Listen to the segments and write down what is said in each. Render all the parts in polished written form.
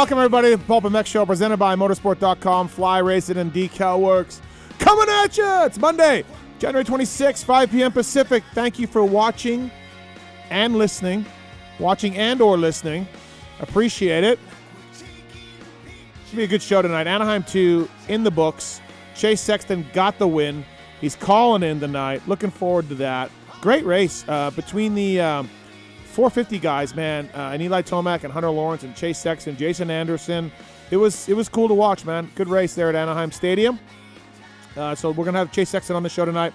Welcome, everybody, to the PulpMX Show, presented by Motosport.com, Fly Racing, and DeCAL WORKS. Coming at you! It's Monday, January 26th, 5 p.m. Pacific. Thank you for watching and listening. Watching and or listening. Appreciate it. Should be a good show tonight. Anaheim 2 in the books. Chase Sexton got the win. He's calling in tonight. Looking forward to that. Great race between the 450 guys, man, and Eli Tomac and Hunter Lawrence and Chase Sexton, Jason Anderson. It was cool to watch, man. Good race there at Anaheim Stadium. So we're going to have Chase Sexton on the show tonight.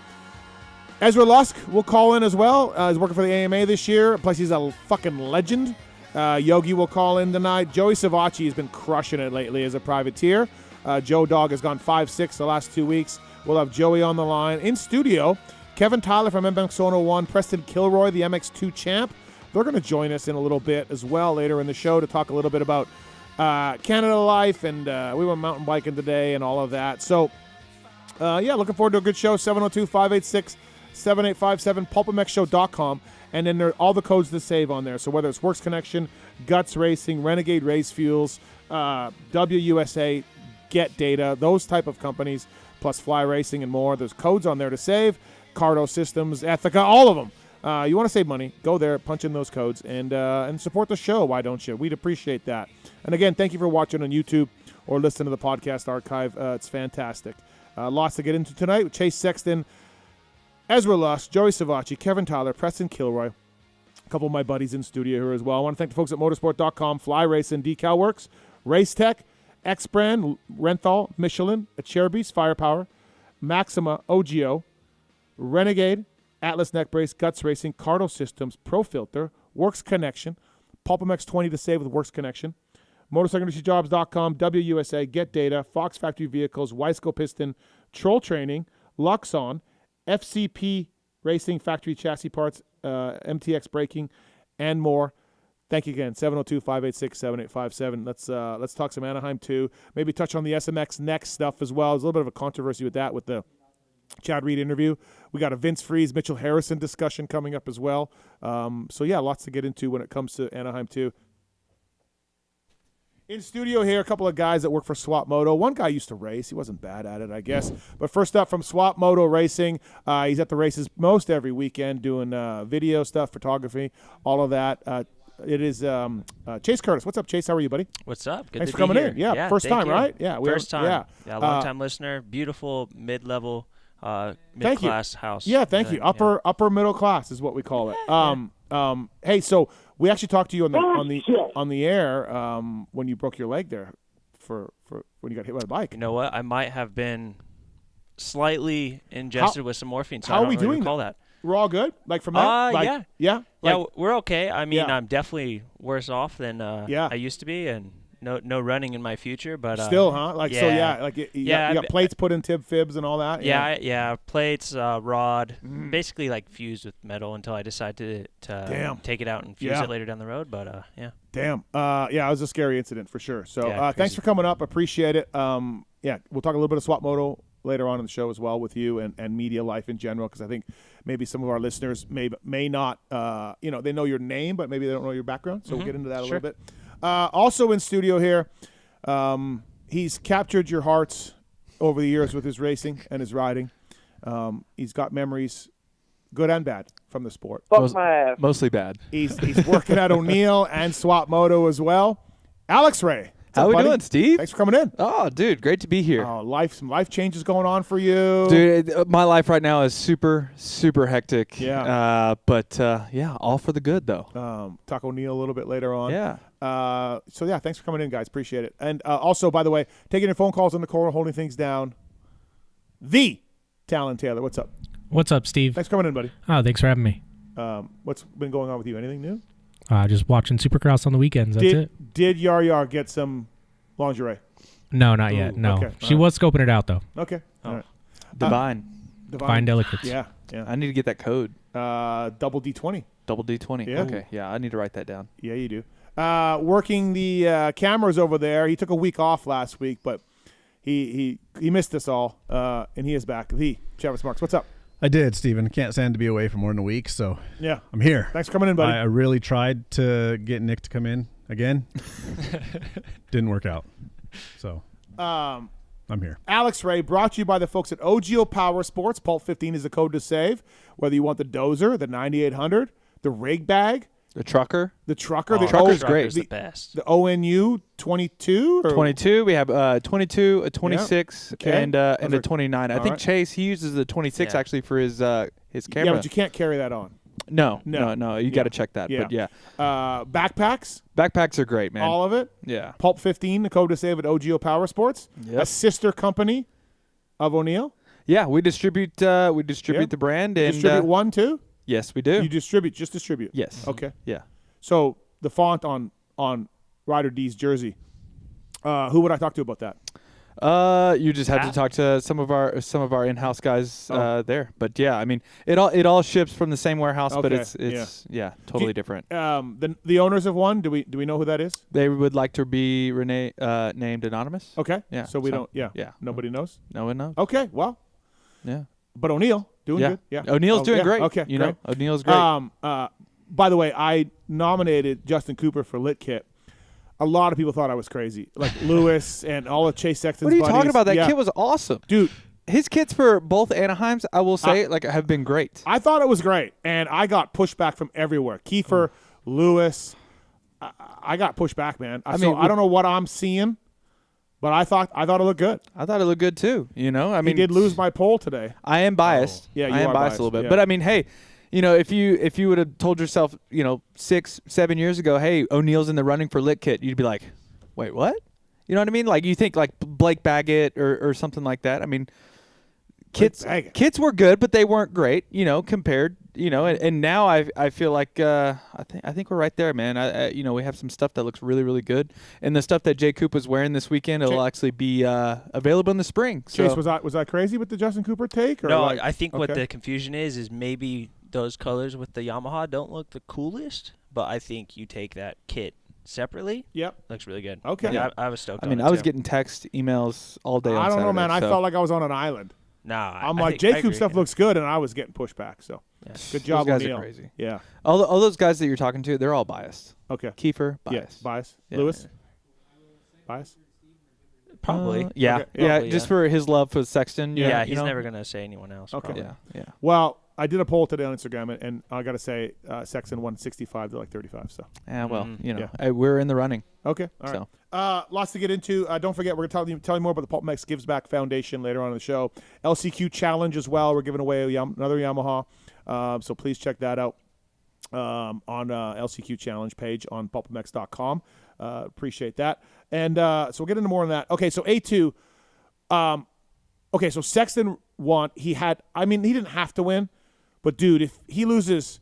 Ezra Lusk will call in as well. He's working for the AMA this year. Plus, he's a fucking legend. Yogi will call in tonight. Joey Savatgy has been crushing it lately as a privateer. Joe Dog has gone 5-6 the last 2 weeks. We'll have Joey on the line. In studio, Kevin Tyler from MX 101, Preston Kilroy, the MX2 champ. They're going to join us in a little bit as well later in the show to talk a little bit about Canada life, and we went mountain biking today and all of that. So, looking forward to a good show. 702-586-7857, PulpMXShow.com, and then there are all the codes to save on there. So whether it's Works Connection, Guts Racing, Renegade Race Fuels, WUSA, Get Data, those type of companies, plus Fly Racing and more. There's codes on there to save. CARDO Systems, ETHIKA, all of them. You want to save money, go there, punch in those codes, and support the show. Why don't you? We'd appreciate that. And again, thank you for watching on YouTube or listen to the podcast archive. It's fantastic. Lots to get into tonight with Chase Sexton, Ezra Lusk, Joey Savatgy, Kevin Tyler, Preston Kilroy, a couple of my buddies in studio here as well. I want to thank the folks at Motosport.com, Fly Racing, DeCAL WORKS, Race Tech, X Brand, Renthal, Michelin, Ceremonies, Firepower, Maxima, OGIO, Renegade, Atlas Neck Brace, Guts Racing, CARDO Systems, Pro Filter, Works Connection, PulpMX 20 to save with Works Connection, MotorcycleIndustryJobs.com, WUSA, Get Data, Fox Factory Vehicles, Wiseco Piston, Troll Training, LUXON, FCP Racing, Factory Chassis Parts, MTX Braking, and more. Thank you again. 702-586-7857. Let's talk some Anaheim 2. Maybe touch on the SMX Next stuff as well. There's a little bit of a controversy with that with the Chad Reed interview. We got a Vince Friese, Mitchell Harrison discussion coming up as well. Lots to get into when it comes to Anaheim 2. In studio here, a couple of guys that work for Swap Moto. One guy used to race. He wasn't bad at it, I guess. But first up from Swap Moto Racing, he's at the races most every weekend doing video stuff, photography, all of that. It is Chase Curtis. What's up, Chase? How are you, buddy? What's up? Good Thanks to for coming be here. in. Yeah, first time, you. right? Yeah, first time. Yeah, long-time listener. Beautiful mid-level, mid-class house. Yeah, thank you. Upper middle class is what we call it. Hey, so we actually talked to you on the air when you broke your leg there for when you got hit by the bike. You know what? I might have been slightly ingested with some morphine. So how I are we don't really doing? Recall that. We're all good? Like from that? Yeah, we're okay. I mean, I'm definitely worse off than I used to be, and no running in my future. But still, huh? You got plates put in tib fibs and all that? Yeah, plates, rod, basically like fused with metal until I decide to take it out and fuse it later down the road. But, Damn. It was a scary incident for sure. So thanks for coming up. Appreciate it. We'll talk a little bit of Swap Moto later on in the show as well with you and media life in general, because I think maybe some of our listeners may not, they know your name, but maybe they don't know your background. So we'll get into that a little bit. Also in studio here, he's captured your hearts over the years with his racing and his riding. He's got memories, good and bad, from the sport. Mostly bad. He's working at O'Neill and Swap Moto as well. Alex Ray. How we doing, Steve? Thanks for coming in. Oh, dude, great to be here. Oh, some life changes going on for you. Dude, my life right now is super, super hectic. Yeah. All for the good, though. Talk O'Neill a little bit later on. Yeah. Thanks for coming in, guys. Appreciate it. And also, by the way, taking your phone calls in the corner, holding things down, the Tallon Taylor. What's up? What's up, Steve? Thanks for coming in, buddy. Oh, thanks for having me. What's been going on with you? Anything new? Just watching Supercross on the weekends. That's it. Did Yar get some lingerie? No, not yet. No. Okay. She was scoping it out, though. Okay. All right. Divine Delicates. Yeah. I need to get that code. Double D20. Double D20. Yeah. Okay. Yeah, I need to write that down. Yeah, you do. Working the cameras over there. He took a week off last week, but he missed us all, and he is back. The Travis Marks. What's up? I did, Steven. Can't stand to be away for more than a week, so yeah, I'm here. Thanks for coming in, buddy. I really tried to get Nick to come in. again. Didn't work out. So I'm here. Alex Ray, brought to you by the folks at OGIO Power Sports. Pulp 15 is the code to save. Whether you want the dozer, the 9800, the rig bag, The trucker. the trucker, the trucker's great. The best. the ONU 22 or 22. We have 22, a 26, Okay. and Those a are- 29. I all think right. Chase, he uses the 26 Yeah. actually for his camera. Yeah, but you can't carry that on. No. No. You got to check that. Yeah. But yeah, Backpacks, backpacks are great, man. all of it. Yeah. Pulp 15, the code to save at OGIO Power Sports, Yep. a sister company of O'Neill. Yeah, we distribute Yeah. the brand and Distribute one too. yes, we do. You distribute, just distribute. Yes. Okay. Yeah. So the font on Ryder D's jersey. Who would I talk to about that? You just have to talk to some of our in-house guys there. But yeah, I mean, it all ships from the same warehouse, but Okay, it's totally different. The owners of one. Do we know who that is? They would like to be named anonymous. Okay. Yeah, So we so, don't. Yeah. yeah. Nobody knows. No one knows. Okay. Well, Yeah. but O'Neill doing Yeah. good. Yeah. O'Neill's doing yeah, great. Okay. You great. know, O'Neill's great. By the way, I nominated Justin Cooper for Lit Kit. A lot of people thought I was crazy, like Lewis and all of Chase Sexton's What are you buddies. talking about? That Yeah. kid was awesome. Dude, His kits for both Anaheims, I will say, have been great. I thought it was great, and I got pushback from everywhere. Kiefer, Lewis, I got pushback, man. I mean, don't know what I'm seeing, but I thought it looked good. I thought it looked good too. You know, I mean, He did lose my poll today. I am biased. Yeah, you I am are biased a little biased, bit. yeah. But I mean, hey, you know, if you would have told yourself, 6-7 years ago, hey, O'Neill's in the running for Lit Kit, you'd be like, wait, what? You know what I mean? Like you think like Blake Baggett or something like that. I mean, kits were good, but they weren't great. Compared. And now I feel like I think we're right there, man. We have some stuff that looks really really good, and the stuff that Jay Coop was wearing this weekend, it'll actually be available in the spring. Chase, So. was I crazy with the Justin Cooper take? Or No, like, I think what okay. the confusion is maybe those colors with the Yamaha don't look the coolest, but I think you take that kit separately. Yep. Looks really good. Okay. Yeah, I was stoked. I mean, on it I was too. getting text, emails all day. On I don't know, Saturday, man. I so. felt like I was on an island. Nah, I'm I like, think- I Jay Coop agree, stuff yeah. looks good, and I was getting pushback. So Yeah. good job, Those guys O'Neill. are crazy. Yeah. All those guys that you're talking to, they're all biased. Okay. Kiefer, Yeah. biased. Bias. Yeah. Lewis. Bias. Probably. Yeah, Okay. yeah, Probably, just yeah. for his love for Sexton. Yeah, you he's know? never gonna say anyone else. Okay. Probably. Yeah. Well, I did a poll today on Instagram, and I got to say, Sexton won 65 to like 35. So Yeah, well, Yeah. we're in the running. okay, all right. Lots to get into. Don't forget, we're going to tell you more about the PulpMX Gives Back Foundation later on in the show. LCQ Challenge as well. We're giving away another Yamaha, so please check that out on LCQ Challenge page on PulpMX.com. Appreciate that. And so we'll get into more on that. Okay, so A2. Okay, so Sexton won. He didn't have to win, but dude, if he loses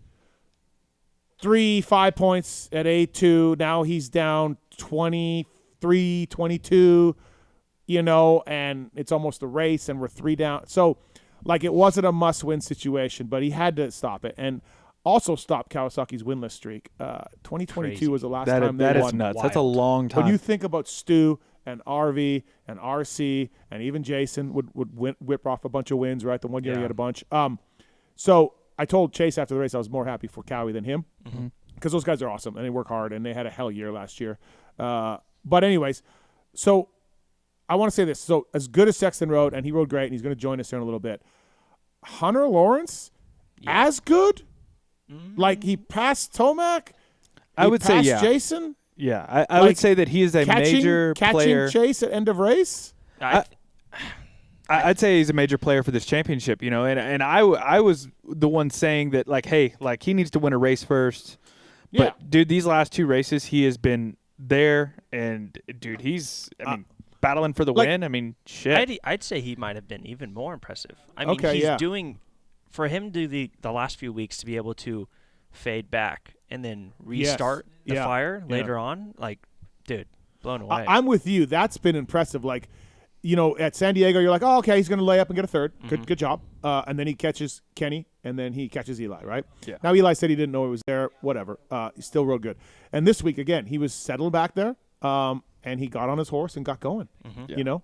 3-5 points at A2, now he's down 23, 22, and it's almost a race, and we're 3 down. So, like, it wasn't a must-win situation, but he had to stop it, and also stop Kawasaki's winless streak. 2022 Crazy. was the last time they That won. is nuts. That's a Wild. long time. When you think about Stu and RV and RC and even Jason would whip off a bunch of wins, right? The one year he Yeah. had a bunch. So I told Chase after the race I was more happy for Cowie than him because those guys are awesome and they work hard and they had a hell year last year. But anyways, so I want to say this. So as good as Sexton rode, and he rode great, and he's going to join us here in a little bit, Hunter Lawrence, as good? Like he passed Tomac? I would say passed yeah. Jason? Yeah, I Like, would say that he is a major player. Catching Chase at end of race? I'd say he's a major player for this championship, and I was the one saying that, like, hey, like, he needs to win a race first. Yeah. But, dude, these last 2 races, he has been there, and, dude, he's, battling for the win. I mean, shit. I'd say he might have been even more impressive. I mean, Okay, he's yeah. doing for him to do the last few weeks to be able to fade back and then restart the Yeah. fire Yeah. later on. Like, dude, blown away. I'm with you. That's been impressive. Like, at San Diego, you're like, oh, okay, he's going to lay up and get a third. Good job. And then he catches Kenny, and then he catches Eli, right? Yeah. Now, Eli said he didn't know he was there. Whatever. He still rode good. And this week, again, he was settled back there, and he got on his horse and got going. Yeah.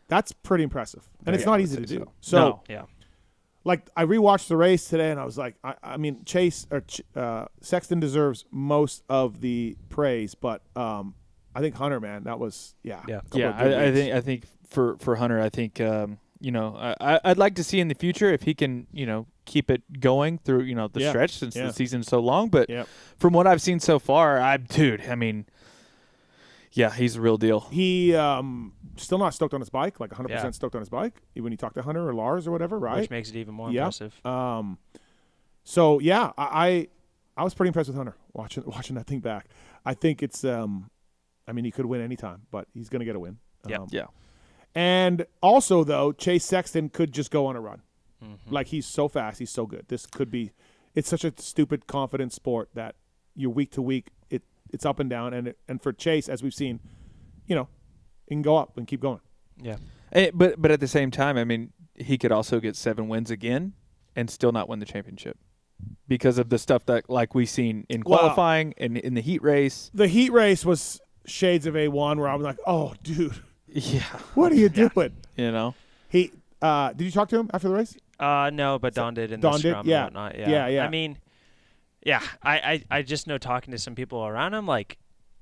That's pretty impressive. And it's Yeah, not I easy to would do. say So, No. yeah. like I rewatched the race today, and I was like, I mean, Sexton deserves most of the praise, but I think Hunter, man, that was I think for Hunter, I think I'd like to see in the future if he can keep it going through the stretch since the season's so long. But from what I've seen so far, he's the real deal. He still not stoked on his bike, like 100% stoked on his bike, when you talk to Hunter or Lars or whatever, right? Which makes it even more impressive. So yeah, I was pretty impressed with Hunter watching that thing back. I think it's he could win anytime, but he's going to get a win. And also though, Chase Sexton could just go on a run. Mm-hmm. Like he's so fast, he's so good. This could be. It's such a stupid confidence sport that you're week to week. It's up and down, and for Chase, as we've seen, he can go up and keep going. Yeah, but at the same time, he could also get 7 wins again and still not win the championship because of the stuff that we've seen in qualifying and in the heat race. The heat race was shades of A1, where I was like, "Oh, dude, what are you doing?" He did you talk to him after the race? No, but Don did in the scrum and whatnot. Yeah. I just know talking to some people around him, like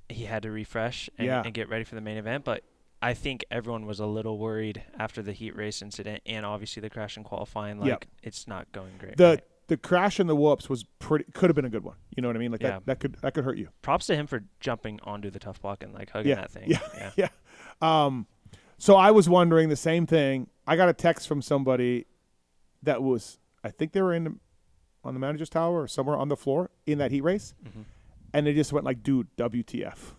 he had to refresh and get ready for the main event. But I think everyone was a little worried after the heat race incident and obviously the crash in qualifying. It's not going great. The crash and the whoops was could have been a good one. You know what I mean? Like that could hurt you. Props to him for jumping onto the tough block and hugging that thing. Yeah. So I was wondering the same thing. I got a text from somebody that was, I think they were on the manager's tower or somewhere on the floor in that heat race, and they just went like, "Dude, WTF?"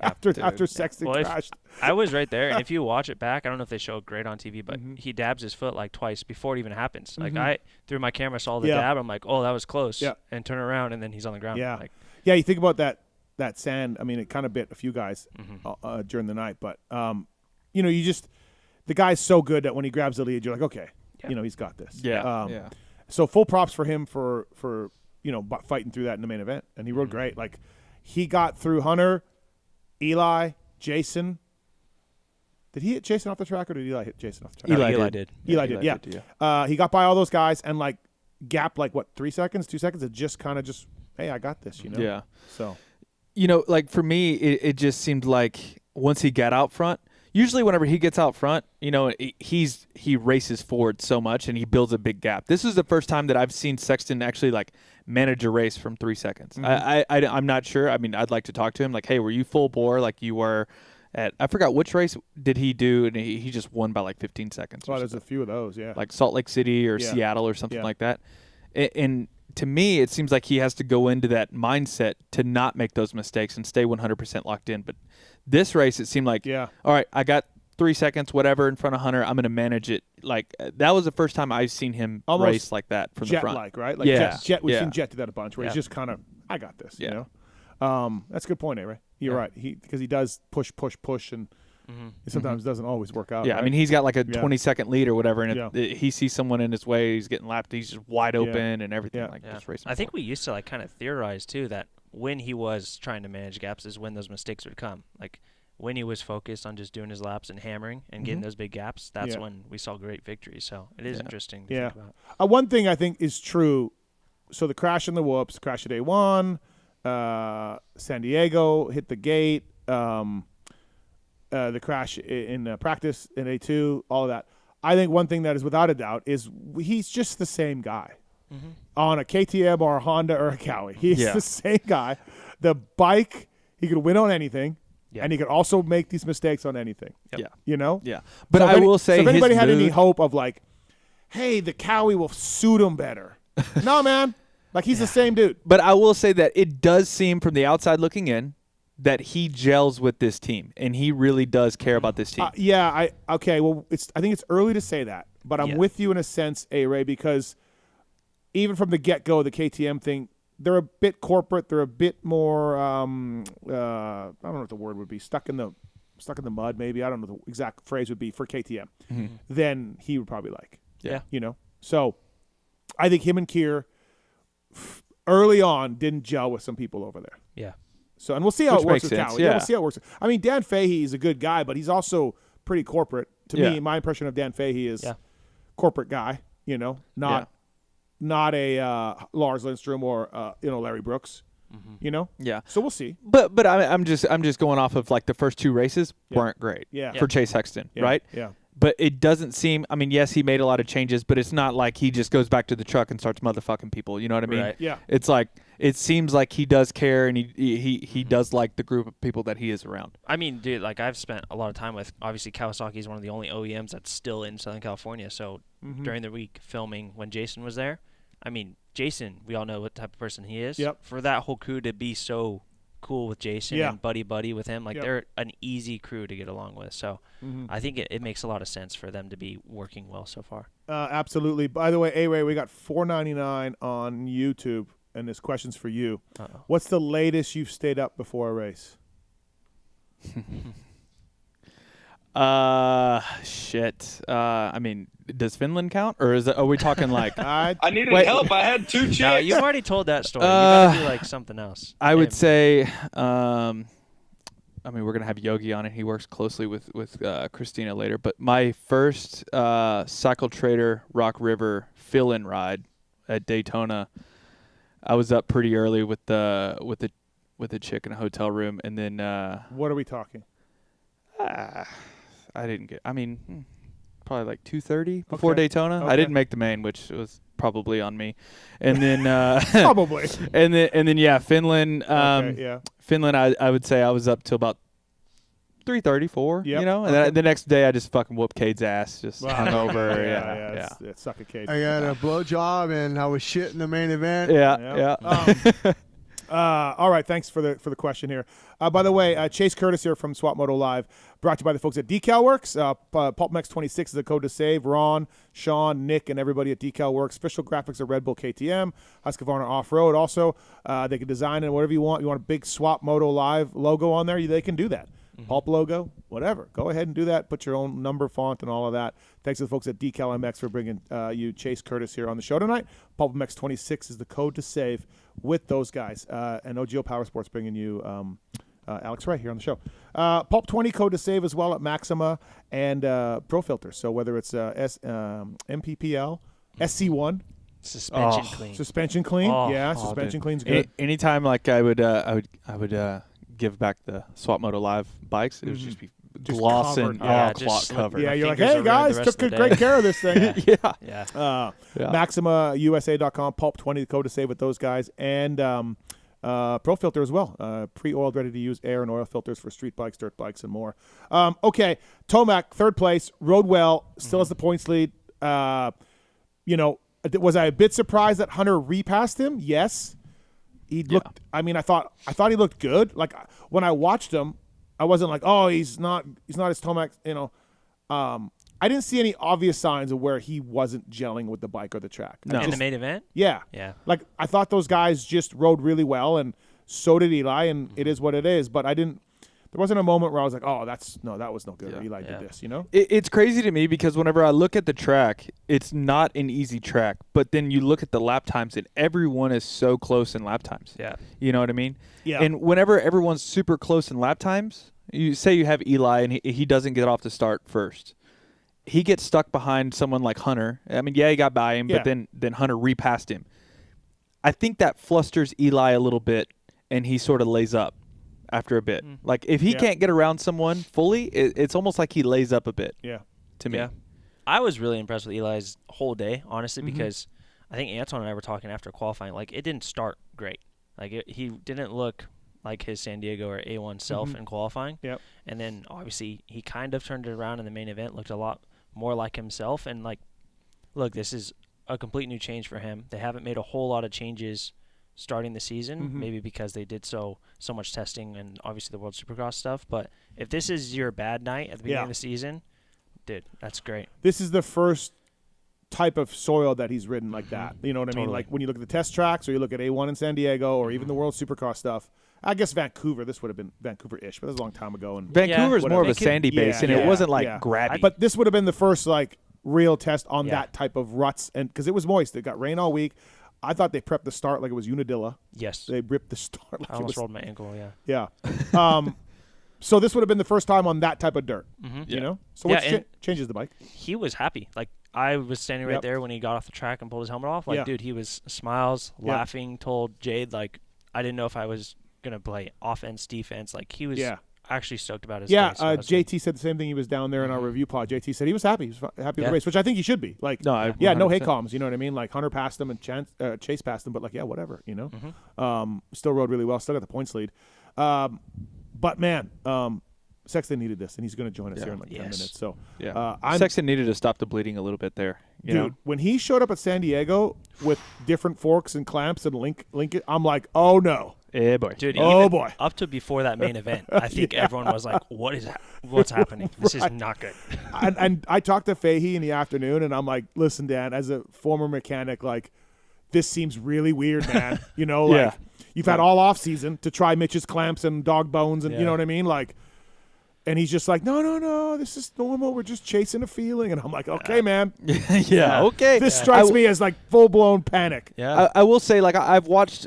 After Sexton crashed. I was right there, and if you watch it back, I don't know if they show it great on TV, but he dabs his foot like twice before it even happens. Like I through my camera saw the dab, I'm like, "Oh, that was close," and turn around, and then he's on the ground. Yeah, you think about that sand. It kind of bit a few guys during the night, but the guy's so good that when he grabs the lead, you're like, okay, he's got this. Yeah. So full props for him for fighting through that in the main event, and he rode great. Like he got through Hunter, Eli, Jason. Did he hit Jason off the track, or did Eli hit Jason off the track? Eli did. Eli did. Yeah. He got by all those guys and gapped 3 seconds, 2 seconds. It just kind of hey, I got this. Yeah. So. For me, it just seemed like once he got out front. Usually whenever he gets out front, he races forward so much and he builds a big gap. This is the first time that I've seen Sexton actually manage a race from 3 seconds. I'm not sure. I'd like to talk to him. Hey, were you full bore like you were at? I forgot which race did he do, and he just won by 15 seconds. Well, there's a few of those, yeah. Like Salt Lake City or Seattle or something like that. And to me, it seems like he has to go into that mindset to not make those mistakes and stay 100% locked in. But this race, it seemed like, all right, I got 3 seconds, whatever, in front of Hunter. I'm going to manage it. That was the first time I've seen him almost race like that from the front. Jet-like, right? Jet, we've seen Jet do that a bunch, where he's just kind of, I got this, That's a good point, ARay. You're right. Because he does push, and it sometimes doesn't always work out. Yeah, right? he's got a 20-second lead or whatever, and he sees someone in his way, he's getting lapped, he's just wide open and everything. Just racing I think we used to kind of theorize, too, that when he was trying to manage gaps is when those mistakes would come. When he was focused on just doing his laps and hammering and getting those big gaps, that's when we saw great victories. So it is interesting to think about. One thing I think is true, so the crash in the whoops, crash at A1, San Diego hit the gate, the crash in practice in A2, all of that. I think one thing that is without a doubt is he's just the same guy on a KTM or a Honda or a Cowie. He's the same guy. The bike, he could win on anything. Yeah. And he could also make these mistakes on anything. Yeah. Yeah. But so I will say, if anybody had any hope of hey, the Cowie will suit him better. No, man. He's the same dude. But I will say that it does seem from the outside looking in that he gels with this team, and he really does care about this team. Okay. Well, I think it's early to say that, but I'm with you in a sense, ARay, because even from the get-go, the KTM thing, they're a bit corporate. They're a bit more, I don't know what the word would be, stuck in the mud maybe. I don't know the exact phrase would be for KTM. Then he would probably like. Yeah. So I think him and Keir early on didn't gel with some people over there. Yeah. So, and we'll see how it works with Cowie. Yeah, we'll see how it works. Dan Fahey is a good guy, but he's also pretty corporate. To me, my impression of Dan Fahey is corporate guy. not a Lars Lindstrom or Larry Brooks. Yeah. So we'll see. But I'm just going off of like the first 2 races weren't great. Yeah. For Chase Sexton, Yeah. right? Yeah. But it doesn't seem. I mean, yes, he made a lot of changes, but it's not like he just goes back to the truck and starts motherfucking people. You know what I mean? Right. Yeah. It's like it seems like he does care, and he does like the group of people that he is around. I mean, dude, like I've spent a lot of time with. Obviously, Kawasaki is one of the only OEMs that's still in Southern California. So during the week filming when Jason was there, I mean, Jason, we all know what type of person he is. Yep. For that whole crew to be so cool with Jason Yeah. and buddy with him, like Yep. they're an easy crew to get along with. So I think it makes a lot of sense for them to be working well so far. Absolutely. By the way, ARay, we got $4.99 on YouTube, and this question's for you. Uh-oh. What's the latest you've stayed up before a race? Shit. I mean, does Finland count, or are we talking like? I needed Wait. help. I had 2 chicks. No, you've already told that story. You gotta do like something else. I would Damn. say, I mean, we're gonna have Yogi on it. He works closely with Christina later. But my first Cycle Trader Rock River fill-in ride at Daytona, I was up pretty early with a chick in a hotel room, and then What are we talking? I didn't get. I mean, probably like 2:30 before Okay. Daytona. Okay. I didn't make the main, which was probably on me. And then Probably. and then yeah, Finland. Okay, yeah. Finland. I would say I was up till about 3:30, 4. Yep. You know, and Okay. then the next day I just fucking whooped Cade's ass, just Wow. hungover. yeah. yeah. It's suck a Cade. I got a blowjob and I was shit in the main event. Yeah. All right, thanks for the question here. By the way, Chase Curtis here from Swap Moto Live, brought to you by the folks at DeCal WORKS. PulpMX 26 is the code to save. Ron, Sean, Nick, and everybody at DeCal WORKS. Official graphics are Red Bull KTM, Husqvarna Off-Road. Also, they can design it whatever you want. You want a big Swap Moto Live logo on there, they can do that. Pulp logo, whatever. Go ahead and do that. Put your own number, font, and all of that. Thanks to the folks at DeCal MX for bringing you Chase Curtis here on the show tonight. PulpMX 26 is the code to save with those guys. And OGIO Power Sports bringing you Alex Ray here on the show. Pulp 20 code to save as well at Maxima and Pro Filters. So whether it's MPPL, SC1, Suspension clean. suspension clean, Oh, suspension dude. clean's good. Anytime like I would give back the Swap Moto Live bikes, it would just be Just glossing, covered. Yeah, clock just covered. Yeah, you're like, fingers hey around guys, the rest took of the great day. care of this thing. Yeah. Yeah. Yeah. MaximaUSA.com, Pulp 20, the code to save with those guys, and Pro Filter as well. Pre-oiled, ready to use air and oil filters for street bikes, dirt bikes, and more. Okay, Tomac, third place, rode well, still has the points lead. Was I a bit surprised that Hunter repassed him? Yes. He looked. I mean, I thought he looked good. Like when I watched him, I wasn't like, oh, he's not as Tomac. I didn't see any obvious signs of where he wasn't gelling with the bike or the track. No. In the main event? Yeah. Yeah. Like I thought those guys just rode really well, and so did Eli, and it is what it is. But there wasn't a moment where I was like, oh, that was no good. Yeah. Eli did this, you know? It's crazy to me because whenever I look at the track, it's not an easy track. But then you look at the lap times, and everyone is so close in lap times. Yeah. You know what I mean? Yeah. And whenever everyone's super close in lap times, you say you have Eli and he doesn't get off the start first. He gets stuck behind someone like Hunter. I mean, yeah, he got by him, but then Hunter repassed him. I think that flusters Eli a little bit, and he sort of lays up after a bit. Like, if he can't get around someone fully, it's almost like he lays up a bit. Yeah. To me. Yeah. I was really impressed with Eli's whole day, honestly, because I think Anton and I were talking after qualifying. Like, it didn't start great. Like, he didn't look like his San Diego or A1 self in qualifying. Yep. And then, obviously, he kind of turned it around in the main event, looked a lot more like himself. And, like, look, this is a complete new change for him. They haven't made a whole lot of changes starting the season, maybe because they did so much testing and obviously the World Supercross stuff. But if this is your bad night at the beginning of the season, dude, that's great. This is the first type of soil that he's ridden like that. You know what I mean? Like when you look at the test tracks or you look at A1 in San Diego or even the World Supercross stuff. I guess Vancouver, this would have been Vancouver-ish, but that was a long time ago. And Vancouver's more of a Vancouver- sandy base, and it wasn't like grabby. But this would have been the first like real test on that type of ruts, and because it was moist, it got rain all week. I thought they prepped the start like it was Unadilla. Yes. They ripped the start like I it almost was. rolled my ankle, yeah. Yeah. So this would have been the first time on that type of dirt. You know. So what changes the bike? He was happy. Like, I was standing right there when he got off the track and pulled his helmet off. Like, dude, he was smiles, laughing, told Jade, like, I didn't know if I was going to play offense, defense. Like, he was actually stoked about his race. So JT said the same thing. He was down there in our review pod. JT said he was happy. He was happy with the race, which I think he should be. Like, no haycoms, you know what I mean? Like, Hunter passed him and Chase passed him, but, like, whatever, you know? Still rode really well. Still got the points lead. But, man, Sexton needed this, and he's going to join us here in like 10 minutes. So, Sexton needed to stop the bleeding a little bit there. You know? When he showed up at San Diego with different forks and clamps and link it, I'm like, oh no. Yeah, boy. Dude, boy. Up to before that main event, I think everyone was like, what's happening? This is not good. and I talked to Fahey in the afternoon, and I'm like, listen, Dan, as a former mechanic, like, this seems really weird, man. You know, like, you've had all off season to try Mitch's clamps and dog bones, and you know what I mean? Like, and he's just like, no, this is normal. We're just chasing a feeling. And I'm like, okay, man. Okay. This strikes me as like full-blown panic. Yeah. I will say, like, I've watched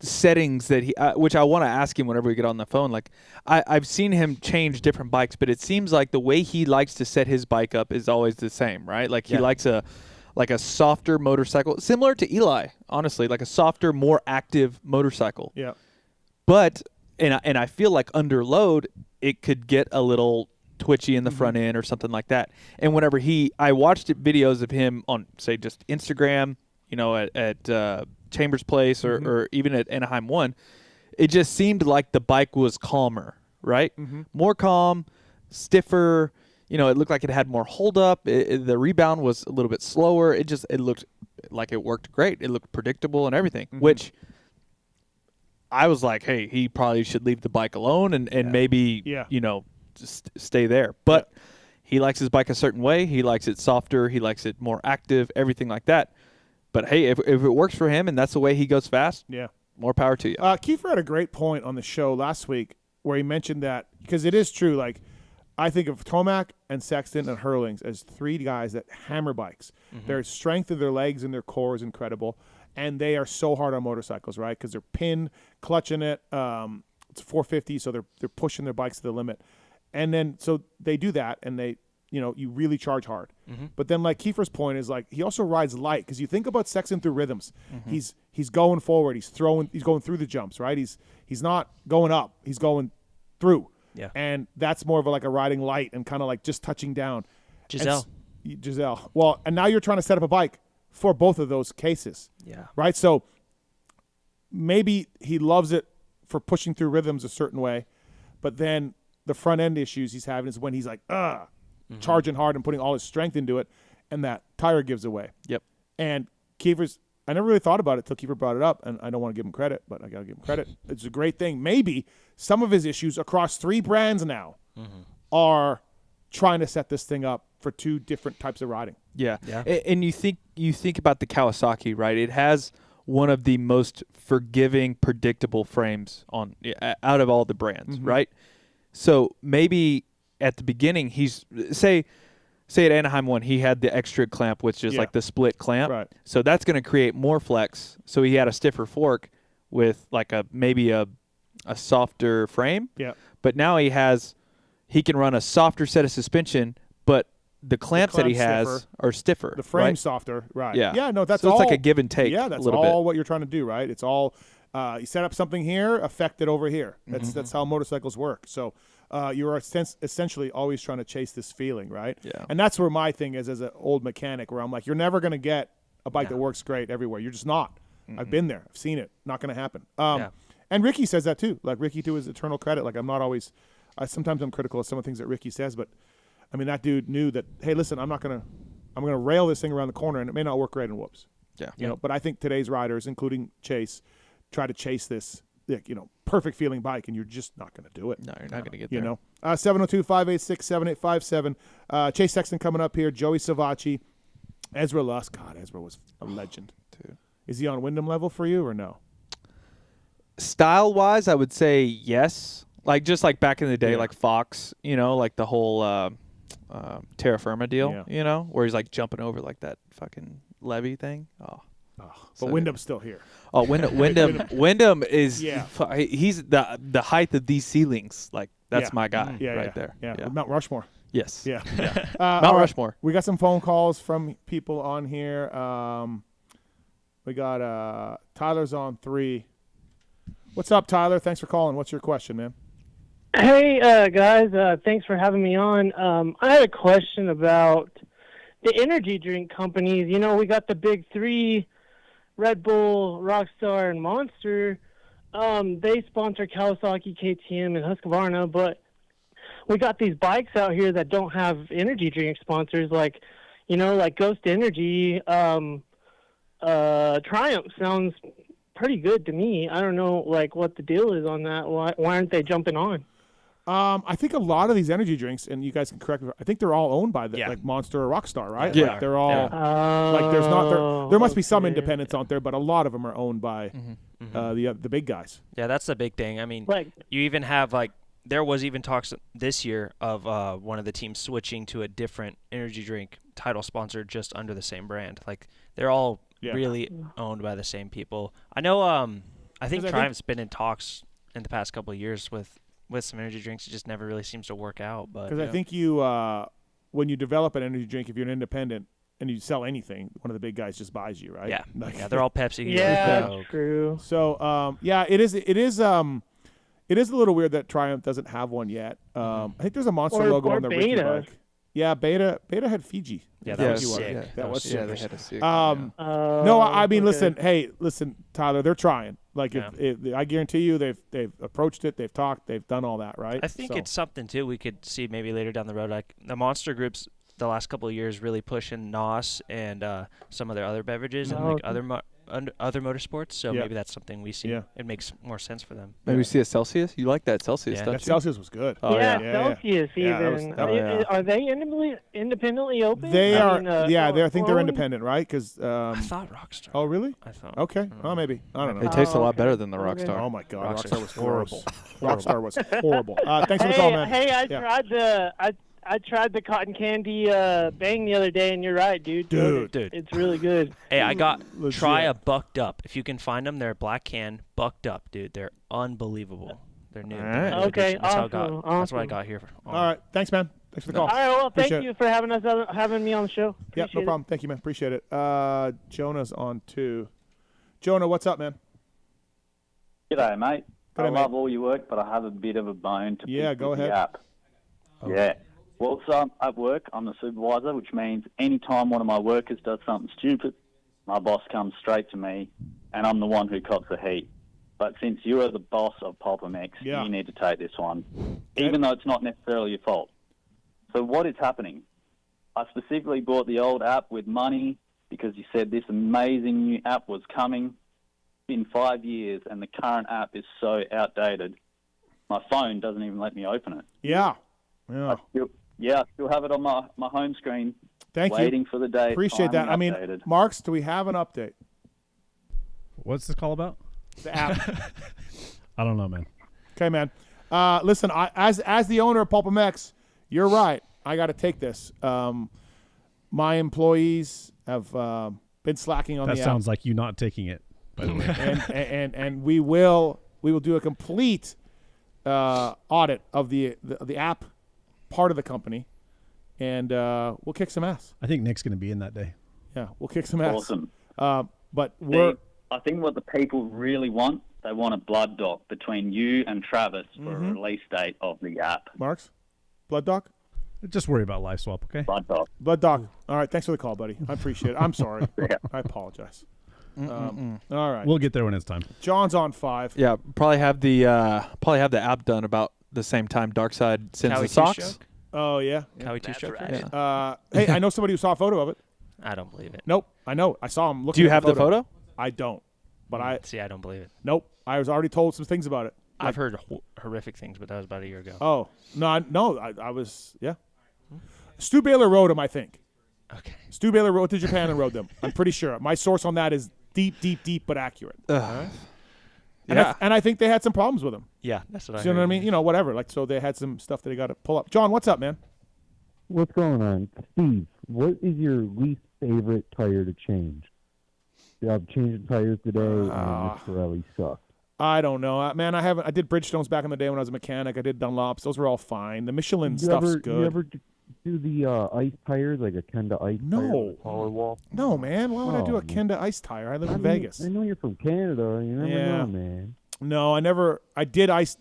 settings that he, which I want to ask him whenever we get on the phone. Like, I've seen him change different bikes, but it seems like the way he likes to set his bike up is always the same, right? Like, he likes a softer motorcycle, similar to Eli, honestly, like a softer, more active motorcycle. Yeah. But and I feel like under load, it could get a little twitchy in the front end or something like that. And whenever I watched videos of him on, say, just Instagram, you know, at Chambers Place or even at Anaheim 1, it just seemed like the bike was calmer, right? More calm, stiffer. You know, it looked like it had more hold up. The rebound was a little bit slower. It looked like it worked great. It looked predictable and everything, which I was like, hey, he probably should leave the bike alone and maybe, you know, just stay there. But he likes his bike a certain way. He likes it softer. He likes it more active, everything like that. But, hey, if it works for him and that's the way he goes fast, more power to you. Kiefer had a great point on the show last week where he mentioned that, because it is true, like, I think of Tomac and Sexton and Hurlings as three guys that hammer bikes. Their strength of their legs and their core is incredible, and they are so hard on motorcycles, right? Because they're pin, clutching it. It's 450, so they're pushing their bikes to the limit. And then so they do that, and they, you know, you really charge hard. But then, like Kiefer's point is, like, he also rides light, because you think about Sexton through rhythms. He's going forward. He's going through the jumps, right? He's not going up. He's going through. Yeah. And that's more of like a riding light and kind of like just touching down. Giselle. Well, and now you're trying to set up a bike for both of those cases. Yeah. Right? So maybe he loves it for pushing through rhythms a certain way, but then the front end issues he's having is when he's like, charging hard and putting all his strength into it, and that tire gives away. Yep. And Kiefer's, I never really thought about it until Kiefer brought it up, and I don't want to give him credit, but I got to give him credit. It's a great thing. Maybe some of his issues across 3 brands now are trying to set this thing up for 2 different types of riding. Yeah. And you think about the Kawasaki, right? It has one of the most forgiving, predictable frames out of all the brands, right? So maybe at the beginning, say at Anaheim 1, he had the extra clamp, which is like the split clamp. Right. So that's going to create more flex. So he had a stiffer fork with like maybe a softer frame. Yeah. But now he can run a softer set of suspension, but the clamps that he has are stiffer. The frame's softer, right? Yeah. Yeah. No, that's so all. It's like a give and take. Yeah, that's all what you're trying to do, right? It's all you set up something here, affect it over here. That's how motorcycles work. So. You're essentially always trying to chase this feeling, right? Yeah. And that's where my thing is as an old mechanic, where I'm like, you're never going to get a bike that works great everywhere. You're just not. I've been there. I've seen it. Not going to happen. And Ricky says that too. Like, Ricky, to his eternal credit, like, I'm not always sometimes I'm critical of some of the things that Ricky says, but, I mean, that dude knew that, hey, listen, I'm going to rail this thing around the corner, and it may not work great, and whoops. Yeah. You know, but I think today's riders, including Chase, try to chase this, you know, perfect feeling bike, and you're just not going to do it. No, you're not going to get there. You know, 702-586-7857. Chase Sexton coming up here. Joey Savatgy, Ezra Lusk. God, Ezra was a legend. Dude. Is he on Wyndham level for you or no? Style-wise, I would say yes. Like, just like back in the day, like Fox, you know, like the whole Terra Firma deal, you know, where he's like jumping over like that fucking levee thing. But Wyndham's still here. Oh, Wyndham is he's the height of these ceilings. Like, that's my guy right there. Yeah. Mount Rushmore. Yes. Yeah. Mount all right. Rushmore. We got some phone calls from people on here. We got Tyler's on 3. What's up, Tyler? Thanks for calling. What's your question, man? Hey, guys. Thanks for having me on. I had a question about the energy drink companies. You know, we got the big 3, Red Bull, Rockstar, and Monster. They sponsor Kawasaki, KTM, and Husqvarna, but we got these bikes out here that don't have energy drink sponsors, like, you know, like Ghost Energy. Triumph sounds pretty good to me. I don't know, like, what the deal is on that. Why aren't they jumping on? I think a lot of these energy drinks, and you guys can correct me, I think they're all owned by like Monster or Rockstar, right? Yeah. Like they're all like there's not there must be some independents out there, but a lot of them are owned by the big guys. Yeah, that's the big thing. I mean, Like, you even have like there was even talks this year of one of the teams switching to a different energy drink title sponsor just under the same brand. Like they're all really owned by the same people. I know. I think Triumph's been in talks in the past couple of years with some energy drinks. It just never really seems to work out. But because I think you when you develop an energy drink, if you're an independent and you sell anything, one of the big guys just buys you, right? Yeah, Like, yeah, they're all Pepsi. yeah, that's true. So it is a little weird that Triumph doesn't have one yet. I think there's a Monster logo on the Ricky Beta. bike. Yeah, Beta had Fiji. Yeah, That's that what was you sick. wanted. That was sick. Yeah, they had to see it. No, I mean, okay. listen, Tyler, they're trying. Like, if I guarantee you, they've approached it, they've talked, they've done all that, right? I think it's something too we could see maybe later down the road. Like the Monster groups, the last couple of years really pushing NOS and some of their other beverages and like other motorsports. So maybe that's something we see. Yeah. It makes more sense for them. Maybe we see a Celsius. You like that Celsius, Yeah. don't that you? Celsius was good. Oh, yeah, yeah. Celsius Yeah, that even. was- Are they independently open? They I are. mean, I think they're Chloe? independent, right? Because I thought Rockstar. oh, really? I thought. Okay. Oh, maybe. I don't know. It tastes a lot okay. better than the Okay. Rockstar. Oh my God, Rockstar's Rockstar was horrible. horrible. Rockstar was horrible. Thanks for the call, man. Hey, Yeah. I tried the cotton candy bang the other day, and you're right, dude. Dude. It's really good. Hey, I got Legit. try a bucked up. If you can find them, they're black can bucked up, dude. They're unbelievable. They're new. All right. Okay, That's how I got. awesome, That's what I awesome. got here. All right. Thanks, man. Thanks for the call. All right, well, thank Appreciate you for having me on the show. Yeah, Appreciate no it. problem. Thank you, man. Appreciate it. Jonah's on 2. Jonah, what's up, man? G'day, mate. G'day, I love mate. all your work, but I have a bit of a bone to Yeah, pick go with ahead. the app. Yeah. Well, so at work, I'm the supervisor, which means anytime one of my workers does something stupid, my boss comes straight to me, and I'm the one who cops the heat. But since you are the boss of PulpMX, Yeah. you need to take this one, even though it's not necessarily your fault. So what is happening? I specifically bought the old app with money because you said this amazing new app was coming in 5 years, and the current app is so outdated. My phone doesn't even let me open it. Yeah. I still have it on my home screen. Thank you. Waiting for the day. Appreciate that. I mean, updated. Marks, do we have an update? What's this call about? The app. I don't know, man. Okay, man. Listen, as the owner of PulpMX, you're right. I got to take this. My employees have been slacking on That the sounds like you not taking it, by the way. app, and we will do a complete audit of the app part of the company, and we'll kick some ass. I think Nick's going to be in that day. Yeah, we'll kick some ass. Awesome. But we're I think what the people really want, they want a blood doc between you and Travis for a release date of the app. Marks, Blood Doc. Just worry about live swap, okay? Blood doc. Blood Doc. All right, thanks for the call, buddy. I appreciate it. I'm sorry. Yeah. I apologize. All right. We'll get there when it's time. John's on 5. Yeah, probably have the app done about the same time Darkside sends Cowie the socks. two-stroke? Oh yeah. Cowie two-stroke? Yeah. Hey, I know somebody who saw a photo of it. I don't believe it. Nope, I know. I saw him looking. Do you at have the photo? I don't, but I See, I don't believe it. nope. I was already told some things about it. I've heard horrific things, but that was about a year ago. Oh no, I was Stu Baylor rode them, I think. Okay. Stu Baylor rode to Japan and rode them. I'm pretty sure. My source on that is deep, but accurate. Ugh. And, Yeah. I think they had some problems with them. Yeah, that's what I You know heard. what I mean? You know, whatever. Like, so they had some stuff that they got to pull up. John, what's up, man? What's going on? Steve, what is your least favorite tire to change? I've changed tires today, and Mr. Pirelli sucked. I don't know, man. I did Bridgestones back in the day when I was a mechanic. I did Dunlops; those were all fine. The Michelin stuff's good. do the ice tires like a Kenda ice tire on the taller wall? No, man. Why would I do a man. Kenda ice tire? I live in Vegas. I know you're from Canada. You never know, man. No, I never. I did ice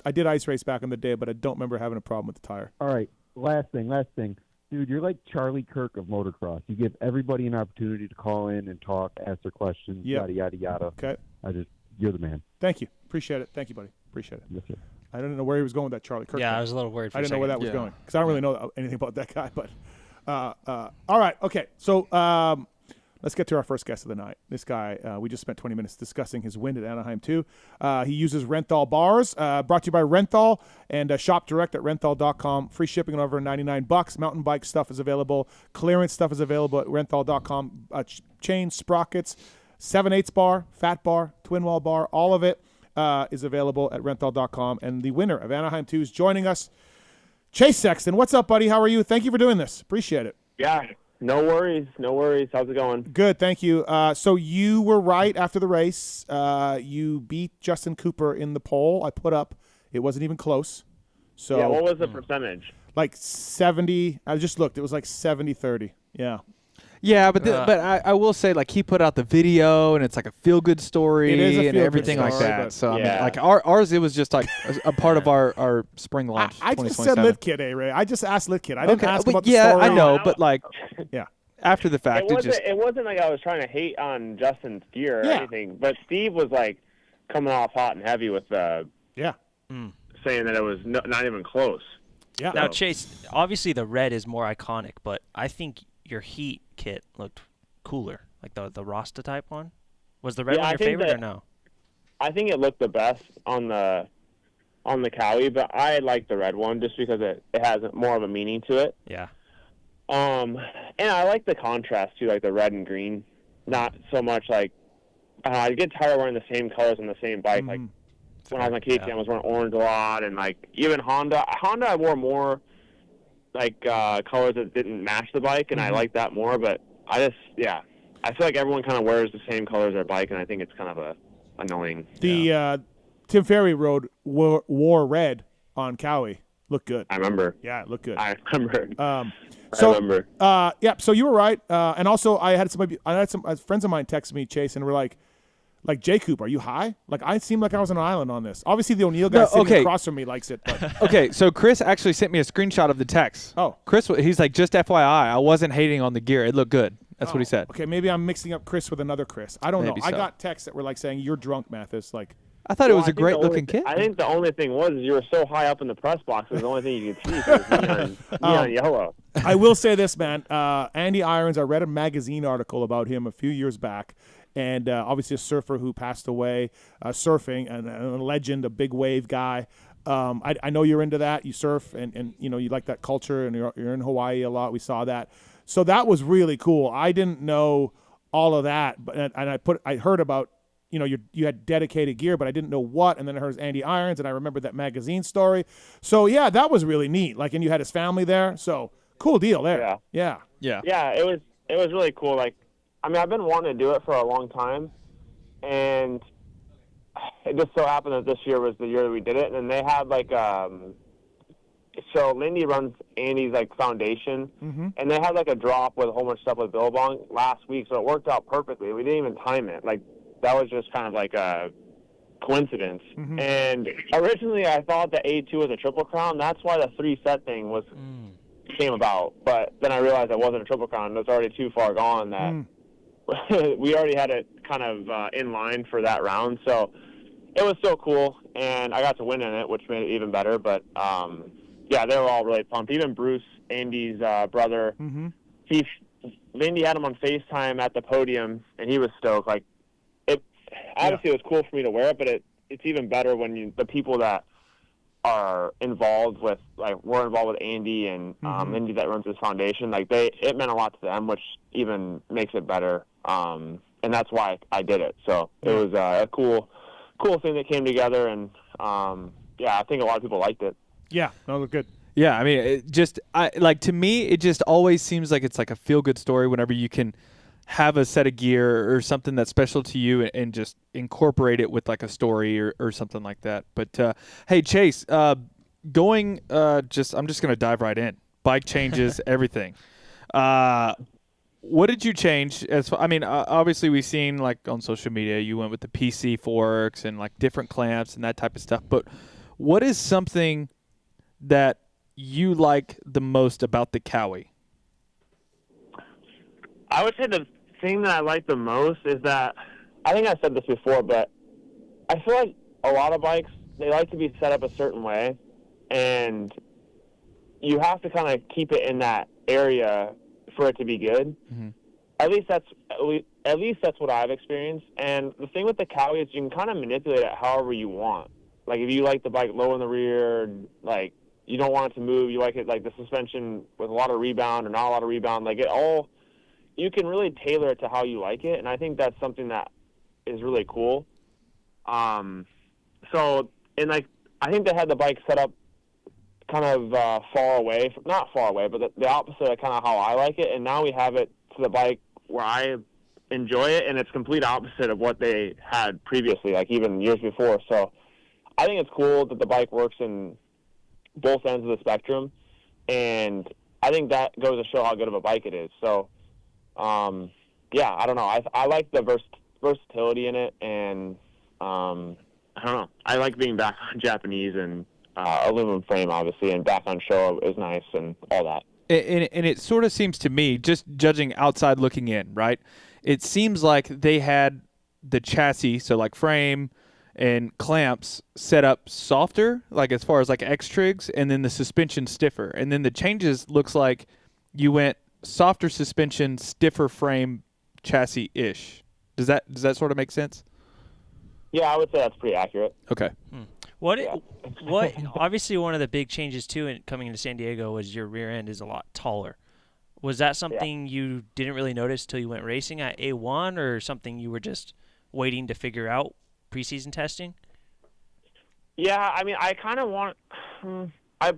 race back in the day, but I don't remember having a problem with the tire. All right, last thing. Dude, you're like Charlie Kirk of motocross. You give everybody an opportunity to call in and talk, ask their questions, yada, yada, yada. Okay. You're the man. Thank you. Appreciate it. Thank you, buddy. Appreciate it. Yes, sir. I didn't know where he was going with that Charlie Kirk. Yeah, thing. I was a little worried for I a didn't know where that second. was going because I don't really know anything about that guy. But all right, okay. So let's get to our first guest of the night. This guy, we just spent 20 minutes discussing his win at Anaheim 2. He uses Renthal bars, brought to you by Renthal, and shop direct at renthal.com. Free shipping on over $99. Mountain bike stuff is available. Clearance stuff is available at renthal.com. Chains, sprockets, 7/8 bar, fat bar, twin wall bar, all of it is available at renthal.com. And the winner of Anaheim 2 is joining us, Chase Sexton. What's up, buddy? How are you? Thank you for doing this. Appreciate it. Yeah, no worries. How's it going? Good, thank you. So you were right after the race. You beat Justin Cooper in the poll. I put up. It wasn't even close. So yeah, what was the percentage? Like 70. I just looked. It was like 70-30. Yeah. Yeah, but I will say, like, he put out the video, and it's like a feel-good story It is a and feel-good everything like story, that. but- So, Yeah. I mean, like, ours, it was just like a part of our spring launch. I just said 2027. Lit Kid, ARay. I just asked Lit Kid. I didn't ask but about the yeah, story. I know, but like, Yeah. after the fact, It wasn't like I was trying to hate on Justin's gear or Yeah. anything, but Steve was like coming off hot and heavy with Yeah. saying that it was not even close. Yeah. Now, Chase, obviously the red is more iconic, but I think your Heat kit looked cooler, like the Rasta type one. Was the red Yeah, one I your think favorite that- or no? I think it looked the best on the Cowie, but I like the red one just because it has more of a meaning to it. Yeah. And I like the contrast too, like the red and green. Not so much like I get tired of wearing the same colors on the same bike. Like when I was on KTM, I was wearing orange a lot, and like even Honda I wore more like colors that didn't match the bike, and I like that more. But I feel like everyone kind of wears the same colors on their bike, and I think it's kind of annoying. The Tim Ferry wore red on Cowie. Looked good. I remember. Yeah, it looked good. I remember. So, I remember. Yeah, so you were right. And also, I had some friends of mine text me, Chase, and were like, J. Coop, are you high? Like, I seemed like I was on an island on this. Obviously, the O'Neill guy sitting across from me likes it. But. Okay, so Chris actually sent me a screenshot of the text. Oh. Chris, he's like, just FYI, I wasn't hating on the gear. It looked good. That's what he said. Okay, maybe I'm mixing up Chris with another Chris. I don't Maybe know. I so. got texts that were like saying, you're drunk, Matthes. Like, I thought it was I a think great the only looking kit. I think the only thing was you were so high up in the press box. It was the only thing you could see. It was neon yellow. I will say this, man. Andy Irons, I read a magazine article about him a few years back, and obviously a surfer who passed away surfing, and a legend, a big wave guy. I know you're into that. You surf, and you know you like that culture, and you're in Hawaii a lot. We saw that. So that was really cool. I didn't know all of that, but I heard about, you know, you had dedicated gear, but I didn't know what. And then I heard Andy Irons, and I remembered that magazine story. So yeah, that was really neat. Like, and you had his family there. So cool deal there. Yeah. Yeah, it was really cool. Like, I mean, I've been wanting to do it for a long time, and it just so happened that this year was the year that we did it. And they had like so Lindy runs Andy's like foundation, and they had like a drop with a whole bunch of stuff with Billabong last week, so it worked out perfectly. We didn't even time it. Like, that was just kind of like a coincidence. And originally I thought the A2 was a Triple Crown. That's why the 3-set thing came about. But then I realized it wasn't a Triple Crown. It was already too far gone that we already had it kind of in line for that round. So it was so cool, and I got to win in it, which made it even better. But yeah, they were all really pumped. Even Bruce, Andy's brother, Lindy had him on FaceTime at the podium, and he was stoked. Like, obviously, it was cool for me to wear it, but it's even better when the people that are involved with, like, we're involved with Andy and Lindy that runs his foundation. Like, it meant a lot to them, which even makes it better. And that's why I did it. So it was a cool thing that came together, and yeah, I think a lot of people liked it. Yeah, no, look good. Yeah, I mean, to me, it just always seems like it's like a feel-good story whenever you can have a set of gear or something that's special to you and just incorporate it with like a story or something like that. But hey, Chase, I'm just going to dive right in. bike changes, everything. What did you change? Obviously we've seen like on social media, you went with the PC forks and like different clamps and that type of stuff. But what is something that you like the most about the Cowie? I would say the thing that I like the most is that, I think I said this before, but I feel like a lot of bikes, they like to be set up a certain way, and you have to kind of keep it in that area for it to be good. Mm-hmm. At least that's what I've experienced. And the thing with the Cowie is you can kind of manipulate it however you want. Like if you like the bike low in the rear, like you don't want it to move, you like it like the suspension with a lot of rebound or not a lot of rebound, like it all, you can really tailor it to how you like it. And I think that's something that is really cool. I think they had the bike set up kind of far away, not far away, but the opposite of kind of how I like it. And now we have it to the bike where I enjoy it, and it's complete opposite of what they had previously, like even years before. So I think it's cool that the bike works in both ends of the spectrum, and I think that goes to show how good of a bike it is. So, I don't know. I like the versatility in it, and I don't know. I like being back on Japanese and aluminum frame, obviously, and back on show is nice and all that. And it sort of seems to me, just judging outside looking in, right? It seems like they had the chassis, so like frame and clamps set up softer, like as far as like X-trigs, and then the suspension stiffer. And then the changes looks like you went softer suspension, stiffer frame, chassis-ish. Does that sort of make sense? Yeah, I would say that's pretty accurate. Okay. What obviously one of the big changes too in coming into San Diego was your rear end is a lot taller. Was that something you didn't really notice till you went racing at A1, or something you were just waiting to figure out preseason testing? Yeah, I mean, I kind of I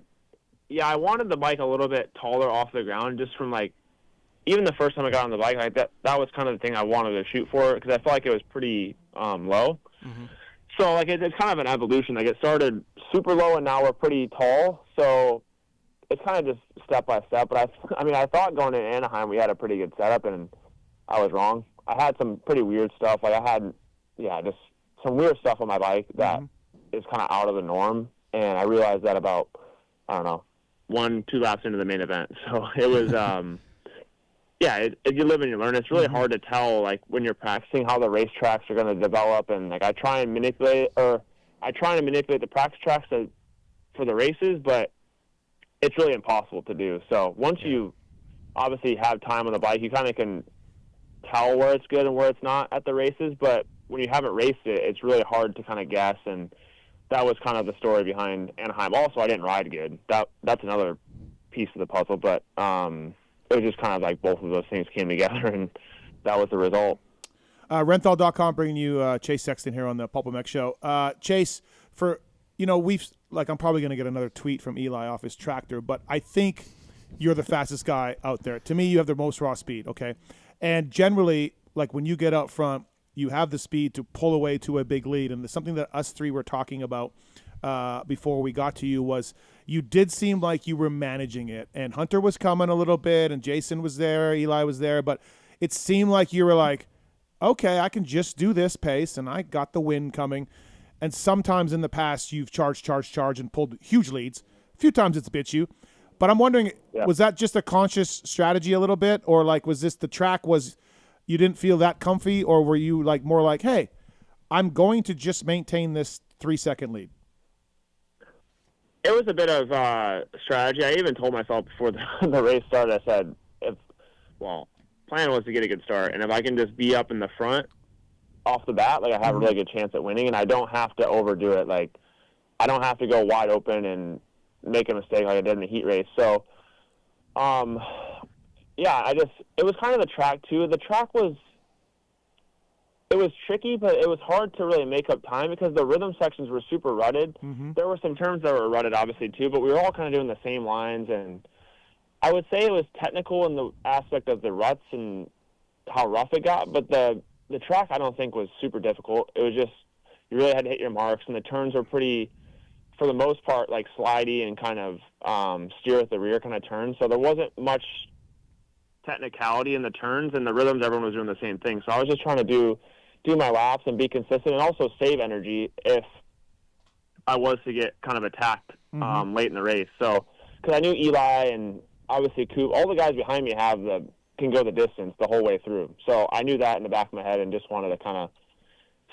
wanted the bike a little bit taller off the ground, just from like, even the first time I got on the bike, like that was kind of the thing I wanted to shoot for, because I felt like it was pretty low. Mm-hmm. So like it's kind of an evolution. Like it started super low and now we're pretty tall. So it's kind of just step by step. But I thought going to Anaheim we had a pretty good setup, and I was wrong. I had some pretty weird stuff. Like I had, just some weird stuff on my bike that is kind of out of the norm. And I realized that about, 1-2 laps into the main event. So it was, you live and you learn. It's really hard to tell, like, when you're practicing how the racetracks are going to develop. And, like, I try and manipulate the practice tracks for the races, but it's really impossible to do. So once you obviously have time on the bike, you kind of can tell where it's good and where it's not at the races. But when you haven't raced it, it's really hard to kind of guess. And that was kind of the story behind Anaheim. Also, I didn't ride good. That's another piece of the puzzle. But it was just kind of like both of those things came together, and that was the result. Renthal.com bringing you Chase Sexton here on the PulpMX show. Chase, I'm probably going to get another tweet from Eli off his tractor, but I think you're the fastest guy out there. To me, you have the most raw speed, okay? And generally, like when you get out front, you have the speed to pull away to a big lead. And something that us three were talking about before we got to you was you did seem like you were managing it. And Hunter was coming a little bit, and Jason was there, Eli was there. But it seemed like you were like, okay, I can just do this pace, and I got the win coming. And sometimes in the past, you've charged, and pulled huge leads. A few times it's bit you. But I'm wondering, was that just a conscious strategy a little bit? Or, like, was this the track was you didn't feel that comfy? Or were you, like, more like, hey, I'm going to just maintain this 3-second lead? It was a bit of strategy. I even told myself before the race started, I said, plan was to get a good start. And if I can just be up in the front off the bat, like I have a really good chance at winning, and I don't have to overdo it. Like I don't have to go wide open and make a mistake like I did in the heat race. So, it was kind of the track too. The track was tricky, but it was hard to really make up time because the rhythm sections were super rutted. Mm-hmm. There were some turns that were rutted, obviously, too, but we were all kind of doing the same lines. And I would say it was technical in the aspect of the ruts and how rough it got, but the track I don't think was super difficult. It was just you really had to hit your marks, and the turns were pretty for the most part, like slidey and kind of steer at the rear kind of turns. So there wasn't much technicality in the turns and the rhythms. Everyone was doing the same thing. So I was just trying to do my laps and be consistent and also save energy if I was to get kind of attacked late in the race. So because I knew Eli and obviously Coop, all the guys behind me can go the distance the whole way through. So I knew that in the back of my head and just wanted to kind of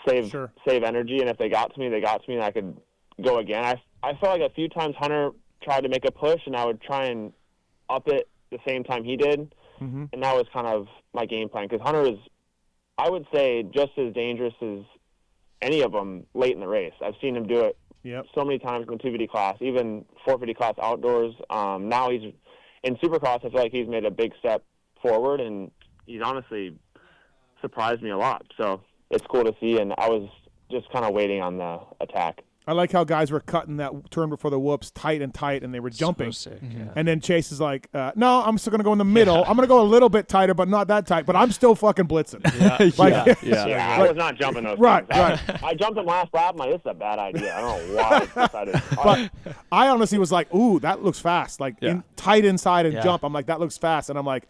save energy. And if they got to me, and I could go again. I felt like a few times Hunter tried to make a push, and I would try and up it the same time he did. And that was kind of my game plan, because Hunter is, I would say, just as dangerous as any of them late in the race. I've seen him do it so many times in the 250 class, even 450 class outdoors. Now he's in Supercross. I feel like he's made a big step forward, and he's honestly surprised me a lot. So it's cool to see, and I was just kind of waiting on the attack. I like how guys were cutting that turn before the whoops tight, and they were jumping. So sick, And then Chase is like, no, I'm still going to go in the middle. I'm going to go a little bit tighter, but not that tight. But I'm still fucking blitzing. I was not jumping those right. I jumped in last lap. I'm like, this is a bad idea. I don't know why I decided. But I honestly was like, ooh, that looks fast. Like tight inside and jump. I'm like, that looks fast. And I'm like,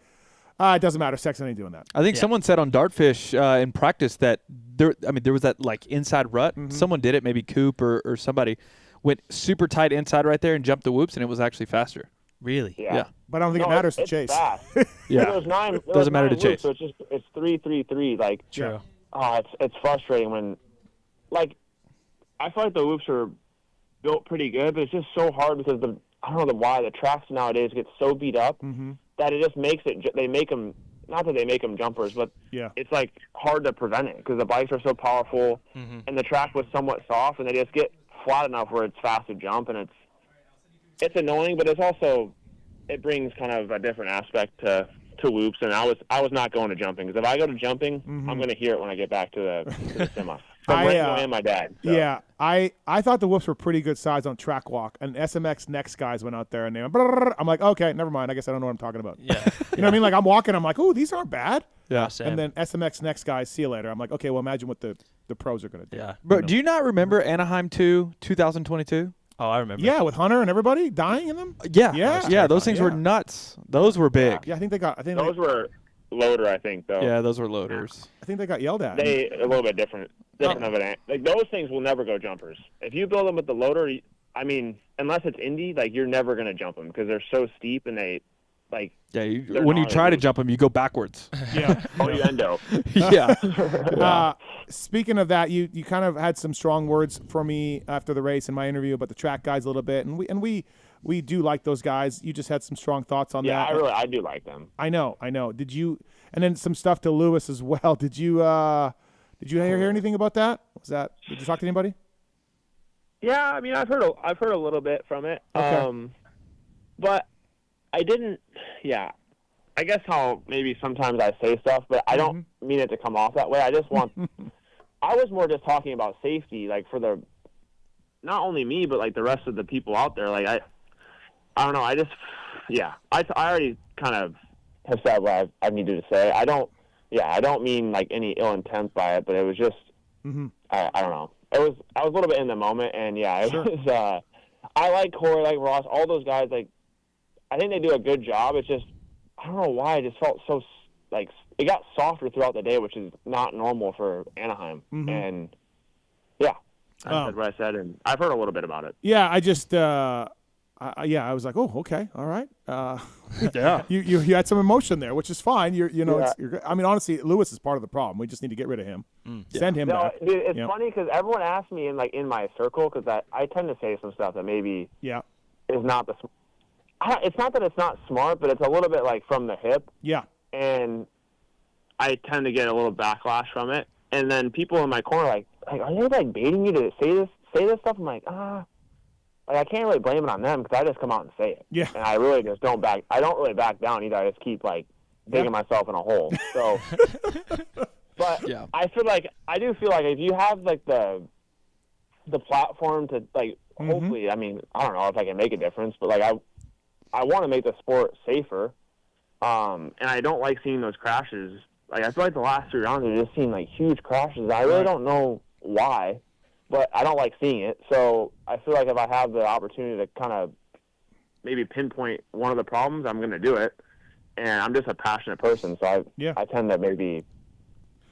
it doesn't matter. Sexton ain't doing that. I think someone said on Dartfish in practice that there was that like inside rut. Someone did it, maybe Coop or somebody went super tight inside right there and jumped the whoops, and it was actually faster. Really? Yeah. But I don't think it matters to Chase. There's nine. Doesn't matter to Chase. So it's 3-3-3. Like, true. It's frustrating when, like, I feel like the whoops are built pretty good, but it's just so hard because I don't know why the tracks nowadays get so beat up that it just makes it. They make them. Not that they make them jumpers, but it's like hard to prevent it because the bikes are so powerful and the track was somewhat soft, and they just get flat enough where it's fast to jump, and it's annoying, but it's also it brings kind of a different aspect to whoops. And I was not going to jumping, because if I go to jumping, I'm going to hear it when I get back to the semi. And my dad. So. Yeah, I thought the whoops were pretty good size on track walk, and SMX next guys went out there and they went, brrr. I'm like, okay, never mind. I guess I don't know what I'm talking about. Yeah. You know what I mean? Like I'm walking, I'm like, ooh, these aren't bad. Yeah. And then SMX next guys, see you later. I'm like, okay, well, imagine what the pros are going to do. Yeah. Bro, do you not remember Anaheim 2022? Oh, I remember. Yeah, with Hunter and everybody dying in them. Yeah. Those things were nuts. Those were big. Yeah, I think they got. Those were loader, I think, though. Yeah, those were loaders. I think they got yelled at. They a little bit different of an. Like those things will never go jumpers. If you build them with the loader, I mean, unless it's Indy, like you're never gonna jump them because they're so steep and they, like. Yeah, when you try to jump them, you go backwards. Yeah. You endo. Yeah. Speaking of that, you kind of had some strong words for me after the race in my interview about the track guys a little bit, and we do like those guys. You just had some strong thoughts on that. Yeah, I do like them. I know. Did you? And then some stuff to Lewis as well. Did you hear anything about that? Did you talk to anybody? Yeah, I mean, I've heard a little bit from it. Okay. But I didn't. Yeah, I guess how maybe sometimes I say stuff, but I don't mean it to come off that way. I just want. I was more just talking about safety, like for the, not only me, but like the rest of the people out there. Like I don't know. I already kind of have said what I needed to say. I don't mean like any ill intent by it, but it was just, I don't know. I was a little bit in the moment, and it was. I like Corey, like Ross, all those guys. Like, I think they do a good job. It's just, I don't know why. I just felt so like it got softer throughout the day, which is not normal for Anaheim. And I said what I said, and I've heard a little bit about it. Yeah, I just. I was like, oh, okay, all right. You had some emotion there, which is fine. You're I mean, honestly, Lewis is part of the problem. We just need to get rid of him. Send him back. Dude, it's funny because everyone asks me in my circle, because I tend to say some stuff that maybe is not the. It's not that it's not smart, but it's a little bit like from the hip. Yeah. And I tend to get a little backlash from it, and then people in my corner like are they like baiting you to say this stuff? I'm like Like, I can't really blame it on them because I just come out and say it. Yeah. And I really just don't really back down either. I just keep, like, digging myself in a hole. So, but I feel like, I do feel like if you have, like, the platform to, like, hopefully, I mean, I don't know if I can make a difference, but, like, I want to make the sport safer. And I don't like seeing those crashes. Like, I feel like the last 3 rounds, I've just seen, like, huge crashes. I really don't know why. but I don't like seeing it. So I feel like if I have the opportunity to kind of maybe pinpoint one of the problems, I'm going to do it. And I'm just a passionate person, so I tend to maybe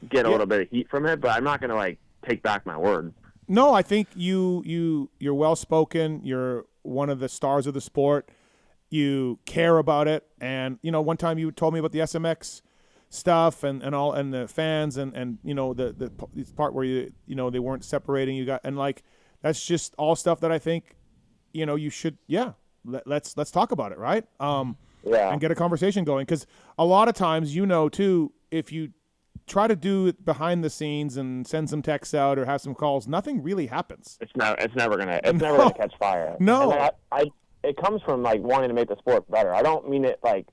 get a little bit of heat from it, but I'm not going to like take back my word. No, I think you're well spoken. You're one of the stars of the sport. You care about it, and one time you told me about the SMX stuff and the fans and the part where they weren't separating you got, and like that's just all stuff that I think you should let's talk about it, right? And get a conversation going, because a lot of times too, if you try to do it behind the scenes and send some texts out or have some calls, nothing really happens. It's never gonna catch fire. No, and it comes from like wanting to make the sport better. I don't mean it like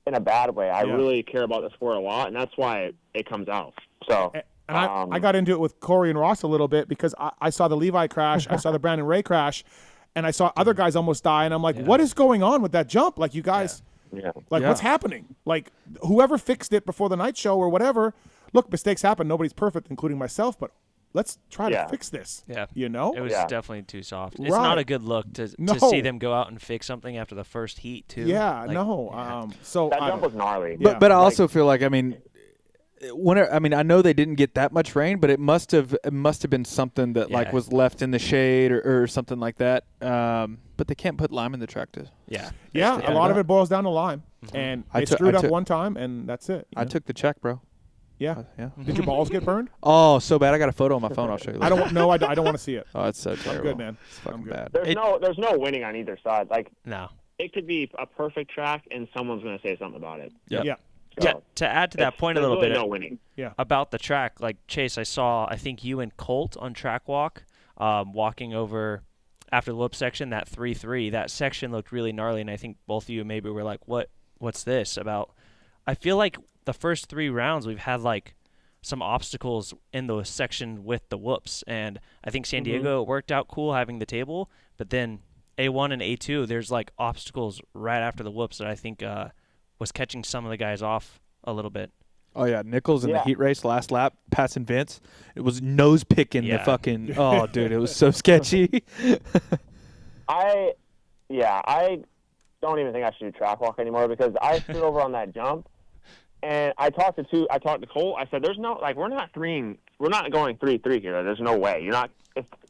in a bad way. I really care about the sport a lot, and that's why it comes out. So, and I got into it with Corey and Ross a little bit because I saw the Levi crash, I saw the Brandon Ray crash, and I saw other guys almost die, and I'm like, what is going on with that jump? Like, you guys, what's happening? Like, whoever fixed it before the night show or whatever. Look, mistakes happen. Nobody's perfect, including myself, but let's try to fix this. Yeah. It was definitely too soft. It's not a good look to see them go out and fix something after the first heat, too. Yeah, so that jump was gnarly. But I also feel like, I know they didn't get that much rain, but it must have been something that like was left in the shade or something like that. But they can't put lime in the track to. A lot of it boils down to lime, and they screwed up one time, and that's it. I took the check, bro. Yeah. Did your balls get burned? Oh, so bad. I got a photo on my phone. I'll show you later. I don't want to see it. Oh, it's so terrible. I'm good, man. It's fucking bad. There's no winning on either side. Like, no. It could be a perfect track, and someone's going to say something about it. Yeah. So to add to that point a little bit no winning. About the track, like Chase, I think you and Colt on track walk, walking over after the lip section, that 3-3, that section looked really gnarly, and I think both of you maybe were like, what's this about? I feel like the first 3 rounds we've had like some obstacles in the section with the whoops, and I think San Diego worked out cool having the table, but then A1 and A2, there's like obstacles right after the whoops that I think was catching some of the guys off a little bit. Oh yeah, Nichols in the heat race last lap passing Vince, it was nose picking the fucking. Oh dude, it was so sketchy. I don't even think I should do track walk anymore because I stood over on that jump. And I talked to Cole. I said, "There's no we're not going 3-3 here. There's no way. You're not."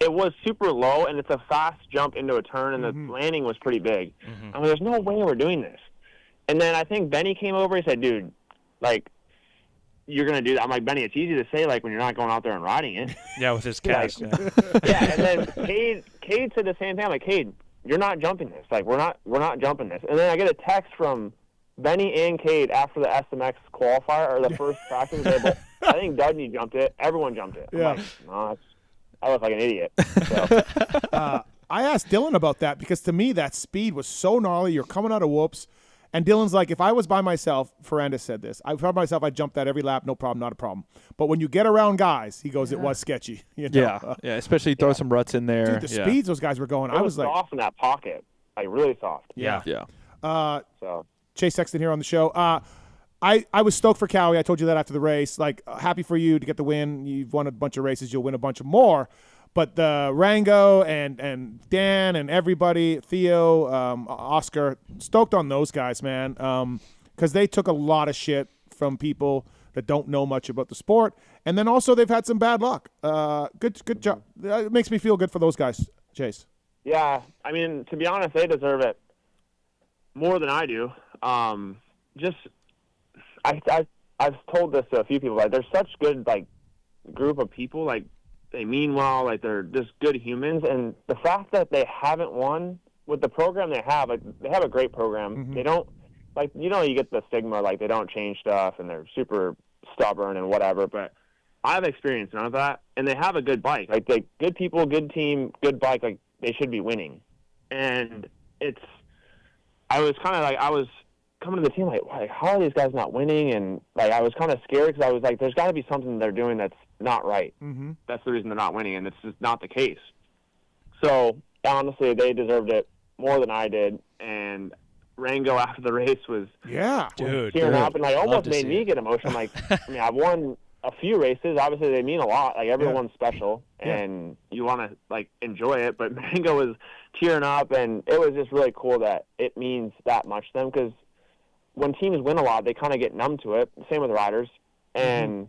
It was super low, and it's a fast jump into a turn, and the landing was pretty big. I mean, there's no way we're doing this. And then I think Benny came over. He said, "Dude, like, you're gonna do that." I'm like, "Benny, it's easy to say like when you're not going out there and riding it." Yeah, with his cast. And then Cade said the same thing. I'm like, "Cade, you're not jumping this. Like, we're not jumping this." And then I get a text from Benny and Cade after the SMX qualifier or the first practice. I think Dudney jumped it. Everyone jumped it. I'm like, no, I look like an idiot. So. I asked Dylan about that because to me that speed was so gnarly. You're coming out of whoops. And Dylan's like, if I was by myself, Ferrandis said this, if I was by myself, I'd jump that every lap, no problem, not a problem. But when you get around guys, he goes, it was sketchy. Yeah, especially throw some ruts in there. Dude, the speeds those guys were going, I was like soft in that pocket, like really soft. Yeah. So Chase Sexton here on the show. I was stoked for Cowie. I told you that after the race. Like, happy for you to get the win. You've won a bunch of races. You'll win a bunch of more. But the Rango and Dan and everybody, Theo, Oscar, stoked on those guys, man, because they took a lot of shit from people that don't know much about the sport. And then also they've had some bad luck. Good job. It makes me feel good for those guys, Chase. Yeah, I mean, to be honest, they deserve it more than I do. I've told this to a few people. Like, they're such good group of people. Like, they mean well. Like, they're just good humans. And the fact that they haven't won with the program they have, they have a great program. They don't you get the stigma like they don't change stuff and they're super stubborn and whatever. But I've experienced none of that, and they have a good bike. Like, they good people, good team, good bike. Like, they should be winning. And I was coming to the team like, how are these guys not winning? And I was kind of scared because I was like, there's got to be something they're doing that's not right. That's the reason they're not winning, and it's just not the case. So honestly, they deserved it more than I did. And Rango after the race was dude tearing up and almost made me get emotional. Like, I mean, a few races. Obviously, they mean a lot. Like, everyone's special, Yeah. and you want to, like, enjoy it. But Mango was tearing up, and it was just really cool that it means that much to them, because when teams win a lot, they kind of get numb to it. Same with riders. And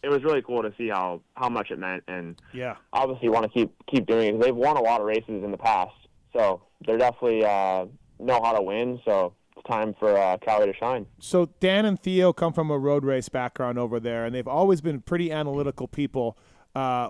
it was really cool to see how much it meant. And obviously want to keep doing it, because they've won a lot of races in the past. So they're definitely know how to win. So it's time for Cali to shine. So Dan and Theo come from a road race background over there, and they've always been pretty analytical people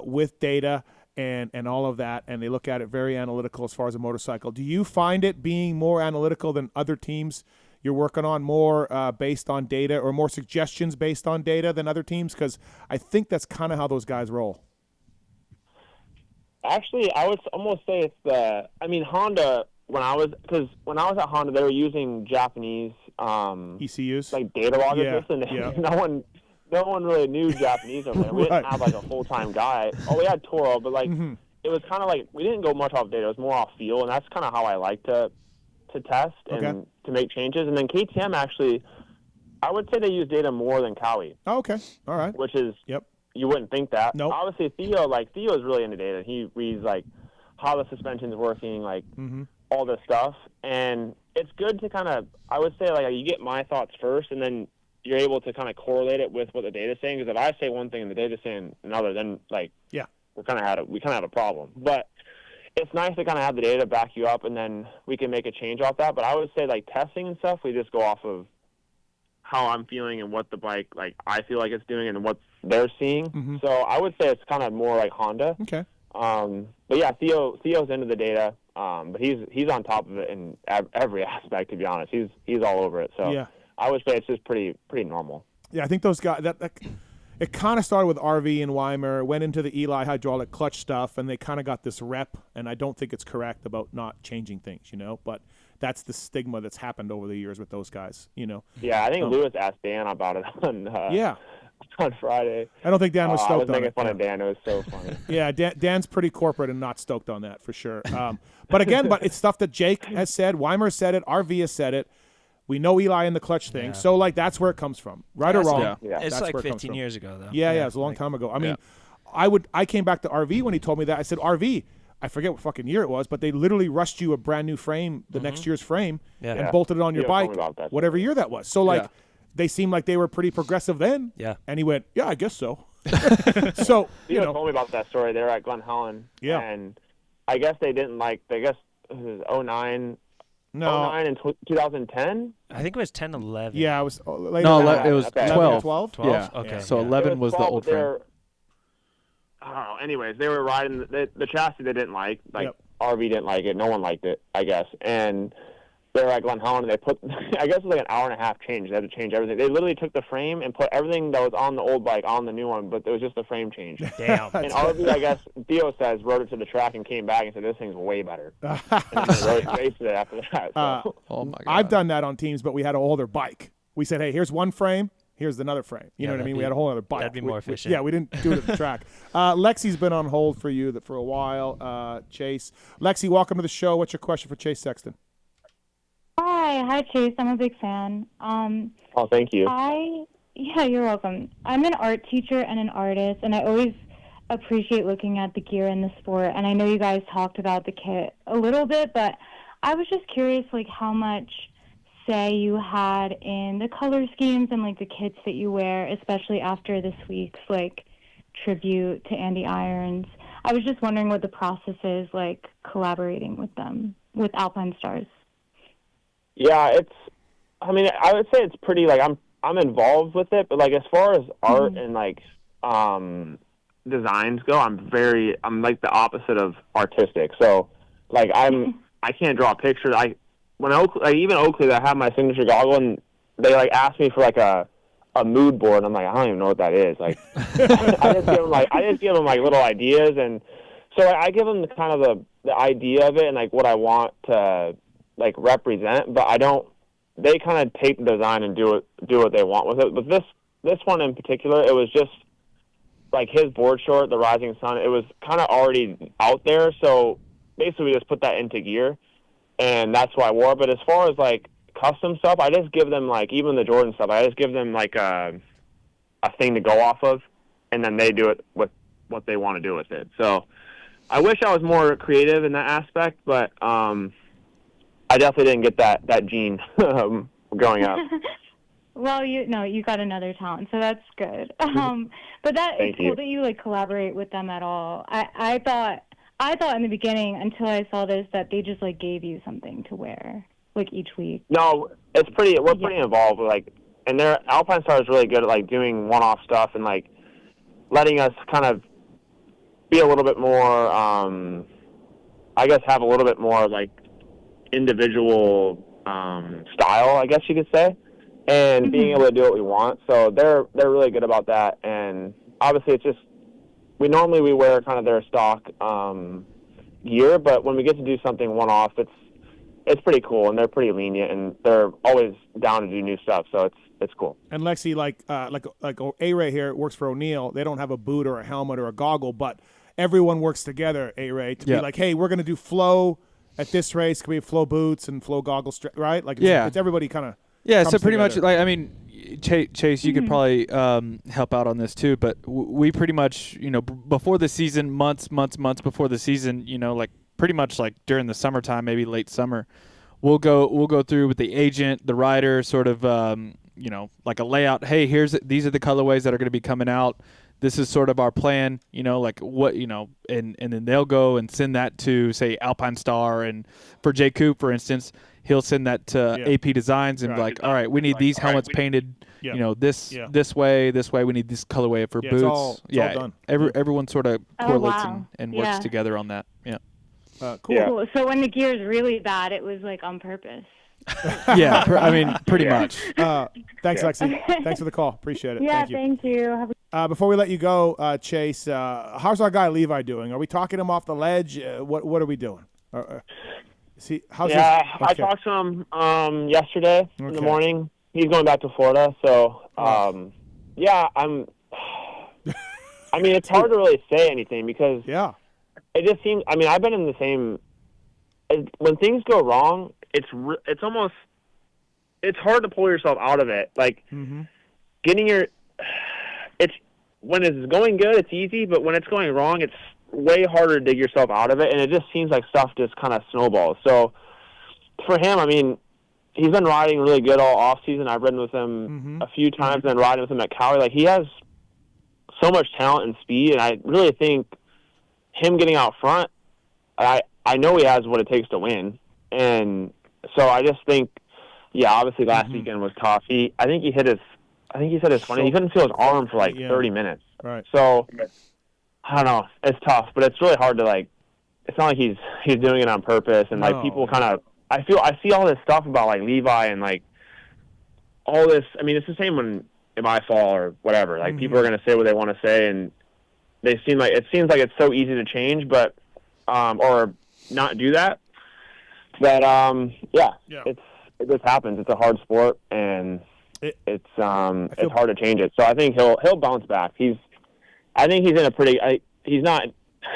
with data and all of that, and they look at it very analytical as far as a motorcycle. Do you find it being more analytical than other teams you're working on, more based on data, or more suggestions based on data than other teams? Because I think that's kind of how those guys roll. Actually, I would almost say it's Honda, when I was at Honda, they were using Japanese ECUs, like data loggers, and no one really knew Japanese over there. We didn't have like a full-time guy. Oh, we had Toro, but like it was kind of like we didn't go much off data. It was more off feel, and that's kind of how I like to test and to make changes. And then KTM, actually, I would say they use data more than Cowie. Oh, okay. All right. Which is, you wouldn't think that. Nope. Obviously, Theo is really into data. He reads, like, how the suspension's working, like, all this stuff. And it's good to kind of, I would say, like, you get my thoughts first, and then you're able to kind of correlate it with what the data's saying. Because if I say one thing and the data's saying another, then, like, we kind of had a problem. But it's nice to kind of have the data back you up, and then we can make a change off that. But I would say, like, testing and stuff, we just go off of how I'm feeling and what the bike, like, I feel like it's doing and what they're seeing. So I would say it's kind of more like Honda. Okay. But yeah, Theo's into the data, but he's on top of it in every aspect, to be honest. He's all over it. So I would say it's just pretty normal. Yeah, I think those guys, it kind of started with RV and Weimer, went into the Eli hydraulic clutch stuff, and they kind of got this rep, and I don't think it's correct about not changing things, but that's the stigma that's happened over the years with those guys, Yeah, I think Lewis asked Dan about it on Friday. I don't think Dan was stoked on it. I was making fun of Dan. It was so funny. Yeah, Dan's pretty corporate and not stoked on that for sure. But it's stuff that Jake has said, Weimer said it, RV has said it. We know Eli in the clutch thing, so like that's where it comes from, right or wrong. Yeah. It's like 15 years ago, though. Yeah, it was a long time ago. I mean, I came back to RV when he told me that. I said, RV, I forget what fucking year it was, but they literally rushed you a brand new frame, the next year's frame, and bolted it on your bike, whatever year that was. So like, they seemed like they were pretty progressive then. Yeah. And he went, yeah, I guess so. So you told me about that story. They were at Glen Helen. Yeah. And I guess they didn't like. I guess it was 09. No. 09 and 2010? I think it was 10, 11. Yeah, it was later. No, than that. it was 12. 12? Yeah. Okay. So 11 was the old frame. I don't know. Anyways, they were riding the chassis they didn't like. RV didn't like it. No one liked it, I guess. And they were at Glen Helen, and they put, I guess it was like an hour and a half change. They had to change everything. They literally took the frame and put everything that was on the old bike on the new one, but it was just a frame change. Damn. And RV, I guess, Theo says, rode it to the track and came back and said, this thing's way better. And then raced it after that. So. Oh, my God. I've done that on teams, but we had a whole other bike. We said, hey, here's one frame. Here's another frame. You know what I mean? We had a whole other bike. That'd be more efficient. We didn't do it at the track. Lexi's been on hold for you for a while. Chase. Lexi, welcome to the show. What's your question for Chase Sexton? Hi, Chase. I'm a big fan. Oh, thank you. Yeah, you're welcome. I'm an art teacher and an artist, and I always appreciate looking at the gear in the sport. And I know you guys talked about the kit a little bit, but I was just curious, like, how much say you had in the color schemes and, like, the kits that you wear, especially after this week's, like, tribute to Andy Irons. I was just wondering what the process is, like, collaborating with them, with Alpine Stars. Yeah, I would say it's pretty, like, I'm involved with it, but, like, as far as art and, like, designs go, I'm like the opposite of artistic. So, like, I can't draw pictures. Even Oakley, I have my signature goggle, and they, like, asked me for, like, a mood board, and I'm like, I don't even know what that is. Like, I just give them little ideas, and so I give them kind of the idea of it and, like, what I want to, like, represent, but they kind of take the design and do what they want with it. But this one in particular, it was just like his board short, the Rising Sun, it was kind of already out there, so basically we just put that into gear, and that's what I wore. But as far as, like, custom stuff, I just give them, like, even the Jordan stuff, I just give them, like, a thing to go off of, and then they do it with what they want to do with it. So I wish I was more creative in that aspect, but I definitely didn't get that gene growing up. Well, you got another talent, so that's good. But it's cool that you like collaborate with them at all. I thought in the beginning, until I saw this, that they just like gave you something to wear like each week. No, we're pretty involved. Like, and their Alpine Star is really good at like doing one-off stuff and like letting us kind of be a little bit more, I guess, have a little bit more like individual style, I guess you could say, and being able to do what we want. So they're really good about that. And obviously, it's just we wear kind of their stock gear, but when we get to do something one-off, it's pretty cool, and they're pretty lenient, and they're always down to do new stuff. So it's cool. And Lexi, like ARay here works for O'Neill. They don't have a boot or a helmet or a goggle, but everyone works together, ARay, to be like, hey, we're going to do flow at this race. Can we have flow boots and flow goggles, right? Like, it's everybody kind of so pretty much, like, I mean, Chase, you could probably help out on this too, but we pretty much, before the season, months before the season, like pretty much like during the summertime, maybe late summer, we'll go through with the agent, the rider, sort of, like a layout. Hey, these are the colorways that are going to be coming out. This is sort of our plan, like what, and then they'll go and send that to, say, Alpine Star. And for Jay Coop, for instance, he'll send that to AP Designs and be like, all right, we need these helmets painted, this way. We need this colorway for boots. It's all done. Everyone sort of correlates and works together on that. Yeah. Cool. So when the gear is really bad, it was like on purpose. I mean, pretty much. Thanks, Lexi. Thanks for the call. Appreciate it. Yeah, thank you. Before we let you go, Chase, how's our guy Levi doing? Are we talking him off the ledge? What are we doing? I talked to him yesterday in the morning. He's going back to Florida, so I'm. I mean, it's hard to really say anything because it just seems. I mean, I've been in the same. When things go wrong, it's hard to pull yourself out of it. Like getting it's when it's going good, it's easy, but when it's going wrong, it's way harder to dig yourself out of it, and it just seems like stuff just kind of snowballs. So for him, I mean, he's been riding really good all off season. I've ridden with him a few times, and riding with him at Cali. Like, he has so much talent and speed, and I really think him getting out front, I know he has what it takes to win. And so I just think, obviously last weekend was tough. I think he said his 20. He couldn't feel his arm for like 30 minutes. Right. So I don't know. It's tough, but it's really hard to like. It's not like he's doing it on purpose, and like people kind of. I see all this stuff about like Levi and like all this. I mean, it's the same when if I fall or whatever. Like people are gonna say what they want to say, and it seems like it's so easy to change, but or not do that. But it just happens. It's a hard sport, and it's hard to change it. So I think he'll bounce back. I think he's in a pretty. He's not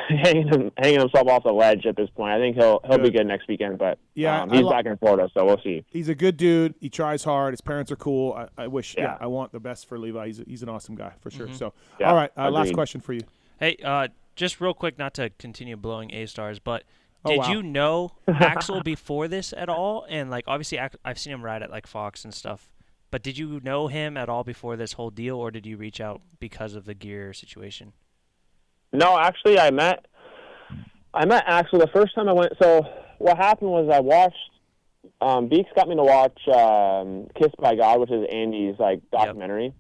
hanging himself off the ledge at this point. I think he'll be good next weekend. But he's back in Florida, so we'll see. He's a good dude. He tries hard. His parents are cool. I wish. I want the best for Levi. He's an awesome guy for sure. So all right, last question for you. Hey, just real quick, not to continue blowing A-stars, but did you know Axel before this at all? And like obviously, I've seen him ride at like Fox and stuff. But did you know him at all before this whole deal, or did you reach out because of the gear situation? No, actually, I met Axel the first time I went. So what happened was I watched Beeks got me to watch Kissed by God, which is Andy's like documentary,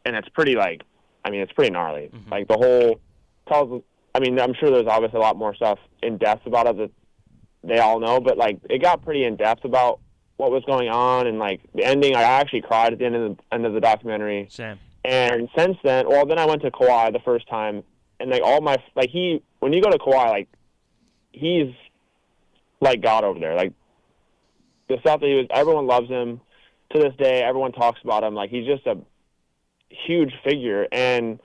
and it's pretty it's pretty gnarly. Like the whole tells. I mean, I'm sure there's obviously a lot more stuff in depth about it that they all know, but like it got pretty in depth about what was going on, and like the ending. I actually cried at the end of the documentary. Same. And since then, then I went to Kauai the first time, and like all my when you go to Kauai, like he's like God over there. Like the stuff that everyone loves him to this day. Everyone talks about him. Like he's just a huge figure. And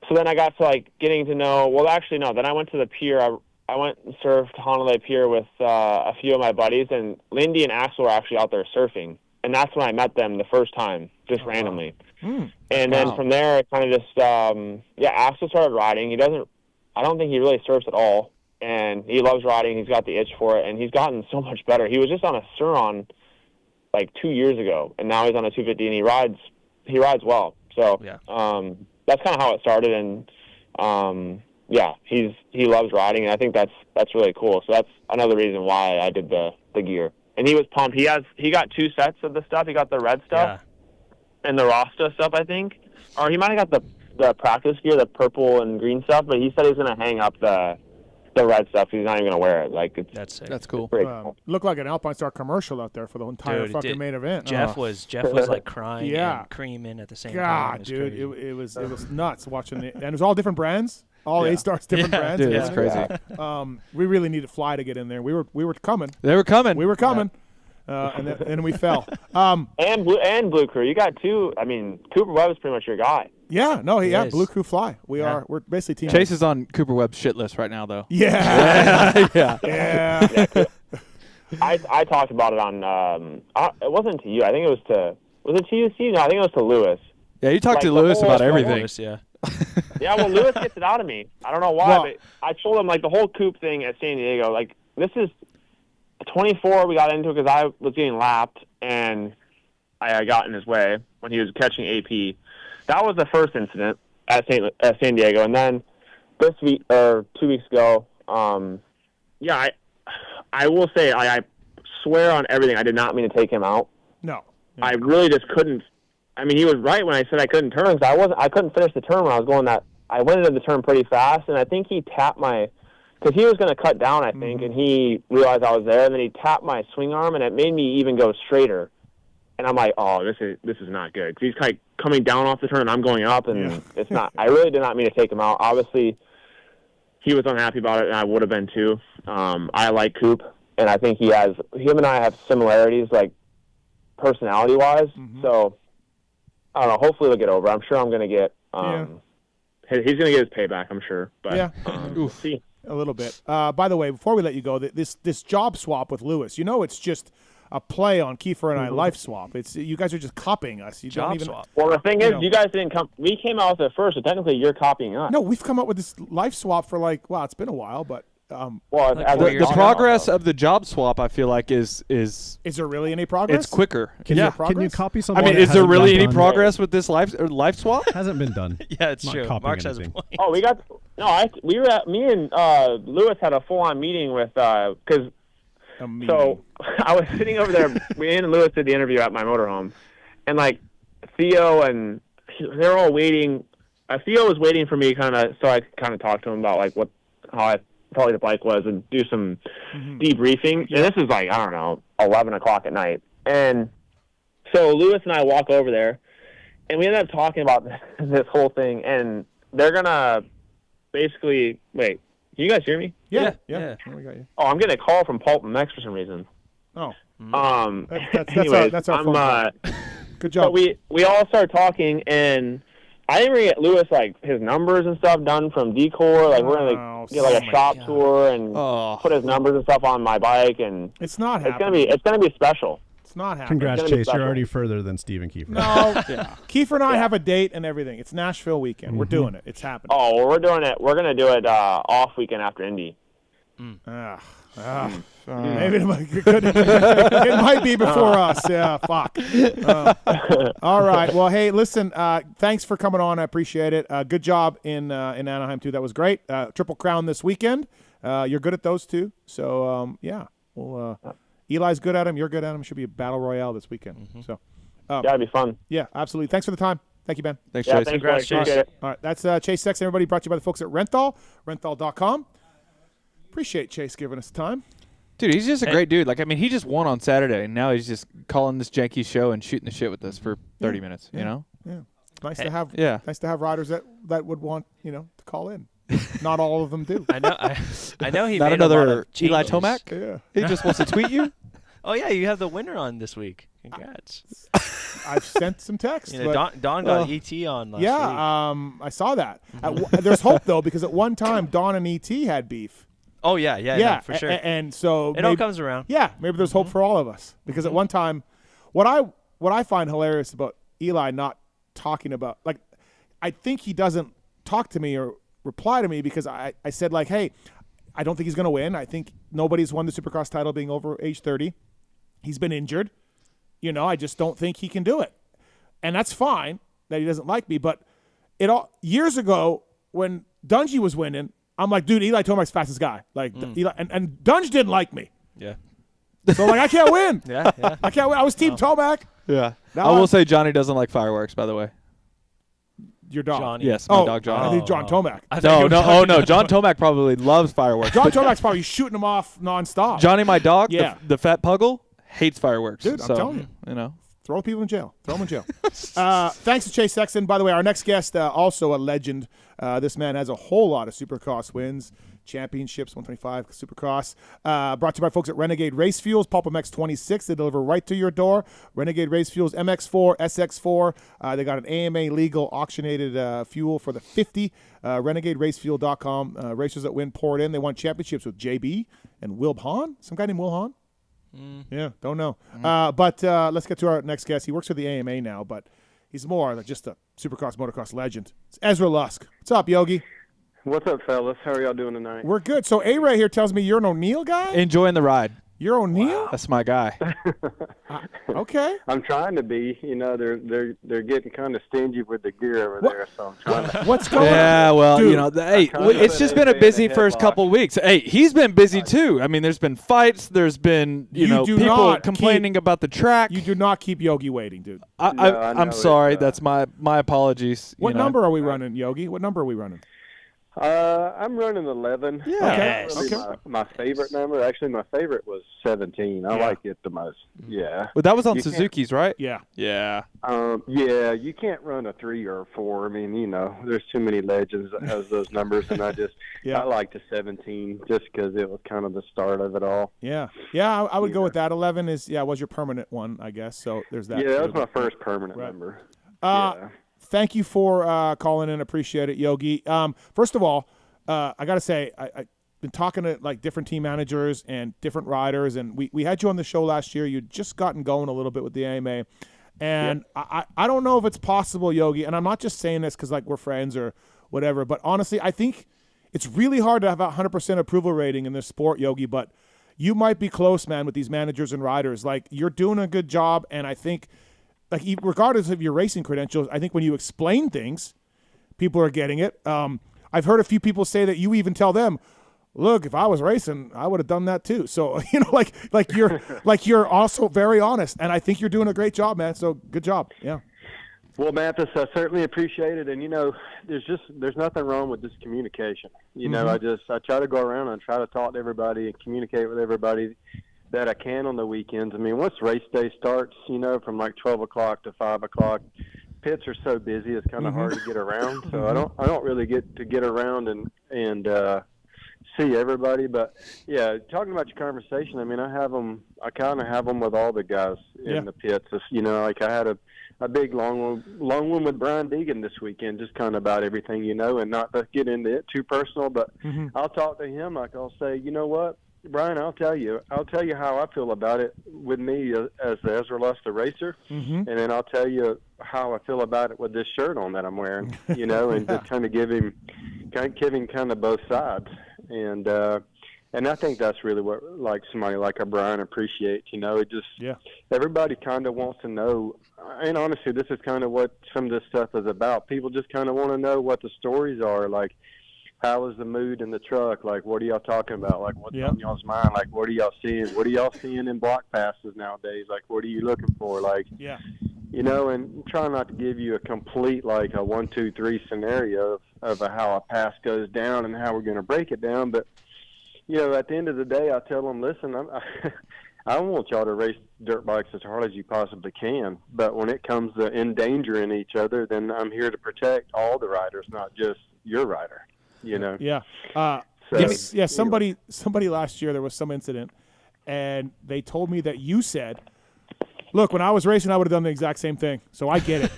so then I got to like getting to know. Well, actually no. Then I went to the pier. I went and surfed Honolulu Pier with a few of my buddies, and Lindy and Axel were actually out there surfing, and that's when I met them the first time. just randomly. Mm. And then from there, it kind of just, Axel started riding. I don't think he really surfs at all. And he loves riding. He's got the itch for it. And he's gotten so much better. He was just on a Suron like 2 years ago. And now he's on a 250 and he rides well. So that's kind of how it started. And, he loves riding. And I think that's really cool. So that's another reason why I did the gear. And he was pumped. He got 2 sets of the stuff. He got the red stuff and the Rasta stuff, I think. Or he might have got the practice gear, the purple and green stuff, but he said he's going to hang up the red stuff. He's not even going to wear it. Like, that's sick. That's cool. Cool. Looked like an Alpine Star commercial out there for the entire fucking main event. Jeff was like crying and creaming at the same time. God, dude, it was nuts watching it. And it was all different brands. All A-Stars, different brands. Dude, that's crazy. We really needed Fly to get in there. We were coming. They were coming. We were coming. And then we fell. And Blue Crew. You got 2. I mean, Cooper Webb is pretty much your guy. Yeah, Blue Crew Fly. We're basically team. Chase is on Cooper Webb's shit list right now, though. Yeah. Yeah. I talked about it on. It wasn't to you. I think it was it to you, Steve? No, I think it was to Lewis. Yeah, you talked to Lewis about everything. Lewis, yeah. Yeah, well, Lewis gets it out of me. I don't know why, but I told him, like, the whole Coop thing at San Diego, like, this is 24 we got into it because I was getting lapped, and I got in his way when he was catching AP. That was the first incident at San Diego. And then this week, or 2 weeks ago, I will say, I swear on everything, I did not mean to take him out. No. I really just couldn't. I mean, he was right when I said I couldn't turn because I couldn't finish the turn when I was going that. I went into the turn pretty fast, and I think he tapped because he was going to cut down, I think, and he realized I was there, and then he tapped my swing arm, and it made me even go straighter. And I'm like, oh, this is not good. 'Cause he's kind of coming down off the turn, and I'm going up, and it's not. I really did not mean to take him out. Obviously, he was unhappy about it, and I would have been too. I like Coop, and I think him and I have similarities, like, personality-wise, so I don't know. Hopefully, we'll get over. I'm sure I'm going to get. He's going to get his payback. I'm sure. But we'll see. A little bit. By the way, before we let you go, this job swap with Lewis, it's just a play on Kiefer and I life swap. It's you guys are just copying us. You job don't even. Swap. Well, the thing is, you guys didn't come. We came out with it first, so technically, you're copying us. No, we've come up with this life swap for it's been a while, but. The progress of the job swap, I feel like, is there really any progress? It's quicker. Can you copy something? I mean, is there really any progress with this life swap? Hasn't been done. Yeah, it's true. Mark has a point. Oh, me and Lewis had a full-on meeting with because. So I was sitting over there. Me and Lewis did the interview at my motorhome, and like Theo and they're all waiting. Theo was waiting for me, kind of, so I could kind of talk to him about like how probably the bike was and do some debriefing. And this is like, I don't know, 11 o'clock at night. And so Lewis and I walk over there, and we ended up talking about this whole thing. And they're gonna basically wait. Can you guys hear me? Yeah. We got you. Oh, I'm getting a call from PulpMX for some reason. Oh. That's our phone. Good job. So we all started talking, and I didn't really get Lewis like his numbers and stuff done from Decor. Like we're gonna get like a shop tour and put his numbers and stuff on my bike, and it's not happening. It's gonna be special. It's not happening. Congrats, Chase. You're already further than Steve and Kiefer. No, Kiefer and I have a date and everything. It's Nashville weekend. We're doing it. It's happening. Oh, well, we're doing it. We're gonna do it off weekend after Indy. Maybe it might be before us. Yeah, fuck. All right. Well, hey, listen. Thanks for coming on. I appreciate it. Good job in Anaheim too. That was great. Triple Crown this weekend. You're good at those two. So Well, Eli's good at him. You're good at him. Should be a battle royale this weekend. So, that'd be fun. Yeah, absolutely. Thanks for the time. Thank you, Ben. Thanks, Chase. Congrats, Chase. All right, that's Chase Sexton. Everybody, brought to you by the folks at Renthal, renthal.com. Appreciate Chase giving us time. Dude, he's just a great dude. Like, I mean, he just won on Saturday, and now he's just calling this janky show and shooting the shit with us for 30 minutes. You know? Yeah. Nice to have. Nice to have riders that would want to call in. Not all of them do. I know he not made another a lot of Eli changes. Tomac. Yeah. He just wants to tweet you. Oh yeah, you have the winner on this week. Congrats. I've sent some texts. Don got ET on last week. I saw that. There's hope though, because at one time Don and ET had beef. Oh yeah, no, for sure. And so it all comes around. Yeah, maybe there's hope for all of us, because at one time, what I find hilarious about Eli not talking about, like, I think he doesn't talk to me or reply to me because I said, like, hey, I don't think he's going to win. I think nobody's won the Supercross title being over age 30. He's been injured. I just don't think he can do it. And that's fine that he doesn't like me. But years ago when Dungey was winning, I'm like, dude, Eli Tomac's fastest guy. Like, Eli, and Dunge didn't like me. Yeah. So, like, I can't win. Yeah. I can't win. I was Team Tomac. Yeah. Now I will say Johnny doesn't like fireworks, by the way. Your dog. Johnny. Yes, my dog Johnny. I think John Tomac. No. John Tomac probably loves fireworks. John Tomac's probably shooting them off nonstop. Johnny, my dog, Yeah. the fat puggle, hates fireworks. Dude, I'm telling you. Throw people in jail. Throw them in jail. Thanks to Chase Sexton. By the way, our next guest, also a legend. This man has a whole lot of Supercross wins, championships, 125 Supercross. Brought to you by folks at Renegade Race Fuels, PulpMX 26. They deliver right to your door. Renegade Race Fuels, MX4, SX4. They got an AMA legal auctionated fuel for the 50. RenegadeRacefuel.com. Racers that win pour it in. They won championships with JB and Will Hahn. Some guy named Will Hahn. Yeah, don't know. But let's get to our next guest. He works for the AMA now, but he's more than just a Supercross motocross legend. It's Ezra Lusk. What's up, Yogi? What's up, fellas? How are y'all doing tonight? We're good. So ARay here tells me you're an O'Neill guy? Enjoying the ride. You're O'Neill? That's my guy. Okay. I'm trying to be. They're getting kind of stingy with the gear over there, so I'm trying to. What's going on? Yeah, well, Dude, it's just been a busy first couple weeks. Hey, he's been busy too. I mean, there's been fights. There's been, people complaining about the track. You do not keep Yogi waiting, dude. I'm sorry. That's my apologies. What number are we running, Yogi? What number are we running? I'm running 11. Yeah. Really my favorite number. Actually, my favorite was 17. I like it the most. Yeah. Well, that was on Suzuki's, right? Yeah. Yeah. Yeah, you can't run a 3 or a 4. I mean, there's too many legends that has those numbers, and I like the 17 just because it was kind of the start of it all. Yeah. Yeah, I would go with that. 11 was your permanent one, I guess. So there's that. Yeah, that was my first permanent number. Thank you for calling in. Appreciate it, Yogi. First of all, I got to say, I've been talking to like different team managers and different riders, and we had you on the show last year. You'd just gotten going a little bit with the AMA. And I don't know if it's possible, Yogi, and I'm not just saying this because like we're friends or whatever, but honestly, I think it's really hard to have a 100% approval rating in this sport, Yogi, but you might be close, man, with these managers and riders. Like, you're doing a good job, and I think – like, regardless of your racing credentials, I think when you explain things, people are getting it. I've heard a few people say that you even tell them, look, if I was racing, I would have done that too. So, you're also very honest, and I think you're doing a great job, man. So good job. Yeah. Well, Matthes, I certainly appreciate it. And, there's nothing wrong with this communication. I try to go around and try to talk to everybody and communicate with everybody that I can on the weekends. I mean, once race day starts, from like 12 o'clock to 5 o'clock, pits are so busy it's kind of hard to get around. So I don't really get around and see everybody. But yeah, talking about your conversation, I mean, I kind of have them with all the guys in the pits. Like I had a big long one with Brian Deegan this weekend, just kind of about everything, and not to get into it too personal, but I'll talk to him. Like, I'll say, you know what, Brian, I'll tell you how I feel about it with me as the Ezra Lusk, the racer, and then I'll tell you how I feel about it with this shirt on that I'm wearing, and just kind of give him kind of both sides, and I think that's really what like somebody like a Brian appreciates. It just everybody kind of wants to know, and honestly, this is kind of what some of this stuff is about. People just kind of want to know what the stories are, like. How is the mood in the truck? Like, what are y'all talking about? Like, what's on y'all's mind? Like, what are y'all seeing? What are y'all seeing in block passes nowadays? Like, what are you looking for? Like, and try not to give you a complete, like, a 1, 2, 3 scenario of how a pass goes down and how we're going to break it down. But, at the end of the day, I tell them, listen, I want y'all to race dirt bikes as hard as you possibly can. But when it comes to endangering each other, then I'm here to protect all the riders, not just your rider. Yeah. Somebody last year, there was some incident, and they told me that you said, look, when I was racing, I would have done the exact same thing. So I get it.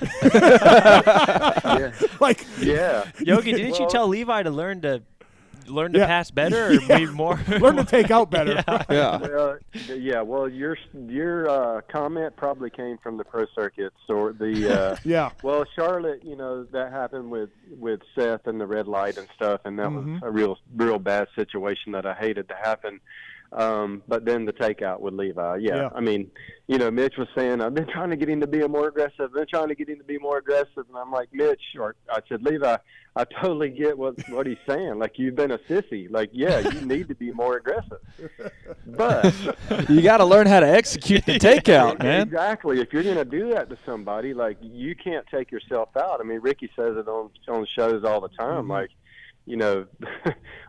Yogi, didn't you tell Levi to learn to learn to pass better or be more? Learn to take out better. Yeah. Well, your comment probably came from the pro circuits or the yeah. Well, Charlotte, that happened with Seth and the red light and stuff, and that was a real bad situation that I hated to happen. But then the takeout with Levi, yeah. I mean, Mitch was saying, I've been trying to get him to be more aggressive. And I'm like, Mitch, or I said, Levi, I totally get what he's saying. Like, you've been a sissy. Like, yeah, you need to be more aggressive. But you got to learn how to execute the takeout, man. Exactly. If you're going to do that to somebody, like, you can't take yourself out. I mean, Ricky says it on shows all the time. Like,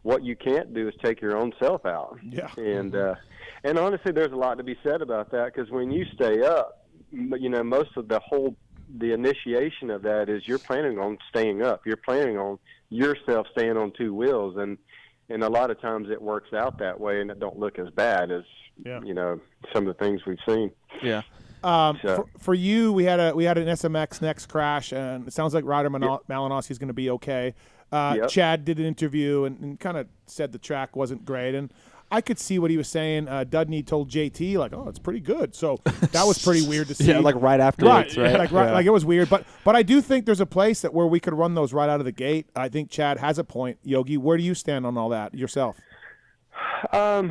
what you can't do is take your own self out. Yeah. And honestly, there's a lot to be said about that, because when you stay up, most of the initiation of that is you're planning on staying up. You're planning on yourself staying on two wheels, and a lot of times it works out that way, and it don't look as bad as some of the things we've seen. Yeah. For you, we had an SMX next crash, and it sounds like Ryder Malinowski is going to be okay. Chad did an interview and kind of said the track wasn't great, and I could see what he was saying. Dudney told JT, like, oh, it's pretty good. So that was pretty weird to see. Yeah, like right afterwards, right? Like it was weird. But I do think there's a place where we could run those right out of the gate. I think Chad has a point. Yogi, where do you stand on all that yourself? I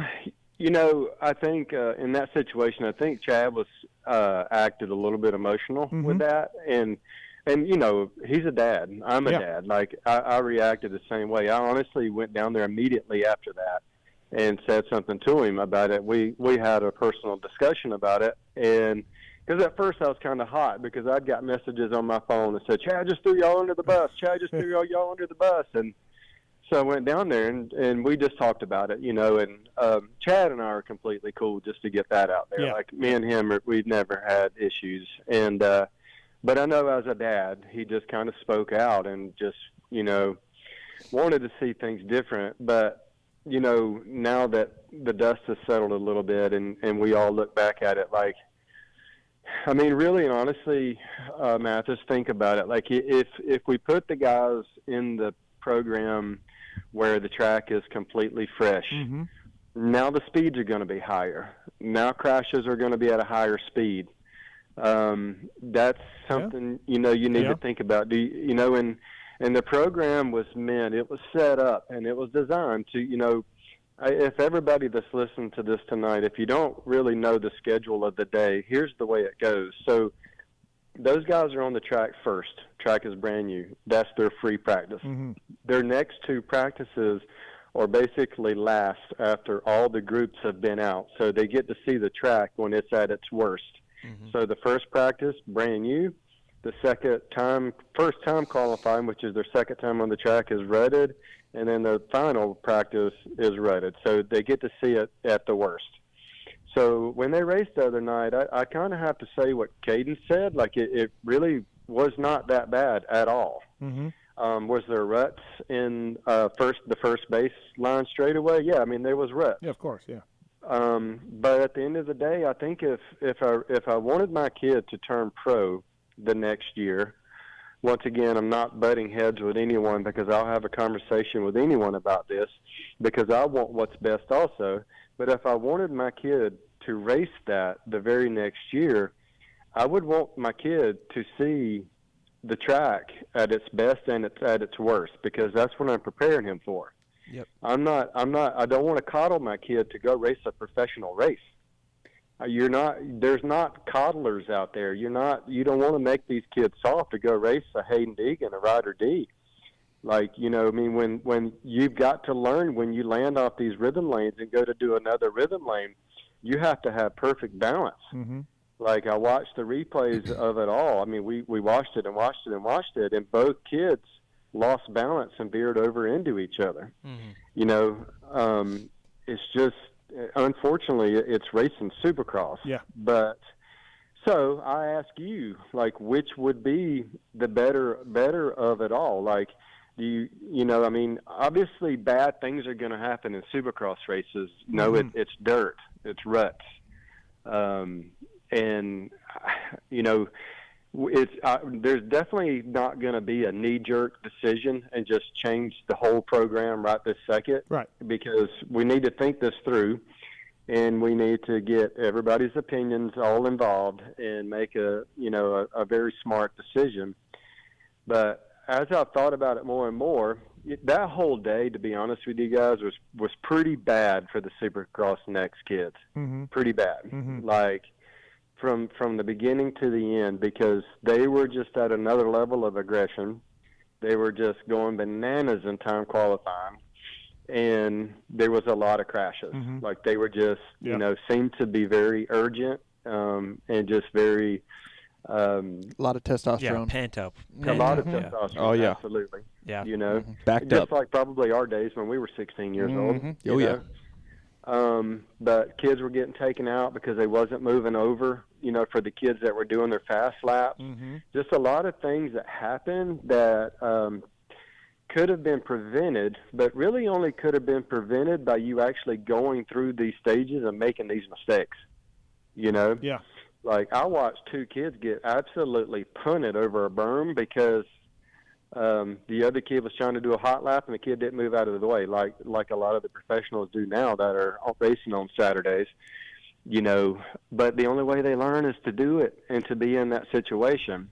think in that situation, I think Chad was acted a little bit emotional with that. And he's a dad. I'm a dad. Like, I reacted the same way. I honestly went down there immediately after that and said something to him about it. We had a personal discussion about it, and because at first I was kind of hot because I'd got messages on my phone that said, Chad just threw y'all under the bus. Chad just threw y'all under the bus. And so I went down there and we just talked about it, and Chad and I are completely cool, just to get that out there. Yeah. Like, me and him, we've never had issues. And but I know as a dad, he just kind of spoke out and just, wanted to see things different. But now that the dust has settled a little bit and we all look back at it, like, I mean, really and honestly, Matthes, think about it. Like, if we put the guys in the program where the track is completely fresh, now the speeds are going to be higher. Now crashes are going to be at a higher speed. That's something, you need to think about. And the program was it was set up and it was designed to, if everybody that's listening to this tonight, if you don't really know the schedule of the day, here's the way it goes. So those guys are on the track first. Track is brand new. That's their free practice. Their next two practices are basically last after all the groups have been out. So they get to see the track when it's at its worst. So the first practice, brand new. The first time qualifying, which is their second time on the track, is rutted, and then the final practice is rutted. So they get to see it at the worst. So when they raced the other night, I kind of have to say what Caden said. Like, it really was not that bad at all. Was there ruts in the first base line straightaway? Yeah, I mean, there was ruts. Yeah, of course, yeah. But at the end of the day, I think if I wanted my kid to turn pro the next year, once again, I'm not butting heads with anyone because I'll have a conversation with anyone about this because I want what's best also. But if I wanted my kid to race that the very next year, I would want my kid to see the track at its best and at its worst, because that's what I'm preparing him for. Yep. I don't want to coddle my kid to go race a professional race. There's not coddlers out there. You don't want to make these kids soft to go race a Hayden Deegan, a Ryder D. Like, when you've got to learn when you land off these rhythm lanes and go to do another rhythm lane, you have to have perfect balance. Like, I watched the replays of it all. I mean, we watched it and watched it and watched it, and both kids lost balance and veered over into each other. It's just, unfortunately, it's racing Supercross. Yeah. But so I ask you, like, which would be the better of it all? Like, I mean, obviously bad things are going to happen in Supercross races. It's dirt, it's ruts. And, there's definitely not going to be a knee-jerk decision and just change the whole program right this second. Right. Because we need to think this through, and we need to get everybody's opinions all involved and make a very smart decision. But as I've thought about it more and more, that whole day, to be honest with you guys, was pretty bad for the Supercross Next kids. Mm-hmm. Pretty bad. Mm-hmm. Like, from the beginning to the end, because they were just at another level of aggression. They were just going bananas in time qualifying, and there was a lot of crashes. Mm-hmm. Like, they were just, seemed to be very urgent and just very... a lot of testosterone. Yeah, pent up. A lot of testosterone. Oh, yeah. Absolutely. Yeah. Backed just up. like probably our days when we were 16 years old. Oh, yeah. But kids were getting taken out because they wasn't moving over, for the kids that were doing their fast laps. Mm-hmm. Just a lot of things that happened that could have been prevented, but really only could have been prevented by you actually going through these stages and making these mistakes, Yeah. Like, I watched two kids get absolutely punted over a berm because the other kid was trying to do a hot lap and the kid didn't move out of the way, like a lot of the professionals do now that are racing on Saturdays, But the only way they learn is to do it and to be in that situation.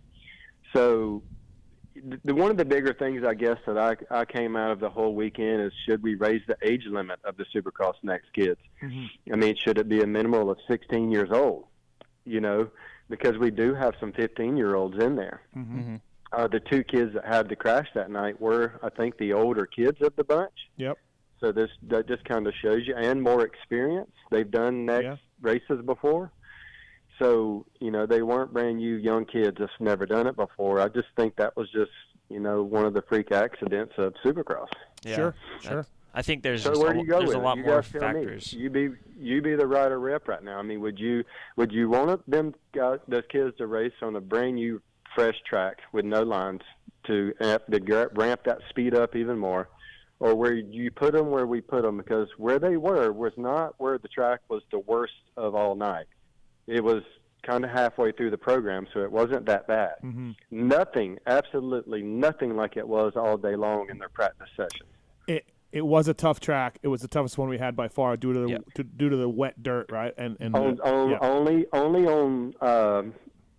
So one of the bigger things, I guess, that I came out of the whole weekend is, should we raise the age limit of the Supercross Next kids? Mm-hmm. I mean, should it be a minimal of 16 years old? Because we do have some 15-year-olds in there. Mm-hmm. The two kids that had the crash that night were, I think, the older kids of the bunch. Yep. So that just kind of shows you, and more experience. They've done next races before. So, they weren't brand new young kids that's never done it before. I just think that was just, one of the freak accidents of Supercross. Yeah. Sure. I think there's so just where do you go there's with a lot you more guys tell factors. Me. You be the rider rep right now. I mean, would you want those kids to race on a brand new fresh track with no lines to ramp that speed up even more, or where you put them where we put them? Because where they were was not where the track was the worst of all night. It was kind of halfway through the program, so it wasn't that bad. Mm-hmm. Nothing, absolutely nothing like it was all day long in their practice sessions. It was a tough track. It was the toughest one we had by far due to the wet dirt, right? Only on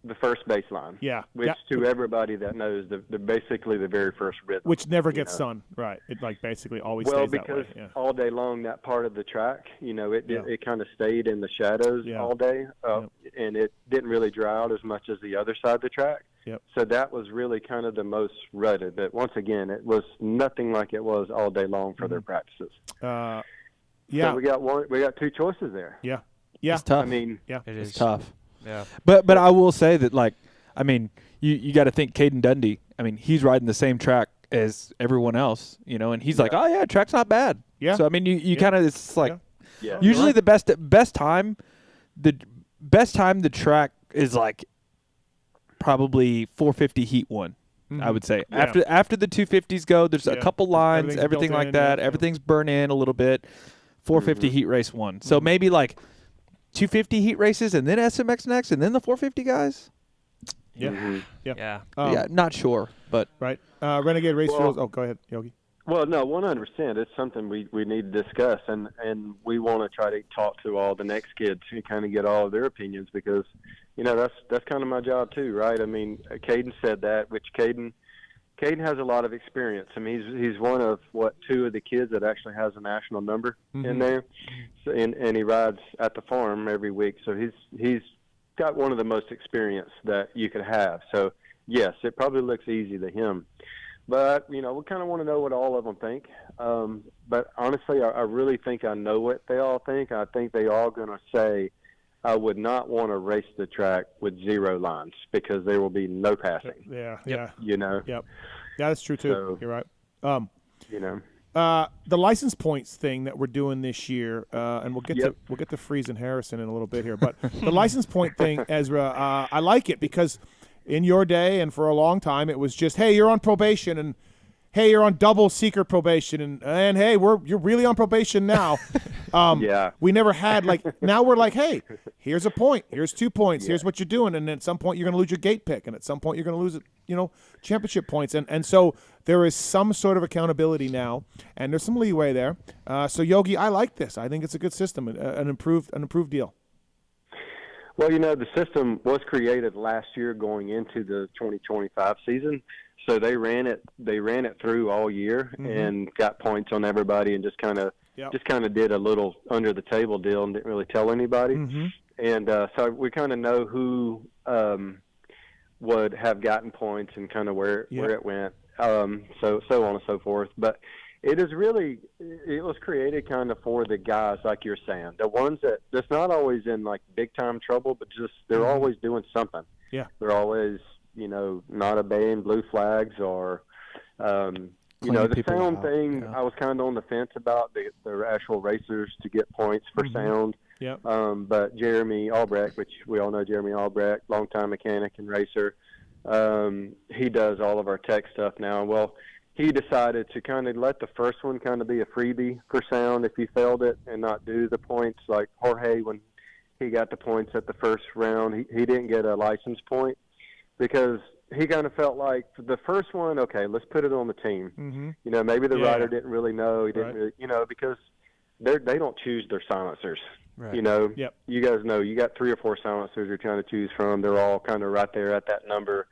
the first baseline. Yeah. Which to everybody that knows, they're basically the very first rhythm. Which never gets sun, right? It basically always stays that way. Well, because all day long that part of the track, it kind of stayed in the shadows all day, and it didn't really dry out as much as the other side of the track. Yep. So that was really kind of the most rutted. But once again, it was nothing like it was all day long for their practices. So we got two choices there. Yeah. It's tough. I mean, it's tough. Yeah. But I will say that, you got to think Caden Dundee. I mean, he's riding the same track as everyone else, and he's like, oh yeah, track's not bad. Yeah. So I mean, you kind of, it's like Yeah. Usually the best time the track is like probably 450 heat one. Mm-hmm. I would say Yeah. after the 250s go, there's a couple lines, everything like in, that. Everything's burn in a little bit. 450 heat race one. So maybe like 250 heat races and then SMX next and then the 450 guys. Yeah. Yeah. Yeah, not sure, but right. Renegade Race Fuels. Oh, go ahead, Yogi. Well, no, 100%. It's something we need to discuss, and we want to try to talk to all the next kids and kind of get all of their opinions because, you know, that's kind of my job too, right? I mean, Caden said that, which Caden has a lot of experience. I mean, he's one of two of the kids that actually has a national number in there, so, and he rides at the farm every week. So he's got one of the most experience that you could have. So yes, it probably looks easy to him. But, you know, we kind of want to know what all of them think. But honestly, I really think I know what they all think. I think they all going to say, I would not want to race the track with 0 lines because there will be no passing. Yeah. You know? Yep. Yeah, that's true, too. So, you're right. You know. The license points thing that we're doing this year, and we'll get to Friese and Harrison in a little bit here. But the license point thing, Ezra, I like it because – in your day and for a long time, it was just, hey, you're on probation, and hey, you're on double secret probation, and hey, you're really on probation now. Yeah. We never had now we're like, hey, here's a point, here's 2 points, here's what you're doing, and at some point you're going to lose your gate pick, and at some point you're going to lose championship points, and so there is some sort of accountability now, and there's some leeway there. So Yogi, I like this. I think it's a good system, an improved deal. Well, the system was created last year going into the 2025 season. So they ran it through all year and got points on everybody and just kind of did a little under the table deal and didn't really tell anybody. And so we kind of know who would have gotten points and kind of where it went. So on and so forth. But it was created kind of for the guys, like you're saying, the ones that's not always in like big time trouble, but just they're always doing something. Yeah, they're always not obeying blue flags or the sound thing. I was kind of on the fence about the actual racers to get points for sound. Yep. But Jeremy Albrecht, which we all know Jeremy Albrecht, longtime mechanic and racer, he does all of our tech stuff now. Well, he decided to kind of let the first one kind of be a freebie for sound if he failed it and not do the points. Like Jorge, when he got the points at the first round, he didn't get a license point because he kind of felt like the first one, okay, let's put it on the team. Maybe the rider didn't really know. He didn't really, because they don't choose their silencers. Right. You guys know you got 3 or 4 silencers you're trying to choose from. They're all kind of right there at that number.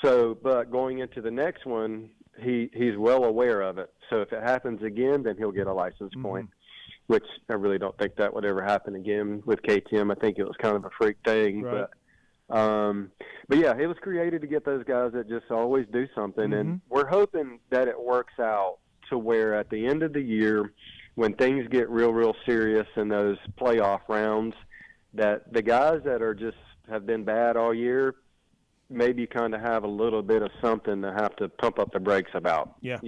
So, but going into the next one, he's well aware of it. So if it happens again, then he'll get a license point, which I really don't think that would ever happen again with KTM. I think it was kind of a freak thing. Right. But yeah, it was created to get those guys that just always do something. And we're hoping that it works out to where at the end of the year, when things get real serious in those playoff rounds, that the guys that have been bad all year, maybe kind of have a little bit of something to have to pump up the brakes about. Yeah.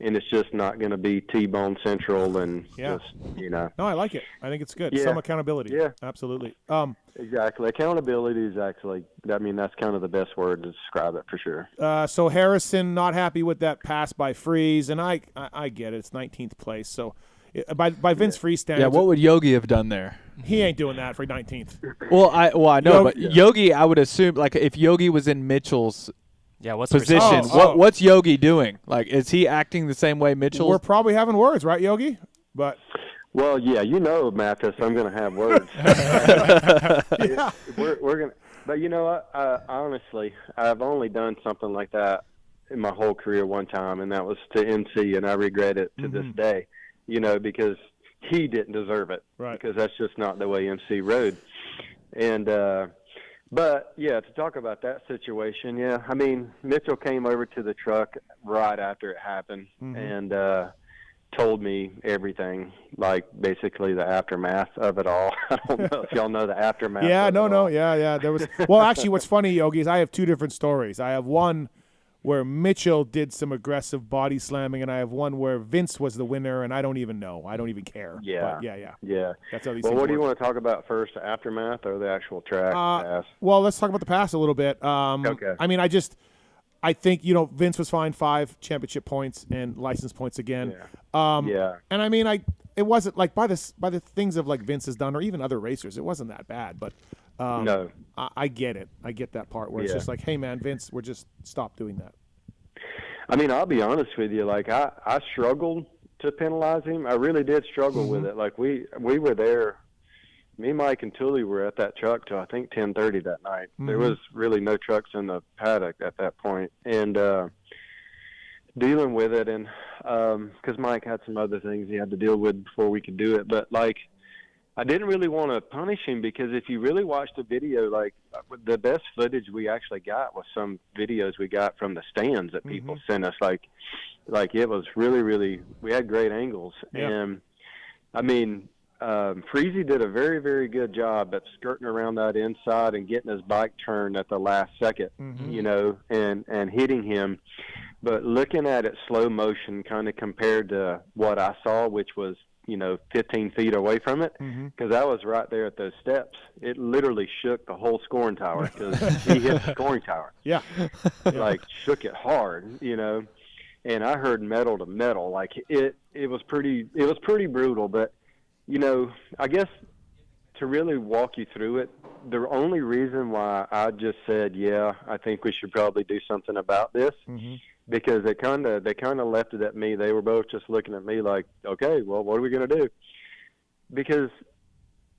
And it's just not going to be T-Bone Central and No, I like it. I think it's good. Some accountability. Yeah. Absolutely. Exactly. Accountability is actually, that's kind of the best word to describe it for sure. So Harrison not happy with that pass by Friese, and I get it. It's 19th place. So by Vince Friese standards. Yeah, what would Yogi have done there? He ain't doing that for 19th. Well, I know, but Yogi, I would assume, like, if Yogi was in Mitchell's position, what's Yogi doing? Like, is he acting the same way Mitchell? We're probably having words, right, Yogi? But well, yeah, Matthes, I'm going to have words. We're going to, but what? Honestly, I've only done something like that in my whole career one time, and that was to NC, and I regret it to this day. Because he didn't deserve it. Right. Because that's just not the way MC rode. And, but, yeah, to talk about that situation, Mitchell came over to the truck right after it happened and told me everything, like basically the aftermath of it all. I don't know if y'all know the aftermath. Yeah. There was. Well, actually, what's funny, Yogi, is I have 2 different stories. I have one where Mitchell did some aggressive body slamming, and I have one where Vince was the winner, and I don't even know. I don't even care. Yeah. But yeah. That's how these Well, things what do you work. want to talk about first, the aftermath or the actual track pass? Well, let's talk about the pass a little bit. Okay. I think, Vince was fined 5 championship points and license points again. Yeah. And it wasn't like by the things of like Vince has done or even other racers, it wasn't that bad, but no. I get it. I get that part where it's just like, hey man, Vince, we're just stop doing that. I'll be honest with you. Like I struggled to penalize him. I really did struggle with it. Like we were there. Me, Mike, and Tully were at that truck till I think 10:30 that night. There was really no trucks in the paddock at that point, and dealing with it, and because Mike had some other things he had to deal with before we could do it. But like, I didn't really want to punish him because if you really watch the video, like the best footage we actually got was some videos we got from the stands that people sent us. Like it was really, really, we had great angles. Yeah. And Friese did a very, very good job at skirting around that inside and getting his bike turned at the last second, and hitting him. But looking at it slow motion kind of compared to what I saw, which was 15 feet away from it, because I was right there at those steps. It literally shook the whole scoring tower because he hit the scoring tower. Yeah. Like shook it hard, and I heard metal to metal. Like it was pretty brutal. But I guess to really walk you through it, the only reason why I just said, yeah, I think we should probably do something about this, because they kind of left it at me. They were both just looking at me like, okay, well, what are we gonna do? Because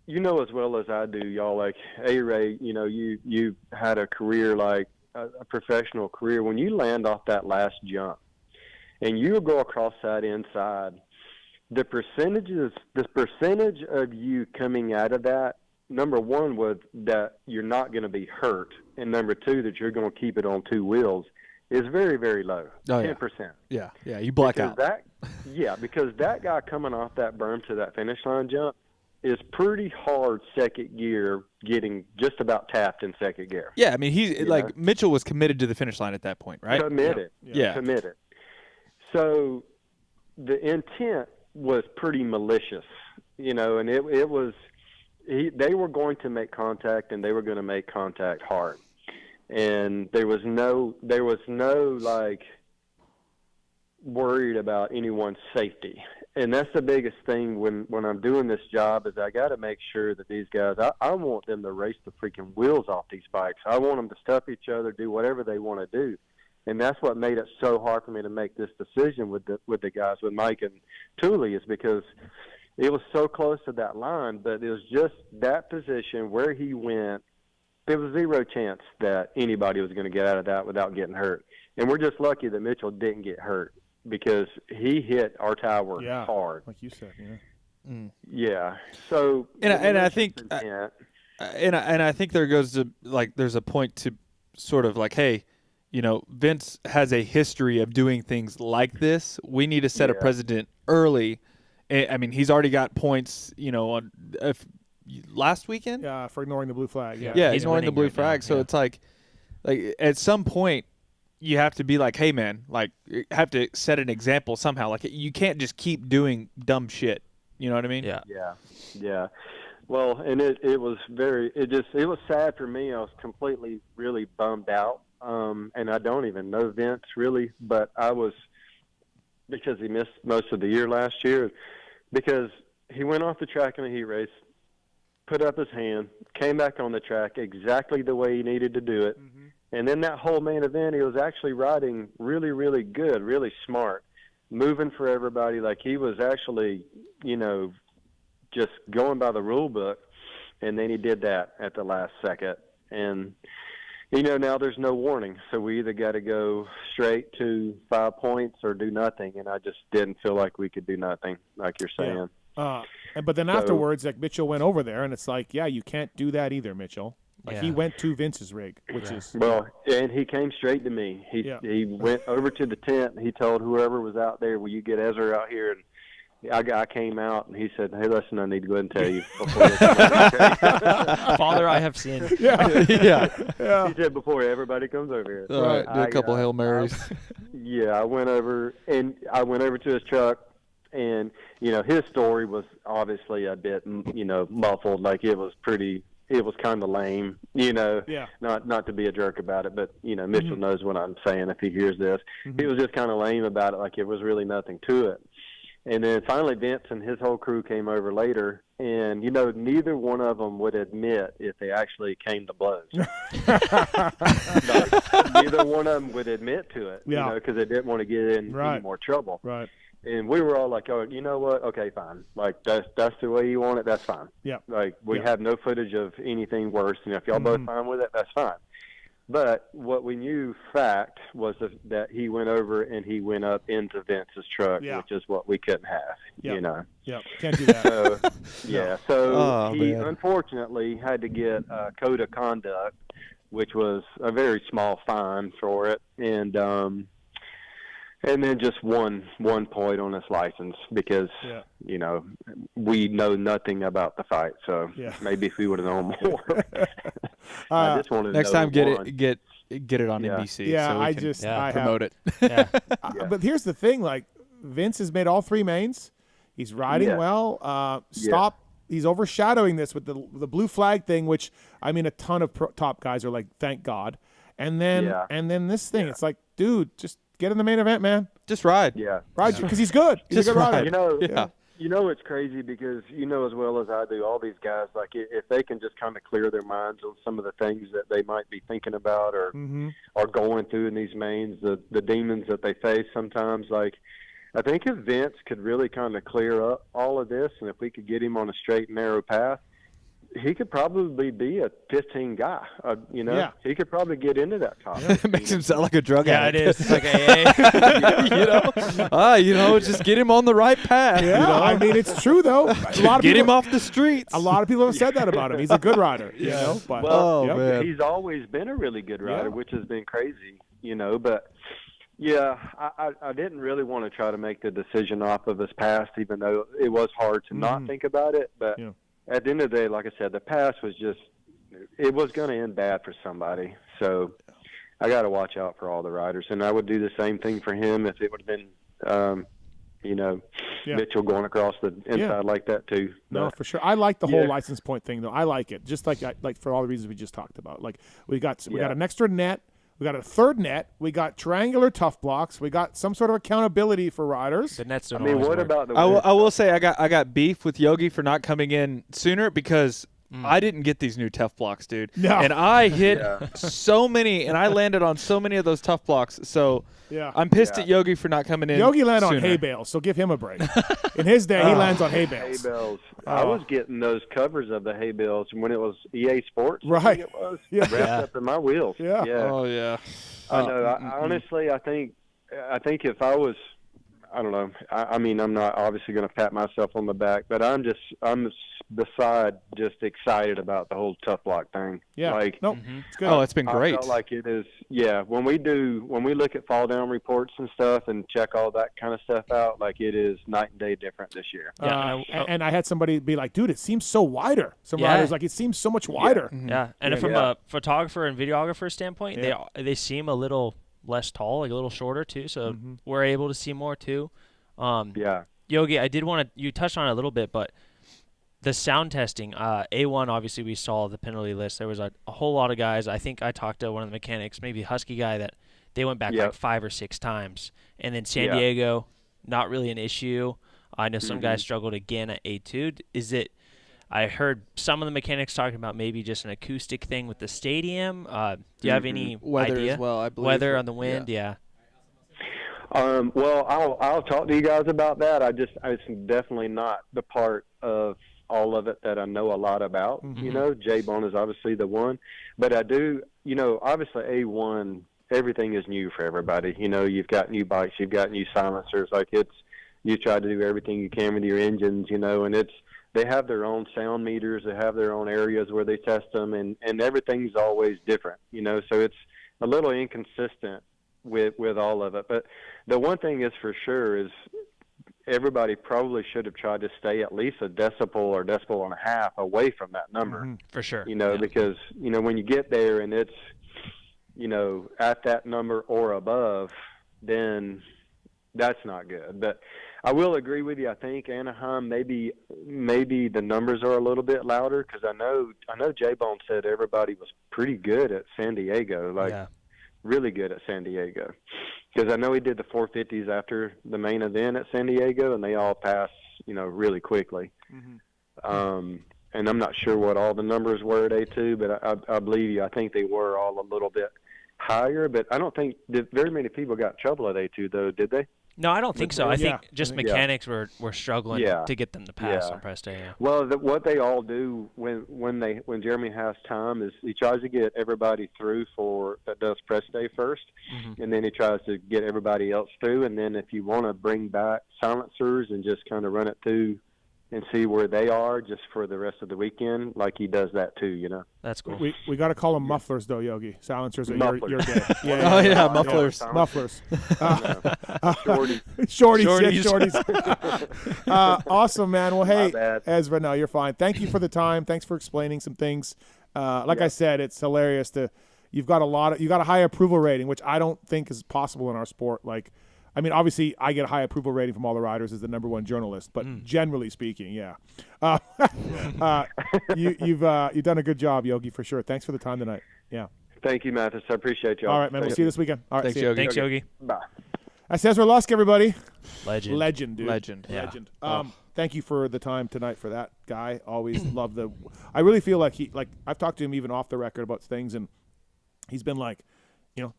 as well as I do, y'all, like ARay, you had a career, like a professional career. When you land off that last jump and you go across that inside, the percentage of you coming out of that, number one, was that you're not going to be hurt, and number two, that you're going to keep it on two wheels, is very, very low. 10%. Yeah, you black out. Because that guy coming off that berm to that finish line jump is pretty hard second gear, getting just about tapped in second gear. Yeah, I mean, he's like Mitchell was committed to the finish line at that point, right? Committed. So the intent was pretty malicious, and it was they were going to make contact, and they were going to make contact hard, and there was no like worried about anyone's safety. And that's the biggest thing when I'm doing this job, is I got to make sure that these guys, I want them to race the freaking wheels off these bikes. I want them to stuff each other, do whatever they want to do. And that's what made it so hard for me to make this decision with the guys, with Mike and Thule, is because it was so close to that line, but it was just that position where he went. There was zero chance that anybody was going to get out of that without getting hurt. And we're just lucky that Mitchell didn't get hurt, because he hit our tower hard, like you said. Yeah. So, and I think, and I think there goes to, like, there's a point to sort of like, hey, Vince has a history of doing things like this. We need to set a precedent early. I mean, he's already got points, on last weekend. Yeah, for ignoring the blue flag. Yeah, he's ignoring the blue flag. So it's like at some point, you have to be like, hey, man, like, you have to set an example somehow. Like, you can't just keep doing dumb shit. You know what I mean? Yeah. Well, and it was sad for me. I was completely, really bummed out. And I don't even know Vince really, but I was, because he missed most of the year last year, because he went off the track in a heat race, put up his hand, came back on the track exactly the way he needed to do it. And then that whole main event, he was actually riding really, really good, really smart, moving for everybody. Like, he was actually, just going by the rule book. And then he did that at the last second. And, now there's no warning. So we either got to go straight to 5 points or do nothing. And I just didn't feel like we could do nothing, like you're saying. But then afterwards, like, Mitchell went over there, and it's like, yeah, you can't do that either, Mitchell. Like, he went to Vince's rig, which is... Well, and he came straight to me. He went over to the tent, and he told whoever was out there, will you get Ezra out here? And I came out, and he said, hey, listen, I need to go ahead and tell you. Father, I have sinned. He said, before everybody comes over here. All right, do a couple Hail Marys. I went over to his truck, and, his story was obviously a bit, muffled. Like, it was kind of lame, not to be a jerk about it, but, Mitchell knows what I'm saying if he hears this. He was just kind of lame about it, like it was really nothing to it. And then finally Vince and his whole crew came over later, and, neither one of them would admit if they actually came to blows. Neither one of them would admit to it, because they didn't want to get in any more trouble. Right. And we were all like, oh, you know what? Okay, fine. Like, that's the way you want it. That's fine. Yeah. Like, we have no footage of anything worse. And if y'all both fine with it, that's fine. But what we knew fact was that he went over and he went up into Vince's truck, which is what we couldn't have, Yeah, can't do that. So he unfortunately had to get a code of conduct, which was a very small fine for it. And then just one point on his license, because, we know nothing about the fight. So maybe if we would have known more. I just wanted to next time get it on NBC. Yeah, so we can promote it. But here's the thing, like, Vince has made all three mains. He's riding well. He's overshadowing this with the blue flag thing, which, I mean, a ton of top guys are like, thank God. And then this thing, it's like, dude, just get in the main event, man. Just ride. Yeah. Ride because he's good. He's Just a good rider. ride. You know it's crazy because you know as well as I do, all these guys, like if they can just kind of clear their minds on some of the things that they might be thinking about or going through in these mains, the demons that they face sometimes, like I think if Vince could really kind of clear up all of this, and if we could get him on a straight and narrow path, he could probably be a 15 guy. He could probably get into that top. It makes him sound like a drug addict. Yeah, it is. It's like AA. Just get him on the right path. Yeah, I mean, it's true, though. Get him off the streets. A lot of people have said that about him. He's a good rider, you know. But, man. He's always been a really good rider, which has been crazy, But, yeah, I didn't really want to try to make the decision off of his past, even though it was hard to not think about it. But at the end of the day, like I said, the past was just – it was going to end bad for somebody. So I got to watch out for all the riders. And I would do the same thing for him if it would have been Mitchell going across the inside like that too. No, for sure. I like the whole license point thing, though. I like it, just like for all the reasons we just talked about. Like we got an extra net. We got a third net. We got triangular tough blocks. We got some sort of accountability for riders. The nets don't what about the I will say I got beef with Yogi for not coming in sooner because I didn't get these new tough blocks, dude. No. And I hit so many, and I landed on so many of those tough blocks. So I'm pissed at Yogi for not coming in. Yogi landed sooner. on hay bales, so give him a break. In his day, he lands on hay bales. Hay bales. I was getting those covers of the hay bales when it was EA Sports. Right. I think it was. Wrapped up in my wheels. Yeah. Oh, yeah. I know. Honestly, I think if I was, I don't know. I mean, I'm not obviously going to pat myself on the back, but I'm beside just excited about the whole tough block thing. Yeah. Like, it's good. Oh, it's been great. I felt like it is. Yeah. When we look at fall down reports and stuff and check all that kind of stuff out, like it is night and day different this year. And I had somebody be like, dude, it seems so wider. Some riders like it seems so much wider. Yeah. And from a photographer and videographer standpoint, they seem a little less tall, like a little shorter too. So we're able to see more too. Yogi, I did want to. You touched on it a little bit, but the sound testing, A1, obviously we saw the penalty list. There was a whole lot of guys. I think I talked to one of the mechanics, maybe Husky guy, that they went back like 5 or 6 times. And then San Diego, not really an issue. I know some guys struggled again at A2. I heard some of the mechanics talking about maybe just an acoustic thing with the stadium. Do you have any weather idea? As well, I believe. Weather on the wind, Well, I'll talk to you guys about that. It's definitely not the part of all of it that I know a lot about. J-Bone is obviously the one, but I do, obviously A1, everything is new for everybody. You've got new bikes, you've got new silencers. Like you try to do everything you can with your engines, and they have their own sound meters, they have their own areas where they test them, and everything's always different, so it's a little inconsistent with all of it. But the one thing is for sure is everybody probably should have tried to stay at least a decibel or decibel and a half away from that number. For sure. Because, when you get there and it's, at that number or above, then that's not good. But I will agree with you. I think Anaheim, maybe the numbers are a little bit louder because I know J-Bone said everybody was pretty good at San Diego, really good at San Diego. Because I know he did the 450s after the main event at San Diego, and they all passed, really quickly. And I'm not sure what all the numbers were at A2, but I believe you. I think they were all a little bit higher, but I don't think very many people got trouble at A2, though, did they? No, I don't think so. I think just mechanics were struggling to get them to pass on press day. Yeah. Well, what they all do when Jeremy has time is he tries to get everybody through that does press day first, and then he tries to get everybody else through. And then if you want to bring back silencers and just kind of run it through and see where they are just for the rest of the weekend, like he does that too, That's cool. We got to call them mufflers, though, Yogi. Silencers are your day. Mufflers. Mufflers. Shorties. Shorties. Awesome, man. Well, hey, Ezra, no, you're fine. Thank you for the time. Thanks for explaining some things. I said, it's hilarious you've got a high approval rating, which I don't think is possible in our sport. Obviously, I get a high approval rating from all the riders as the #1 journalist, but generally speaking, you've done a good job, Yogi, for sure. Thanks for the time tonight. Yeah. Thank you, Matthes. I appreciate you. All right, man. We'll see you this weekend. All right, Thanks, Yogi. Thanks, Yogi. Bye. That's Ezra Lusk, everybody. Legend, dude. Legend. Yeah. Legend. Thank you for the time tonight for that guy. Always love the. I really feel like I've talked to him even off the record about things, and he's been like,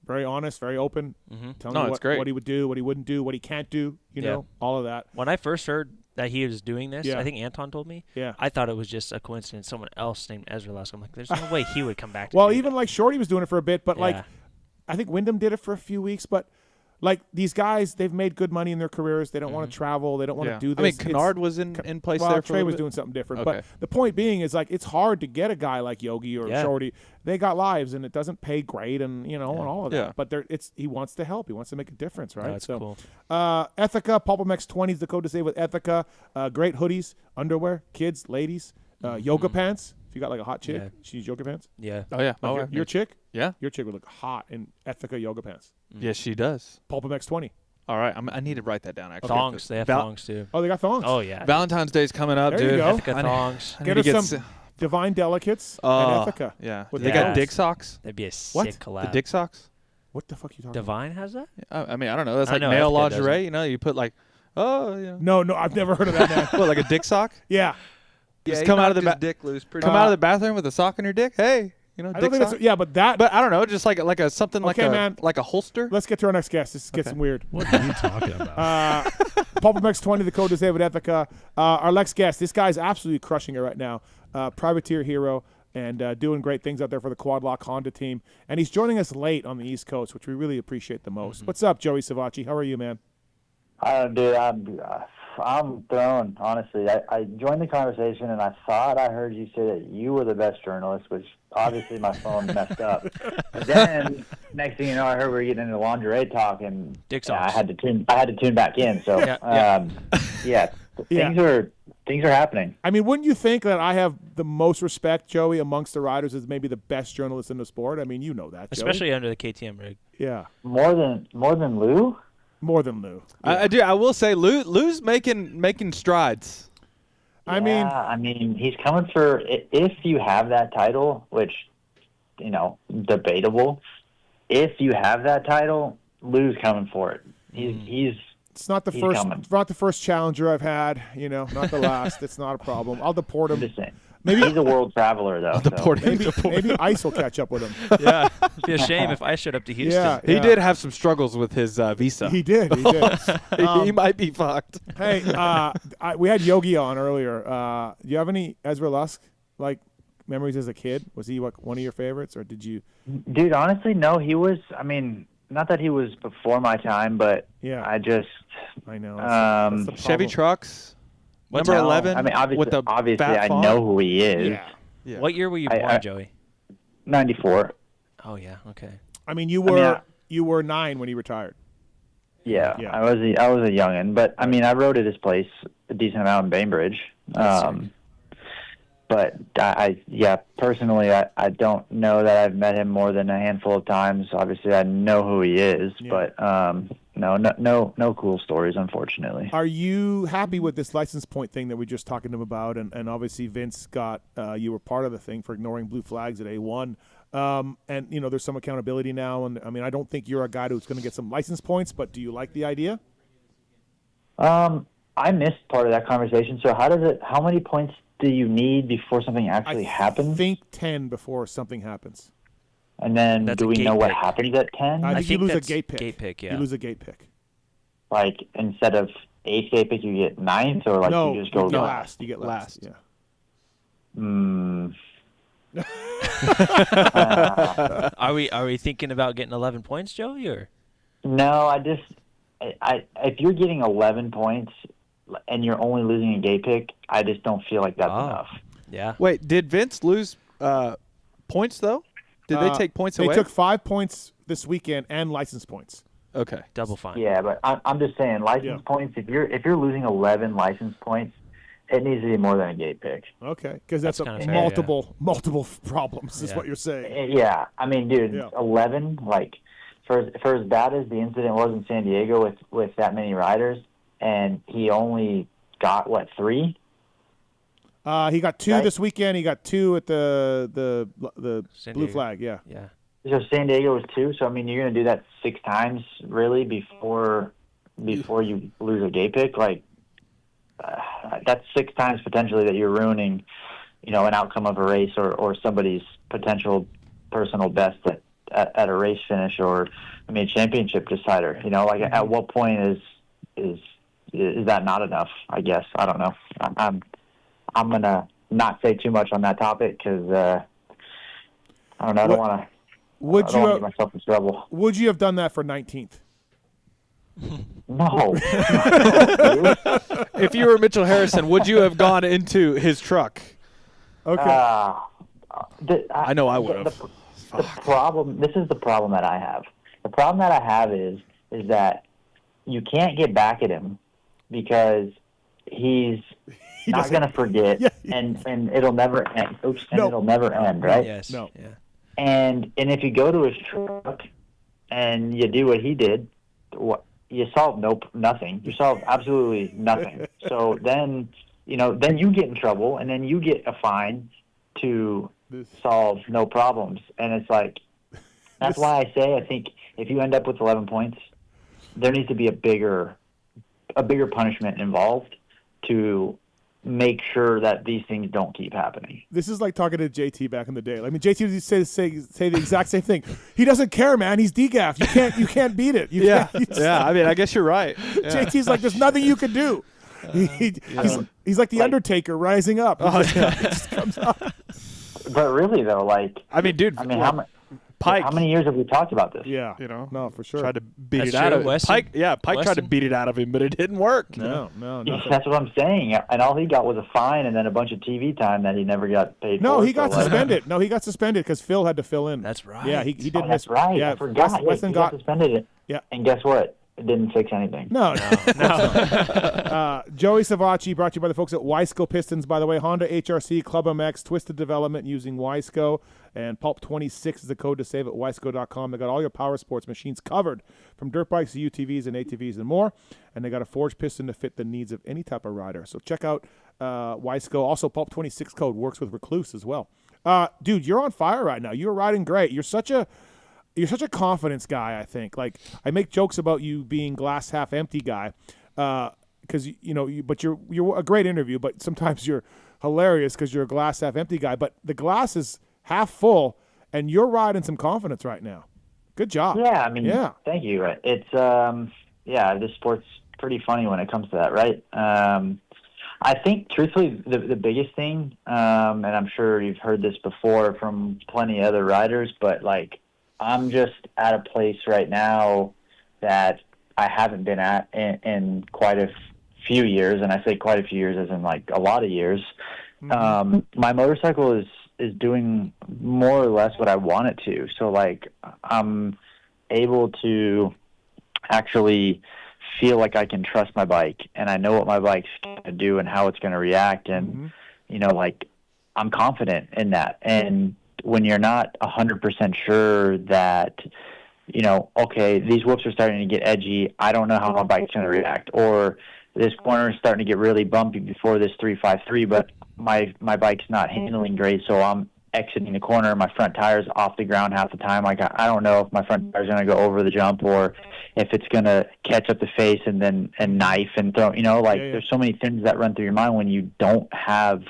very honest, very open, telling me what he would do, what he wouldn't do, what he can't do. You know, all of that. When I first heard that he was doing this, I think Anton told me. Yeah. I thought it was just a coincidence. Someone else named Ezra Lusk. I'm like, there's no way he would come back. Well, even like Shorty was doing it for a bit, but I think Wyndham did it for a few weeks, but. Like, these guys, they've made good money in their careers. They don't want to travel. They don't want to do this. I mean, Kennard was in place there for Trey was doing something different. But the point being is, like, it's hard to get a guy like Yogi or Shorty. They got lives, and it doesn't pay great and, and all of that. But he wants to help. He wants to make a difference, right? That's cool. ETHIKA, PulpMX 20 is the code to save with ETHIKA. Great hoodies, underwear, kids, ladies, yoga pants. If you got, like, a hot chick, she needs yoga pants. Yeah. Oh, yeah. Like your chick? Yeah. Your chick would look hot in ETHIKA yoga pants. Yes, she does. PulpMX 20. All right. I need to write that down, actually. Thongs. They have thongs, too. Oh, they got thongs? Oh, yeah. Valentine's Day's coming up, there dude. You go. ETHIKA thongs. Get her some Divine Delicates and ETHIKA. Yeah. They got dick socks. That'd be a sick collab. The dick socks? What the fuck are you talking Divine has that? I mean, I don't know. That's like male lingerie. You put like, No, I've never heard of that, man. What, like a dick sock? Yeah. Just come out of the dick loose. Come out of the bathroom with a sock in your dick. Hey, I don't think that's, but that. But I don't know, just like a something like a holster. Let's get to our next guest. This gets weird. What are you talking about? PulpMX 20, the code to save at ETHIKA. Our next guest. This guy's absolutely crushing it right now. Privateer hero and doing great things out there for the Quad Lock Honda team. And he's joining us late on the East Coast, which we really appreciate the most. What's up, Joey Savatgy? How are you, man? Dude, I'm thrown, honestly. I joined the conversation, and I thought I heard you say that you were the best journalist, which obviously my phone messed up. But then, next thing you know, I heard we were getting into lingerie talk, and I had to tune back in. So, things are happening. I mean, wouldn't you think that I have the most respect, Joey, amongst the riders as maybe the best journalist in the sport? I mean, you know that, Joey. Especially under the KTM rig. Yeah. More than Lou? More than Lou. Yeah. I will say Lou's making strides. I mean, he's coming for, if you have that title, which, debatable. If you have that title, Lou's coming for it. He's It's not the first. It's not the first challenger I've had. Not the last. It's not a problem. I'll deport him. Maybe he's a world traveler, though. Maybe Ice will catch up with him. Yeah, it'd be a shame if I showed up to Houston. Yeah, he did have some struggles with his visa. He did. He might be fucked. Hey, we had Yogi on earlier. Do you have any Ezra Lusk memories as a kid? Was he one of your favorites, or did you? Dude, honestly, no. He was. I mean, not that he was before my time, but I know. That's the Chevy trucks. Number 11. I mean, obviously, I font. know who he is. Yeah. What year were you born, Joey? 94. Oh yeah, okay. I mean, you were 9 when he retired. Yeah. I was a youngin', but I mean, I rode at his place a decent amount in Bainbridge. But personally, I don't know that I've met him more than a handful of times. Obviously, I know who he is, but no cool stories, unfortunately. Are you happy with this license point thing that we just talking to him about? And obviously, Vince got you were part of the thing for ignoring blue flags at A1. And there's some accountability now. And I mean, I don't think you're a guy who's going to get some license points, but do you like the idea? I missed part of that conversation. So how many points do you need before something actually happens? I think 10 before something happens. And then do we know what happens at 10? I think you lose a gate pick. Gate pick, yeah. You lose a gate pick. Like, instead of 8th gate pick, you get 9th, or you just go last? You get last. Yeah. Are we thinking about getting 11 points, Joey? Or no, if you're getting 11 points and you're only losing a gate pick, I just don't feel like that's enough. Yeah. Wait, did Vince lose points though? Did they take points away? They took 5 points this weekend and license points. Okay. Double fine. Yeah, but I'm just saying license points. If you're losing 11 license points, it needs to be more than a gate pick. Okay, because that's multiple problems is what you're saying. Yeah, I mean, dude, 11. For as bad as the incident was in San Diego with that many riders, and he only got 3. He got 2 this weekend. He got 2 at the blue flag. Yeah. So San Diego was 2. So I mean, you're going to do that 6 times really before before you lose a gate pick, like that's 6 times potentially that you're ruining, an outcome of a race or somebody's potential personal best at a race finish or a championship decider. At what point is that not enough? I guess I don't know. I'm gonna not say too much on that topic because I don't know. I don't want to get myself in trouble. Would you have done that for 19th? No. If you were Mitchell Harrison, would you have gone into his truck? Okay. I know I would have. The problem. This is the problem that I have. The problem that I have is that you can't get back at him because he's not going to forget, and it'll never end. It'll never end, right? Yes. No. Yeah. And if you go to his truck and you do what he did, you solve nothing. You solve absolutely nothing. So then you get in trouble, and then you get a fine to solve no problems. And it's like, that's why I say I think if you end up with 11 points, there needs to be a bigger punishment involved to make sure that these things don't keep happening. This is like talking to JT back in the day. JT used to say the exact same thing. He doesn't care, man. He's degaffed. You can't beat it. Yeah. I guess you're right. Yeah. JT's like, there's nothing you can do. He's like the Undertaker rising up. He just comes up. But really, though, Pike. How many years have we talked about this? Yeah, no, for sure. Tried to beat it out of him. Pike tried to beat it out of him, but it didn't work. No, nothing. That's what I'm saying. And all he got was a fine and then a bunch of TV time that he never got paid for. No, he got suspended. No, he got suspended because Phil had to fill in. That's right. Yeah, he did. That's right. Yeah, I forgot. Weston he got suspended. Yeah. And guess what? It didn't fix anything. No. Joey Savatgy, brought to you by the folks at Wiseco Pistons, by the way. Honda HRC, PulpMX, Twisted Development using Wiseco, and Pulp26 is the code to save at wiseco.com. They got all your power sports machines covered, from dirt bikes to UTVs and ATVs and more, and they got a forged piston to fit the needs of any type of rider. So check out Wiseco. Also, Pulp26 code works with Recluse as well. Dude, you're on fire right now. You're riding great. You're such a confidence guy, I think. I make jokes about you being glass half empty guy, because but you're a great interview. But sometimes you're hilarious because you're a glass half empty guy. But the glass is half full, and you're riding some confidence right now. Good job. Yeah, thank you. It's this sport's pretty funny when it comes to that, right? I think, truthfully, the biggest thing, and I'm sure you've heard this before from plenty of other riders, but I'm just at a place right now that I haven't been at in quite a few years, and I say quite a few years as in a lot of years. Mm-hmm. My motorcycle is doing more or less what I want it to. So I'm able to actually feel like I can trust my bike, and I know what my bike's going to do and how it's going to react, and I'm confident in that. And when you're not 100% sure that, okay, these whoops are starting to get edgy, I don't know how my bike's going to react, or this corner is starting to get really bumpy before this 353, but my bike's not handling great, so I'm exiting the corner, my front tire's off the ground half the time. I don't know if my front tire's going to go over the jump or if it's going to catch up the face and knife and throw, there's so many things that run through your mind when you don't have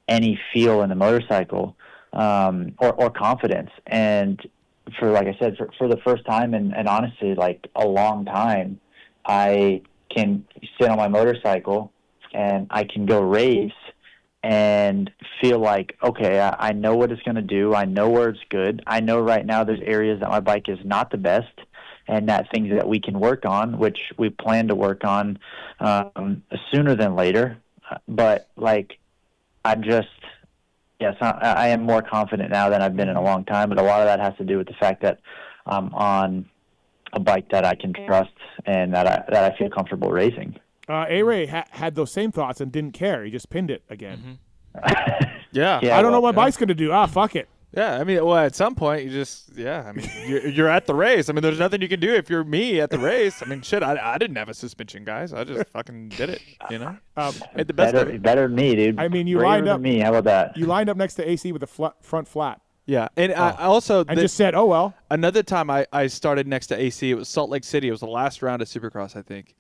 any feel in the motorcycle. Or confidence. And for, like I said, for the first time and honestly, a long time, I can sit on my motorcycle and I can go race and feel like, okay, I know what it's going to do. I know where it's good. I know right now there's areas that my bike is not the best and that things that we can work on, which we plan to work on sooner than later. But, I'm just... Yes, I am more confident now than I've been in a long time, but a lot of that has to do with the fact that I'm on a bike that I can trust and that I feel comfortable racing. ARay had those same thoughts and didn't care. He just pinned it again. Mm-hmm. Yeah. I don't know what bike's going to do. Fuck it. Yeah, at some point you just, you're at the race. There's nothing you can do if you're me at the race. Shit, I didn't have a suspension, guys. I just fucking did it, Made the best of it. Better than me, dude. You lined up me. How about that? You lined up next to AC with a front flat. Yeah, and I also just said, oh well. Another time I started next to AC. It was Salt Lake City. It was the last round of Supercross, I think.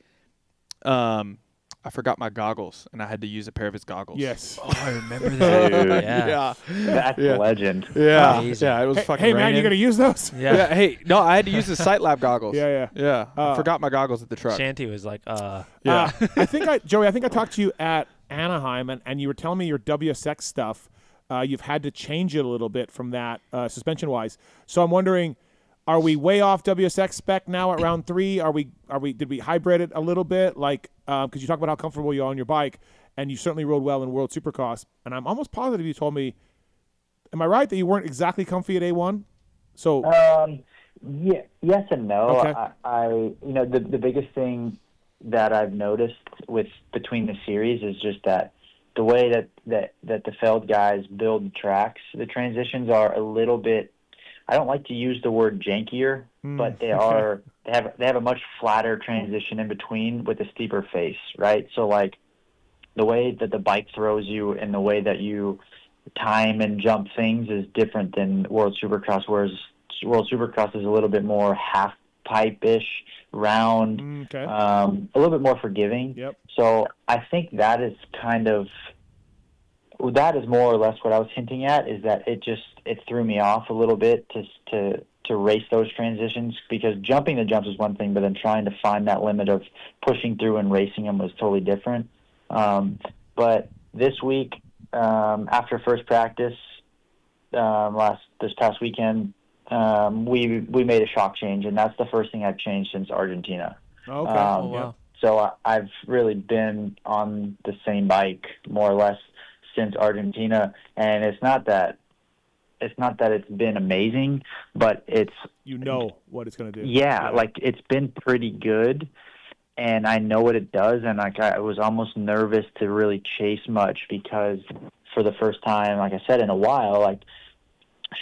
I forgot my goggles, and I had to use a pair of his goggles. Yes. Oh, I remember that. Dude, yeah. That's legend. Yeah. Amazing. Yeah. It was fucking. Hey man, raining. you gonna use those? Yeah. Hey, no, I had to use the Sight Lab goggles. Yeah. I forgot my goggles at the truck. Shanty was like, Yeah. Joey, I think I talked to you at Anaheim, and you were telling me your WSX stuff. You've had to change it a little bit from that suspension wise. So I'm wondering, are we way off WSX spec now at round 3? Did we hybrid it a little bit? Like, because you talk about how comfortable you are on your bike, and you certainly rode well in World Supercross. And I'm almost positive you told me, am I right that you weren't exactly comfy at A1? So. Yeah, yes and no. Okay. I the biggest thing that I've noticed between the series is just that the way that the Feld guys build tracks, the transitions are a little bit. I don't like to use the word jankier, but they have a much flatter transition in between with a steeper face, right? So like the way that the bike throws you and the way that you time and jump things is different than World Supercross, whereas World Supercross is a little bit more half pipe-ish, round, a little bit more forgiving. Yep. So I think that is more or less what I was hinting at, is that it threw me off a little bit to race those transitions, because jumping the jumps is one thing, but then trying to find that limit of pushing through and racing them was totally different. But this week, after first practice, this past weekend, we made a shock change, and that's the first thing I've changed since Argentina. Okay. wow. So I've really been on the same bike more or less since Argentina, and it's not that it's been amazing, but it's what it's going to do. Yeah, like it's been pretty good, and I know what it does, and like I was almost nervous to really chase much, because for the first time, like I said, in a while, like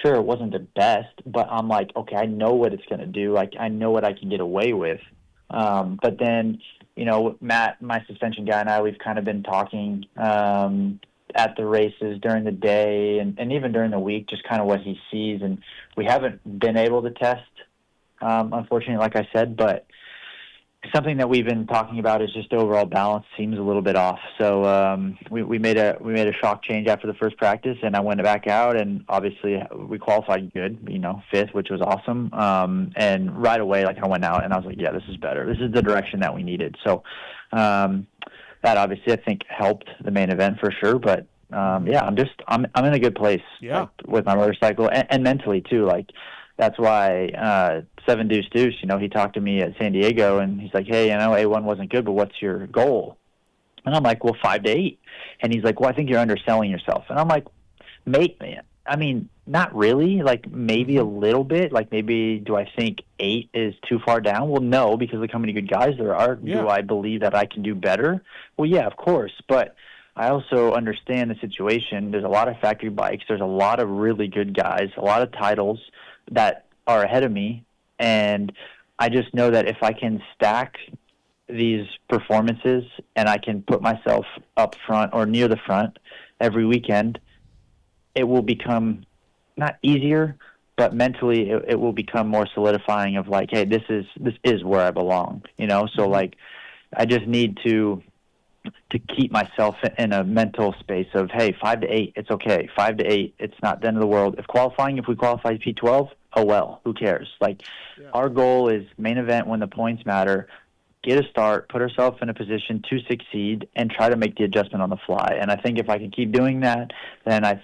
sure it wasn't the best, but I'm like, okay, I know what it's going to do. Like I know what I can get away with. But then, Matt, my suspension guy, and I, we've kind of been talking at the races during the day and even during the week, just kind of what he sees. And we haven't been able to test, unfortunately, like I said, but something that we've been talking about is just overall balance seems a little bit off. So we made a shock change after the first practice, and I went back out, and obviously we qualified good, 5th, which was awesome. And right away, like I went out and I was like, yeah, this is better. This is the direction that we needed. So that obviously I think helped the main event for sure. But I'm in a good place with my motorcycle and mentally too. Like that's why 7 Deuce Deuce, he talked to me at San Diego, and he's like, hey, A1 wasn't good, but what's your goal? And I'm like, well, 5 to 8. And he's like, well, I think you're underselling yourself. And I'm like, not really, like maybe a little bit, like maybe do I think 8 is too far down? Well, no, because look how many good guys there are. Yeah. Do I believe that I can do better? Well, yeah, of course, but I also understand the situation. There's a lot of factory bikes. There's a lot of really good guys, a lot of titles that are ahead of me. And I just know that if I can stack these performances and I can put myself up front or near the front every weekend, it will become not easier, but mentally it will become more solidifying of like, hey, this is where I belong, So like, I just need to keep myself in a mental space of, hey, 5 to 8, it's okay. 5 to 8, it's not the end of the world. If we qualify P12, oh well, who cares? Like, our goal is main event when the points matter, get a start, put ourselves in a position to succeed, and try to make the adjustment on the fly. And I think if I can keep doing that, then I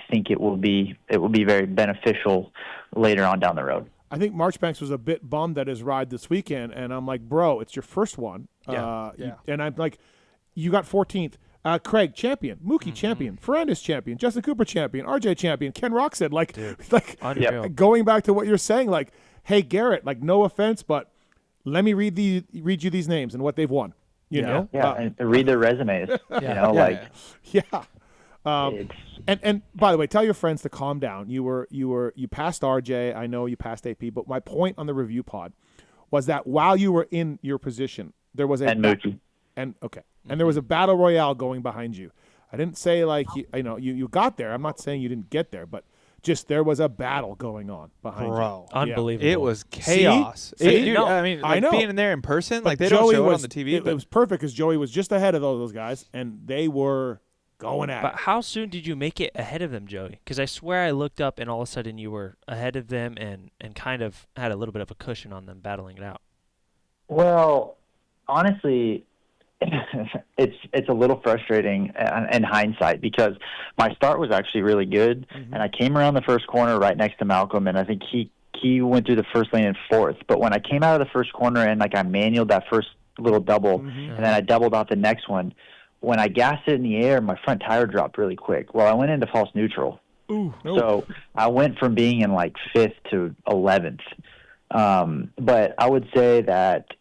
think it will be very beneficial later on down the road. I think Marchbanks was a bit bummed at his ride this weekend, and I'm like, bro, it's your first one. And I'm like, you got 14th. Craig, champion. Mookie, champion. Ferrandis, champion. Justin Cooper, champion. RJ, champion. Ken Roxon, going back to what you're saying, like, hey, Garrett, like, no offense, but let me read you these names and what they've won. You know? Yeah, and read their resumes. And by the way, tell your friends to calm down. You passed RJ. I know you passed AP, but my point on the review pod was that while you were in your position, there was Mookie. And there was a battle royale going behind you. I didn't say like you got there. I'm not saying you didn't get there, but just there was a battle going on behind Bro. you. Unbelievable. It was chaos. See? Dude, No, I mean, I know. being in there in person, But like they don't Joey show it was, on the TV. It was perfect because Joey was just ahead of those guys, and they were going at But it. how soon did you make it ahead of them, Joey? Because I swear I looked up and all of a sudden you were ahead of them and kind of had a little bit of a cushion on them battling it out. Well, honestly, it's a little frustrating in hindsight because my start was actually really good, and I came around the first corner right next to Malcolm, and I think he went through the first lane in fourth. But when I came out of the first corner and like I manualed that first little double, and then I doubled out the next one, when I gassed it in the air, my front tire dropped really quick. Well, I went into false neutral. So I went from being in like 5th to 11th. But I would say that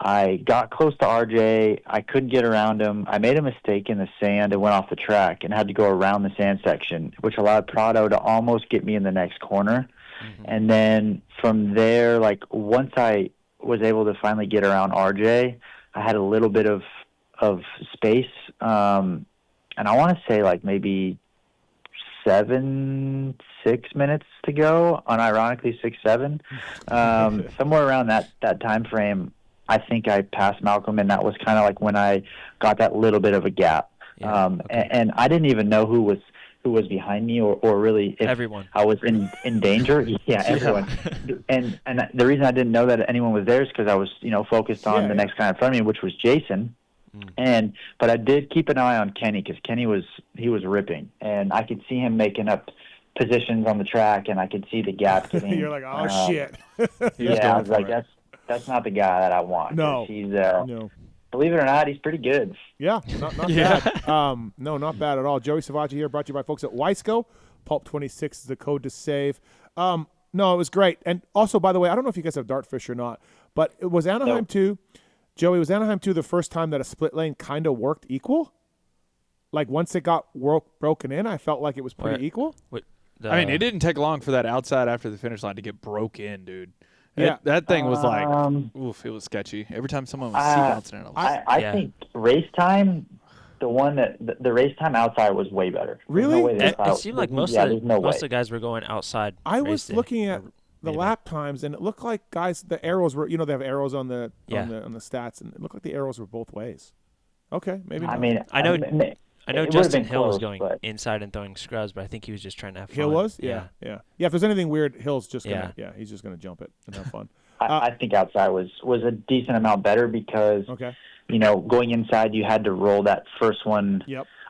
I got close to RJ. I couldn't get around him. I made a mistake in the sand and went off the track and had to go around the sand section, which allowed Prado to almost get me in the next corner. And then from there, like once I was able to finally get around RJ, I had a little bit of space. And I want to say like maybe 6 minutes to go, unironically 6-7. Somewhere around that time frame, I think I passed Malcolm, and that was kind of like when I got that little bit of a gap. And I didn't even know who was behind me or really if everyone. I was in danger. Yeah, everyone. And the reason I didn't know that anyone was there is because I was focused on the next guy in front of me, which was Jason. But I did keep an eye on Kenny because Kenny was ripping, and I could see him making up positions on the track, and I could see the gap getting. You're like, oh shit. Yeah, I was like, that's not the guy that I want. No, he's no. Believe it or not, he's pretty good. Yeah, not bad. No, not bad at all. Joey Savatgy here, brought to you by folks at Weisco. Pulp26 is the code to save. No, it was great. And also, by the way, I don't know if you guys have Dartfish or not, but it was Anaheim 2. Joey, was Anaheim 2 the first time that a split lane kind of worked equal? Like once it got broken in, I felt like it was pretty equal. I mean, it didn't take long for that outside after the finish line to get broke in, dude. Yeah. That thing was like, oof, it was sketchy. Every time someone was seat-bouncing it. I think race time, the race time outside was way better. Really? It seemed like most of the guys were going outside. I was looking at the lap times, and it looked like guys, the arrows were, they have arrows on the stats, and it looked like the arrows were both ways. Okay, maybe not. I mean, I know Justin Hill was going inside and throwing scrubs, but I think he was just trying to have fun. Hill was? Yeah. If there's anything weird, Hill's just gonna he's just gonna jump it and have fun. I think outside was a decent amount better because going inside you had to roll that first one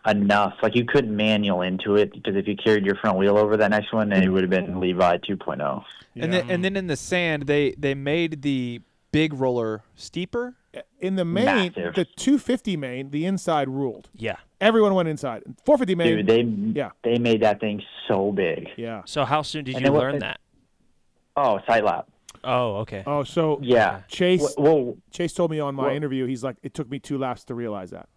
enough. Like you couldn't manual into it because if you carried your front wheel over that next one, then it would have been Levi 2.0. And then in the sand, they made the big roller steeper. In the main, Massive. the 250 main, the inside ruled. Yeah. Everyone went inside. 450 main. Dude, they made that thing so big. Yeah. So how soon did you learn that? Oh, sight lap. Oh, okay. Oh, so yeah. Chase told me on my interview, he's like, it took me 2 laps to realize that.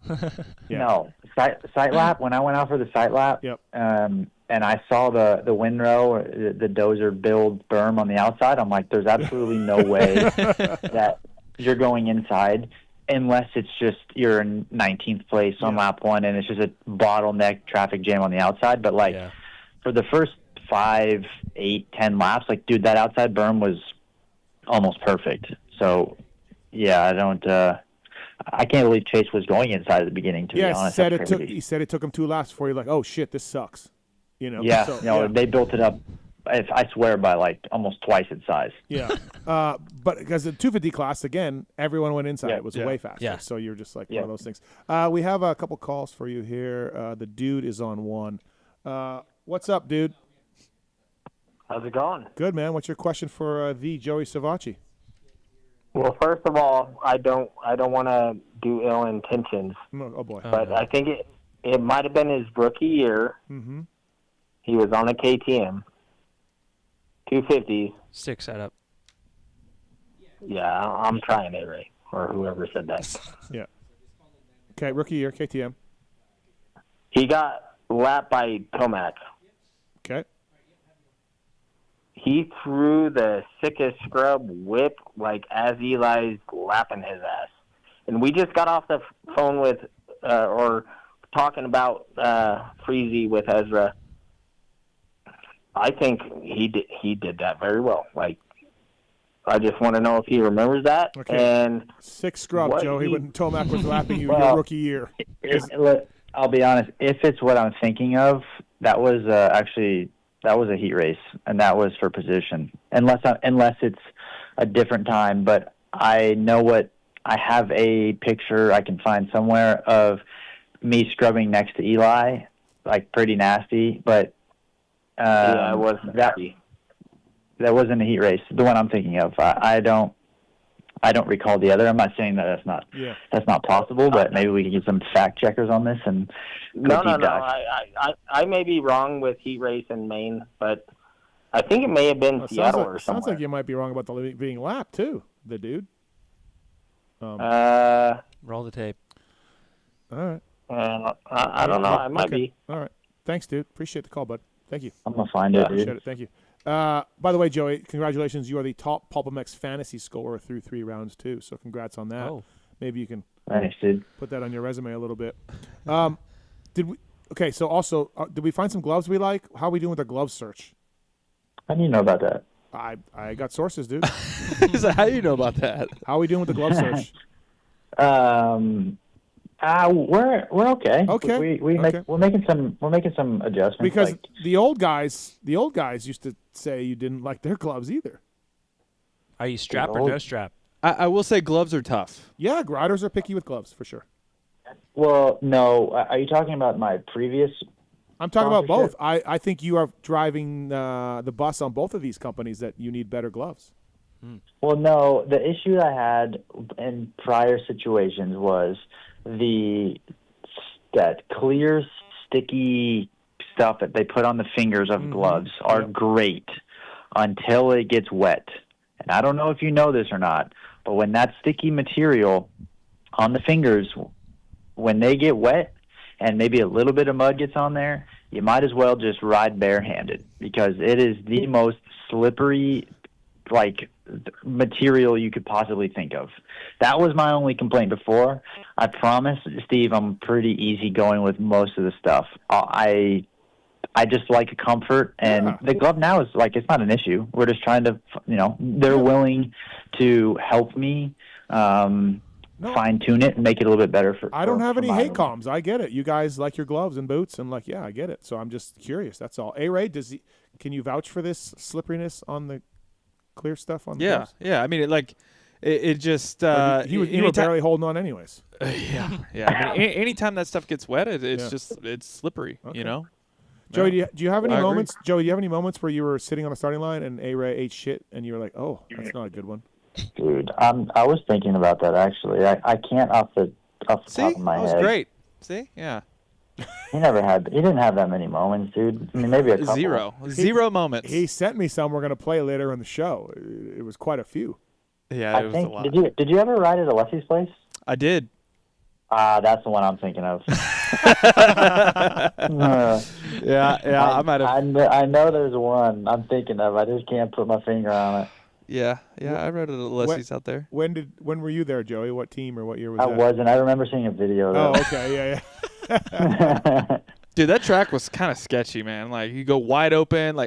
No, sight lap. When I went out for the sight lap, and I saw the windrow, the dozer build berm on the outside, I'm like, there's absolutely no way that you're going inside unless it's just you're in 19th place on lap 1 and it's just a bottleneck traffic jam on the outside. But like for the first 5, 8, 10 laps, like dude, that outside berm was almost perfect. So yeah, I can't believe Chase was going inside at the beginning. To be honest, he said it took him 2 laps before you're like, oh shit, this sucks. Yeah, they built it up. I swear by like almost twice its size. Yeah, but because the 250 class again, everyone went inside. It was way faster. Yeah. So you're just like one of those things. We have a couple calls for you here. The dude is on one. What's up, dude? How's it going? Good, man. What's your question for the Joey Savatgy? Well, first of all, I don't want to do ill intentions. Oh boy! But I think it might have been his rookie year. Mm-hmm. He was on a KTM. 250. 6 setup. Yeah, I'm trying it, Ray, or whoever said that. Yeah. Okay, rookie year, KTM. He got lapped by Tomac. Okay. He threw the sickest scrub whip like as Eli's lapping his ass. And we just got off the phone with, or talking about Friese with Ezra. I think he did that very well. Like, I just want to know if he remembers that. Okay. And 6 scrub, Joey, when Tomac was lapping you your Well, rookie year. I'll be honest. If it's what I'm thinking of, that was actually a heat race, and that was for position. Unless it's a different time, but I have a picture I can find somewhere of me scrubbing next to Eli, like pretty nasty. But it was nasty. That wasn't a heat race. The one I'm thinking of. I don't recall the other. I'm not saying that that's not possible, but maybe we can get some fact checkers on this and go No. deep dive. I may be wrong with heat race in Maine, but I think it may have been Seattle or somewhere. Sounds like you might be wrong about the being lapped too, the dude. Roll the tape. All right. I don't know. I might be. All right. Thanks, dude. Appreciate the call, bud. Thank you. I'm gonna find it, dude. Appreciate it. Thank you. By the way, Joey, congratulations. You are the top PulpMX fantasy scorer through 3 rounds, too. So congrats on that. Oh. Maybe you can Thanks, dude. put that on your resume a little bit. So also, did we find some gloves we like? How are we doing with our glove search? How do you know about that? I got sources, dude. How do you know about that? How are we doing with the glove search? We're okay. Okay. We're making some adjustments. Because the old guys used to say you didn't like their gloves either. Are you strap or no strap? I will say gloves are tough. Yeah, riders are picky with gloves for sure. Well, no. Are you talking about my previous? I'm talking about both. I think you are driving the bus on both of these companies that you need better gloves. Well, no. The issue I had in prior situations was that clear, sticky stuff that they put on the fingers of gloves are great until it gets wet. And I don't know if you know this or not, but when that sticky material on the fingers, when they get wet and maybe a little bit of mud gets on there, you might as well just ride barehanded because it is the most slippery, material you could possibly think of. That was my only complaint before. I promise, Steve, I'm pretty easygoing with most of the stuff. I just like comfort, and the glove now is it's not an issue. We're just trying to, they're willing to help me fine tune it and make it a little bit better for. I don't have any hate comms. I get it. You guys like your gloves and boots, and I get it. So I'm just curious. That's all. ARay, can you vouch for this slipperiness on the clear stuff on the gloves? Yeah. I mean, it just you were barely holding on anyways. Yeah. I mean, anytime that stuff gets wet, it's slippery. Okay. Joey, do you have any moments? Joey, do you have any moments where you were sitting on the starting line and ARay ate shit, and you were like, "Oh, that's not a good one." Dude, I was thinking about that actually. I can't off the top of my head. That was great. See, yeah. He didn't have that many moments, dude. I mean, maybe a couple. Zero moments. He sent me some we're going to play later in the show. It was quite a few. Yeah, it was a lot. Did you ever ride at Alessi's place? I did. That's the one I'm thinking of. I might have. I know there's one I'm thinking of. I just can't put my finger on it. Yeah, I rode at Alessi's out there. When were you there, Joey? What team or what year was that? I wasn't. I remember seeing a video. Oh, okay, yeah. Dude, that track was kind of sketchy, man. You go wide open,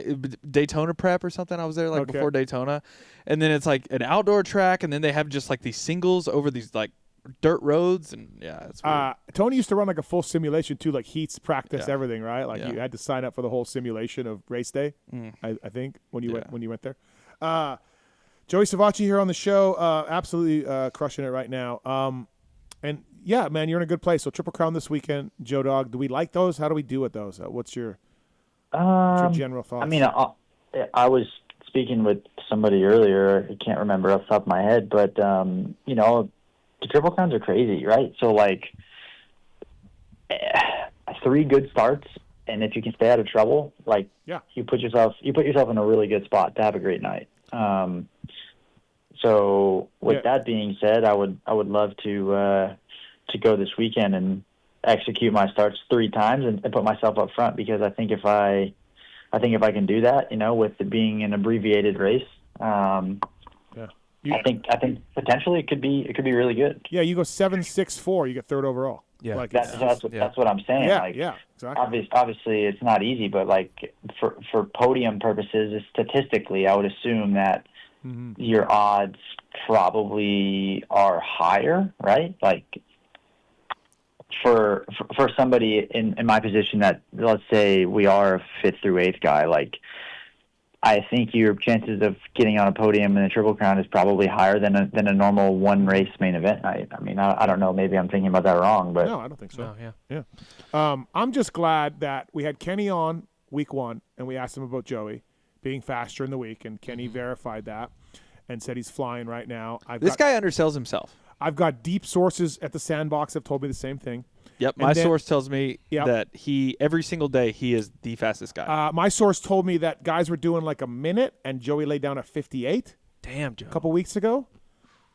Daytona prep or something. I was there before Daytona, and then it's an outdoor track, and then they have just these singles over these dirt roads, and it's weird. Tony used to run a full simulation too, heats, practice, everything, right? You had to sign up for the whole simulation of race day. I think when you went there. Joey Savatgy here on the show, absolutely crushing it right now. And yeah, man, you're in a good place. So Triple Crown this weekend, Joe Dog. Do we like those? How do we do with those? What's your general thoughts? I mean, I was speaking with somebody earlier. I can't remember off the top of my head, but the Triple Crowns are crazy, right? So 3 good starts, and if you can stay out of trouble, you put yourself in a really good spot to have a great night. So with that being said, I would love to go this weekend and execute my starts 3 times and put myself up front, because I think if I can do that, with it being an abbreviated race, I think potentially it could be really good. Yeah, you go 7-6-4, you get 3rd overall. Yeah, Like that's what I'm saying. Yeah, like, yeah, exactly. Obviously, it's not easy, but like for podium purposes, statistically, I would assume that your odds probably are higher, right? Like for somebody in my position that, let's say we are a 5th through 8th guy, like I think your chances of getting on a podium in a Triple Crown is probably higher than a normal one race main event night. I mean, I don't know. Maybe I'm thinking about that wrong, but no, I don't think so. No, Yeah. I'm just glad that we had Kenny on week 1, and we asked him about Joey being faster in the week, and Kenny verified that and said he's flying right now. This guy undersells himself. I've got deep sources at the Sandbox have told me the same thing. Yep, my source tells me that every single day he is the fastest guy. My source told me that guys were doing like a minute, and Joey laid down at 58. Damn, Joe. A couple weeks ago.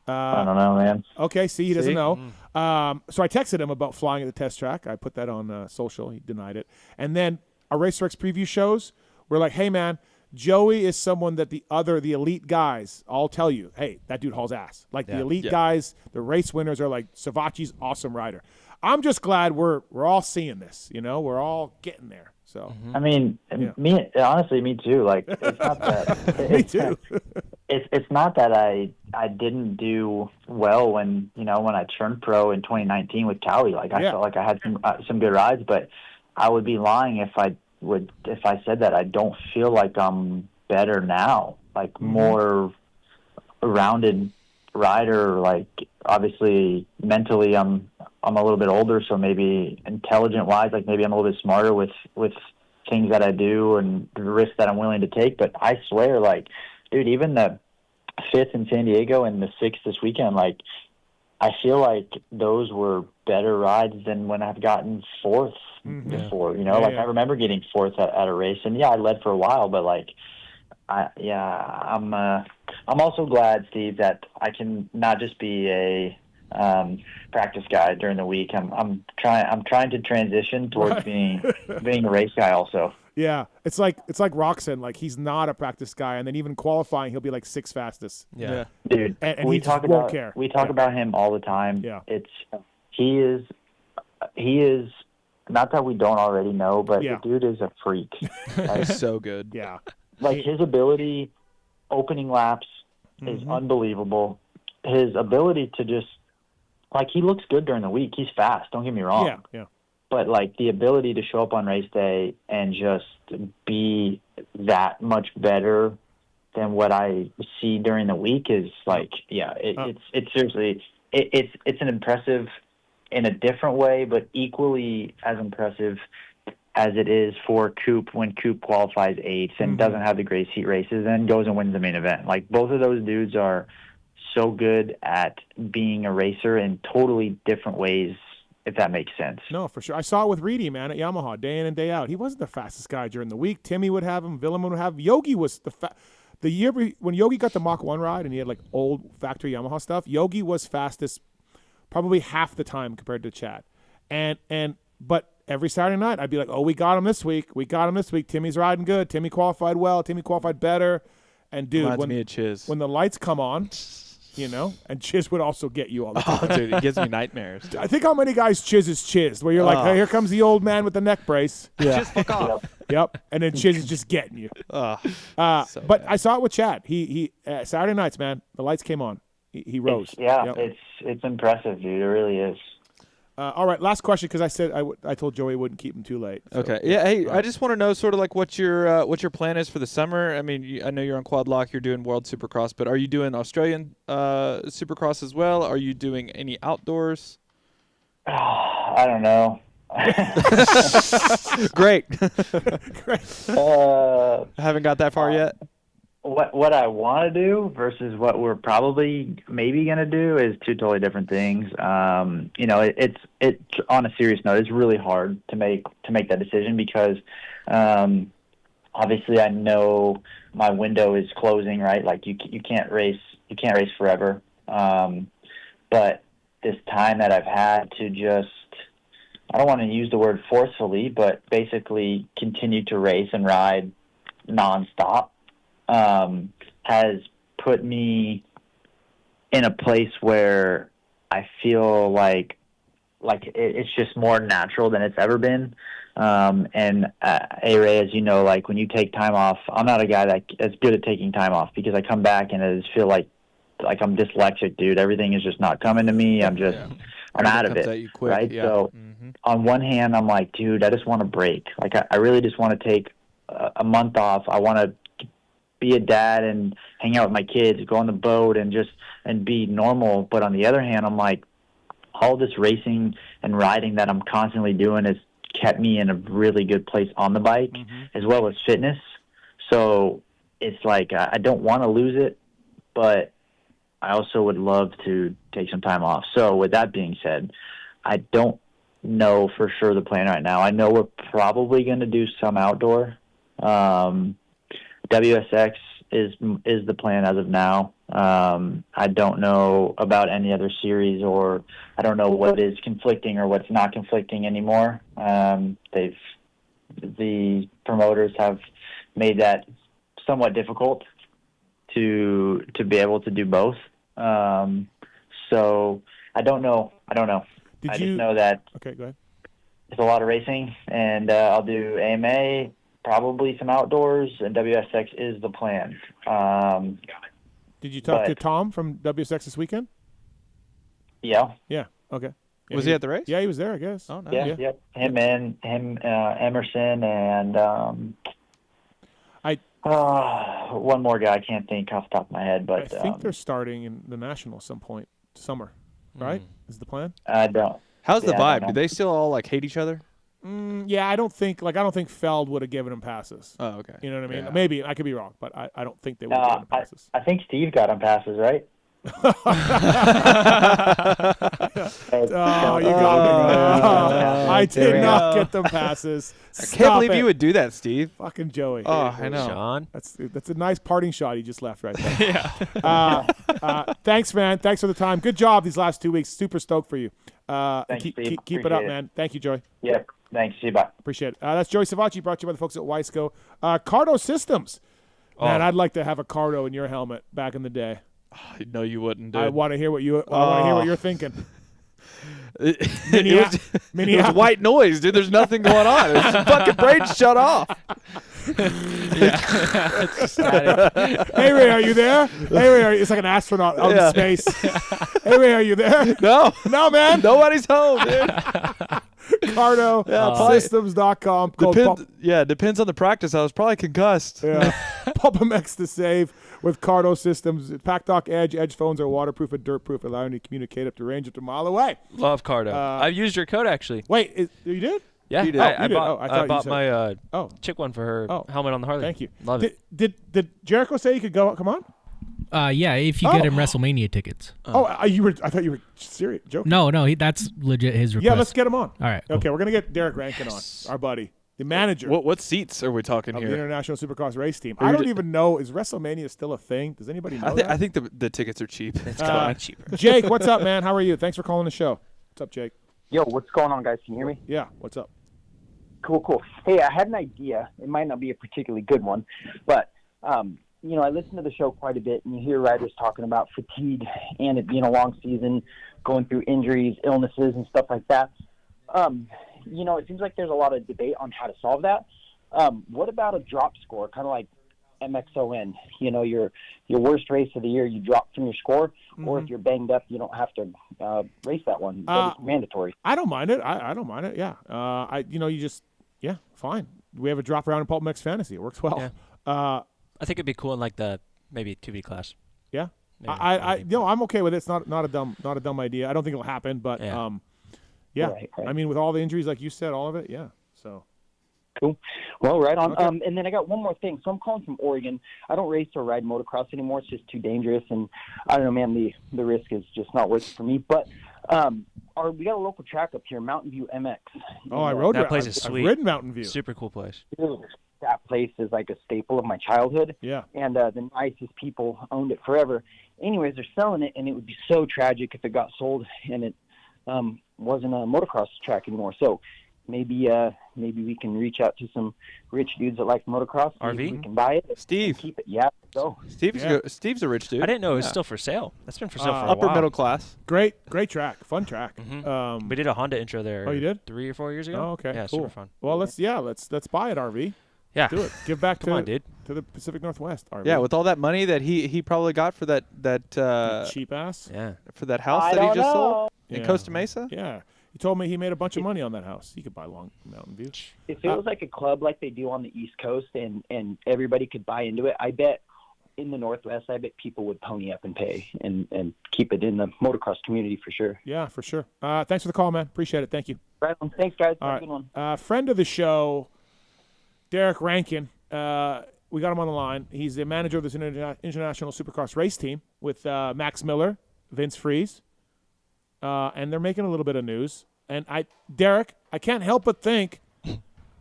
I don't know, man. Okay, he doesn't know. So I texted him about flying at the test track. I put that on social. He denied it. And then our RacerX preview shows, we're like, hey, man, Joey is someone that the elite guys all tell you, hey, that dude hauls ass. Like the elite guys, the race winners are like, Savatgy's awesome rider. I'm just glad we're all seeing this. You know, we're all getting there. So I mean, me too. Like it's not that. Me too. It's not that I didn't do well when I turned pro in 2019 with Cowie. Like I felt like I had some good rides, but I would be lying if I said that I don't feel like I'm better now. Like more rounded rider. Like obviously mentally I'm a little bit older, so maybe intelligent wise, like maybe I'm a little bit smarter with things that I do and the risks that I'm willing to take. But I swear, like, dude, even the 5th in San Diego and the 6th this weekend, like, I feel like those were better rides than when I've gotten 4th before. I remember getting 4th at a race, and I led for a while, but like, I'm also glad, Steve, that I can not just be a practice guy during the week. I'm trying to transition towards being a race guy also. Yeah, it's like Roxon. Like he's not a practice guy, and then even qualifying, he'll be like 6th fastest. Yeah, dude. And we he talk won't about care. We talk about him all the time. Yeah, he is. Not that we don't already know, but the dude is a freak. He's so good. Yeah, like his ability, opening laps is unbelievable. His ability to just like he looks good during the week. He's fast. Don't get me wrong. Yeah. But like the ability to show up on race day and just be that much better than what I see during the week is like, it's seriously, it's an impressive in a different way, but equally as impressive as it is for Coop when Coop qualifies 8th and doesn't have the Grace Heat races and goes and wins the main event. Like both of those dudes are so good at being a racer in totally different ways, if that makes sense. No, for sure. I saw it with Reedy, man, at Yamaha, day in and day out. He wasn't the fastest guy during the week. Timmy would have him. Villeman would have him. Yogi was the year when Yogi got the Mach 1 ride and he had like old factory Yamaha stuff, Yogi was fastest probably half the time compared to Chad. But every Saturday night I'd be like, oh, we got him this week. Timmy's riding good. Timmy qualified well. Timmy qualified better. And dude, Reminds me of Chiz. When the lights come on, and Chiz would also get you all the time. Oh, dude, it gives me nightmares. I think how many guys Chiz is Chiz, where you're like, hey, here comes the old man with the neck brace. Yeah. Just fuck off. Yep. And then Chiz is just getting you. But bad. I saw it with Chad. He Saturday nights, man, the lights came on. He rose. It's impressive, dude. It really is. All right, last question, because I said I told Joey I wouldn't keep him too late. So. Okay. Yeah. Hey, I just want to know sort of like what your plan is for the summer. I mean, I know you're on Quad Lock. You're doing World Supercross, but are you doing Australian Supercross as well? Are you doing any outdoors? I don't know. Great. Great. I haven't got that far yet. What I want to do versus what we're probably maybe going to do is two totally different things. It's on a serious note, it's really hard to make that decision because obviously I know my window is closing, right? Like you can't race forever. But this time that I've had to just, I don't want to use the word forcefully, but basically continue to race and ride nonstop. Has put me in a place where I feel like like it's just more natural than it's ever been. And ARay, as you know, like when you take time off, I'm not a guy that's good at taking time off because I come back and I just feel like I'm dyslexic, dude. Everything is just not coming to me. I'm out of it, right? Yeah. So on one hand, I'm like, dude, I just want to break. Like I really just want to take a month off. I want to be a dad and hang out with my kids, go on the boat and be normal. But on the other hand, I'm like, all this racing and riding that I'm constantly doing has kept me in a really good place on the bike as well as fitness. So it's like I don't want to lose it, but I also would love to take some time off. So with that being said, I don't know for sure the plan right now. I know we're probably going to do some outdoor. WSX is the plan as of now. I don't know about any other series, or I don't know what is conflicting or what's not conflicting anymore. The promoters have made that somewhat difficult to be able to do both. So I don't know. I just know that okay, go ahead. It's a lot of racing, and I'll do AMA, probably some outdoors, and WSX is the plan. Did you talk to Tom from WSX this weekend? Yeah. Yeah. Okay. Yeah, Was he at the race? Yeah, he was there, I guess. Oh, nice. Yeah. Yep. Him, Emerson, and one more guy. I can't think off the top of my head, but I think they're starting in the National some point summer, right? Is the plan? I don't. How's the Yeah, I vibe? don't Do they still all like hate each other? Yeah, I don't think Feld would have given him passes. Oh, okay. You know what I mean? Yeah. Maybe I could be wrong, but I don't think they would have given him passes. I think Steve got him passes, right? Oh, you got me. I did not get them passes. I can't believe you would do that, Steve. Fucking Joey. Oh, I know. Sean. That's a nice parting shot he just left right there. Yeah. Thanks, man. Thanks for the time. Good job these last 2 weeks. Super stoked for you. Thanks, keep Steve. it up, Appreciate it. man. Thank you, Joey. Yeah. Thanks. See you. Bye. Appreciate it. That's Joey Savatgy, brought to you by the folks at Wiseco. CARDO Systems. Man, I'd like to have a CARDO in your helmet back in the day. No, you wouldn't, dude. I want to hear what you're thinking. It was white noise, dude. There's nothing going on. It's fucking brains shut off. Hey, Ray, are you there? Hey, Ray, it's like an astronaut out in space. Hey, Ray, are you there? No, man. Nobody's home, dude. CARDOsystems.com. Depends on the practice. I was probably concussed. Yeah. PulpMX to save with CARDO systems. PackDock Edge phones are waterproof and dirtproof, allowing you to communicate up to range up to a mile away. Love CARDO. I've used your code actually. Wait, you did? Yeah, you did. I did. bought you said, my chick one for her helmet on the Harley. Thank you. Love it. Did Jericho say you could go? Come on. Yeah, if you get him WrestleMania tickets. I thought you were serious joking. No, that's legit his request. Yeah, let's get him on. All right. Okay, we're gonna get Derek Rankin on, our buddy, the manager. What seats are we talking of here? the International Supercross race team. I don't even know. Is WrestleMania still a thing? Does anybody know that? I think the tickets are cheap. It's gotta be cheaper. Jake, what's up, man? How are you? Thanks for calling the show. What's up, Jake? Yo, what's going on, guys? Can you hear me? Yeah. What's up? Cool. Hey, I had an idea. It might not be a particularly good one, but I listen to the show quite a bit, and you hear riders talking about fatigue and it being a long season, going through injuries, illnesses, and stuff like that. It seems like there's a lot of debate on how to solve that. What about a drop score, kind of like MXON? Your worst race of the year, you drop from your score, or if you're banged up, you don't have to race that one. But it's mandatory. I don't mind it. I don't mind it. Yeah. Fine. We have a drop around in PulpMX Fantasy. It works well. Yeah. I think it'd be cool in like the maybe 2B class. Yeah. I'm okay with it. It's not a dumb idea. I don't think it'll happen, but Right. I mean, with all the injuries, like you said, all of it, yeah. So cool. Well, right on. Okay. And then I got one more thing. So I'm calling from Oregon. I don't race or ride motocross anymore. It's just too dangerous, and I don't know, man. The risk is just not worth it for me. But we got a local track up here, Mountain View MX. Oh, I rode that place is sweet. I've ridden Mountain View. Super cool place. That place is like a staple of my childhood. Yeah. And the nicest people owned it forever. Anyways, they're selling it, and it would be so tragic if it got sold and it wasn't a motocross track anymore. So maybe we can reach out to some rich dudes that like motocross. RV? We can buy it. Steve. Keep it. Yeah. Go. Steve's a rich dude. I didn't know it was still for sale. That's been for sale for a upper while. middle class. Great track, fun track. We did a Honda intro there. Oh, you did? 3 or 4 years ago. Oh, okay, Yeah, cool. super fun. Well, let's buy it, RV. Yeah, do it. Give back Come on, dude. to the Pacific Northwest, RV. Yeah, with all that money that he probably got for that cheap ass. Yeah, for that house that he just sold in Costa Mesa. Yeah, he told me he made a bunch of money on that house. He could buy Long Mountain View. If it was like a club like they do on the East Coast and everybody could buy into it, I bet in the Northwest, I bet people would pony up and pay and keep it in the motocross community for sure. Yeah, for sure. Thanks for the call, man. Appreciate it. Thank you. Right on. Thanks, guys. All Have right. a good one. Friend of the show, Derek Rankin. We got him on the line. He's the manager of this international supercross race team with Max Miller, Vince Friese, and they're making a little bit of news. And Derek, I can't help but think,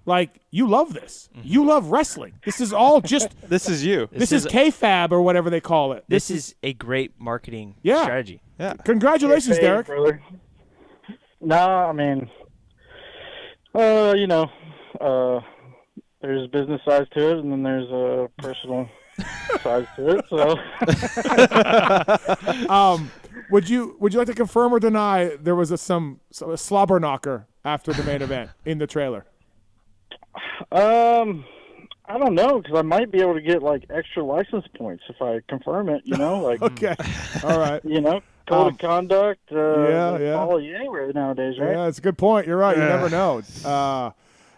like, you love this. You love wrestling. This is all just. This is you. This is KFAB or whatever they call it. This is a great marketing Yeah. strategy. Yeah. Congratulations, Hey, Derek. brother. No, I mean, there's business size to it, and then there's a personal size to it. So, would you like to confirm or deny there was a slobber knocker after the main event in the trailer? I don't know, because I might be able to get like extra license points if I confirm it. You know, like okay, all right. You know, code of conduct. Yeah. Follow you anywhere nowadays, right? Yeah, it's a good point. You're right. You never know.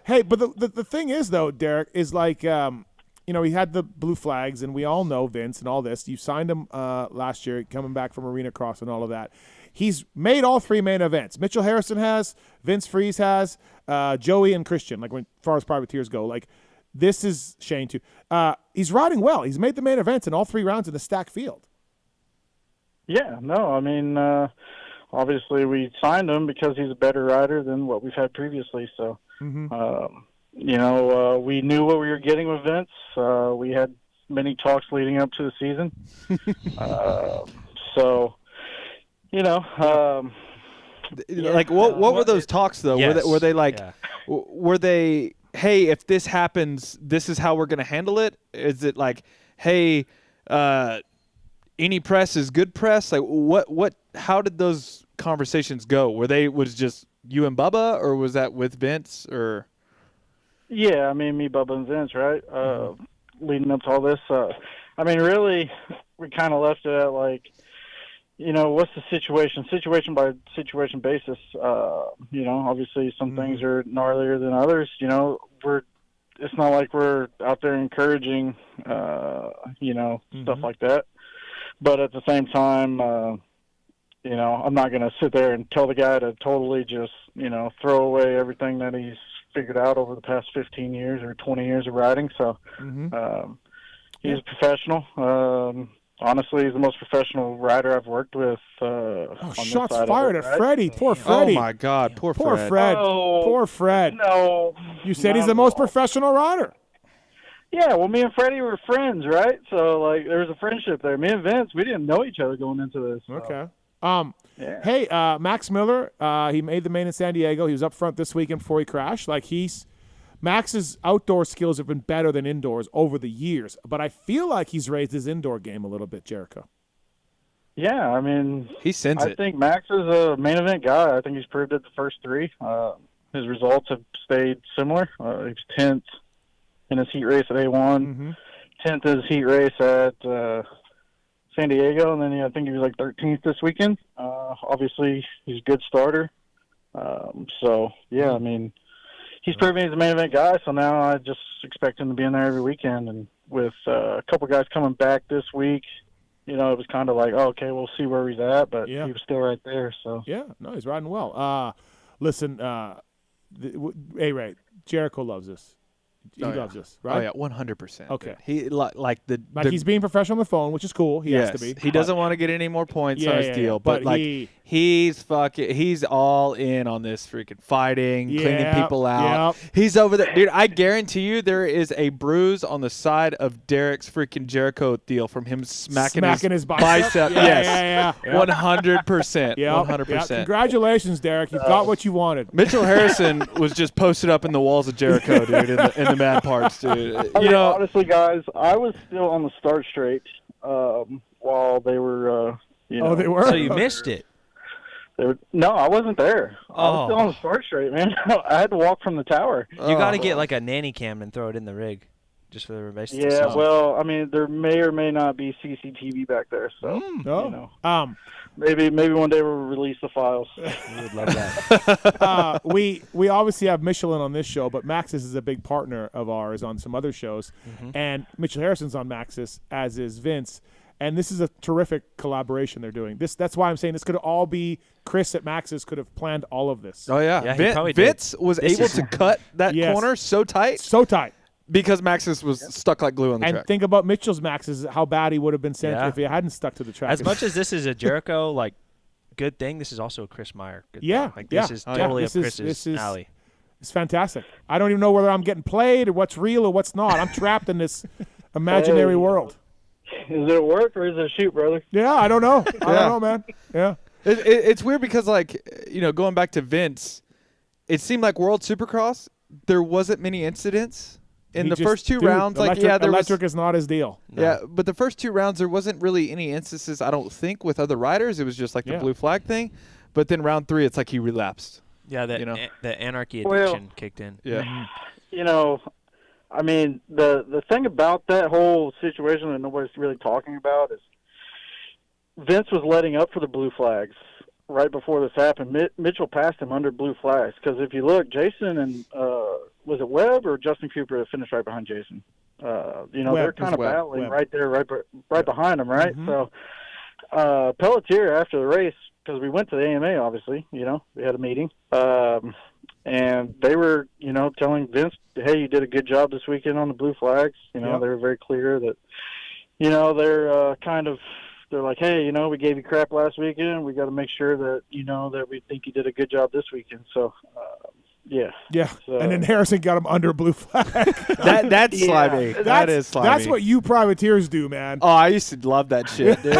Hey, but the thing is, though, Derek, is like, he had the blue flags, and we all know Vince and all this. You signed him last year, coming back from Arena Cross and all of that. He's made all 3 main events. Mitchell Harrison has, Vince Friese has, Joey and Christian, like as far as privateers go. Like, this is Shane, too. He's riding well. He's made the main events in all 3 rounds in the stack field. Yeah, no, I mean, obviously we signed him because he's a better rider than what we've had previously. So, we knew what we were getting with Vince. We had many talks leading up to the season. Like, what were those talks, though? Yes. Were they like, were they, hey, if this happens, this is how we're going to handle it? Is it like, hey, any press is good press? Like, how did those conversations go? Was just you and Bubba, or was that with Vince, or? Yeah, I mean, me, Bubba, and Vince, right? Leading up to all this. I mean, really, we kind of left it at, like, what's the situation? Situation by situation basis. Obviously some things are gnarlier than others. It's not like we're out there encouraging, stuff like that. But at the same time, I'm not going to sit there and tell the guy to totally just, throw away everything that he's figured out over the past 15 years or 20 years of riding. So he's a professional. Honestly, he's the most professional rider I've worked with. Shots fired at Freddie. Poor Freddie. Oh, my God. Poor Fred. Fred. Oh, Poor Fred. No. You said he's the most professional rider. Yeah, well, me and Freddie were friends, right? So, like, there was a friendship there. Me and Vince, we didn't know each other going into this. So. Okay. Hey, Max Miller, he made the main in San Diego. He was up front this weekend before he crashed. Like, Max's outdoor skills have been better than indoors over the years, but I feel like he's raised his indoor game a little bit, Jericho. Yeah, I mean, he sends I think Max is a main event guy. I think he's proved it the first 3. His results have stayed similar. He was 10th in his heat race at A1, 10th in his heat race at San Diego, and then I think he was like 13th this weekend. Obviously, he's a good starter. I mean, he's proven he's a main event guy, so now I just expect him to be in there every weekend. And with a couple guys coming back this week, it was kind of like, okay, we'll see where he's at, but he was still right there. So yeah, no, he's riding well. Listen, ARay, Jericho loves this. He loves this, right? Oh yeah, 100%. Okay. He he's being professional on the phone, which is cool. He has to be. He doesn't want to get any more points on his deal, but like He's all in on this freaking fighting, cleaning people out. Yep. He's over there. Dude, I guarantee you there is a bruise on the side of Derek's freaking Jericho deal from him smacking his bicep. Yes. 100%. Yeah. 100%. Congratulations, Derek. You've got what you wanted. Mitchell Harrison was just posted up in the walls of Jericho, dude, in the mad parts, dude. I mean, honestly, guys, I was still on the start straight while they were, Oh, they were? So you missed it. No, I wasn't there. I was still on the start straight, man. I had to walk from the tower. You got to get like a nanny cam and throw it in the rig, just for the base. Yeah, well, I mean, there may or may not be CCTV back there, so you know. Maybe one day we'll release the files. We would love that. We obviously have Michelin on this show, but Matthes is a big partner of ours on some other shows, and Mitchell Harrison's on Matthes, as is Vince. And this is a terrific collaboration they're doing. That's why I'm saying this could all be Chris at Max's could have planned all of this. Oh, yeah. Vince was able to cut that corner so tight. So tight. Because Max's was stuck like glue on the track. And think about Mitchell's Max's, how bad he would have been sent if he hadn't stuck to the track. As much as this is a Jericho like good thing, this is also a Chris Meyer good thing. Like this is totally up Chris's alley. It's fantastic. I don't even know whether I'm getting played or what's real or what's not. I'm trapped in this imaginary world. Is it a work or is it a shoot, brother? Yeah, I don't know. I don't know, man. Yeah. It's weird because, like, going back to Vince, it seemed like World Supercross, there wasn't many incidents in the first two rounds. Electric is not his deal. No. Yeah, but the first 2 rounds, there wasn't really any instances, I don't think, with other riders. It was just like the blue flag thing. But then round 3, it's like he relapsed. Yeah, the anarchy addiction kicked in. Yeah. I mean, the thing about that whole situation that nobody's really talking about is Vince was letting up for the blue flags right before this happened. Mitchell passed him under blue flags because if you look, Jason and was it Webb or Justin Cooper that finished right behind Jason? They're kind of battling right there, right behind him, right? So Pelletier after the race, because we went to the AMA, obviously, we had a meeting. And they were, telling Vince, hey, you did a good job this weekend on the blue flags. They were very clear that, they're like, hey, we gave you crap last weekend. We got to make sure that, that we think you did a good job this weekend. So, yeah. So, and then Harrison got him under blue flag. That's slimy. That is slimy. That's what you privateers do, man. Oh, I used to love that shit, dude.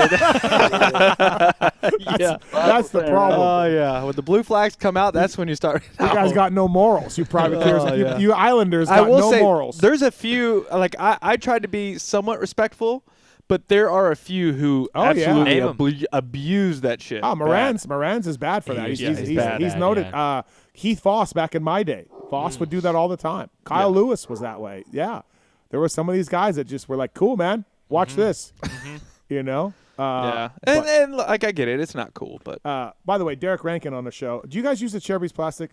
That's the problem. Oh, yeah. When the blue flags come out, that's when you start. You guys got no morals. You privateers. You Islanders got no morals. There's a few, like, I tried to be somewhat respectful, but there are a few who absolutely abuse that shit. Oh, Moran's is bad for that. He's noted. Yeah. Heath Foss back in my day. Foss would do that all the time. Kyle Lewis was that way. Yeah. There were some of these guys that just were like, cool, man. Watch this. Yeah. And like, I get it. It's not cool. But by the way, Derek Rankin on the show. Do you guys use the Cherubies plastic?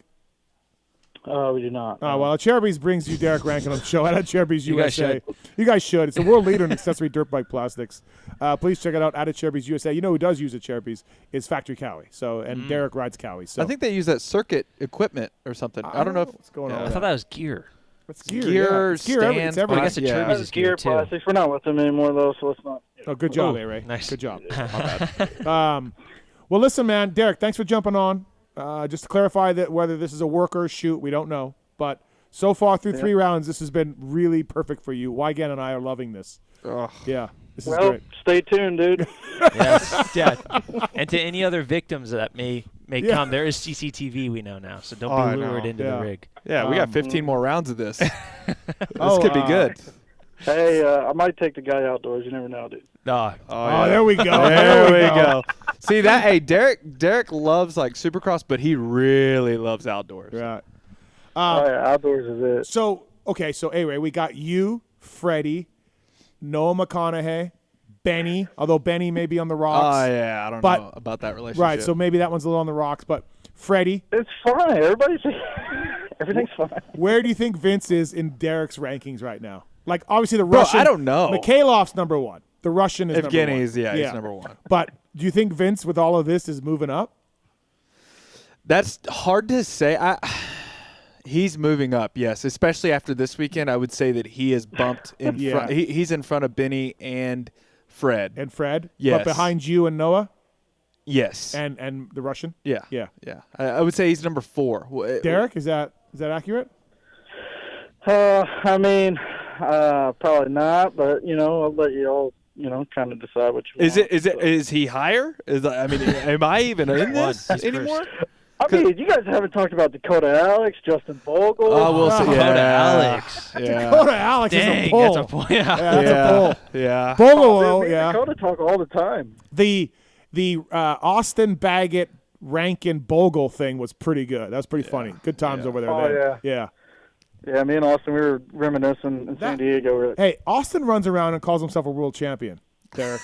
We do not. Well, Cherubies brings you Derek Rankin on the show. At Cherubies USA. You guys should. It's a world leader in accessory dirt bike plastics. Please check it out at Cherubies USA. You know who does use a Cherubies is Factory Cowie. So Derek rides Cowie. So I think they use that circuit equipment or something. I don't know what's going on. I thought that was gear. What's gear? Gear, it's everything. I guess the Cherubies is gear too. Plastics. We're not with them anymore though, so let's not. Oh, good job, ARay. Nice. Good job. Well, listen, man. Derek, thanks for jumping on. Just to clarify that whether this is a work or a shoot, we don't know. But so far through 3 rounds, this has been really perfect for you. Wygan and I are loving this. Yeah, this is great. Stay tuned, dude. Yes, yeah. And to any other victims that may come, there is CCTV we know now, so don't be lured into the rig. Yeah, we got 15 more rounds of this. This could be good. Hey, I might take the guy outdoors. You never know, dude. There we go. There we go. See that? Hey, Derek loves like Supercross, but he really loves outdoors. Right. Outdoors is it. So ARay, we got you, Freddie, Noah McConaughey, Benny, although Benny may be on the rocks. Oh, yeah, I don't know about that relationship. Right, so maybe that one's a little on the rocks, but Freddie. It's fine. Everything's fine. Where do you think Vince is in Derek's rankings right now? Like, obviously the Russian. I don't know. Mikhailov's number 1. The Russian is Evgeny's, number 1. He's number 1. But do you think Vince, with all of this, is moving up? That's hard to say. He's moving up, yes. Especially after this weekend, I would say that he is bumped in front. He's in front of Benny and Fred. And Fred? Yes. But behind you and Noah? Yes. And the Russian? Yeah. Yeah. Yeah. I would say he's number 4. Derek, is that accurate? I mean, probably not, but I'll let you all kind of decide what you want. Is he higher? Am I even in this anymore? I mean, you guys haven't talked about Dakota Alex, Justin Bogle. Oh, we'll see. Dakota Alex. Yeah. Dakota Alex is a pull. That's a pull. Yeah. That's a pull. Yeah. Bogle, Me and Dakota talk all the time. The Austin Baggett Rankin Bogle thing was pretty good. That was pretty funny. Good times over there. Oh, yeah. Yeah, me and Austin, we were reminiscing in San Diego. Hey, Austin runs around and calls himself a world champion, Derek.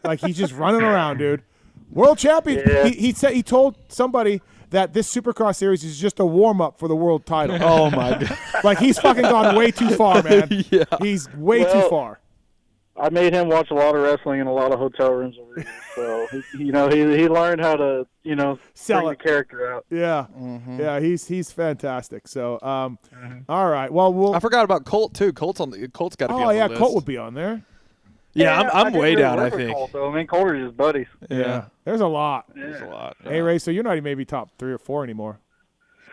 Like, he's just running around, dude. World champion. Yeah. He told somebody that this Supercross series is just a warm-up for the world title. Oh, my God. Like, he's fucking gone way too far, man. Yeah. He's way too far. I made him watch a lot of wrestling in a lot of hotel rooms over here. So, he learned how to, Sell bring it. the character out. Yeah. Mm-hmm. Yeah, he's fantastic. So, all right. Well, I forgot about Colt, too. Colt's got to be on the list. Colt would be on there. Yeah, I'm way down, I think. Colt, though. I mean, Colt are just buddies. Yeah. There's a lot. There's a lot. ARay, so you're not even maybe top 3 or 4 anymore.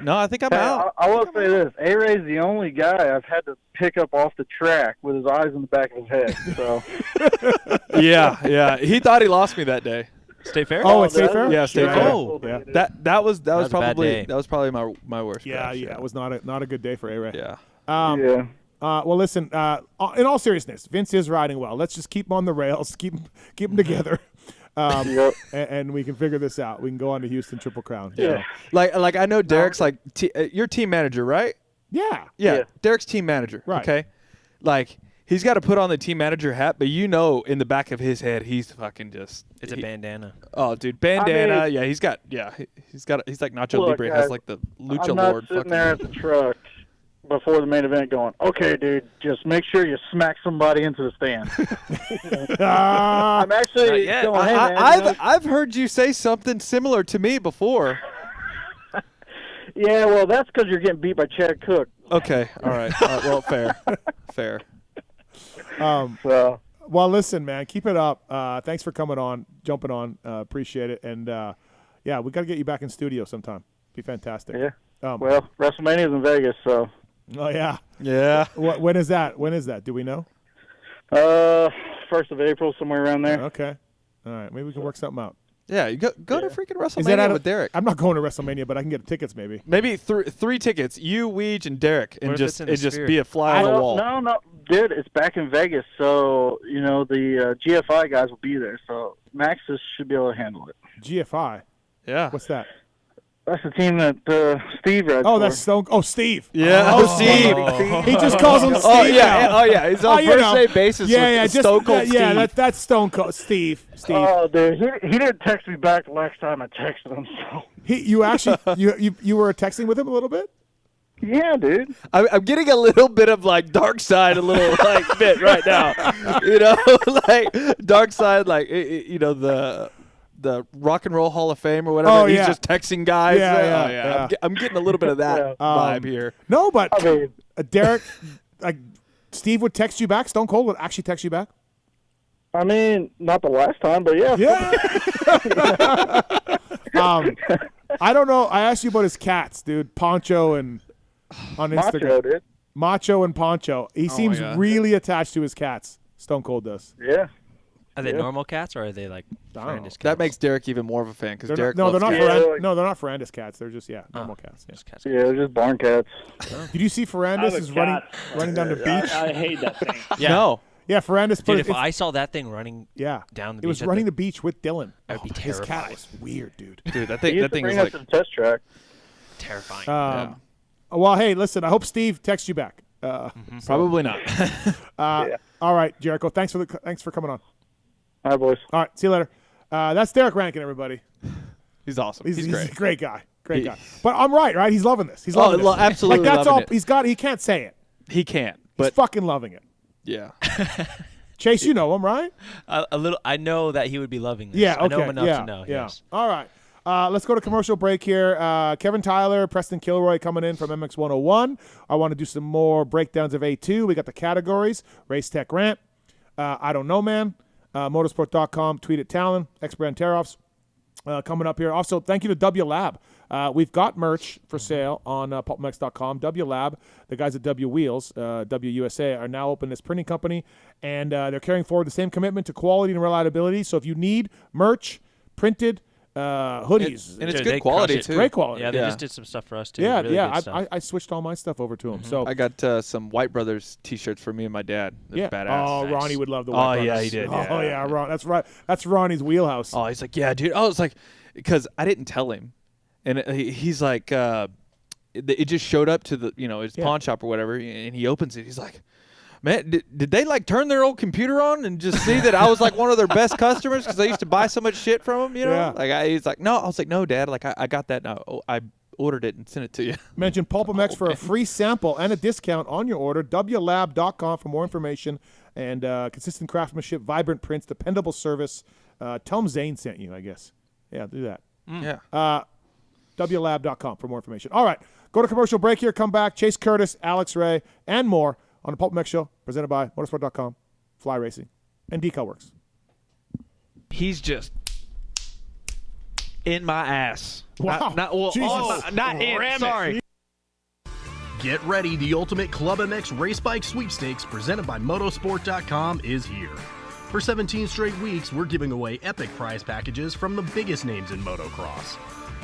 No, I think I'm Hey, out. I will say this. ARay's the only guy I've had to pick up off the track with his eyes in the back of his head. So. Yeah. He thought he lost me that day. State Fair? Oh, it's State Fair? Yeah, State Fair. Oh, yeah. That was a bad probably day. my worst. Yeah, crash, It was not a good day for ARay. Yeah. Yeah. Well, listen. In all seriousness, Vince is riding well. Let's just keep him on the rails. Keep him together. And we can figure this out. We can go on to Houston Triple Crown. Yeah. Like I know Derek's like your team manager, right? Yeah. Derek's team manager. Right. Okay. Like he's got to put on the team manager hat, but in the back of his head, he's fucking just. It's a bandana. Oh, dude, bandana. I mean, He's like Nacho Libre. Guys, Has like the lucha I'm not lord. sitting there at the truck before the main event going, okay, dude, just make sure you smack somebody into the stand. I'm actually going, hey, man, I've heard you say something similar to me before. Yeah, well, that's because you're getting beat by Chad Cook. Okay, all right. Well, fair. Well, listen, man, keep it up. Thanks for jumping on. Appreciate it. And we got to get you back in studio sometime. Be fantastic. Yeah. Well, WrestleMania's in Vegas, so. Oh yeah. Yeah. When is that? Do we know? 1st of April, somewhere around there. Okay. All right. Maybe we can work something out. Yeah, you go to freaking WrestleMania Is that with Derek. I'm not going to WrestleMania, but I can get tickets maybe. Maybe three tickets. You, Weege, and Derek, and just be a fly on the wall. No, dude, it's back in Vegas, so the GFI guys will be there, so Maxis should be able to handle it. GFI. Yeah. What's that? That's the team that Steve rides Oh, for. that's Stone. Oh, Steve. Yeah. Oh, Steve. He just calls him Steve. Oh yeah. He's on first name basis. Yeah. With Stone Cold Steve. Yeah, that's Stone Cold Steve. Oh, dude, he didn't text me back the last time I texted him. So. You actually you were texting with him a little bit. Yeah, dude. I'm getting a little bit of like dark side, a little like bit right now. Like dark side, like the Rock and Roll Hall of Fame or whatever. Oh, He's yeah. just texting guys. Yeah. I'm getting a little bit of that vibe here. No, but Derek, like Steve would text you back. Stone Cold would actually text you back. I mean, not the last time, but yeah. I don't know. I asked you about his cats, dude. Poncho and on Instagram. Macho, dude. Macho and Poncho. He seems really attached to his cats. Stone Cold does. Yeah. Are they normal cats or are they like Ferrandis cats? That makes Derek even more of a fan because Derek. They're not cats. they're not Ferrandis cats. They're just normal cats. Just cats. Yeah, they're just barn cats. Did you see Ferrandis is running down the beach? I hate that thing. Yeah. No. Yeah, Ferrandis Dude, if I saw that thing running down the beach. It was running the beach with Dylan. I'd be His cat terrified. was weird, dude. Dude, that He used thing to is bring us like to the test track. Terrifying. Well, hey, listen. I hope Steve texts you back. probably not. All right, Jericho. Thanks for coming on. All right, boys. All right, see you later. That's Derek Rankin, everybody. He's awesome. He's great. a great guy. Great guy. But I'm right? He's loving this. He's loving this. Absolutely. Like that's loving all it. he can't say it. He can't. He's But fucking loving it. yeah. Chase, you know him, right? A little. I know that he would be loving this. Yeah, okay. I know him enough to know. Yeah. Yes. All right. Let's go to commercial break here. Kevin Tyler, Preston Kilroy coming in from MX 101. I want to do some more breakdowns of A2. We got the categories. Race Tech Rant. I don't know, man. Motosport.com. Tweet at Tallon. X-Brand Tear-Offs. coming up here. Also, thank you to W Lab. We've got merch for sale on PulpMX.com. W Lab, the guys at W Wheels, WUSA, are now open this printing company, and they're carrying forward the same commitment to quality and reliability. So if you need merch, printed, hoodies. And it's good quality, too. Great quality. Yeah, they just did some stuff for us, too. Yeah, really good stuff. I switched all my stuff over to them. So I got some White Brothers T-shirts for me and my dad. They're badass. Oh, Ronnie would love the White Brothers. Yeah, he did. Oh, yeah, Ron. That's right. That's Ronnie's wheelhouse. Oh, he's like, yeah, dude. I was like, because I didn't tell him. And he's like, it just showed up to the, his pawn shop or whatever, and he opens it. He's like, man, did they like turn their old computer on and just see that I was like one of their best customers because I used to buy so much shit from them, Like he's like, no. I was like, no, Dad. Like I got that now. I ordered it and sent it to you. Mention PulpMX for a free sample and a discount on your order. WLab.com for more information and consistent craftsmanship, vibrant prints, dependable service. Tell them Zane sent you, I guess. Yeah, do that. Yeah. WLab.com for more information. All right, go to commercial break here. Come back. Chase Curtis, Alex Ray, and more on the PulpMX Show, presented by Motosport.com, Fly Racing, and DeCAL WORKS. He's just in my ass. Wow. Not in. Sorry. Get ready. The ultimate ClubMX race bike sweepstakes presented by Motosport.com is here. For 17 straight weeks, we're giving away epic prize packages from the biggest names in motocross.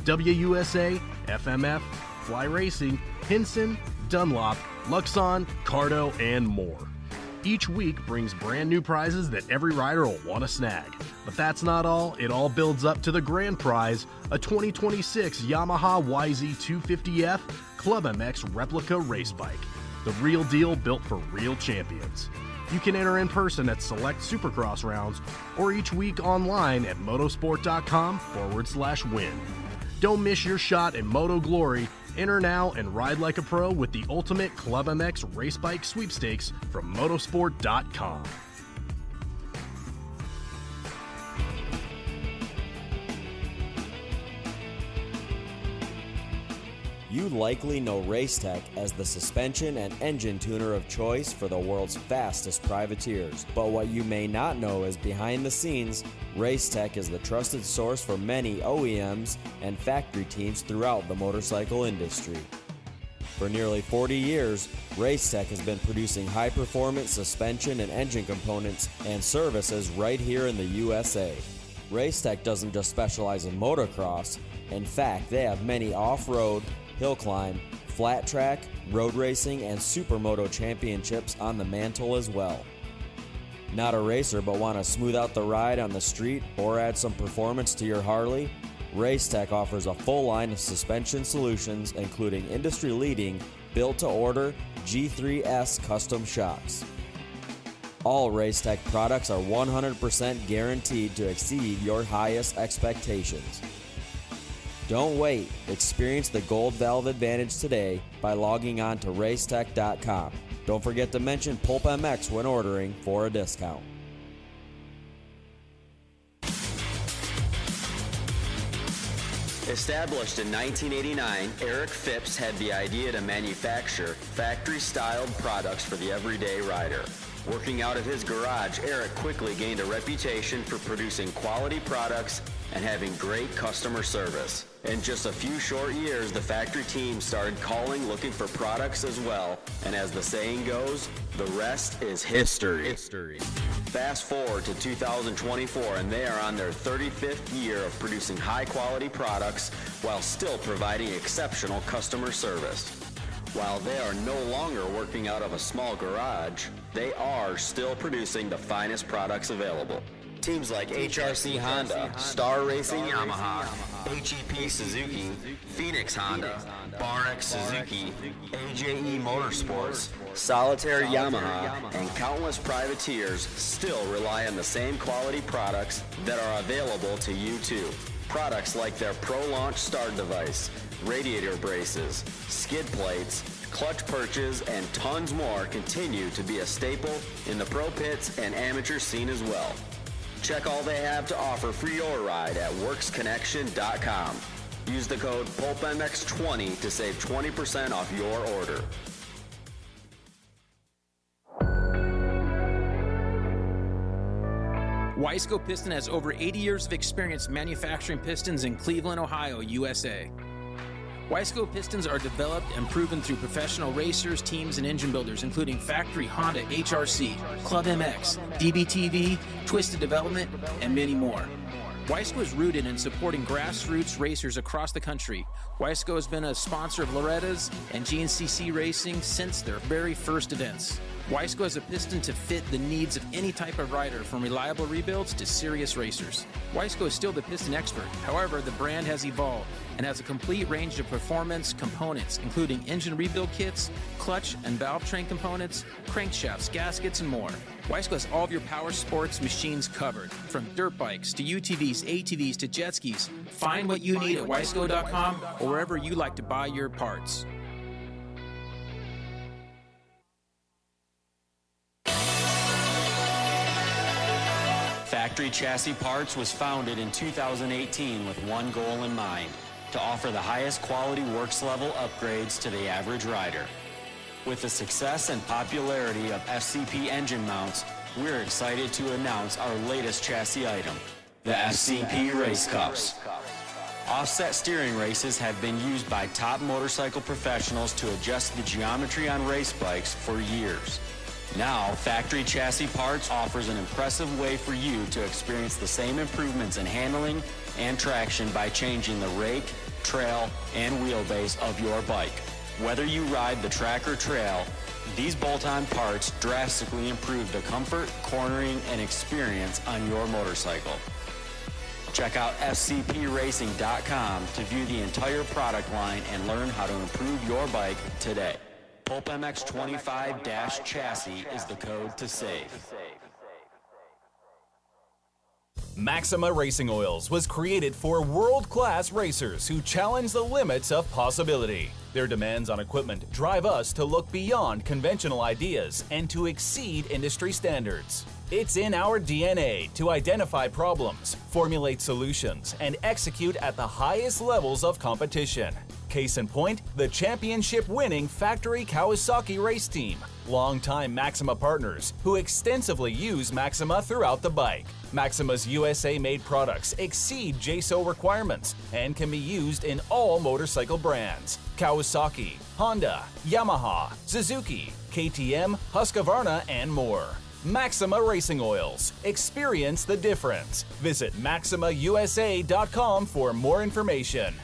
WUSA, FMF, Fly Racing, Hinson, Dunlop, Luxon, CARDO, and more. Each week brings brand new prizes that every rider will want to snag. But that's not all. It all builds up to the grand prize, a 2026 Yamaha YZ250F ClubMX replica race bike. The real deal built for real champions. You can enter in person at select Supercross rounds or each week online at motosport.com/win. Don't miss your shot at Moto Glory. Enter now and ride like a pro with the ultimate ClubMX race bike sweepstakes from motosport.com. You likely know Racetech as the suspension and engine tuner of choice for the world's fastest privateers. But what you may not know is behind the scenes, Racetech is the trusted source for many OEMs and factory teams throughout the motorcycle industry. For nearly 40 years, Racetech has been producing high-performance suspension and engine components and services right here in the USA. Racetech doesn't just specialize in motocross. In fact, they have many off-road, hill climb, flat track, road racing, and supermoto championships on the mantle as well. Not a racer but want to smooth out the ride on the street or add some performance to your Harley? Racetech offers a full line of suspension solutions including industry-leading, built-to-order G3S custom shocks. All Racetech products are 100% guaranteed to exceed your highest expectations. Don't wait. Experience the Gold Valve advantage today by logging on to racetech.com. Don't forget to mention PulpMX when ordering for a discount. Established in 1989, Eric Phipps had the idea to manufacture factory-styled products for the everyday rider. Working out of his garage, Eric quickly gained a reputation for producing quality products and having great customer service. In just a few short years, the factory team started calling looking for products as well, and as the saying goes, the rest is history. Fast forward to 2024 and they are on their 35th year of producing high-quality products while still providing exceptional customer service. While they are no longer working out of a small garage, they are still producing the finest products available. Teams like HRC Honda, Star Racing Yamaha, HEP Suzuki, Phoenix Honda, BarX Suzuki, AJE Motorsports, Solitaire Yamaha, and countless privateers still rely on the same quality products that are available to you too. Products like their Pro Launch start device, radiator braces, skid plates, clutch perches, and tons more continue to be a staple in the pro pits and amateur scene as well. Check all they have to offer for your ride at WorksConnection.com. Use the code PulpMX20 to save 20% off your order. Wiseco Piston has over 80 years of experience manufacturing pistons in Cleveland, Ohio, USA. Wiseco pistons are developed and proven through professional racers, teams, and engine builders, including factory Honda HRC, Club MX, DBTV, Twisted Development, and many more. Wiseco is rooted in supporting grassroots racers across the country. Wiseco has been a sponsor of Loretta's and GNCC Racing since their very first events. Wiseco has a piston to fit the needs of any type of rider, from reliable rebuilds to serious racers. Wiseco is still the piston expert. However, the brand has evolved and has a complete range of performance components, including engine rebuild kits, clutch and valve train components, crankshafts, gaskets, and more. Wiseco has all of your power sports machines covered, from dirt bikes to UTVs, ATVs to jet skis. Find what you need at wiseco.com or wherever you like to buy your parts. Factory Chassis Parts was founded in 2018 with one goal in mind: to offer the highest quality works level upgrades to the average rider. With the success and popularity of FCP engine mounts, we're excited to announce our latest chassis item, the FCP Race Cups. Offset steering races have been used by top motorcycle professionals to adjust the geometry on race bikes for years. Now, Factory Chassis Parts offers an impressive way for you to experience the same improvements in handling and traction by changing the rake, trail, and wheelbase of your bike. Whether you ride the track or trail, these bolt-on parts drastically improve the comfort, cornering, and experience on your motorcycle. Check out fcpracing.com to view the entire product line and learn how to improve your bike today. PulpMX 25-chassis is the code to save. MAXIMA Racing Oils was created for world-class racers who challenge the limits of possibility. Their demands on equipment drive us to look beyond conventional ideas and to exceed industry standards. It's in our DNA to identify problems, formulate solutions, and execute at the highest levels of competition. Case in point, the championship-winning factory Kawasaki race team, longtime MAXIMA partners who extensively use MAXIMA throughout the bike. MAXIMA's USA-made products exceed JSO requirements and can be used in all motorcycle brands: Kawasaki, Honda, Yamaha, Suzuki, KTM, Husqvarna, and more. MAXIMA Racing Oils. Experience the difference. Visit MAXIMAUSA.com for more information.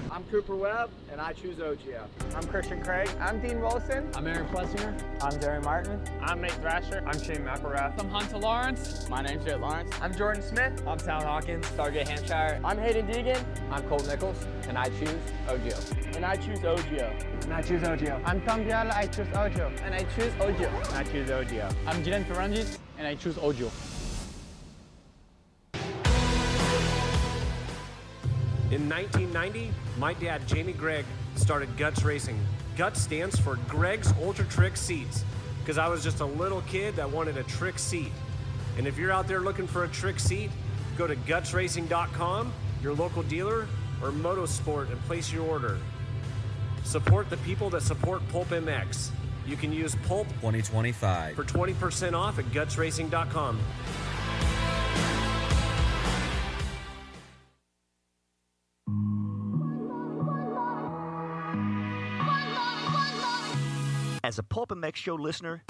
I'm Cooper Webb, and I choose OGIO. I'm Christian Craig. I'm Dean Wilson. I'm Aaron Plessinger. I'm Jerry Martin. I'm Nate Thrasher. I'm Shane McElrath. I'm Hunter Lawrence. My name's Jett Lawrence. I'm Jordan Smith. I'm Town Hawkins. Stargate Hampshire. I'm Hayden Deegan. I'm Colt Nichols, and I choose OGIO. And I choose OGIO. And I choose OGIO. I'm Tom Diallo. I choose OGIO. And I choose OGIO. And I choose OGIO. I'm Jiren Ferranges, and I choose OGIO. In 1990, my dad, Jamie Gregg, started Guts Racing. Guts stands for Greg's Ultra Trick Seats, because I was just a little kid that wanted a trick seat. And if you're out there looking for a trick seat, go to gutsracing.com, your local dealer, or Motosport, and place your order. Support the people that support PulpMX. You can use Pulp 2025 for 20% off at gutsracing.com. As a PulpMX show listener,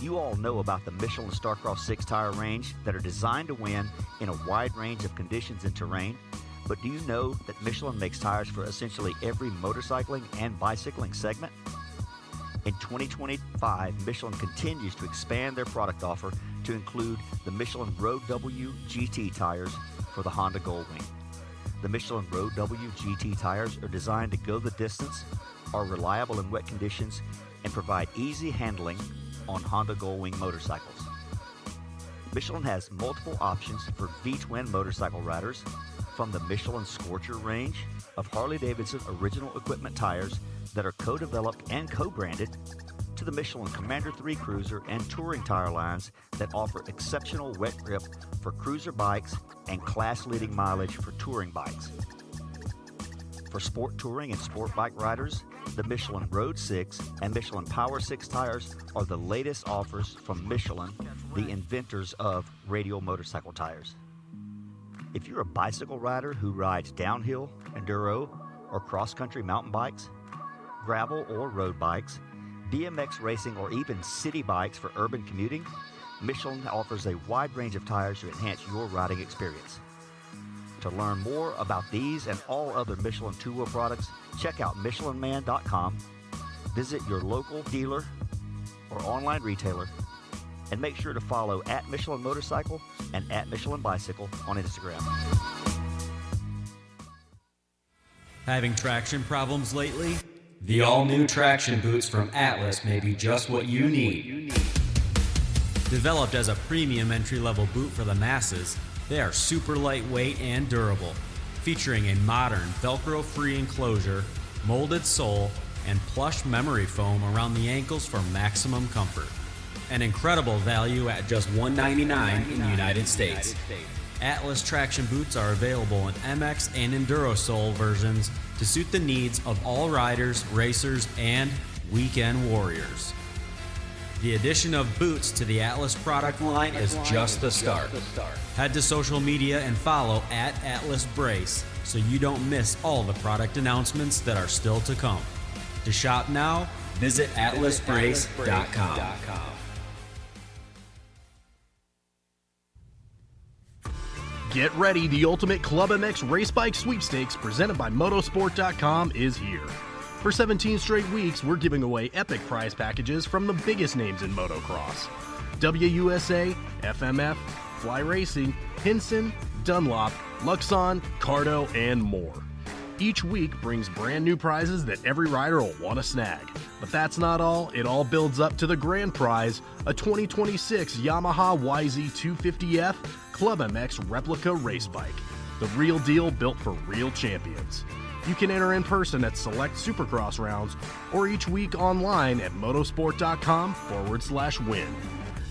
you all know about the Michelin Starcross 6 tire range that are designed to win in a wide range of conditions and terrain. But do you know that Michelin makes tires for essentially every motorcycling and bicycling segment? In 2025, Michelin continues to expand their product offer to include the Michelin Road W GT tires for the Honda Goldwing. The Michelin Road W GT tires are designed to go the distance, are reliable in wet conditions, and provide easy handling on Honda Goldwing motorcycles. Michelin has multiple options for V-twin motorcycle riders, from the Michelin Scorcher range of Harley-Davidson original equipment tires that are co-developed and co-branded, to the Michelin Commander 3 Cruiser and touring tire lines that offer exceptional wet grip for cruiser bikes and class-leading mileage for touring bikes. For sport touring and sport bike riders, The Michelin Road 6 and Michelin Power 6 tires are the latest offers from Michelin, the inventors of radial motorcycle tires. If you're a bicycle rider who rides downhill, enduro, or cross-country mountain bikes, gravel or road bikes, BMX racing, or even city bikes for urban commuting, Michelin offers a wide range of tires to enhance your riding experience. To learn more about these and all other Michelin two-wheel products, check out MichelinMan.com, visit your local dealer or online retailer, and make sure to follow at Michelin Motorcycle and at Michelin Bicycle on Instagram. Having traction problems lately? The all-new traction boots from Atlas may be just what you need. Developed as a premium entry-level boot for the masses, they are super lightweight and durable, featuring a modern Velcro-free enclosure, molded sole, and plush memory foam around the ankles for maximum comfort. An incredible value at just $199 in the United States. Atlas traction boots are available in MX and Enduro sole versions to suit the needs of all riders, racers, and weekend warriors. The addition of boots to the Atlas product line is just the start. Head to social media and follow at Atlas Brace so you don't miss all the product announcements that are still to come. To shop now, visit atlasbrace.com. Get ready, the ultimate Club MX race bike sweepstakes presented by Motosport.com is here. For 17 straight weeks, we're giving away epic prize packages from the biggest names in motocross: WUSA, FMF, Fly Racing, Hinson, Dunlop, Luxon, CARDO, and more. Each week brings brand new prizes that every rider will want to snag. But that's not all. It all builds up to the grand prize, a 2026 Yamaha YZ250F Club MX replica race bike. The real deal built for real champions. You can enter in person at select Supercross rounds or each week online at motosport.com/win.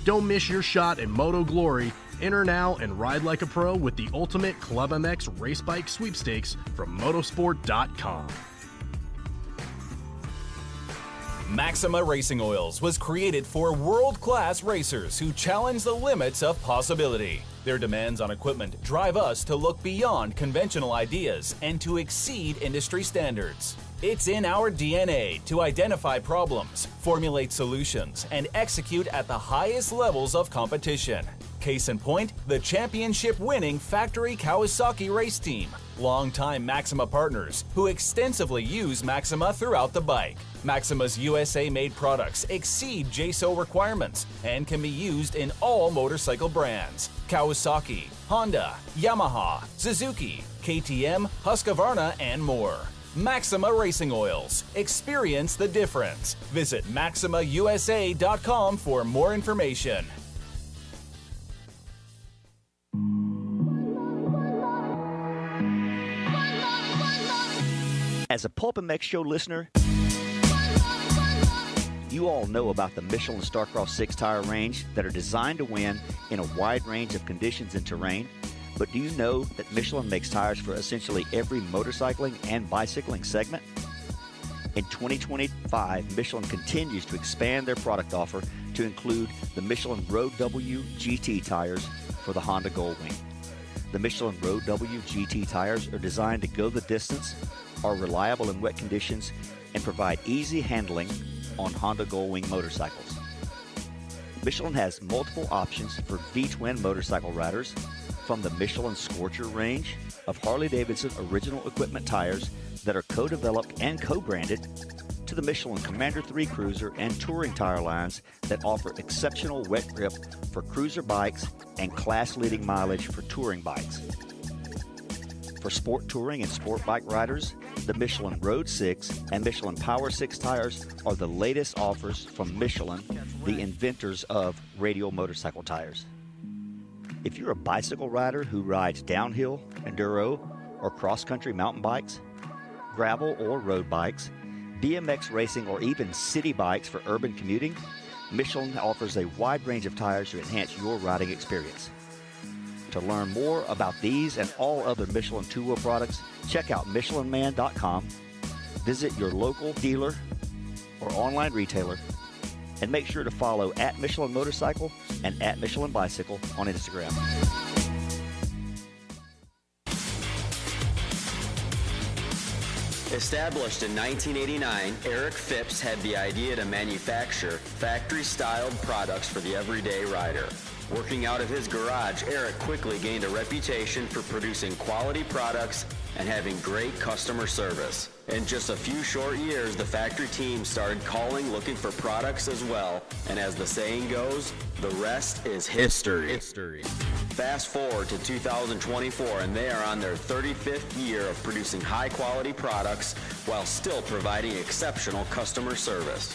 Don't miss your shot at Moto Glory. Enter now and ride like a pro with the ultimate Club MX race bike sweepstakes from motosport.com. MAXIMA Racing Oils was created for world-class racers who challenge the limits of possibility. Their demands on equipment drive us to look beyond conventional ideas and to exceed industry standards. It's in our DNA to identify problems, formulate solutions, and execute at the highest levels of competition. Case in point, the championship-winning factory Kawasaki race team, longtime MAXIMA partners who extensively use MAXIMA throughout the bike. MAXIMA's USA-made products exceed JSO requirements and can be used in all motorcycle brands: Kawasaki, Honda, Yamaha, Suzuki, KTM, Husqvarna, and more. MAXIMA Racing Oils. Experience the difference. Visit MaximaUSA.com for more information. As a PulpMX show listener, you all know about the Michelin Starcross 6 tire range that are designed to win in a wide range of conditions and terrain. But do you know that Michelin makes tires for essentially every motorcycling and bicycling segment? In 2025, Michelin continues to expand their product offer to include the Michelin Road W GT tires for the Honda Goldwing. The Michelin Road W GT tires are designed to go the distance, are reliable in wet conditions, and provide easy handling on Honda Goldwing motorcycles. Michelin has multiple options for V-twin motorcycle riders, from the Michelin Scorcher range of Harley-Davidson original equipment tires that are co-developed and co-branded, to the Michelin Commander 3 Cruiser and touring tire lines that offer exceptional wet grip for cruiser bikes and class-leading mileage for touring bikes. For sport touring and sport bike riders, the Michelin Road 6 and Michelin Power 6 tires are the latest offers from Michelin, the inventors of radial motorcycle tires. If you're a bicycle rider who rides downhill, enduro, or cross-country mountain bikes, gravel or road bikes, BMX racing, or even city bikes for urban commuting, Michelin offers a wide range of tires to enhance your riding experience. To learn more about these and all other Michelin two-wheel products, check out MichelinMan.com, Visit your local dealer or online retailer, and make sure to follow at Michelin Motorcycle and at Michelin Bicycle on Instagram. Established in 1989, Eric Phipps had the idea to manufacture factory-styled products for the everyday rider. Working out of his garage, Eric quickly gained a reputation for producing quality products and having great customer service. In just a few short years, the factory team started calling, looking for products as well. And as the saying goes, the rest is history. Fast forward to 2024, and they are on their 35th year of producing high-quality products while still providing exceptional customer service.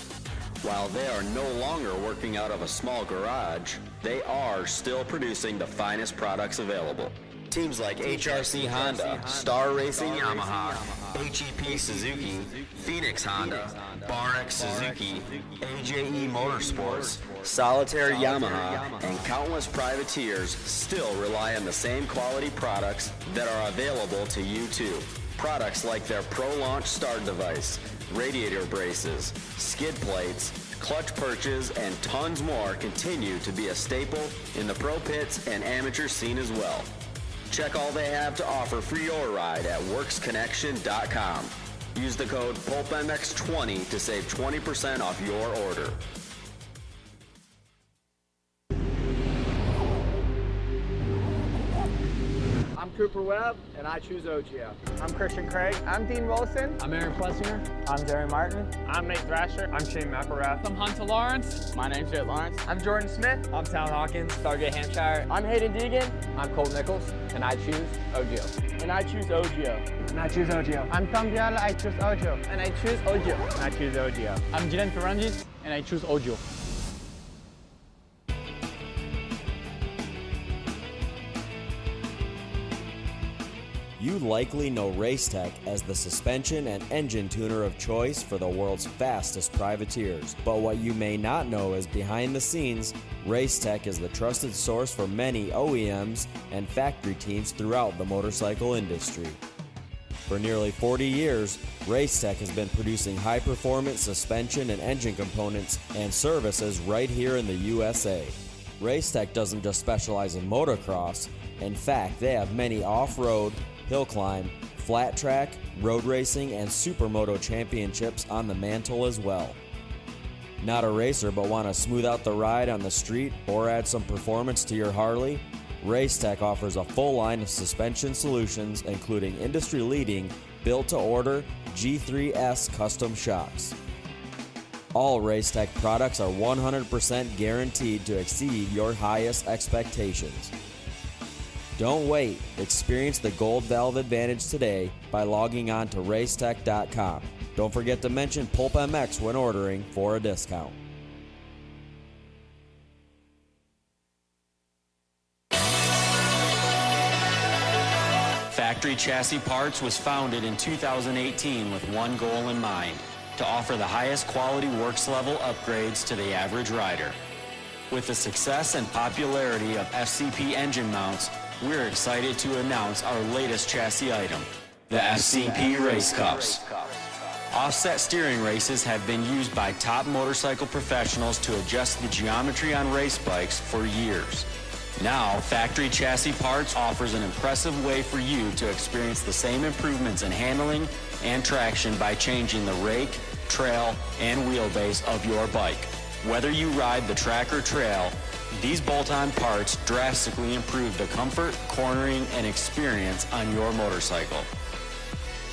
While they are no longer working out of a small garage, they are still producing the finest products available. Teams like HRC Honda, Star Racing Yamaha, HEP Suzuki, Phoenix Honda, Barex Suzuki, AJE Motorsports, Solitaire Yamaha, and countless privateers still rely on the same quality products that are available to you too. Products like their Pro Launch start device, radiator braces, skid plates, clutch perches, and tons more continue to be a staple in the pro pits and amateur scene as well. Check all they have to offer for your ride at worksconnection.com. Use the code PulpMX20 to save 20% off your order. I'm Cooper Webb, and I choose OGIO. I'm Christian Craig. I'm Dean Wilson. I'm Aaron Plessinger. I'm Jerry Martin. I'm Nate Thrasher. I'm Shane McElrath. I'm Hunter Lawrence. My name's Jett Lawrence. I'm Jordan Smith. I'm Tal Hawkins. Stargate Hampshire. I'm Hayden Deegan. I'm Colt Nichols, and I choose OGIO. And I choose OGIO. And I choose OGIO. I'm Tom Biala. I choose OGIO. And I choose OGIO. And I choose OGIO. I'm Jiren Ferrangis, and I choose OGIO. You likely know Racetech as the suspension and engine tuner of choice for the world's fastest privateers. But what you may not know is behind the scenes, Racetech is the trusted source for many OEMs and factory teams throughout the motorcycle industry. For nearly 40 years, Racetech has been producing high-performance suspension and engine components and services right here in the USA. Racetech doesn't just specialize in motocross. In fact, they have many off-road, hill climb, flat track, road racing, and supermoto championships on the mantle as well. Not a racer but want to smooth out the ride on the street or add some performance to your Harley? Racetech offers a full line of suspension solutions including industry-leading built-to-order G3S custom shocks. All Racetech products are 100% guaranteed to exceed your highest expectations. Don't wait. Experience the Gold Valve advantage today by logging on to racetech.com. Don't forget to mention PulpMX when ordering for a discount. Factory Chassis Parts was founded in 2018 with one goal in mind: to offer the highest quality works level upgrades to the average rider. With the success and popularity of FCP engine mounts, we're excited to announce our latest chassis item, the FCP Race Cups. Offset steering races have been used by top motorcycle professionals to adjust the geometry on race bikes for years. Now, Factory Chassis Parts offers an impressive way for you to experience the same improvements in handling and traction by changing the rake, trail, and wheelbase of your bike. Whether you ride the track or trail, these bolt-on parts drastically improve the comfort, cornering, and experience on your motorcycle.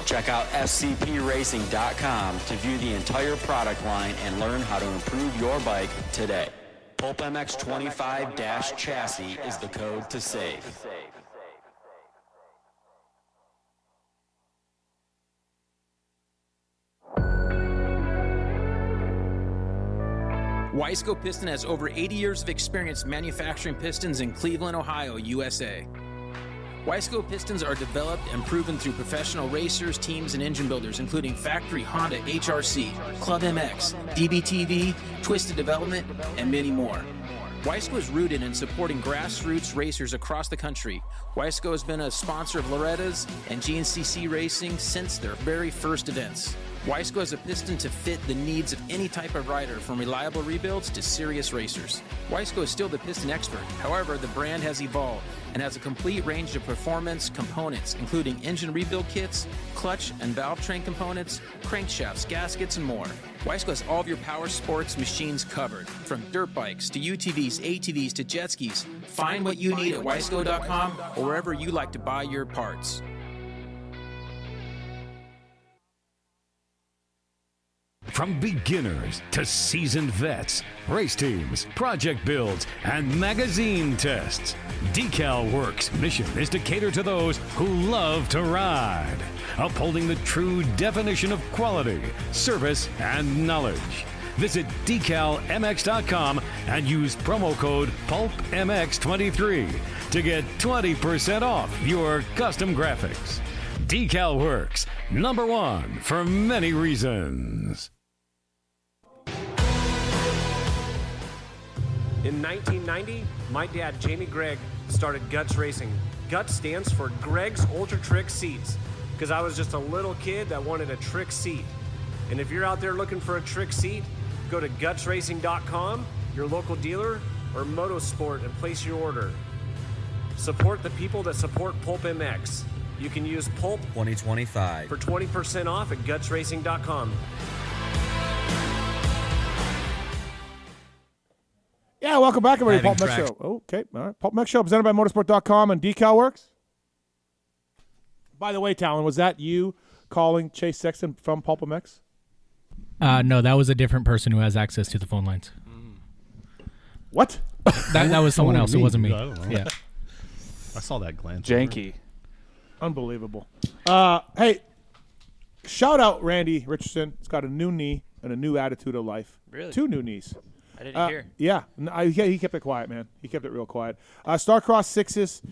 Check out fcpracing.com to view the entire product line and learn how to improve your bike today. PulpMX25-chassis is the code to save. Wiseco Piston has over 80 years of experience manufacturing pistons in Cleveland, Ohio, USA. Wiseco pistons are developed and proven through professional racers, teams, and engine builders, including factory Honda HRC, Club MX, DBTV, Twisted Development, and many more. Wiseco is rooted in supporting grassroots racers across the country. Wiseco has been a sponsor of Loretta's and GNCC Racing since their very first events. Wiseco has a piston to fit the needs of any type of rider, from reliable rebuilds to serious racers. Wiseco is still the piston expert. However, the brand has evolved and has a complete range of performance components, including engine rebuild kits, clutch and valve train components, crankshafts, gaskets, and more. Wiseco has all of your power sports machines covered, from dirt bikes to UTVs, ATVs to jet skis. Find what you need at wiseco.com or wherever you like to buy your parts. From beginners to seasoned vets, race teams, project builds, and magazine tests, DeCAL WORKS' mission is to cater to those who love to ride, upholding the true definition of quality, service, and knowledge. Visit DeCalMX.com and use promo code PulpMX23 to get 20% off your custom graphics. DeCAL WORKS, #1 for many reasons. In 1990, my dad, Jamie Gregg, started Guts Racing. Guts stands for Greg's Ultra Trick Seats, because I was just a little kid that wanted a trick seat. And if you're out there looking for a trick seat, go to gutsracing.com, your local dealer, or Motosport, and place your order. Support the people that support PulpMX. You can use Pulp 2025 for 20% off at gutsracing.com. Yeah, welcome back, everybody. Having PulpMX Show. Okay, all right. PulpMX Show presented by Motosport.com and DeCAL WORKS. By the way, Tallon, was that you calling Chase Sexton from PulpMX? No, that was a different person who has access to the phone lines. What? That was someone else. It wasn't me. I don't know. Yeah. I saw that glance. Janky. Unbelievable. Hey, shout out Randy Richardson. He's got a new knee and a new attitude of life. Really? 2 new knees. I didn't hear. Yeah, he kept it quiet, man. He kept it real quiet. Starcross 6s,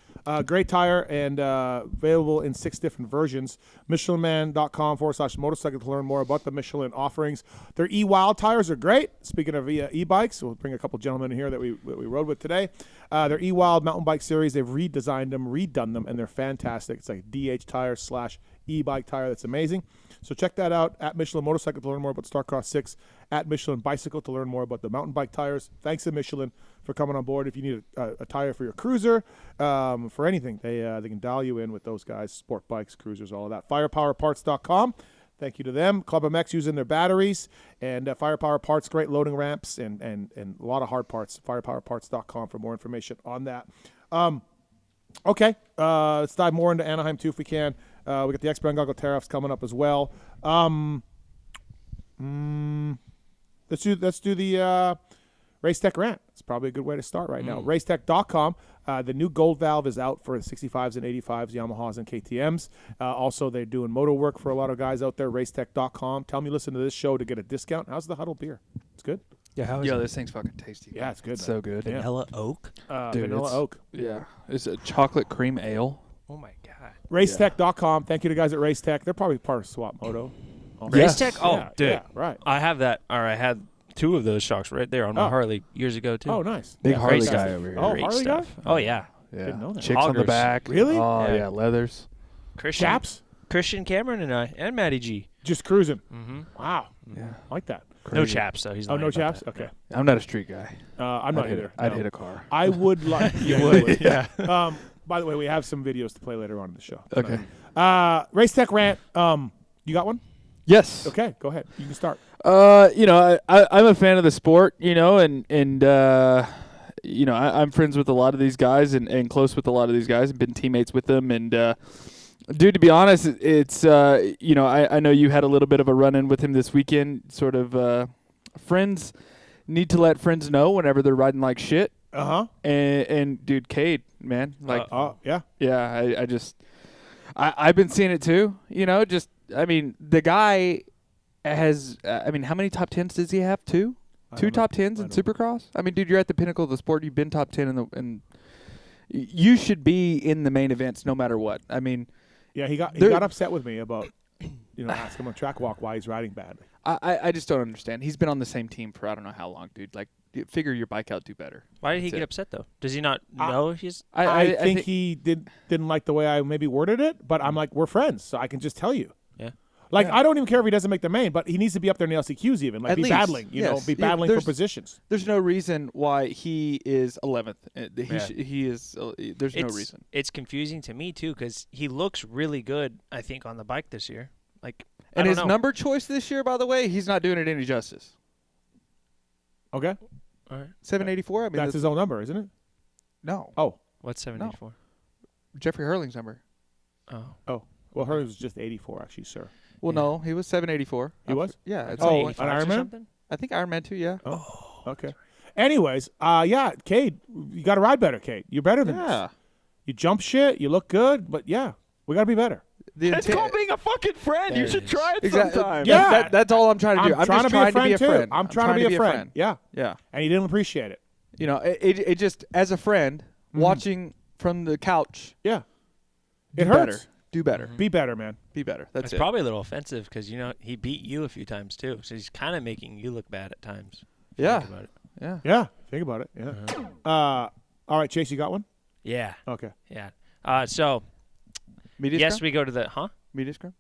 great tire, and available in 6 different versions. MichelinMan.com/motorcycle to learn more about the Michelin offerings. Their E-Wild tires are great. Speaking of e-bikes, we'll bring a couple gentlemen here that we rode with today. Their E-Wild mountain bike series, they've redesigned them, redone them, and they're fantastic. It's like DH tire / e-bike tire. That's amazing. So check that out at Michelin Motorcycle to learn more about Starcross 6, at Michelin Bicycle to learn more about the mountain bike tires. Thanks to Michelin for coming on board. If you need a tire for your cruiser, for anything, they can dial you in with those guys, sport bikes, cruisers, all of that. Firepowerparts.com. Thank you to them. PulpMX using their batteries, and Firepower Parts, great loading ramps, and a lot of hard parts. Firepowerparts.com for more information on that. Okay, let's dive more into Anaheim too if we can. We got the X-Brand Goggle tariffs coming up as well. Let's do the Race Tech Rant. It's probably a good way to start right now. Racetech.com. The new gold valve is out for the 65s and 85s, Yamahas and KTMs. Also, they're doing motor work for a lot of guys out there. Racetech.com. Tell me, listen to this show to get a discount. How's the Huddle beer? It's good. Yeah, this thing's fucking tasty. Yeah, it's good. It's so good. Vanilla oak? Dude, vanilla oak. Yeah. It's a chocolate cream ale. Oh, my God. Racetech.com. Thank you to guys at Racetech. They're probably part of Swap Moto. Racetech? Oh, yeah, dude. Yeah, right. I have that, or I had 2 of those shocks right there on my Harley years ago, too. Oh, nice. Big Yeah, Harley great guy stuff. over here. Oh, Great Harley stuff. guy? Oh, yeah. Yeah. Didn't know that. Chicks on the Hoggers. back. Really? Oh, Yeah. yeah. Leathers. Christian, Chaps? Christian Cameron and I, and Matty G. Just cruising. Mm-hmm. Wow. Yeah. I like that. No chaps, though. He's Oh, lying no about chaps? that. Okay. I'm not a street guy. I'm not either. I'd no. hit a car. I would like. You would, yeah. By the way, we have some videos to play later on in the show. Okay. Race Tech Rant. You got one? Yes. Okay, go ahead. You can start. I'm a fan of the sport, and I'm friends with a lot of these guys and close with a lot of these guys and been teammates with them. And, dude, to be honest, it's, I know you had a little bit of a run-in with him this weekend. Sort of friends need to let friends know whenever they're riding like shit. Uh-huh. And dude, Cade, man. Yeah. Yeah, I've been seeing it too. The guy has, how many top 10s does he have? 2? 2 top 10s in Supercross? I mean, dude, you're at the pinnacle of the sport. You've been top 10 and you should be in the main events no matter what. I mean, yeah, he got upset with me about, ask him on track walk why he's riding badly. I just don't understand. He's been on the same team for I don't know how long, dude. Like, figure your bike out, do better. Why did he get upset, though? Does he not know he's... I think he didn't like the way I maybe worded it, but I'm like, we're friends, so I can just tell you. Yeah. Like, I don't even care if he doesn't make the main, but he needs to be up there in the LCQs even. Like, At be least, battling, be battling for positions. There's no reason why he is 11th. He is. There's no reason. It's confusing to me too because he looks really good. I think on the bike this year, like, and his number choice this year, by the way, he's not doing it any justice. Okay. All right. 784. I mean, that's his own number, isn't it? No. Oh, what's 784? Jeffrey Hurling's number. Oh. Well, hers was just 84, actually, sir. Well, no, he was 784. He was? Yeah. It's an Ironman? I think Ironman too. Yeah. Oh, okay. Anyways, Cade, you got to ride better, Cade. You're better than this. You jump shit. You look good, but yeah, we got to be better. It's called being a fucking friend. You should try it sometime. Yeah, that's all I'm trying to do. I'm trying just to be a trying to be a friend. I'm trying to be a friend. Yeah, yeah. And he didn't appreciate it. You know, it just as a friend watching from the couch. Yeah, it hurts. Do better. Be better, man. Be better. That's it. Probably a little offensive because he beat you a few times too, so he's kind of making you look bad at times. Yeah. Think about it. Yeah. Yeah. Think about it. Yeah. All right, Chase, you got one? Yeah. Okay. Yeah. So. Media yes, scrum? we go to the Media scrum?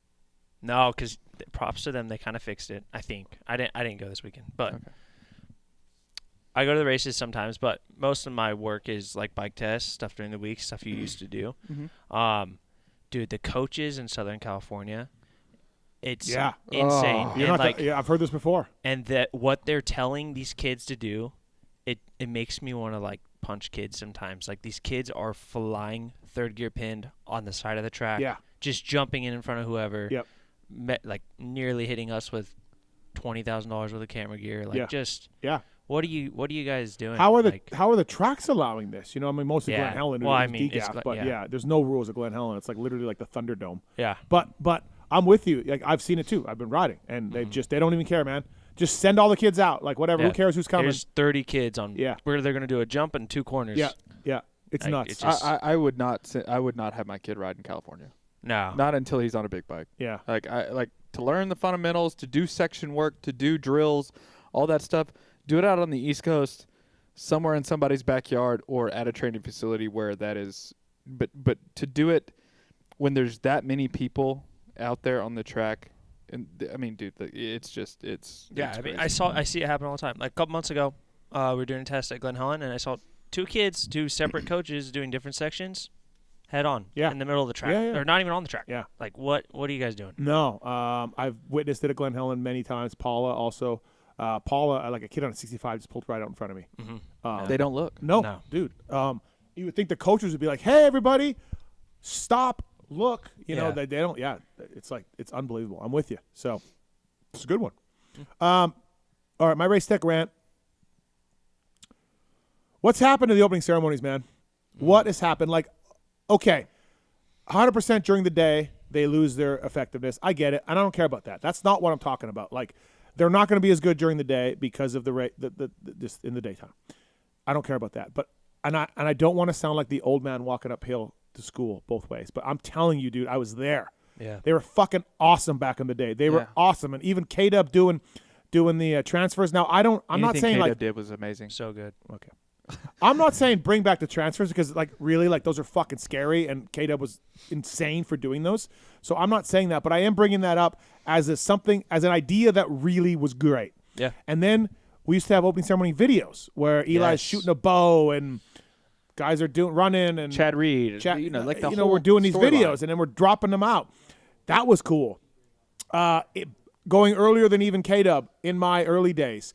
No, because props to them, they kind of fixed it. I think I didn't go this weekend, but I go to the races sometimes. But most of my work is like bike tests, stuff during the week, stuff you used to do. Dude, the coaches in Southern California, it's insane. I've heard this before. And that what they're telling these kids to do, it makes me want to like punch kids sometimes. Like these kids are flying third gear pinned on the side of the track. Yeah. Just jumping in front of whoever. Yep. Like nearly hitting us with $20,000 worth of camera gear. Like what are you guys doing? How are the tracks allowing this? You know, I mean, mostly Glen Helen. Well, I mean, but there's no rules at Glen Helen. It's like literally like the Thunderdome. Yeah. But I'm with you. Like I've seen it too. I've been riding, and they don't even care, man. Just send all the kids out. Like whatever. Who cares who's coming? There's 30 kids on. Yeah. Where they're gonna do a jump and 2 corners. Yeah. Yeah. It's nuts. I would not have my kid ride in California. No. Not until he's on a big bike. Yeah. Like to learn the fundamentals, to do section work, to do drills, all that stuff. Do it out on the East Coast, somewhere in somebody's backyard or at a training facility where that is. But to do it when there's that many people out there on the track, and I mean, dude, it's I mean, I see it happen all the time. Like a couple months ago, we were doing a test at Glen Helen, and I saw 2 kids, 2 separate coaches doing different sections, head on, in the middle of the track, or not even on the track. Yeah. Like what are you guys doing? No, I've witnessed it at Glen Helen many times. Paula also. Paula, like a kid on a 65, just pulled right out in front of me. They don't look. No, dude. You would think the coaches would be like, "Hey, everybody, stop, look." You know, they don't. Yeah, it's like it's unbelievable. I'm with you. So it's a good one. All right, my race tech rant. What's happened to the opening ceremonies, man? What has happened? Like, okay, 100% during the day they lose their effectiveness. I get it, and I don't care about that. That's not what I'm talking about. Like. They're not going to be as good during the day because of the just in the daytime. I don't care about that. But and I don't want to sound like the old man walking uphill to school both ways. But I'm telling you, dude, I was there. Yeah. They were fucking awesome back in the day. They were awesome, and even Cade doing the transfers. Now I'm not saying Cade like did was amazing. So good. Okay. I'm not saying bring back the transfers because like really like those are fucking scary, and Cade was insane for doing those. So I'm not saying that, but I am bringing that up as an idea that really was great. Yeah. And then we used to have opening ceremony videos where Eli's shooting a bow and guys are running and Chad Reed. We're doing these videos and then we're dropping them out. That was cool. Going earlier than even K-Dub in my early days.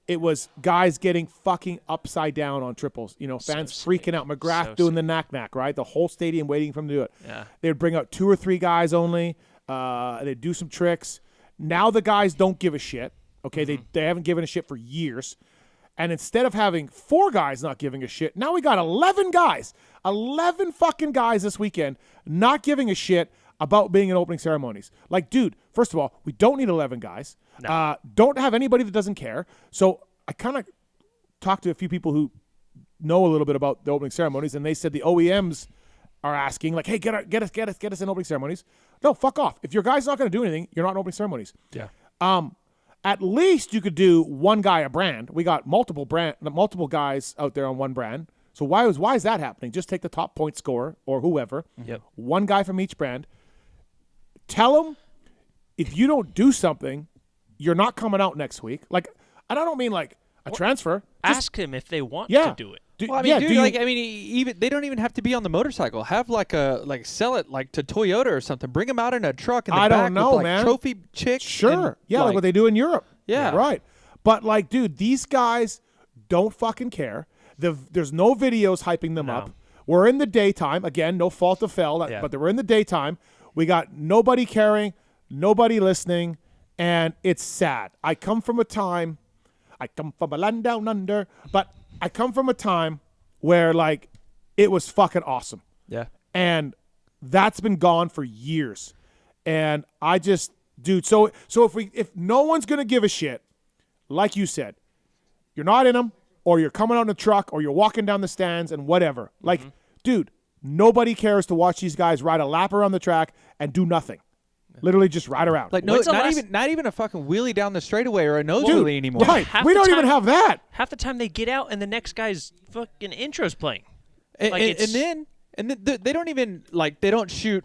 It was guys getting fucking upside down on triples. You know, fans freaking out. McGrath doing the knack, right? The whole stadium waiting for him to do it. Yeah. They would bring out 2 or 3 guys only. They'd do some tricks. Now the guys don't give a shit. Okay, they haven't given a shit for years. And instead of having 4 guys not giving a shit, now we got 11 guys. 11 fucking guys this weekend not giving a shit about being in opening ceremonies. Like, dude, first of all, we don't need 11 guys. No. Don't have anybody that doesn't care. So I kind of talked to a few people who know a little bit about the opening ceremonies, and they said the OEMs are asking, like, hey, get us in opening ceremonies. No, fuck off. If your guy's not going to do anything, you're not in opening ceremonies. Yeah. At least you could do one guy a brand. We got multiple guys out there on one brand. So why is that happening? Just take the top point scorer or whoever. Yep. One guy from each brand. Tell them if you don't do something, you're not coming out next week. Like, and I don't mean like a transfer. Ask him if they want to do it. Well, I mean, dude, even they don't even have to be on the motorcycle. Have sell it like to Toyota or something. Bring them out in a truck in the back don't know, with man. Trophy chicks. Sure. Like what they do in Europe. Yeah. Right. But like, dude, these guys don't fucking care. There's no videos hyping them up. We're in the daytime. Again, no fault of Fell, but we're in the daytime. We got nobody caring, nobody listening, and it's sad. I come from a land down under, but I come from a time where, like, it was fucking awesome. Yeah. And that's been gone for years. And I just, dude, so if no one's going to give a shit, like you said, you're not in them, or you're coming out in a truck, or you're walking down the stands and whatever. Like, dude, nobody cares to watch these guys ride a lap around the track and do nothing. Literally just ride around. Like, not even a fucking wheelie down the straightaway or a nose wheelie anymore. Right. We don't even have that. Half the time they get out and the next guy's fucking intro's playing. And then they don't even they don't shoot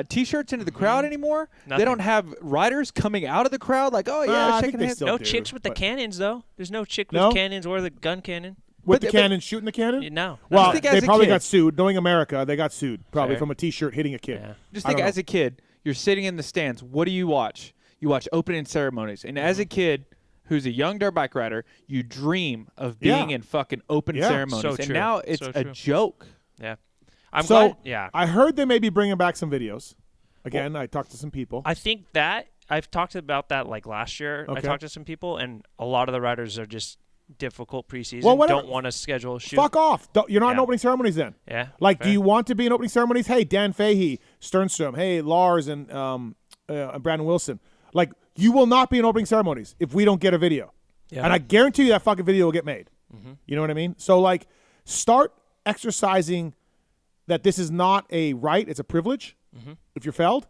T-shirts into the crowd anymore. Nothing. They don't have riders coming out of the crowd like, oh yeah, shaking hands. No chicks with the cannons though. There's no chick with cannons or the gun cannon. With the cannon shooting the cannon? No. Well, they probably got sued. Knowing America, they got sued probably Fair. from a T-shirt hitting a kid. Yeah. Just think, as a kid, you're sitting in the stands. What do you watch? You watch opening ceremonies. And as a kid who's a young dirt bike rider, you dream of being in fucking open ceremonies. So and true. now it's So a true. joke. Yeah. I'm so glad. Yeah. I heard they may be bringing back some videos. Again, I talked to some people. I think that I've talked about that like last year. I talked to some people, and a lot of the riders are just difficult preseason. Well, don't want to schedule a shoot. Fuck off. You're not in opening ceremonies then. Yeah. Like, fair. do you want to be in opening ceremonies? Hey, Dan Fahey, Sternstrom. Hey, Lars and Brandon Wilson. Like, you will not be in opening ceremonies if we don't get a video. Yeah. And I guarantee you that fucking video will get made. You know what I mean? So, like, start exercising that this is not a right, it's a privilege if you're Feld,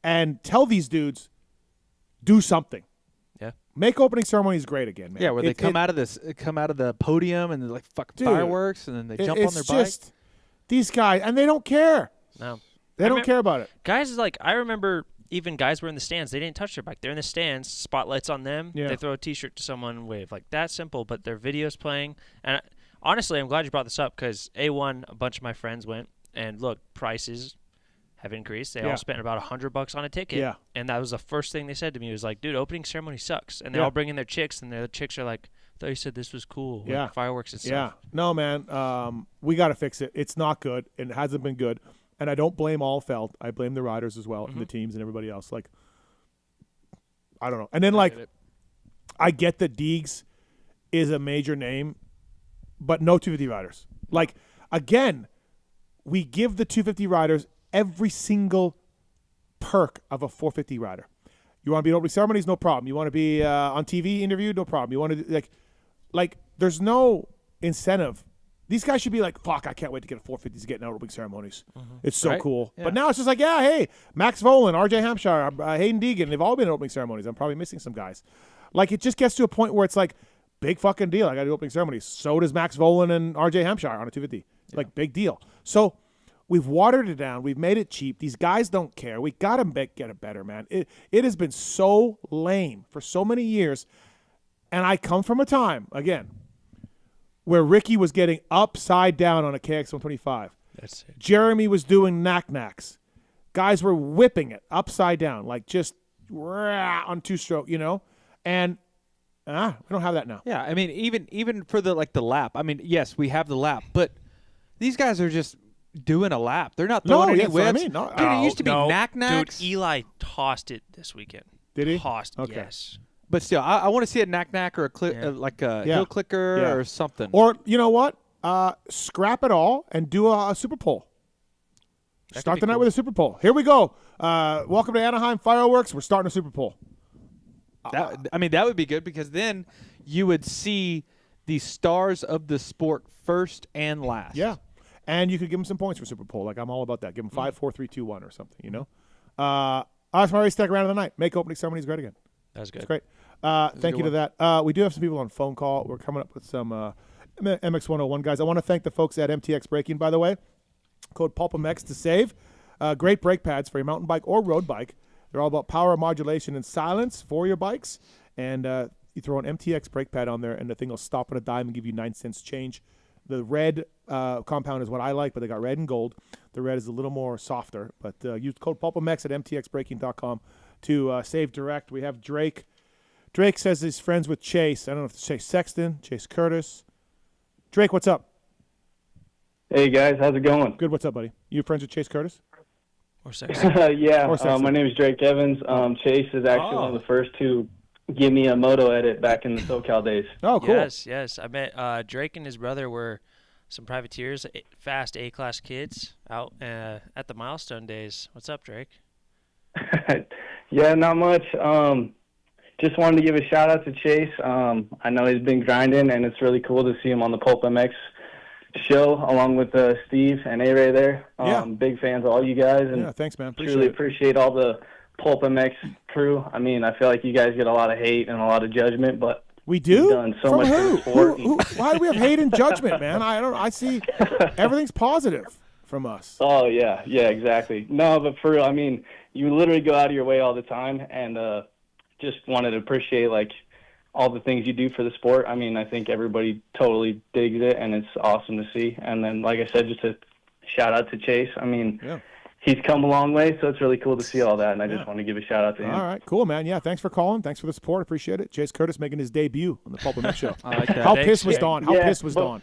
and tell these dudes, do something. Yeah. Make opening ceremonies great again, man. Yeah, where they come out of the podium and they're like fucking fireworks, and then they jump on their bike. Just, these guys, and they don't care. No. They don't care about it. Guys, like, I remember even guys were in the stands. They didn't touch their bike. They're in the stands, spotlights on them. Yeah. They throw a T-shirt to someone and wave. Like, that simple, but their video's playing. And honestly, I'm glad you brought this up because, A1, a bunch of my friends went, and look, prices have increased. They all spent about $100 on a ticket. Yeah. And that was the first thing they said to me was like, dude, opening ceremony sucks. And they all bring in their chicks, and their chicks are like, I thought you said this was cool. Yeah. Like fireworks and stuff. Yeah. No, man. We got to fix it. It's not good, and it hasn't been good. And I don't blame all Feld. I blame the riders as well, and the teams and everybody else. Like, I don't know. And then, I get that Deegs is a major name, but no 250 riders. Like, again, we give the 250 riders every single perk of a 450 rider. You want to be in opening ceremonies? No problem. You want to be on TV interviewed? No problem. You want to like there's no incentive. These guys should be like, fuck, I can't wait to get a 450s to get in opening ceremonies. It's so cool. Yeah. But now it's just like, yeah, hey, Max Volan, RJ Hampshire, Hayden Deegan, they've all been in opening ceremonies. I'm probably missing some guys. Like, it just gets to a point where it's like, big fucking deal. I got to do opening ceremonies. So does Max Volan and RJ Hampshire on a 250. Like, big deal. So we've watered it down. We've made it cheap. These guys don't care. We got to get it better, man. It has been so lame for so many years. And I come from a time, again, where Ricky was getting upside down on a KX125. That's it. Jeremy was doing knack-knacks. Guys were whipping it upside down, like just on two-stroke, you know? And we don't have that now. Yeah, I mean, even for the lap. I mean, yes, we have the lap, but these guys are just doing a lap. They're not throwing any whips. I mean. No, dude, it used to be knack-knacks. Dude, Eli tossed it this weekend. Did he? Tossed, okay. Yes. But still, I want to see a knack-knack or a hill clicker or something. Or, you know what? Scrap it all and do a Super Bowl. Start the night with a Super Bowl. Here we go. Welcome to Anaheim Fireworks. We're starting a Super Bowl. That would be good because then you would see the stars of the sport first and last. Yeah. And you could give them some points for Super Bowl. Like, I'm all about that. Give them 5, 4, 3, 2, 1 or something, you know? That's my race tech round of the night. Make opening ceremonies great again. That's good. That's great. Thank you to that. We do have some people on phone call. We're coming up with some MX101 guys. I want to thank the folks at MTX Braking, by the way. Code PulpMX to save. Great brake pads for your mountain bike or road bike. They're all about power, modulation, and silence for your bikes. And you throw an MTX brake pad on there, and the thing will stop on a dime and give you 9 cents change. The red compound is what I like, but they got red and gold. The red is a little more softer. But use code PulpMX at mtxbraking.com to save direct. We have Drake. Drake says he's friends with Chase. I don't know if it's Chase Sexton, Chase Curtis. Drake, what's up? Hey, guys. How's it going? Good. What's up, buddy? You friends with Chase Curtis? Or Sexton? Yeah. Or Sexton. My name is Drake Evans. Chase is actually one of the first to give me a moto edit back in the SoCal days. Oh, cool. Yes. I met Drake and his brother were some privateers, fast A-class kids out at the Milestone days. What's up, Drake? Yeah, not much. Just wanted to give a shout-out to Chase. I know he's been grinding, and it's really cool to see him on the PulpMX show along with Steve and ARay there. Big fans of all you guys. And thanks, man. Truly appreciate all the PulpMX crew. I mean, I feel like you guys get a lot of hate and a lot of judgment, but we do. you've done so From much who? for the sport. Why do we have hate and judgment, man? I see everything's positive from us. Oh, yeah, exactly. No, but for real, I mean, you literally go out of your way all the time, and just wanted to appreciate, like, all the things you do for the sport. I mean, I think everybody totally digs it, and it's awesome to see. And then, like I said, just a shout-out to Chase. I mean, he's come a long way, so it's really cool to see all that, and I just want to give a shout-out to him. All right, cool, man. Yeah, thanks for calling. Thanks for the support. Appreciate it. Chase Curtis making his debut on the PulpMX show. I like that. How pissed was Don? How pissed was Don?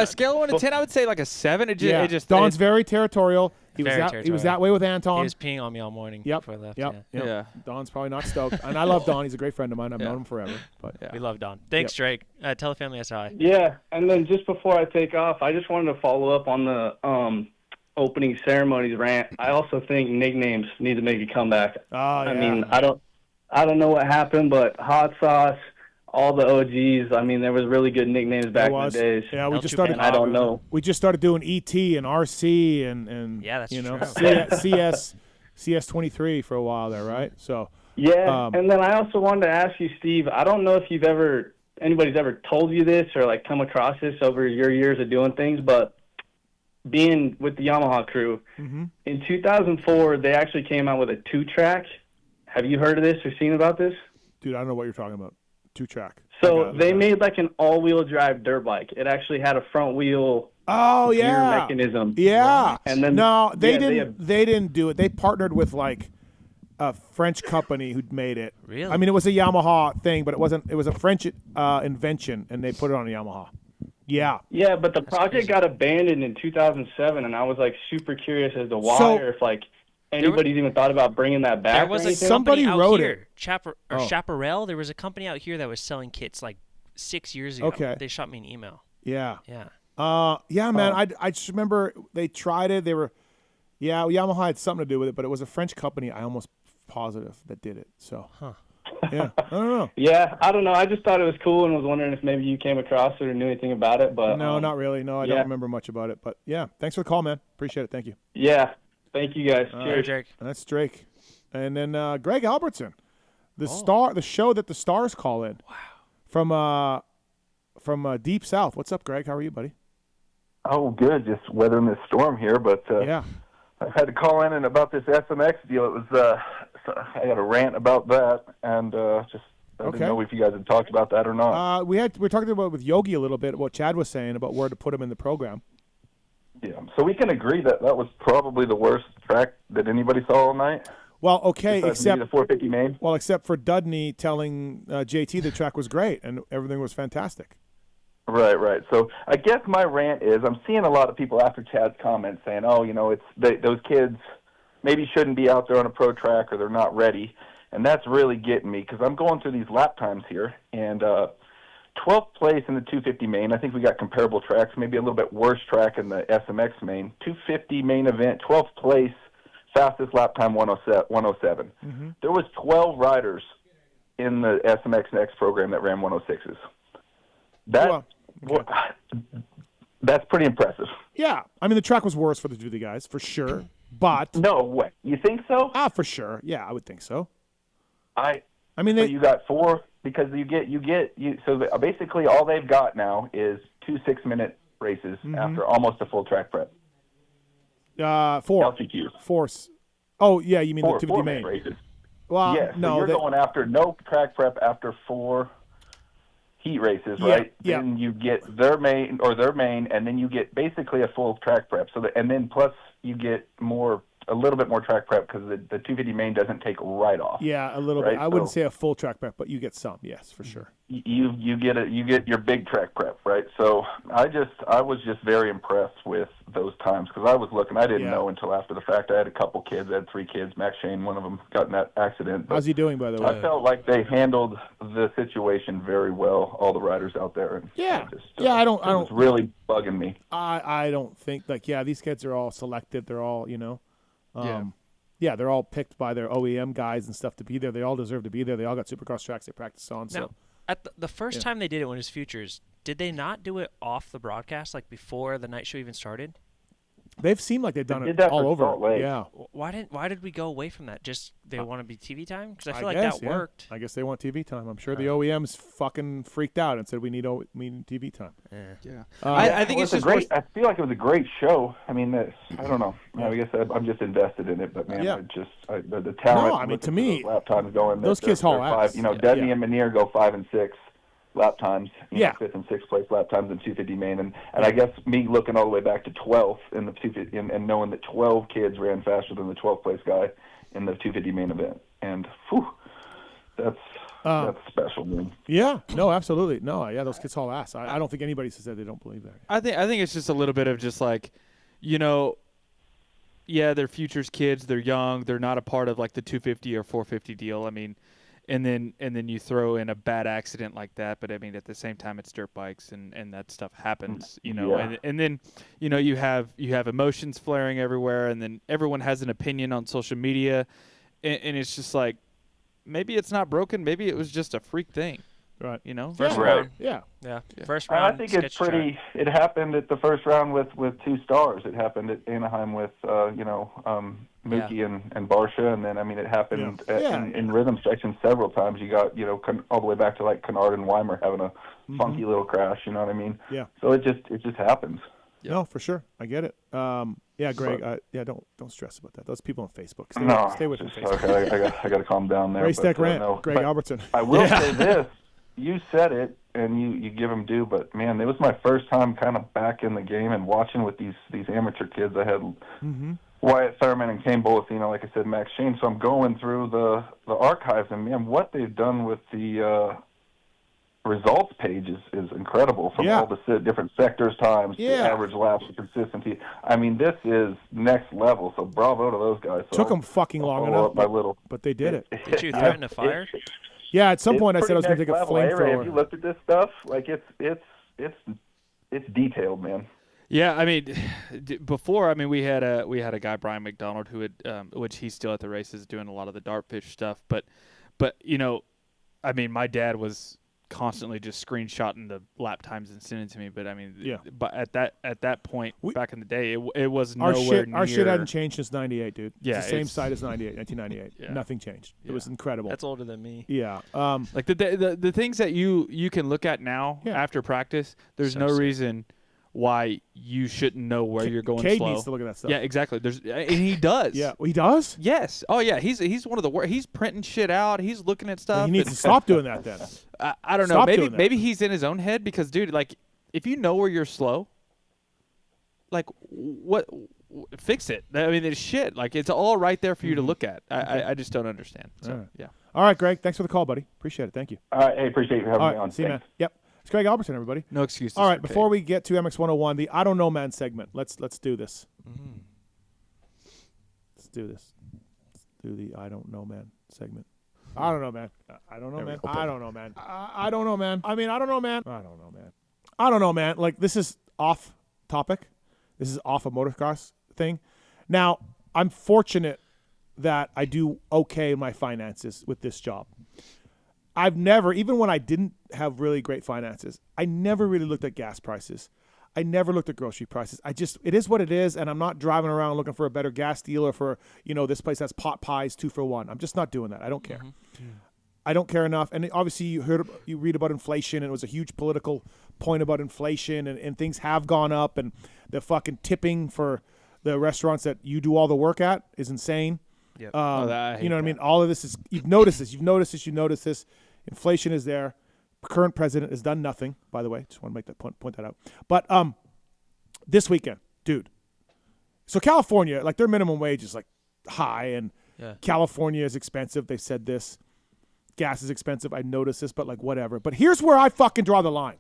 Scale of 1 to 10, I would say like a 7. Don's very territorial. He Very was that way with Anton. He was peeing on me all morning before I left. Yep. Don's probably not stoked. And I love Don. He's a great friend of mine. I've known him forever. But We love Don. Thanks, Drake. Tell the family I said hi. Yeah, and then just before I take off, I just wanted to follow up on the opening ceremonies rant. I also think nicknames need to make a comeback. I mean, I don't know what happened, but Hot Sauce, all the OGs. I mean, there was really good nicknames back in the days. Yeah, we just started. I don't know. We just started doing ET and RC and that's CS23 for a while there, right? So and then I also wanted to ask you, Steve. I don't know if anybody's ever told you this or like come across this over your years of doing things, but being with the Yamaha crew in 2004, they actually came out with a 2-track. Have you heard of this or seen about this? Dude, I don't know what you're talking about. 2-track. So they made like an all-wheel drive dirt bike. It actually had a front wheel gear mechanism. Yeah. And then they didn't do it. They partnered with like a French company who made it. Really? I mean, it was a Yamaha thing, but it wasn't. It was a French invention, and they put it on a Yamaha. Yeah. Yeah, but the project got abandoned in 2007, and I was like super curious as to why, or if like anybody's even thought about bringing that back. There was or anything. Somebody wrote it. Chaparral. There was a company out here that was selling kits like 6 years ago. Okay. They shot me an email. Yeah. Yeah. Man. I just remember they tried it. They were, Yamaha had something to do with it, but it was a French company. I almost positive that did it. So, yeah, I don't know. Yeah, I don't know. I just thought it was cool and was wondering if maybe you came across it or knew anything about it. But no, not really. No, I don't remember much about it. But yeah, thanks for the call, man. Appreciate it. Thank you. Yeah. Thank you, guys. Cheers. Drake. And that's Drake. And then Greg Albertson, the show that the stars call in. Wow. From Deep South. What's up, Greg? How are you, buddy? Oh, good. Just weathering this storm here, but I had to call in and about this SMX deal. It was I got a rant about that, and I didn't know if you guys had talked about that or not. We were talking about with Yogi a little bit what Chad was saying about where to put him in the program. Yeah, so we can agree that was probably the worst track that anybody saw all night. Well, okay, except the 450 main. Well, except for Dudney telling JT the track was great and everything was fantastic. Right. So I guess my rant is I'm seeing a lot of people after Chad's comments saying, "Oh, those kids maybe shouldn't be out there on a pro track or they're not ready," and that's really getting me because I'm going through these lap times here and. 12th place in the 250 main. I think we got comparable tracks, maybe a little bit worse track in the SMX main. 250 main event, 12th place, fastest lap time 107. Mm-hmm. There was 12 riders in the SMX Next program that ran 106s. That's pretty impressive. Yeah. I mean, the track was worse for the Duty guys, for sure. But no way. You think so? For sure. Yeah, I would think so. So you got 4 because so basically all they've got now is 2 6-minute races after almost a full track prep. 4. LCQs. 4. Oh, yeah, you mean the 250 main races. Well, yeah, so no, you're going after no track prep after 4 heat races, right? Yeah. Then you get their main, and then you get basically a full track prep. So and then plus you get a little bit more track prep because the 250 main doesn't take right off. Yeah, a little right? bit. I wouldn't say a full track prep, but you get some. Yes, for sure. You get your big track prep, right? So I was just very impressed with those times because I was looking. I didn't know until after the fact. I had a couple kids. I had 3 kids. Max Shane, one of them, got in that accident. How's he doing, by the way? I felt like they handled the situation very well. All the riders out there. And I don't. It's really bugging me. I don't think these kids are all selected. They're all they're all picked by their OEM guys and stuff to be there. They all deserve to be there. They all got Supercross tracks they practice on. So now, at the first time they did it when it was Futures, did they not do it off the broadcast, like before the night show even started? They've seemed like they've done it that all for over. Salt Lake. Yeah. Why did we go away from that? Just they want to be TV time? Because I feel like guess, that worked. I guess they want TV time. I'm sure the OEMs fucking freaked out and said we need TV time. Yeah. I think it's just great. I feel like it was a great show. I mean, I don't know. I guess I'm just invested in it, but man, the talent. No, I mean, to me, lap times going. Those kids haul ass. Dudney and Manier go 5 and 6 lap times. 5th and 6th place lap times in 250 main, and I guess me looking all the way back to 12th in the 250 and knowing that 12 kids ran faster than the 12th place guy in the 250 main event, and that's special, man. Yeah, no, absolutely, no, yeah, those kids haul ass. I don't think anybody said they don't believe that. I think it's just a little bit of just like, they're Futures kids, they're young, they're not a part of like the 250 or 450 deal. I mean. And then you throw in a bad accident like that, but I mean at the same time it's dirt bikes and that stuff happens, and then you have emotions flaring everywhere, and then everyone has an opinion on social media, and it's just like maybe it's not broken, maybe it was just a freak thing. Right. First round. Yeah. First round. I think it's pretty. It happened at the first round with 2 stars. It happened at Anaheim with Mookie and Barsha, and then I mean it happened in rhythm section several times. You got all the way back to like Kennard and Weimer having a funky little crash. You know what I mean? Yeah. So it just happens. No, for sure. I get it. Greg. Don't stress about that. Those people on Facebook. Stay with Facebook. Okay, I got to calm down there. Race Tech Rant. Greg Albertson. I will say this. You said it, and you give them due, but man, it was my first time kind of back in the game and watching with these amateur kids. I had Wyatt Thurman and Kane Bollicino, like I said, Max Shane. So I'm going through the archives, and man, what they've done with the results page is incredible. From all the different sectors, times, the average laps, the consistency. I mean, this is next level. So bravo to those guys. So took them fucking long enough, but they did it. Did you threaten a fire? Yeah, at some point I said I was going to take a flamethrower. Have you looked at this stuff? Like it's detailed, man. Yeah, I mean, before we had a guy, Brian McDonald, who had which he's still at the races doing a lot of the dartfish stuff, but I mean, my dad was constantly just screenshotting the lap times and sending to me, but I mean, but at that point back in the day, it was nowhere near. Our shit hadn't changed since '98, dude. Yeah, it's the same site as 1998. Yeah. Nothing changed. It was incredible. That's older than me. Yeah. Like the things that you can look at now after practice, there's no reason why you shouldn't know where you're going Cade slow. needs to look at that stuff. Yeah, exactly. And he does. Yeah, he does? Yes. Oh, yeah. He's one of the worst. He's printing shit out. He's looking at stuff. He needs to stop doing that then. I don't know. Maybe he's in his own head because, dude, like, if you know where you're slow, like, fix it. I mean, it's shit. Like, it's all right there for you to look at. I just don't understand. So, yeah. All right, Greg. Thanks for the call, buddy. Appreciate it. Thank you. All right. Hey, appreciate you having me on. See you, man. Yep. It's Greg Albertson, everybody. No excuses. All right, before we get to MX 101, the I Don't Know Man segment. Let's do this. Let's do this. Let's do the I Don't Know Man segment. I don't know, man. I don't know, man. I don't know, man. I don't know, man. I mean, I don't know, man. I don't know, man. I don't know, man. Like, this is off topic. This is off a motocross thing. Now, I'm fortunate that I do okay in my finances with this job. I've never, even when I didn't have really great finances, I never really looked at gas prices. I never looked at grocery prices. It is what it is, and I'm not driving around looking for a better gas deal or for, this place has pot pies 2 for $1. I'm just not doing that. I don't care. I don't care enough. And obviously you read about inflation, and it was a huge political point about inflation, and things have gone up, and the fucking tipping for the restaurants that you do all the work at is insane. Yep. You know what I mean? All of this is, you've noticed this. Inflation is there. Current president has done nothing, by the way. Just want to make that point that out. But this weekend, dude. So California, like their minimum wage is like high, and California is expensive. They said this. Gas is expensive. I noticed this, but like whatever. But here's where I fucking draw the line.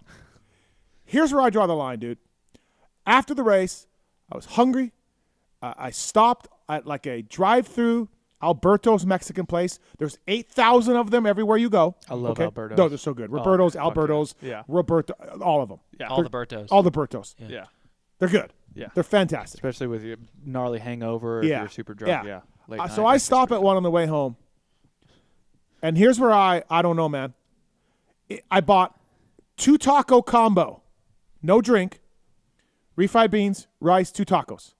Here's where I draw the line, dude. After the race, I was hungry. I stopped at like a drive-through Alberto's Mexican place. There's 8,000 of them everywhere you go. I love Alberto's. No, they're so good. Roberto's, Alberto's, Roberto, all of them. Yeah. All the Bertos. All the Bertos. Yeah. They're good. Yeah. They're fantastic. Especially with your gnarly hangover if you're super drunk. Yeah. Late So night. I stop at one on the way home. And here's where I don't know, man. I bought 2 taco combo. No drink. Refried beans, rice, 2 tacos.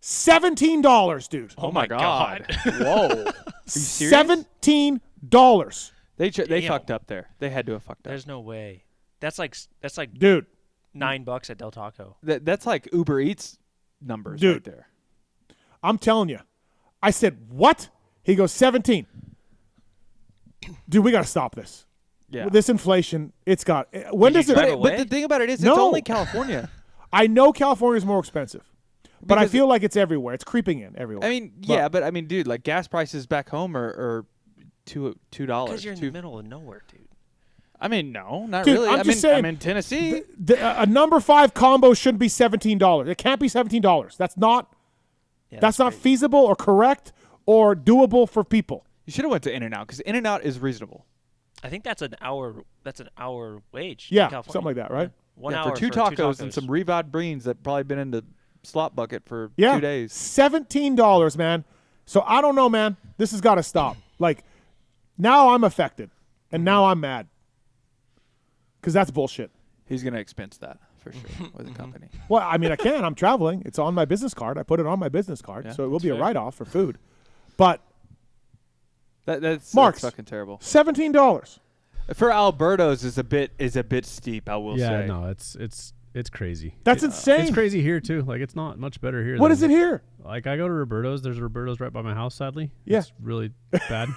$17, dude. Oh my God. Whoa. Are you serious? $17. They fucked up there. They had to have fucked up. There's no way. That's like dude, $9 at Del Taco. That's like Uber Eats numbers dude, right there. I'm telling you. I said, what? He goes, 17. Dude, we got to stop this. Yeah. With this inflation, it's got. When does it? But the thing about it is, it's only California. I know California is more expensive, but I feel like it's everywhere. It's creeping in everywhere. I mean, but I mean, dude, like gas prices back home are $2. Because you're in the middle of nowhere, dude. I mean, no, not dude, really. I'm just saying, I'm in Tennessee. A number 5 combo shouldn't be $17. It can't be $17. That's not. That's not feasible or correct or doable for people. You should have went to In-N-Out because In-N-Out is reasonable. I think that's an hour. That's an hour wage. Yeah, in California. something like that, right? 1 hour for two tacos and some revived beans that probably been in the slot bucket for 2 days. $17, man. So I don't know, man. This has got to stop. Like, now I'm affected, and now I'm mad because that's bullshit. He's gonna expense that for sure with the company. Well, I mean, I can. I'm traveling. It's on my business card. I put it on my business card, so it will be a write-off for food. But that's Marks, fucking terrible. $17 for Alberto's is a bit steep. I will say. Yeah, no, it's crazy. That's insane. It's crazy here too. Like it's not much better here. What is it here? Like I go to Roberto's. There's a Roberto's right by my house. Sadly, yeah, it's really bad.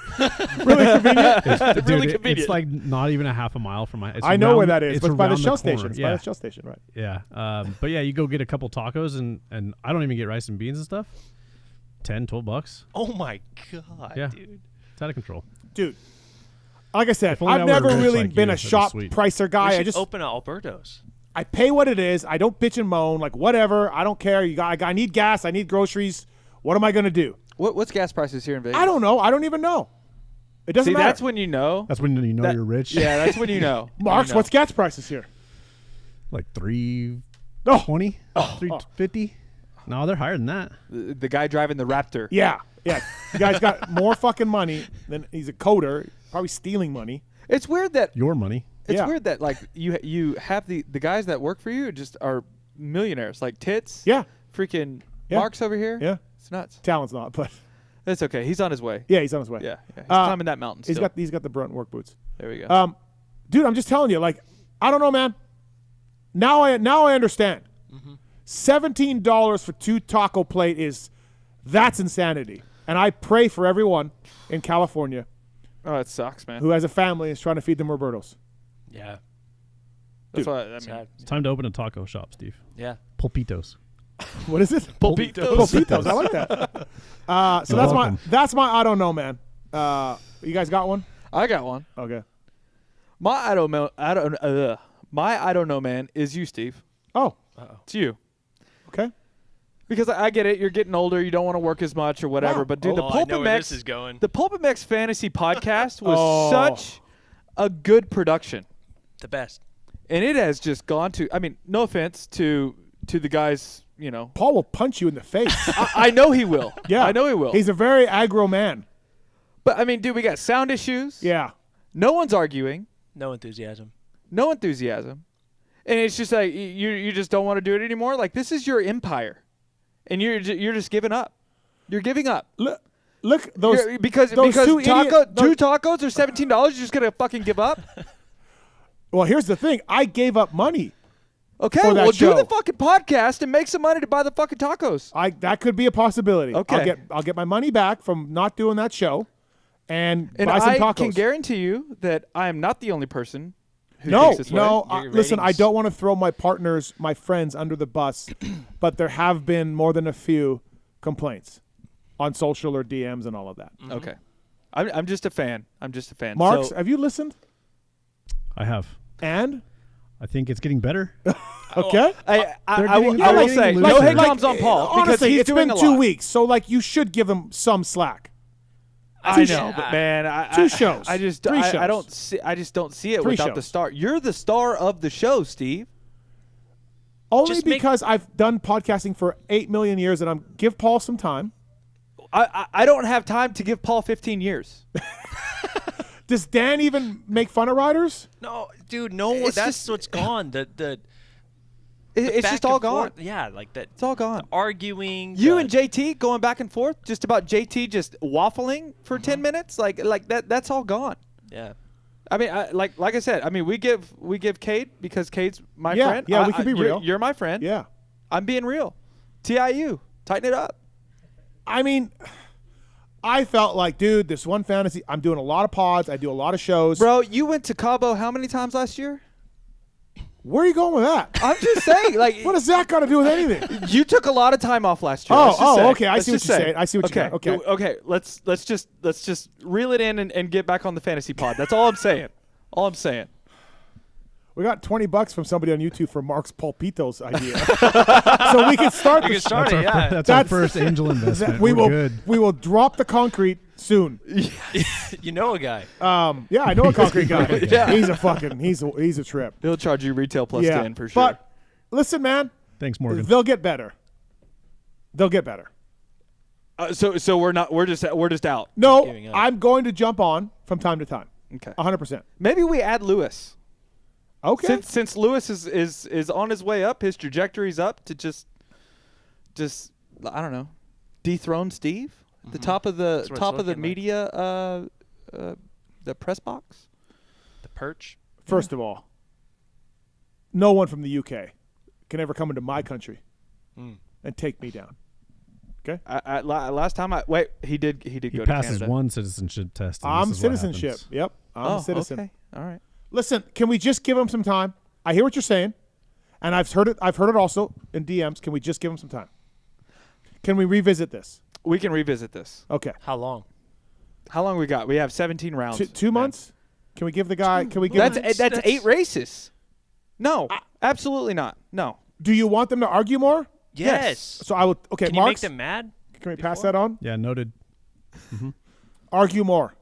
Really convenient. Dude, really convenient. It's like not even a half a mile from my. I know where that is. But by the Shell station. It's by the Shell station, right? Yeah. But yeah, you go get a couple tacos and I don't even get rice and beans and stuff. $10-$12. Oh my God, yeah. dude. It's out of control. Dude, like I said, I've never really been a shop pricer guy. I just open Alberto's. I pay what it is. I don't bitch and moan. Like, whatever. I don't care. I need gas. I need groceries. What am I going to do? What's gas prices here in Vegas? I don't know. I don't even know. It doesn't matter. That's when you know. That's when you know you're rich. Yeah, that's when you know. Marks, what's gas prices here? Like $320, $350. No, they're higher than that. The guy driving the Raptor. Yeah. The guy's got more fucking money than he's a coder. Probably stealing money. It's weird that your money. It's weird that like you have the guys that work for you just are millionaires, like Tits. Yeah. Freaking Mark's over here. Yeah. It's nuts. Talon's not, but that's okay. He's on his way. Yeah, he's on his way. Yeah. He's climbing that mountain. He's got the Brunt work boots. There we go. Dude, I'm just telling you, like, I don't know, man. Now I understand. Mm-hmm. $17 for 2 taco plate that's insanity. And I pray for everyone in California. Oh, it sucks, man. Who has a family and is trying to feed them Roberto's. Yeah. That's why it's time to open a taco shop, Steve. Yeah. Pulpitos. What is it? Pulpitos. Pulpitos. I like that. So that's my I don't know, man. You guys got one? I got one. Okay. My I don't know, man, is you, Steve. Oh. It's you. Okay. Because I get it, you're getting older, you don't want to work as much or whatever. Wow. But dude, the I know where this is going. The PulpMX Fantasy Podcast was such a good production. The best. And it has just gone to. I mean, no offense to the guys. You know, Paul will punch you in the face. I know he will. Yeah, I know he will. He's a very aggro man. But I mean, dude, we got sound issues. Yeah. No one's arguing. No enthusiasm. No enthusiasm. And it's just like you just don't want to do it anymore. Like this is your empire, and you're just giving up. You're giving up. Look those because two tacos are $17. You're just gonna fucking give up. Well, here's the thing. I gave up money. Okay, for that well, show. do the fucking podcast and make some money to buy the fucking tacos. That could be a possibility. Okay. I'll get my money back from not doing that show, and buy some I tacos. can guarantee you that I am not the only person who thinks this way. Listen, I don't want to throw my partners, my friends under the bus, but there have been more than a few complaints on social or DMs and all of that. Mm-hmm. Okay. I'm just a fan. Marks, So, have you listened? I have. And? I think it's getting better. Okay. I will say, no hate comes on Paul because honestly, he's it's doing been a 2 lot. weeks, so you should give him some slack. I know, but man, 2 shows. I just 3 shows. I don't see. I just don't see it 3 without the shows. star. You're the star of the show, Steve. Only because I've done podcasting for 8 million years, and give Paul some time. I don't have time to give Paul 15 years. Does Dan even make fun of riders? No, dude, no one. That's what's gone. It's back just all and forth- gone. Yeah, like that. It's all gone. Arguing. You and JT going back and forth just about JT just waffling for 10 minutes, like that. That's all gone. Yeah. I mean, like I said, I mean, we give Cade because Cade's my friend. Yeah, we can be real. You're my friend. Yeah, I'm being real. TIU, tighten it up. I mean, I felt like, dude, this one fantasy. I'm doing a lot of pods. I do a lot of shows. Bro, you went to Cabo how many times last year? Where are you going with that? I'm just saying, like, what does that got to do with anything? You took a lot of time off last year. Okay. I see what you're saying. I see what you're saying. Okay. Let's just reel it in and get back on the fantasy pod. That's all I'm saying. All I'm saying. We got $20 from somebody on YouTube for Mark's Pulpito's idea, so we can start. That's our first angel investment. We We're good. We will drop the concrete soon. You know a guy. Yeah, I know a concrete guy. Yeah. He's a fucking. He's a trip. He'll charge you retail plus 10 for sure. But listen, man. Thanks, Morgan. They'll get better. They'll get better. So we're not. We're just out. No, I'm going to jump on from time to time. Okay. 100%. Maybe we add Lewis. Okay. Since Lewis is on his way up, his trajectory's up to just I don't know, dethrone Steve at the top of the media the press box. The perch. First of all, no one from the UK can ever come into my country and take me down. Okay. Last time he did He go to passes Canada. one citizenship test. and I'm this is what citizenship. happens. Yep. I'm a citizen. Okay. All right. Listen, can we just give him some time? I hear what you're saying, and I've heard it also in DMs. Can we just give him some time? Can we revisit this? We can revisit this. Okay. How long? How long we got? We have 17 rounds. 2 months? Can we give the guy? Can we give? That's 8 races. No, absolutely not. No. Do you want them to argue more? Yes. So I will. Okay, Can you make Marks, them mad? Can we pass that on? Yeah, noted. Argue more.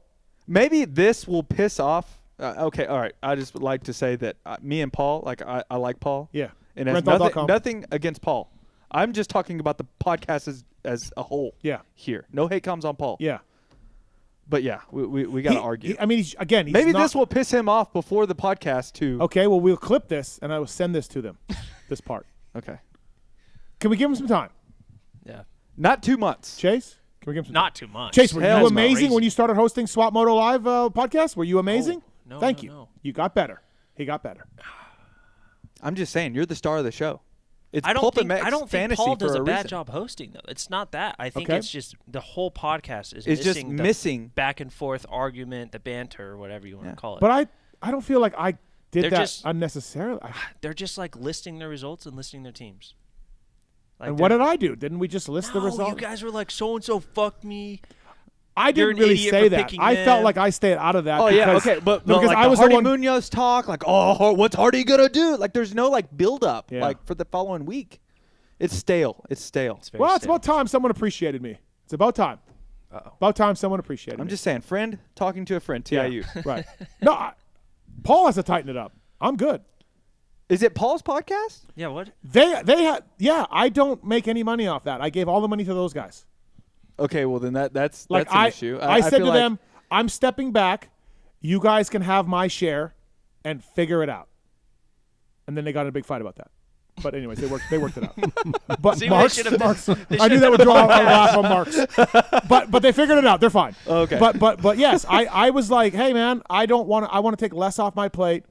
Maybe this will piss off. Okay, all right. I just would like to say that me and Paul, like I like Paul. Yeah. And has Renthal.com. nothing against Paul. I'm just talking about the podcast as a whole. Yeah. Here, no hate comes on Paul. Yeah. But yeah, we got to argue. He's Maybe not, this will piss him off before the podcast too. Okay, well we'll clip this and I will send this to them. This part. Okay. Can we give him some time? Yeah. Not 2 months. Chase, can we give him some Not time? too much. Chase, were you Hell's amazing crazy. when you started hosting Swap Moto Live podcast? Were you amazing? No, Thank no, you. no. You got better. He got better. I'm just saying, you're the star of the show. It's I don't think PulpMX think fantasy Paul does for a a bad reason. job hosting though. It's not that. I think Okay. it's just the whole podcast is It's just missing the missing. back and forth argument, the banter, or whatever you want to call it. But I don't feel like I did They're that just- unnecessarily. They're just like listing their results and listing their teams. Like And what did I do? Didn't we just list the No, results? you guys were like so and so fucked me. I You're didn't an really idiot say for that. picking I felt them. like I stayed out of that. Oh yeah, because, okay, but because like I the was Hardy the one. Munoz talk, like, oh, what's Hardy gonna do? Like, there's no like build up, Yeah. like for the following week. It's stale. It's stale. Well, it's about time someone appreciated me. It's about time. About time someone appreciated me. I'm just saying, friend talking to a friend. TIU. Right. No, Paul has to tighten it up. I'm good. Is it Paul's podcast? Yeah, what? They had. Yeah, I don't make any money off that. I gave all the money to those guys. Okay, well then that's Like an issue. I said feel to like- them, I'm stepping back. You guys can have my share and figure it out. And then they got in a big fight about that. But anyways, they worked it out. But See, Marks, they should've- Marks they I knew should've that would done draw the a laugh on podcast. Marks. But they figured it out. They're fine. Okay. But yes, I was like, hey man, I want to take less off my plate.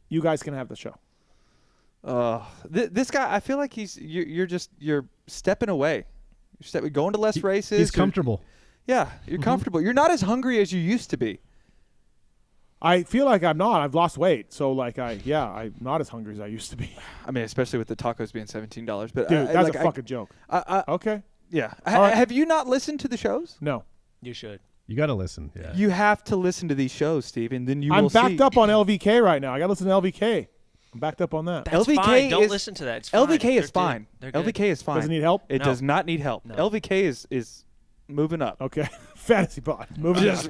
You guys can have the show. This guy, I feel like you're stepping away. You're going to less races. He's comfortable. You're comfortable. You're not as hungry as you used to be. I feel like I'm not. I've lost weight, so I'm not as hungry as I used to be. I mean, especially with the tacos being $17. But dude, that's a fucking joke. Okay. Yeah. Right. Have you not listened to the shows? No. You should. You got to listen. Yeah. You have to listen to these shows, Steve, and then I'm backed up on LVK right now. I got to listen to LVK. I'm backed up on that. That's LVK fine. Don't listen to that. It's fine. LVK is fine. LVK is fine. Doesn't need help? It does not need help. No. LVK is moving up. Okay. Fantasy pod. Moving up.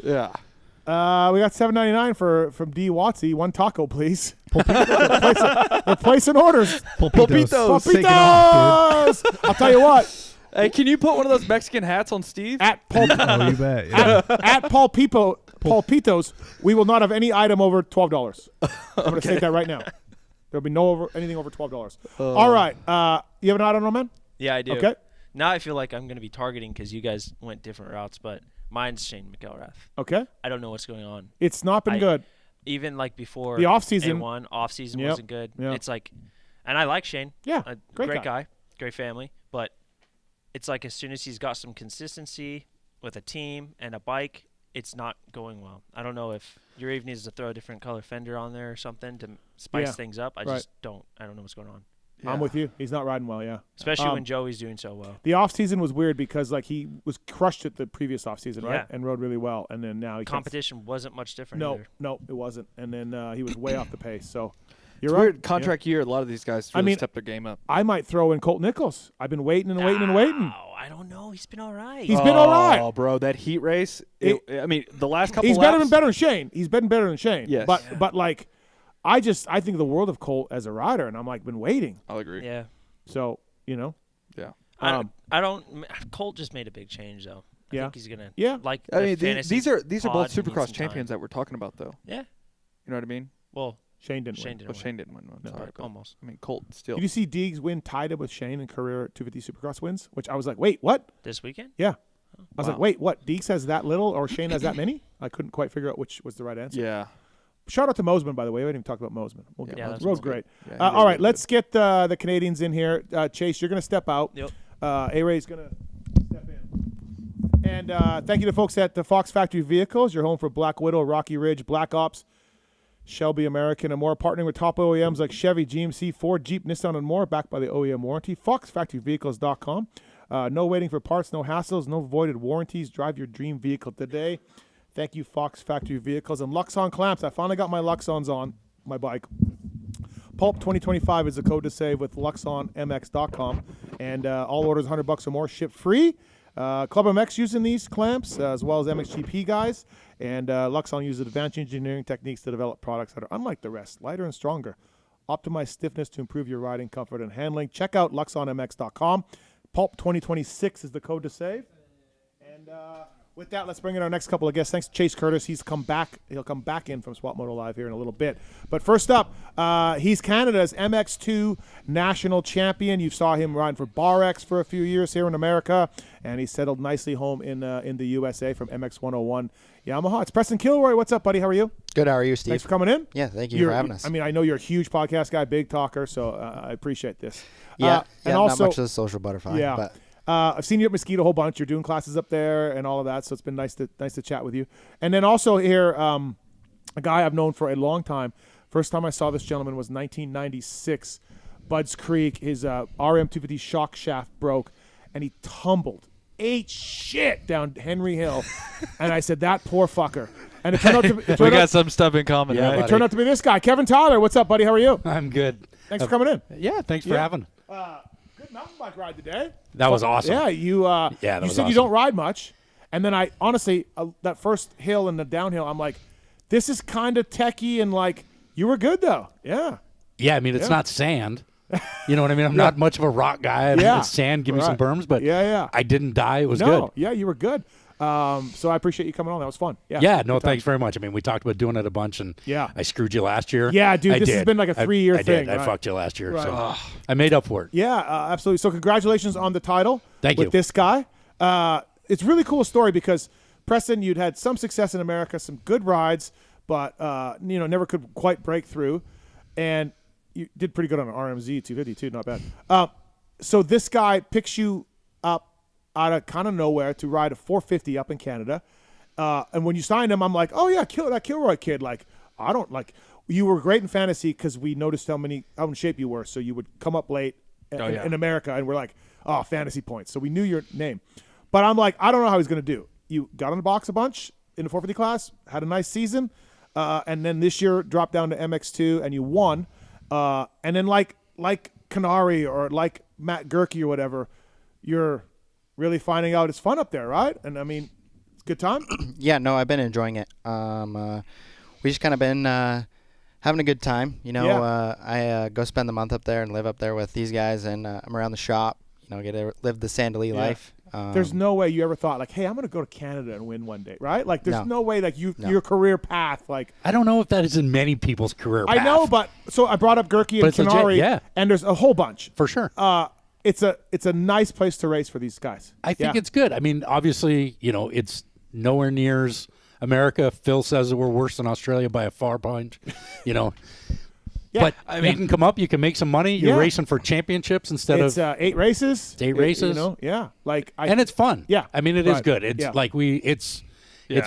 Yeah. We got $7.99 from D. Watsy. One taco, please. We're placing orders. Pulpitos. I'll tell you what. Hey, can you put one of those Mexican hats on Steve? At Pulp, you bet. Yeah. at Pulpitos, we will not have any item over $12. I'm going to state that right now. There'll be anything over $12. All right. You have an item, man? Yeah, I do. Okay. Now I feel like I'm going to be targeting because you guys went different routes, but mine's Shane McElrath. Okay. I don't know what's going on. It's not been good. Even like before the offseason. Off-season wasn't good. Yep. It's like, and I like Shane. Yeah, great guy. Great family. But it's like as soon as he's got some consistency with a team and a bike, it's not going well. I don't know if your Eve needs to throw a different color fender on there or something to spice things up. I don't know what's going on. Yeah. I'm with you. He's not riding well, Especially when Joey's doing so well. The off-season was weird because he was crushed at the previous off-season, right? Yeah. And rode really well. And then now competition wasn't much different either. No, it wasn't. And then he was way off the pace. So you're right. Weird contract year. A lot of these guys really stepped their game up. I might throw in Colt Nichols. I've been waiting and waiting and waiting. Oh, I don't know. He's been all right. He's been all right. Oh, bro, that heat race. I mean, the last couple. He's laps, better than Shane. He's been better than Shane. Yes. But I think the world of Colt as a rider, and I'm been waiting. I'll agree. Yeah. So Yeah. I don't. Colt just made a big change though. I think he's gonna. Yeah. Like I mean, these are both pod Supercross champions that we're talking about though. Yeah. You know what I mean? Well, Shane didn't win. Shane didn't win. No, Sorry, almost. I mean, Colt still. Did you see Deegs win tied up with Shane in career 250 Supercross wins? Which I was like, wait, what? This weekend? Yeah. I was like, wait, what? Deegs has that little or Shane has that many? I couldn't quite figure out which was the right answer. Yeah. Shout out to Mosman, by the way. We didn't even talk about Mosman. Road's great. Yeah, all right, let's get the Canadians in here. Chase, you're going to step out. Yep. ARay's going to step in. And thank you to folks at the Fox Factory Vehicles, your home for Black Widow, Rocky Ridge, Black Ops, Shelby American, and more. Partnering with top OEMs like Chevy, GMC, Ford, Jeep, Nissan, and more, backed by the OEM warranty. FoxFactoryVehicles.com. No waiting for parts, no hassles, no voided warranties. Drive your dream vehicle today. Thank you, Fox Factory Vehicles. And LUXON clamps. I finally got my LUXONs on my bike. Pulp 2025 is the code to save with LuxonMX.com. And all orders $100 or more ship free. PulpMX using these clamps as well as MXGP guys. And LUXON uses advanced engineering techniques to develop products that are unlike the rest, lighter and stronger. Optimize stiffness to improve your riding comfort and handling. Check out LuxonMX.com. Pulp 2026 is the code to save. And with that, let's bring in our next couple of guests. Thanks to Chase Curtis. He'll come back in from Swap Moto Live here in a little bit. But first up, he's Canada's MX2 national champion. You saw him riding for BarX for a few years here in America, and he settled nicely home in the USA from MX101 Yamaha. It's Preston Kilroy. What's up, buddy? How are you? Good. How are you, Steve? Thanks for coming in. Yeah, thank you for having us. I mean, I know you're a huge podcast guy, big talker, so I appreciate this. Yeah, and not also, much of a social butterfly. Yeah. But. I've seen you at Mesquite a whole bunch. You're doing classes up there and all of that, so it's been nice to chat with you. And then also here, a guy I've known for a long time. First time I saw this gentleman was 1996. Budds Creek, his RM250 shock shaft broke, and he ate shit down Henry Hill. And I said, that poor fucker. And it turned out to we got some stuff in common. Yeah, right? It turned out to be this guy, Kevin Tyler. What's up, buddy? How are you? I'm good. Thanks for coming in. Yeah, thanks for having. Good mountain bike ride today. That was awesome. Yeah, you said awesome. you don't ride much, and then I honestly that first hill and the downhill, I'm like, this is kind of techie, and like you were good though. Yeah. Yeah, I mean it's not sand. You know what I mean? I'm not much of a rock guy. I mean, it's sand, give me some berms, but I didn't die. It was good. Yeah, you were good. So I appreciate you coming on. That was fun. Yeah. No, thanks very much. I mean, we talked about doing it a bunch, and I screwed you last year. Yeah, dude, this has been like a 3-year thing. I fucked you last year, so I made up for it. Yeah, absolutely. So congratulations on the title. Thank you. With this guy. It's a really cool story because, Preston, you'd had some success in America, some good rides, but never could quite break through. And you did pretty good on an RMZ 250 too, not bad. So this guy picks you up out of kind of nowhere to ride a 450 up in Canada. And when you signed him, I'm like, oh yeah, that Kilroy kid. Like, I don't like. You were great in fantasy because we noticed how in shape you were. So you would come up late in America, and we're like, oh, fantasy points. So we knew your name. But I'm like, I don't know how he's going to do. You got on the box a bunch in the 450 class, had a nice season, and then this year dropped down to MX2 and you won. And then like Canary or like Matt Gerke or whatever, you're really finding out it's fun up there, right? And I mean, it's a good time. Yeah, no, I've been enjoying it. We just kind of been having a good time. I go spend the month up there and live up there with these guys, and I'm around the shop. Get to live the Sandali life. There's no way you ever thought like, hey, I'm going to go to Canada and win one day, right? Like, there's no way like your career path. Like, I don't know if that is in many people's career path. I know, but so I brought up Gerke and Canary, and there's a whole bunch for sure. It's a nice place to race for these guys. I think it's good. I mean, obviously, it's nowhere near America. Phil says that we're worse than Australia by a far bunch. But I mean, you can come up, you can make some money. You're racing for championships instead of 8 races. It's 8 races. And it's fun. Yeah, I mean, it is good. It's like it's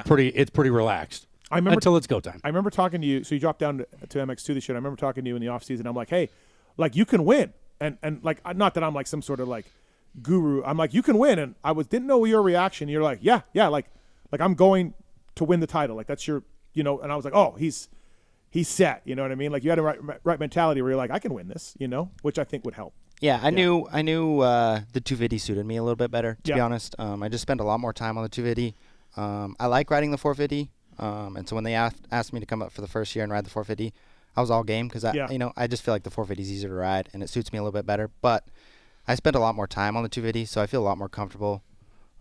pretty relaxed. I remember until it's go time. I remember talking to you. So you dropped down to MX2 this year. I remember talking to you in the off season. I'm like, hey, like you can win, and like not that I'm like some sort of like guru. I'm like, you can win, and I didn't know your reaction. You're like, yeah, like I'm going to win the title. Like that's your, and I was like, oh, he's set. You know what I mean? Like you had a right mentality where you're like, I can win this. Which I think would help. Yeah, I knew the 250 suited me a little bit better, to be honest. I just spent a lot more time on the 250. I like riding the 450, and so when they asked me to come up for the first year and ride the 450, I was all game because I just feel like the 450 is easier to ride and it suits me a little bit better. But I spent a lot more time on the 250, so I feel a lot more comfortable.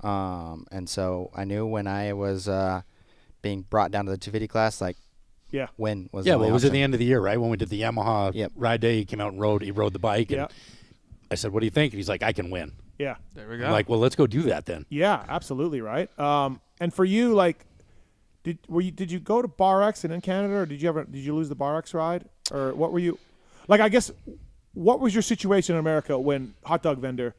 And so I knew when I was being brought down to the 250 class, like, win was it was at the end of the year, right? When we did the Yamaha ride day, he came out and rode the bike. And I said, what do you think? And he's like, I can win. Yeah. There we go. I'm like, well, let's go do that then. Yeah, absolutely, right? And for you, like, did you go to Bar X and in Canada, or did you lose the Bar X ride? Or what were you like, I guess, what was your situation in America when Hot Dog Vendor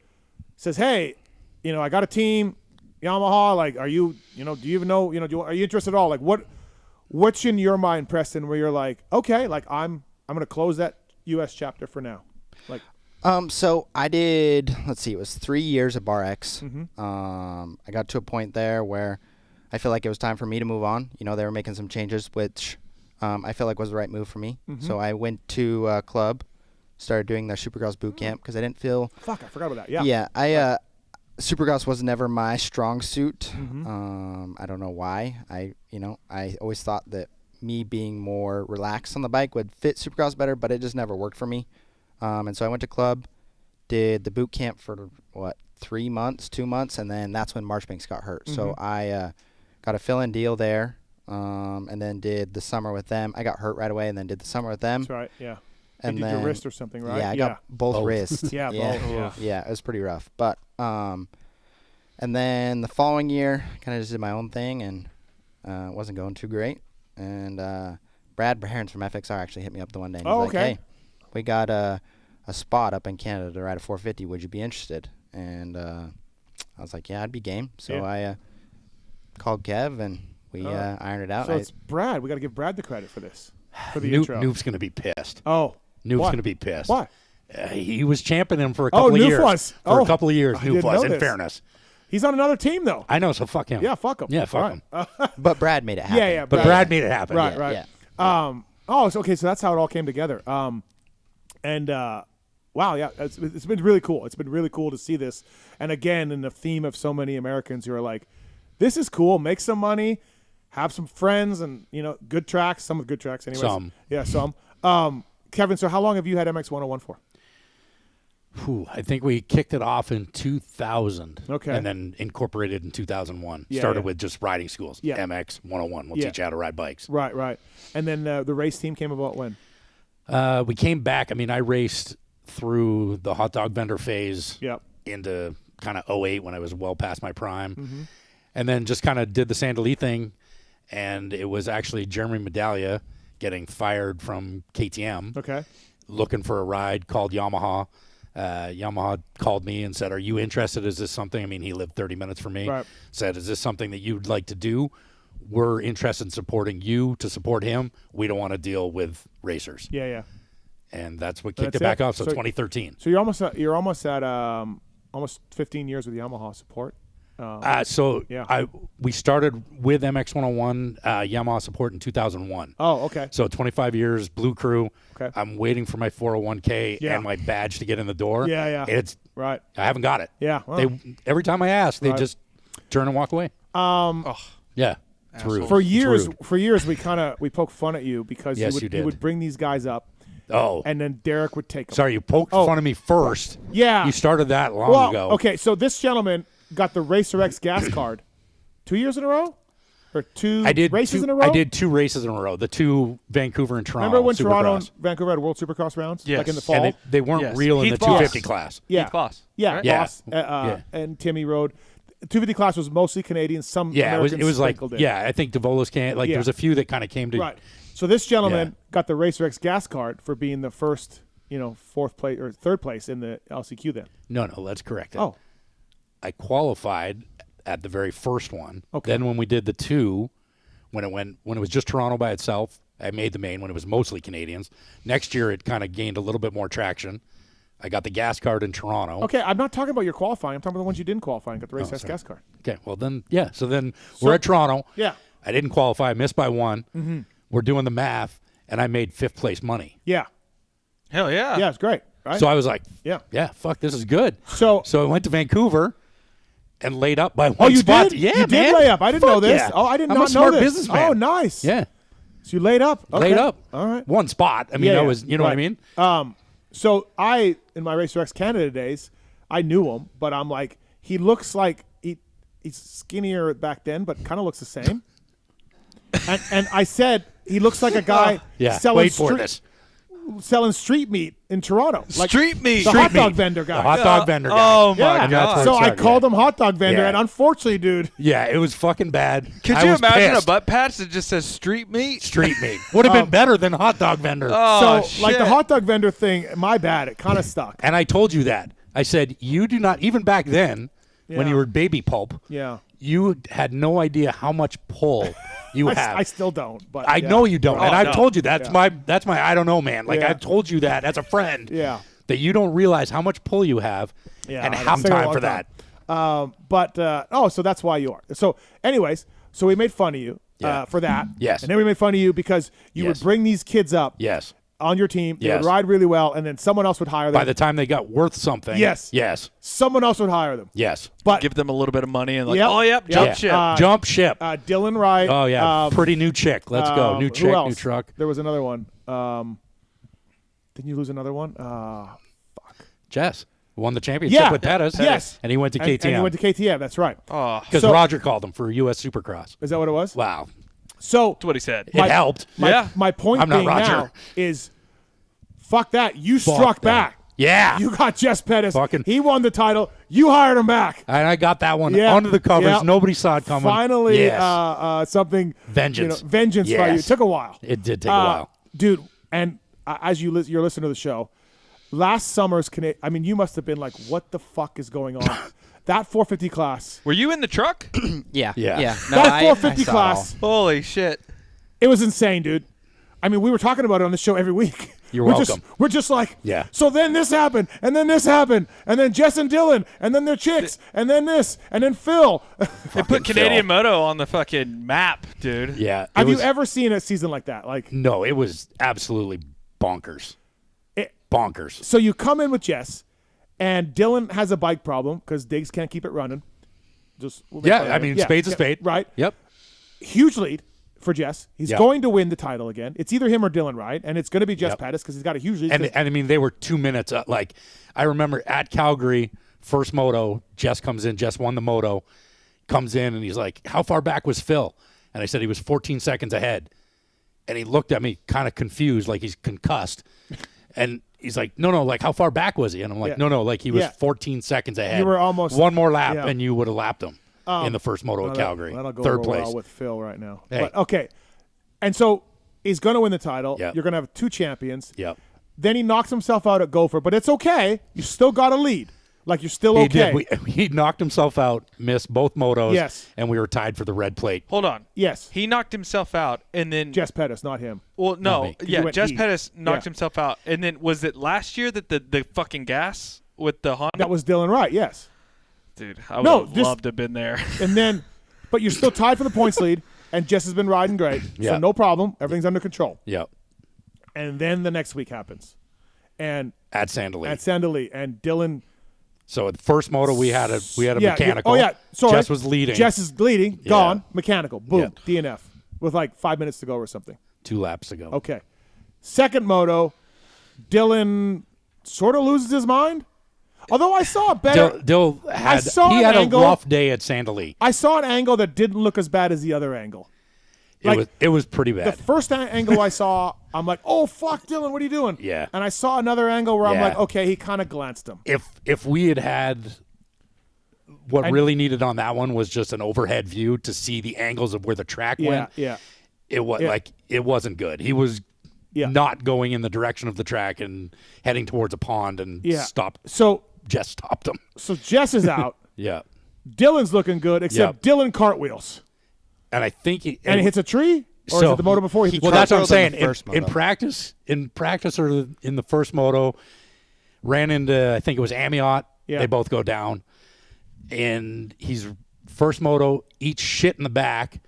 says, hey, I got a team, Yamaha, like, are you, do you even know, are you interested at all? Like, what's in your mind, Preston, where you're like, okay, like I'm going to close that U.S. chapter for now? Like, so I did, let's see, it was 3 years at Bar X. Mm-hmm. I got to a point there where I feel like it was time for me to move on. They were making some changes, which I felt like was the right move for me. Mm-hmm. So I went to club, started doing the Supercross boot camp because I didn't feel. Fuck, I forgot about that. Yeah. Yeah, Supercross was never my strong suit. Mm-hmm. I don't know why. I always thought that me being more relaxed on the bike would fit Supercross better, but it just never worked for me. And so I went to club, did the boot camp for 2 months, and then that's when Marchbanks got hurt. Mm-hmm. So I got a fill-in deal there, and then did the summer with them. I got hurt right away, and then did the summer with them. That's right. Yeah. And you did then your wrist or something, right? Yeah, I got both wrists. Yeah, both. Yeah, it was pretty rough. But and then the following year, kind of just did my own thing, and it wasn't going too great. And Brad Behrens from FXR actually hit me up the one day. And he's like, hey, we got a spot up in Canada to ride a 450. Would you be interested? And I was like, yeah, I'd be game. So I called Kev, and we ironed it out. So it's Brad. We got to give Brad the credit for this. For the Noob, intro. Noob's going to be pissed. Oh. Noob's going to be pissed. Why? He was championing him for a couple of years. For a couple of years, Noob was, in fairness. He's on another team, though. I know, so fuck him. Yeah, fuck him. Yeah, fuck him. But Brad made it happen. Yeah. But Brad made it happen. Right, right. Yeah. So that's how it all came together. Wow, yeah, it's been really cool. It's been really cool to see this. And again, in the theme of so many Americans who are like, this is cool, make some money, have some friends, and, good tracks, some of good tracks anyways. Some. Yeah, some. Kevin, so how long have you had MX 101 for? I think we kicked it off in 2000. Okay. And then incorporated in 2001. Yeah, Started with just riding schools. Yeah. MX 101. We'll teach you how to ride bikes. Right. And then the race team came about when? We came back. I mean, I raced through the hot dog vendor phase into kind of 08 when I was well past my prime. Mm-hmm. And then just kind of did the Sandali thing. and it was actually Jeremy Medallia getting fired from KTM. Okay. Looking for a ride, called Yamaha. Yamaha called me and said, "Are you interested? Is this something?" I mean, he lived 30 minutes from me. Right. Said, "Is this something that you'd like to do? We're interested in supporting you to support him. We don't want to deal with racers." Yeah. And that's what kicked it back off. So 2013. So you're almost at almost 15 years with Yamaha support. We started with MX101 Yamaha support in 2001. Oh, okay. So 25 years, Blue Crew. Okay. I'm waiting for my 401k and my badge to get in the door. Yeah. It's right. I haven't got it. Yeah. Well. Every time I ask, they just turn and walk away. Yeah. It's rude. For It's rude. years, we poked fun at you because you would bring these guys up. Oh. And then Derek would take them. Sorry, you poked fun at me first. Yeah. You started that long ago. Okay, so this gentleman got the Racer X gas card 2 years in a row? Or races in a row? I did 2 races in a row. The 2 Vancouver and Toronto. Remember when Supercross. Toronto and Vancouver had World Supercross rounds? Yes. Like in the fall? And they weren't real in the 250 class. Yeah. Heath Voss. Yeah, Right? Voss, and Timmy rode. 250 class was mostly Canadian. Some Americans it was like sprinkled in. I think DeVolo's there was a few that kind of came to right. So this gentleman got the Racer X gas card for being the first, fourth place or third place in the LCQ. Then no, let's correct it. Oh, I qualified at the very first one. Okay. Then when we did the 2, when it was just Toronto by itself, I made the main when it was mostly Canadians. Next year it kind of gained a little bit more traction. I got the gas card in Toronto. Okay, I'm not talking about your qualifying. I'm talking about the ones you didn't qualify and got the Racer X gas card. Okay, well then, So then we're at Toronto. Yeah. I didn't qualify. I missed by 1. Mm-hmm. We're doing the math, and I made 5th place money. Yeah. Hell yeah. Yeah, it's great. Right? So I was like, yeah, fuck, this is good. So I went to Vancouver and laid up by 1 Oh, you spot. did? Yeah, you man. did lay up. I didn't know this. Yeah. Oh, I did I'm not a smart know this. businessman. Oh, nice. Yeah. So you laid up. Okay. Laid up. All right. 1 spot. I mean, that was, you know what I mean? So I, in my Racer X Canada days, I knew him, but I'm like, he looks like he's skinnier back then, but kind of looks the same. and I said he looks like a guy selling street meat in Toronto. Like street meat. The Street hot dog meat. vendor guy. The hot dog vendor guy. Oh, my God. So I called him hot dog vendor, and unfortunately, dude. Yeah, it was fucking bad. Could you imagine a butt patch that just says street meat? Street meat. Would have been better than hot dog vendor. Oh, so, like the hot dog vendor thing, my bad. It kind of stuck. And I told you that. I said, you do not, even back then, when Yeah. you were baby pulp, Yeah. you had no idea how much pull you have. I still don't. But I know you don't. Oh, and I've no. told you that's Yeah. my I don't know, man. Like Yeah. I've told you that as a friend. Yeah. That you don't realize how much pull you have Yeah, and it's how taken a time long for time. that. So that's why you are. So anyways, so we made fun of you for that. Yes. And then we made fun of you because you would bring these kids up Yes. on your team. They Yes. would ride really well, and then someone else would hire them. By the time they got worth something. Yes. Yes. Someone else would hire them. Yes. But give them a little bit of money and like, Yep. jump ship. Jump ship. Dylan Wright. Oh yeah. Pretty new chick. Let's go. New who chick, else? new truck. There was another one. Didn't you lose another one? Jess won the championship with Pettis. Yes. And he went to KTM. And he went to KTM. That's right. Because So- Roger called him for US Supercross. Is that what it was? Wow. So That's what he said. It helped. My point I'm not being Roger. now is, fuck that. You Fuck struck that. back. Yeah. You got Jess Pettis. He won the title. You hired him back. And I got that one Yeah. under the covers. Yeah. Nobody saw it coming. Finally, Yes. something Vengeance. Vengeance for you. Yes. It took a while. It did take a while. Dude. And as you're listening to the show, last summer's you must have been like, what the fuck is going on? That 450 class. Were you in the truck? Yeah. Yeah. No, That I 450 saw it class. Holy shit. It was insane, dude. I mean, we were talking about it on the show every week. You're we're welcome. We're just like, Yeah. So then this happened, and then this happened, and then Jess and Dylan, and then their chicks, and then this, and then Phil. They put Canadian Moto on the fucking map, dude. Yeah. Have you ever seen a season like that? Like, No, it was absolutely bonkers. Bonkers. so you come in with Jess, and Dylan has a bike problem because Diggs can't keep it running. We'll make fun of Yeah, I it. mean, Yeah, spade's a yeah, spade. right? Yep. Huge lead for Jess. He's Yeah. going to win the title again. It's either him or Dylan Wright, and it's going to be Jess Yep. Pettis because he's got a huge lead. And I mean, they were 2 minutes. I remember at Calgary, first moto, Jess comes in. Jess won the moto, comes in, and he's like, how far back was Phil? And I said he was 14 seconds ahead. And he looked at me kind of confused, like he's concussed. And he's like, no, like how far back was he? And I'm like, Yeah. no, like he was Yeah. 14 seconds ahead. You were almost one more lap, yeah. and you would have lapped him. in the first moto at Calgary. That'll go Third real place well with Phil right now. Hey. But, okay. And so he's going to win the title. Yep. You're going to have 2 champions. Yep. Then he knocks himself out at Gopher, but it's okay. You still got a lead. Like, you're still He okay. did. He knocked himself out, missed both motos, Yes. and we were tied for the red plate. Hold on. Yes. He knocked himself out, and then Jess Pettis, not him. Well, Not no, me. You yeah, went Jess he. Pettis knocked Yeah. himself out, and then was it last year that the fucking gas with the Honda? That was Dylan Wright, yes. Dude, I would No, have just- loved to have been there. And then, but you're still tied for the points lead, and Jess has been riding great. Yeah. So no problem. Everything's under control. Yep. And then the next week happens. And At Sandalene. at Sandalene, and Dylan. So at the first moto we had a Yeah, mechanical. Oh, yeah. Sorry. Jess was leading. Jess is leading. Yeah. Gone. Mechanical. Boom. Yeah. DNF. With like 5 minutes to go or something. 2 laps to go. Okay. Second moto, Dylan sort of loses his mind. Although I saw a better. Dill had saw he an had angle- a rough day at Sandalene. I saw an angle that didn't look as bad as the other angle. It was pretty The bad. first angle I saw, I'm like, oh, fuck, Dylan, what are you doing? Yeah. And I saw another angle where I'm Yeah. like, okay, he kind of glanced him. If we had what And- really needed on that one was just an overhead view to see the angles of where the track went. Yeah. It was Yeah. like it wasn't good. He was Yeah. not going in the direction of the track and heading towards a pond and Yeah. stopped. So Jess stopped him. So Jess is out. Yeah. Dylan's looking good, except Dylan cartwheels. And I think he hits a tree? Or is it the moto before? Well, that's what I'm saying. first In moto. practice or in the first moto, ran into, I think it was Amiot. Yeah. They both go down. And he's first moto, eats shit in the back,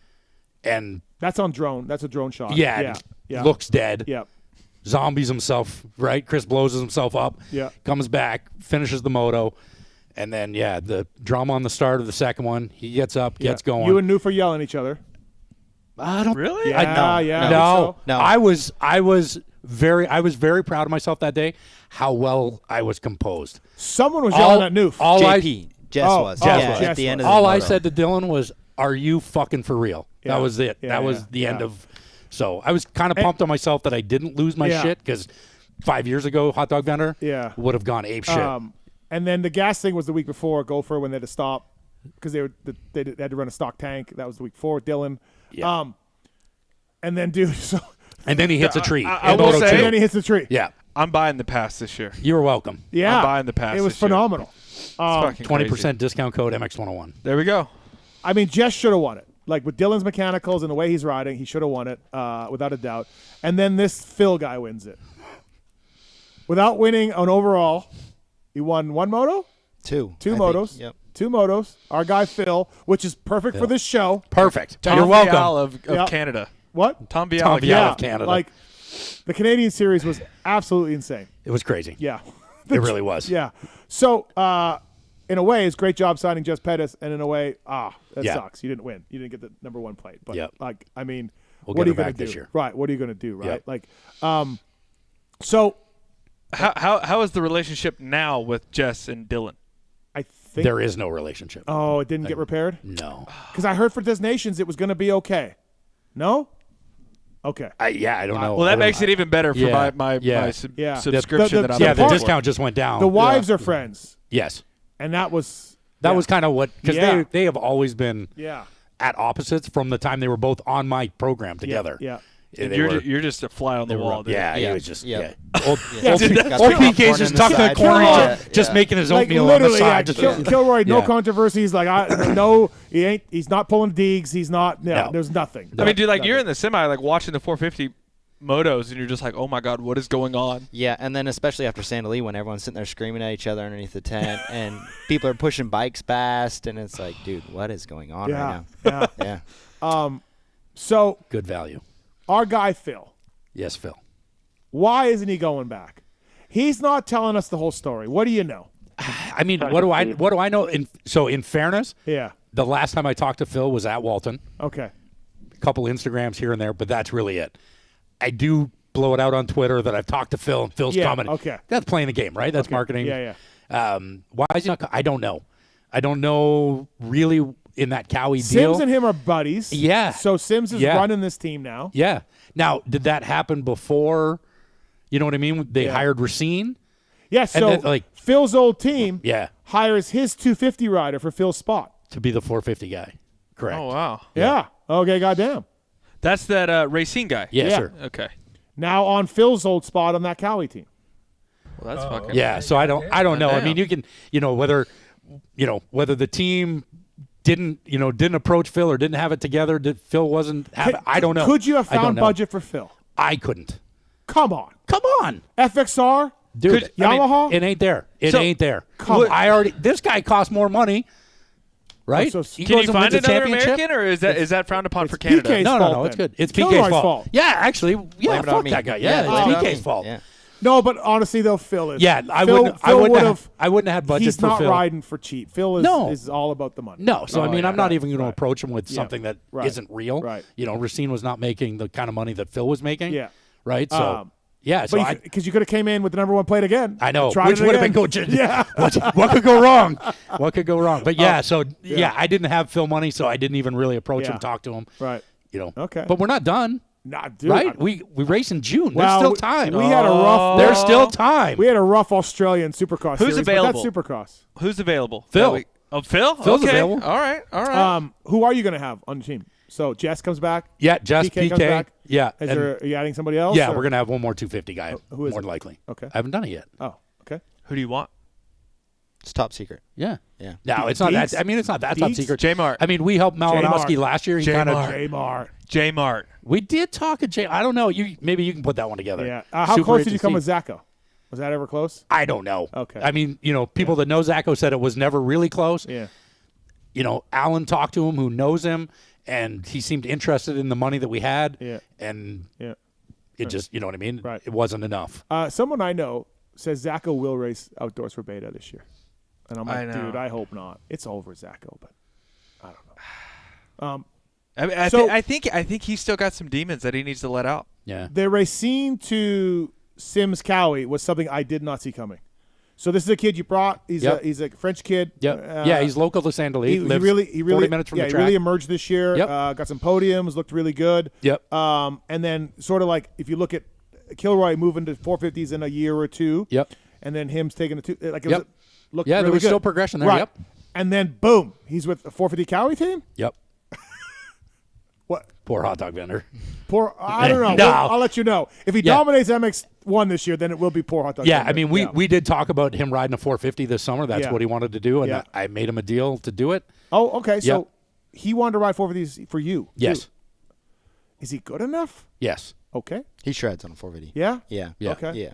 and That's on drone. That's a drone shot. yeah, looks dead. Yeah. Zombies himself, right? Chris blows himself up. Yeah. Comes back, finishes the moto. And then, the drama on the start of the second one. He gets up, gets going. You and Newf are yelling at each other. I don't really. Yeah. No. So. I was very proud of myself that day. How well I was composed. Someone was yelling at Newf. JP. Jess was. Jess was. At the end of the all moto. I said to Dylan was, "Are you fucking for real?" Yeah. That was it. Yeah, that was the end yeah. of. So I was kind of pumped on myself that I didn't lose my Yeah. shit because 5 years ago, hot dog vendor would have gone ape shit. And then the gas thing was the week before Gopher when they had to stop because they had to run a stock tank. That was the week before with Dylan. Yeah. And then, dude, so And then he hits a tree. I in will Moto say- 2. and then he hits the tree. Yeah. I'm buying the pass this year. You're welcome. Yeah. I'm buying the pass It was this year. phenomenal. fucking 20% crazy. discount code MX101. There we go. I mean, Jess should have won it. Like with Dylan's mechanicals and the way he's riding, he should have won it without a doubt. And then this Phil guy wins it. Without winning an overall, he won one moto? Two Two I motos. think. Yep. Two motos. Our guy Phil, which is perfect for this show. Perfect. Tom You're welcome. Vial of Yep. Canada. What? Tom Vial. Tom of Vial Canada. of Canada. Like the Canadian series was absolutely insane. It was crazy. Yeah. It really was. Yeah. So, in a way, it's a great job signing Jess Pettis, and in a way, that Yeah. sucks. You didn't win. You didn't get the number one plate. But Yep. like, I mean, We'll what get are you her going back to do? this year. Right. What are you going to do? Right. Yep. Like, so How is the relationship now with Jess and Dylan? I think There is no relationship. Oh, it didn't get repaired? No. Because I heard for Desnations it was going to be okay. No? Okay. I don't know. Well, that makes it even better for Yeah. my Yeah. subscription that I'm the paying for. discount just went down. The wives are friends. Yes. And that was was kind of what, because Yeah. they have always been Yeah. at opposites from the time they were both on my program together. Yeah. And They you're, were- you're just a fly on the they wall. were- dude. yeah, Yeah. he was just Yeah. Old, Yeah. old, Got old the PK's popcorn just in the tucked in the side. corner, Yeah. just making his Like oatmeal on the literally, side. Kilroy, no Yeah. controversy. He's like, no, he ain't. He's not pulling Deegs. He's not. No. There's nothing. I mean, dude, like Nothing. you're in the semi, like watching the 450 motos, and you're just like, oh my god, what is going on? Yeah, and then especially after Sandalene when everyone's sitting there screaming at each other underneath the tent and people are pushing bikes past, and it's like, dude, what is going on right now? Yeah. So Good value. our guy Phil, Yes, Phil. why isn't he going back? He's not telling us the whole story. What do you know? I mean, what do I know? In fairness, Yeah. the last time I talked to Phil was at Walton. Okay. A couple Instagrams here and there, but that's really it. I do blow it out on Twitter that I've talked to Phil and Phil's Yeah, coming. okay. That's playing the game, right? That's Okay. marketing. Yeah, Why is he not? I don't know. I don't know really in that Cowie deal. Sims and him are buddies. Yeah. So Sims is Yeah. running this team now. Yeah. Now, did that happen before? You know what I mean? They hired Racine. Yeah. And So then, like- Phil's old team Yeah. hires his 250 rider for Phil's spot. to be the 450 guy. Correct. Oh wow. Yeah. Okay. Goddamn. That's that Racine guy. Yes, Yeah. sir. Okay. Now on Phil's old spot on that Cowie team. Well, that's fucking. Yeah. So I don't know. I mean, you can, whether the team didn't approach Phil or didn't have it together. Phil wasn't. I don't know. Could you have I don't found know. budget for Phil? I couldn't. Come on. FXR. Dude, Yamaha. it ain't there. It So- ain't there. Come on. This guy costs more money, right? so- He Can goes you and find wins a another championship? American, or is that frowned upon for it's Canada? PK's No, fault it's then. good. It's Kilroy's PK's fault. Yeah, actually, Blame it on fuck me. that guy. Yeah, Yeah, blame it it's on PK's me. fault. Yeah. No, but honestly though, Phil is. Yeah, I Phil wouldn't would've- have had budget He's for not Phil. riding for cheap. Phil is all about the money. No, so I mean, I'm not even going to Right. approach him with Yeah. something that Right. not real. Right. Racine was not making the kind of money that Phil was making. Yeah. Right. So yeah, so because you could have came in with the number 1 plate again. I know, Tried which it would have again. been good. Yeah. What could go wrong? What could go wrong? But yeah, yeah. I didn't have Phil money, so I didn't even really approach Yeah. him, talk to him. Right. Okay. But we're not done. Nah, dude. Right? We race in June. Well, There's still time. We had a rough. There's still time. We had a rough Australian Supercross. Who's series, but available? That's Supercross. Who's available? Phil. Oh, Phil. Phil's okay. available. All right. Who are you going to have on the team? So Jess comes back. Yeah, Jess, PK comes PK. back. Yeah. Are you adding somebody else? Yeah, or? we're going to have one more 250 guy, Who is more it? than likely. Okay. I haven't done it yet. Oh, okay. Who do you want? It's top secret. Yeah. Yeah. No, it's not that. I mean, it's not that top Deeks? secret. J-Mart. I mean, we helped Malinowski J-Mart. last year. He kind of. J-Mart. J-Mart. We did talk at J. I don't know. Maybe you can put that one together. Yeah. How Super close did you come agency. with Zacho? Was that ever close? I don't know. Okay. I mean, people that know Zacho said it was never really close. Yeah. Alan talked to him, who knows him, and he seemed interested in the money that we had. Yeah. And Yeah. it just, you know what I mean? Right. It wasn't enough. Someone I know says Zacho will race outdoors for Beta this year, and I'm I like, know. dude, I hope not. It's over, Zacho, but I don't know. I think he's still got some demons that he needs to let out. Yeah. The Racine to Sims Cowie was something I did not see coming. So this is a kid you brought. He's a French kid. Yep. He's local to Saint Denis. He really 40 minutes from the he track. really emerged this year. Yep. Got some podiums. Looked really good. Yep. And then sort of like if you look at Kilroy moving to 450s in a year or two. Yep. And then him taking the two. Like it Yep. was, looked Yeah, there really was good. still progression there. Right. Yep. And then boom, he's with a 450 Cowie team. Yep. What? Poor hot dog vendor. Poor. I don't know. No. I'll let you know. If he dominates MX1 this year, then it will be poor hot dog. Yeah, vendor. I mean, we did talk about him riding a 450 this summer. That's Yeah. what he wanted to do, and Yeah. I made him a deal to do it. Oh, okay. So Yep. he wanted to ride 450s for you. Yes. too. Is he good enough? Yes. Okay. He shreds on a 450. Yeah. Yeah. Yeah. Okay. Yeah.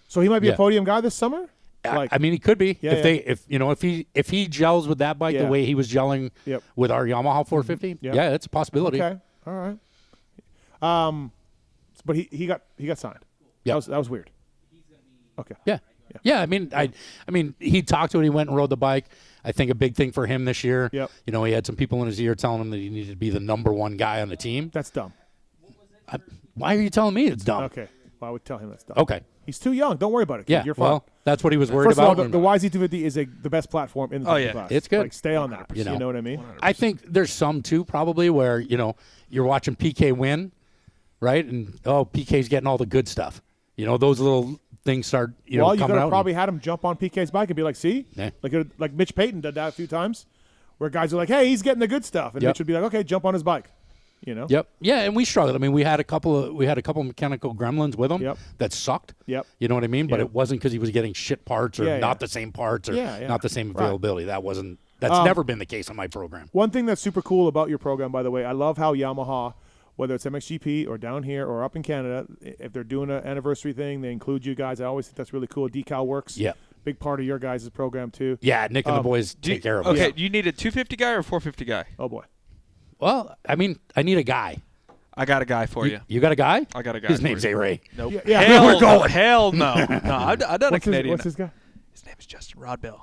So he might be Yeah. a podium guy this summer. I mean, he could be Yeah, if he gels with that bike Yeah. the way he was gelling Yep. with our Yamaha 450. Yep. Yeah, it's a possibility. Okay. All right. But he got signed. Yep. That was weird. Okay. Yeah. I mean, he talked to it. He went and rode the bike. I think a big thing for him this year. Yep. He had some people in his ear telling him that he needed to be the number one guy on the team. That's dumb. Why are you telling me it's dumb? Okay. Well, I would tell him that's dumb. Okay. He's too young. Don't worry about it, kid. Yeah. You're fine. Well, that's what he was worried First of all, about. the YZ250 is the best platform in the Oh, class. It's good. Like, stay on that. You know what I mean? I think there's some too probably where you're watching PK win, right? And PK's getting all the good stuff. Those little things start Well, you coming could out. have probably had him jump on PK's bike and be like, see? Yeah. Like Mitch Payton did that a few times where guys are like, hey, he's getting the good stuff. And Yep. Mitch would be like, okay, jump on his bike. Yep. Yeah, and we struggled. I mean, we had a couple mechanical gremlins with him that sucked. Yep. You know what I mean? But Yep. it wasn't because he was getting shit parts or Yeah, not yeah. the same parts or Yeah, yeah. not the same Right. availability. That's never been the case on my program. One thing that's super cool about your program, by the way, I love how Yamaha, whether it's MXGP or down here or up in Canada, if they're doing an anniversary thing, they include you guys. I always think that's really cool. DeCAL WORKS. Yeah. Big part of your guys' program, too. Yeah, Nick and the boys take care of us. Okay, you need a 250 guy or a 450 guy? Oh, boy. Well, I mean, I need a guy. I got a guy for you. You got a guy? I got a guy. His for name's you. ARay. Nope. Yeah, hell, we're going. Hell no. No, I've done a Canadian. What's his guy? His name is Justin Rodbell.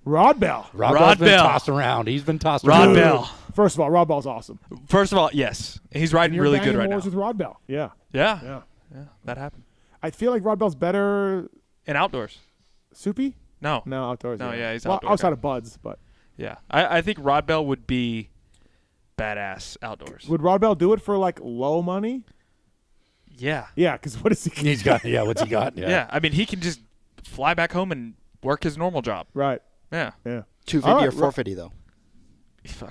Rod Bell. Rodbell's been Bell. tossed around. He's been tossed Rod around. Bell. First of all, Rod Bell's awesome. First of all, yes. He's riding You're really good banging right now. wars with Rod Bell. Yeah. Yeah, that happened. I feel like Rod Bell's better. And outdoors. Soupy? No. No, outdoors. No, yeah, he's well, outdoor outside guy. of Buds, but. Yeah. I think Rod Bell would be badass outdoors. Would Rod Bell do it for, like, low money? Yeah. Yeah, because what is he? He's got, what's he got? Yeah. I mean, he can just fly back home and work his normal job. Right. Yeah. Yeah. 250 All right, or 450 though.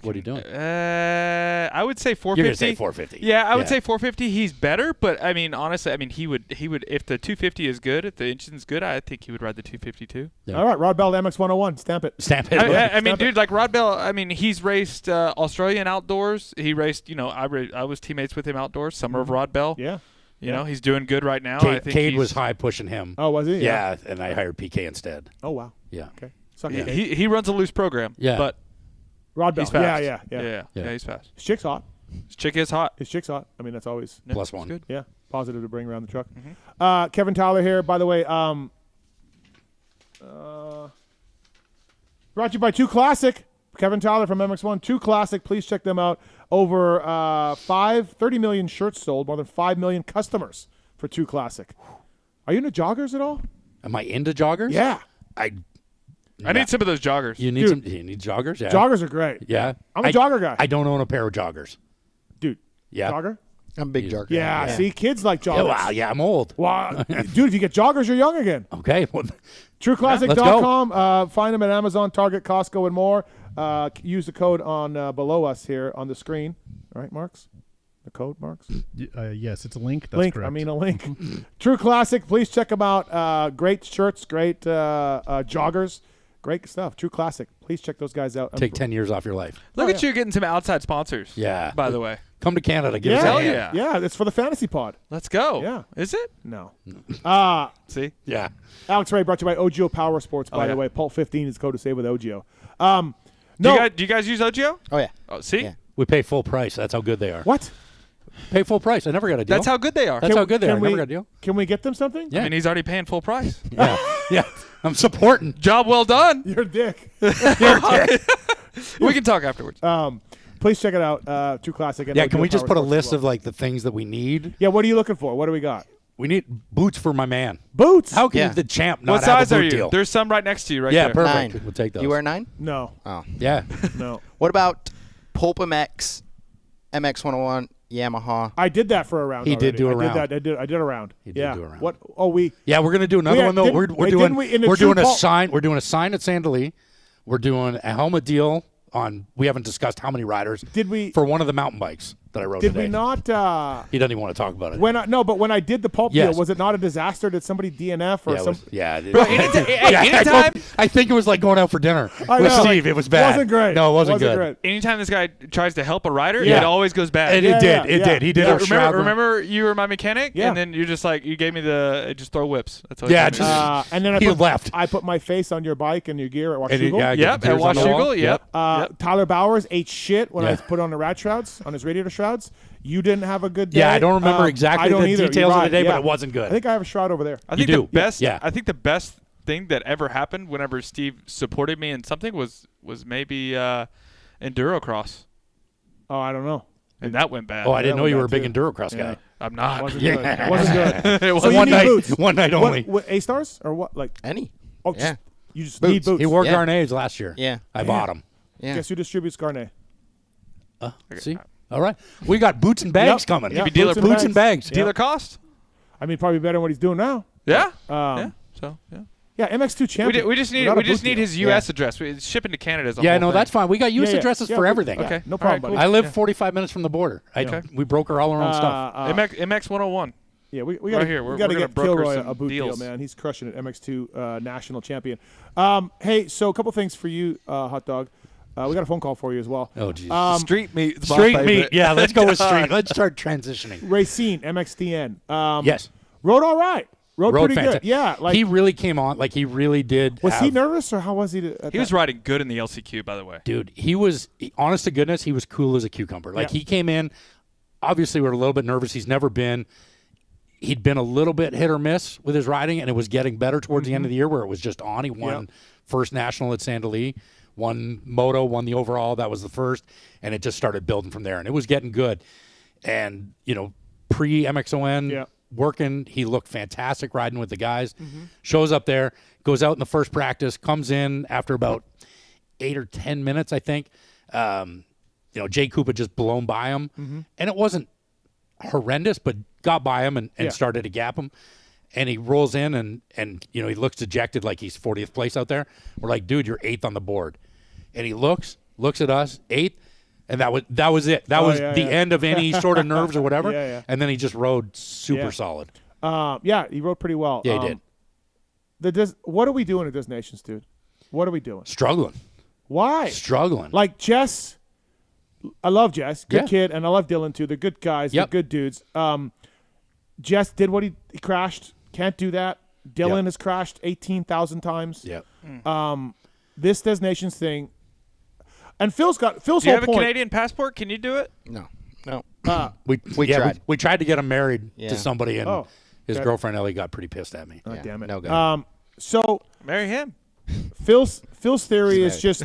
What are you doing? I would say 450. You're gonna say 450. Yeah, I would say 450. He's better, but I mean, honestly, I mean, he would if the 250 is good, if the engine's good, I think he would ride the 250 too. Yeah. All right, Rod Bell MX101, stamp it. Stamp it. I mean, dude, like Rod Bell. I mean, he's raced Australian outdoors. He raced. I was teammates with him outdoors. Summer of Rod Bell. Yeah. You know, he's doing good right now. Cade, I think Cade was high pushing him. Oh, was he? Yeah, and I hired PK instead. Oh wow. Yeah. Okay. He runs a loose program. Yeah. But Rod Bell. he's fast. Yeah, he's fast. His chick's hot. His chick is hot. His chick's hot. I mean, that's always plus one. Good. Yeah, positive to bring around the truck. Kevin Tyler here, by the way. Brought to you by 2 Classic. Kevin Tyler from MX1. 2 Classic. Please check them out. Over 30 million shirts sold. More than 5 million customers for 2 Classic. Are you into joggers at all? Am I into joggers? Yeah. I need some of those joggers. You need You need joggers? Yeah. Joggers are great. Yeah. I'm a jogger guy. I don't own a pair of joggers. Dude. Yeah. Jogger? I'm a big jogger. Yeah, see, kids like joggers. Yeah, well, I'm old. Well, dude, if you get joggers, you're young again. Okay. Well, TrueClassic.com. Find them at Amazon, Target, Costco, and more. Use the code on below us here on the screen. All right, Marks? The code, Marks? Yes, it's a link. That's link. correct. I mean a link. True Classic. Please check them out. Great shirts, great joggers, great stuff. True Classic. Please check those guys out. Take 10 years off your life. Look at you getting some outside sponsors. Yeah. By the way. Come to Canada. Give us a hand. Yeah, it's for the Fantasy Pod. Let's go. Yeah. Is it? No. See? Yeah. Alex Ray brought to you by OGIO Power Sports, by the way. Pulp 15 is the code to save with OGIO. Do you guys use OGIO? Oh, yeah. Oh, see? Yeah. We pay full price. That's how good they are. What? Pay full price. I never got a deal. That's how good they are. That's how good they are. Can we, Never got a deal. Can we get them something? Yeah. I mean, he's already paying full price. Yeah. Yeah. I'm supporting. Job well done. You're a dick. We can talk afterwards. Please check it out. True Classic. Yeah, can we just put a list of like the things that we need? Yeah, what are you looking for? What do we got? We need boots for my man. Boots? How can the champ not what have size a boot are you? deal? There's some right next to you, right yeah, there. perfect. 9. We'll take those. Do you wear 9? No. Oh. Yeah. No. What about PulpMX, MX101, Yamaha? I did that for a round. He did do a round. I did a round. He did do a round. What? Oh, Yeah, we're gonna do another one though. We're doing a sign. We're doing a sign at Sandali. We're doing a helmet deal on. We haven't discussed how many riders. Did we for one of the mountain bikes that I rode Did today? we not? He doesn't even want to talk about it. But when I did the pulp Yes. deal, was it not a disaster? Did somebody DNF or some? Bro, anytime. I think it was like going out for dinner I with know. Steve. It was bad. Wasn't great. No, it wasn't good. great. Anytime this guy tries to help a rider, Yeah. it always goes bad. And it did. It did. He did our shroud. Remember, you were my mechanic, Yeah. and then you're just like, you gave me the just throw whips. That's all. Yeah, you told me. just- And then he left. I put my face on your bike and your gear at And he- Washougal. yeah, Yep, get the at tears on the wall. Washougal. Yep. Tyler Bowers ate shit when I Yeah. put on the rat shrouds, on his radiator shrouds. You didn't have a good day. Yeah, I don't remember exactly I don't the either. details You're of the right. day, but Yeah. it wasn't good. I think I have a shroud over there. I think You the do. best. Yeah. I think the best thing that ever happened whenever Steve supported me in something was maybe Endurocross, Oh, I don't know. and that went bad. Oh, I didn't know went you were a bad, big too. Endurocross Yeah. guy. I'm not. Wasn't Yeah. good. It wasn't good. It was So you one need night. boots. One night only. What A stars or what? Like Any. oh, Yeah. you just Boots. need boots. He wore Yeah. Garnets last year. Yeah. I bought them. Yeah. Guess who distributes Garnet? See? All right. We got boots and bags Yep. coming. Yeah, Boots and bags. Yeah. Dealer cost. I mean, probably better than what he's doing now. Yeah. Yeah. So yeah. Yeah, MX2 champion. We just need Without a boot need deal. his U.S. address. Shipping to Canada is a Yeah, whole no, thing. that's fine. We got U.S. Yeah, addresses yeah, for we- everything. Okay. No All right, problem, cool. buddy. I live Yeah. 45 minutes from the border. We broker all our own stuff. MX 101. Yeah, we Right got here. we We're got to gonna get broker Kilroy some a boot deal, deals. man. He's crushing it. MX2 national champion. Hey, so a couple things for you, Hot Dog. We got a phone call for you as well. Oh, jeez. Street meat. is my Street meat. favorite. Yeah, let's go with street. Let's start transitioning. Racine MXTN. Yes. Rode all right. Rode pretty fantastic. good. Yeah, like he really came on. Like he really did. was he have- nervous or how was he? He was riding good in the LCQ, by the way. Dude, he was, honest to goodness, he was cool as a cucumber. Like, Yeah. he came in, obviously, we were a little bit nervous. He'd been a little bit hit or miss with his riding, and it was getting better towards the end of the year where it was just on. He won first national at Sandali, won moto, won the overall. That was the first, and it just started building from there, and it was getting good. And, pre-MXON working, he looked fantastic riding with the guys. Shows up there, goes out in the first practice, comes in after about 8 or 10 minutes, I think. Jay Coop had just blown by him, and it wasn't horrendous, but got by him and started to gap him. And he rolls in and he looks dejected like he's 40th place out there. We're like, dude, you're 8th on the board. And he looks looks at us, 8th, and that was it. That was the end of any sort of nerves or whatever. And then he just rode super solid. He rode pretty well. Yeah, he did. What are we doing at Nations, dude? What are we doing? Struggling. Why? Struggling. Like Jess, I love Jess, good kid, and I love Dylan too. They're good guys. They're good dudes. Jess did what he crashed. Can't do that. Dylan has crashed 18,000 times. Yep. This Nations thing, and Phil's Do whole you have point. a Canadian passport? Can you do it? No. We tried. We tried to get him married Yeah. to somebody, and his okay. girlfriend Ellie got pretty pissed at me. Oh, damn it. No go. So Marry him. Phil's theory is just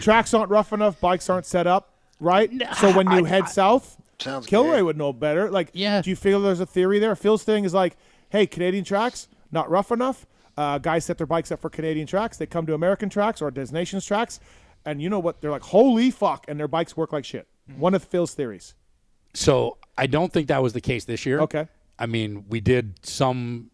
tracks aren't rough enough, bikes aren't set up right. So when you head south, Kilroy would know better. Like, do you feel there's a theory there? Phil's thing is like, hey, Canadian tracks not rough enough. Guys set their bikes up for Canadian tracks. They come to American tracks or Nations tracks, and you know what? They're like, holy fuck, and their bikes work like shit. One of Phil's theories. So I don't think that was the case this year. Okay. I mean, we did some,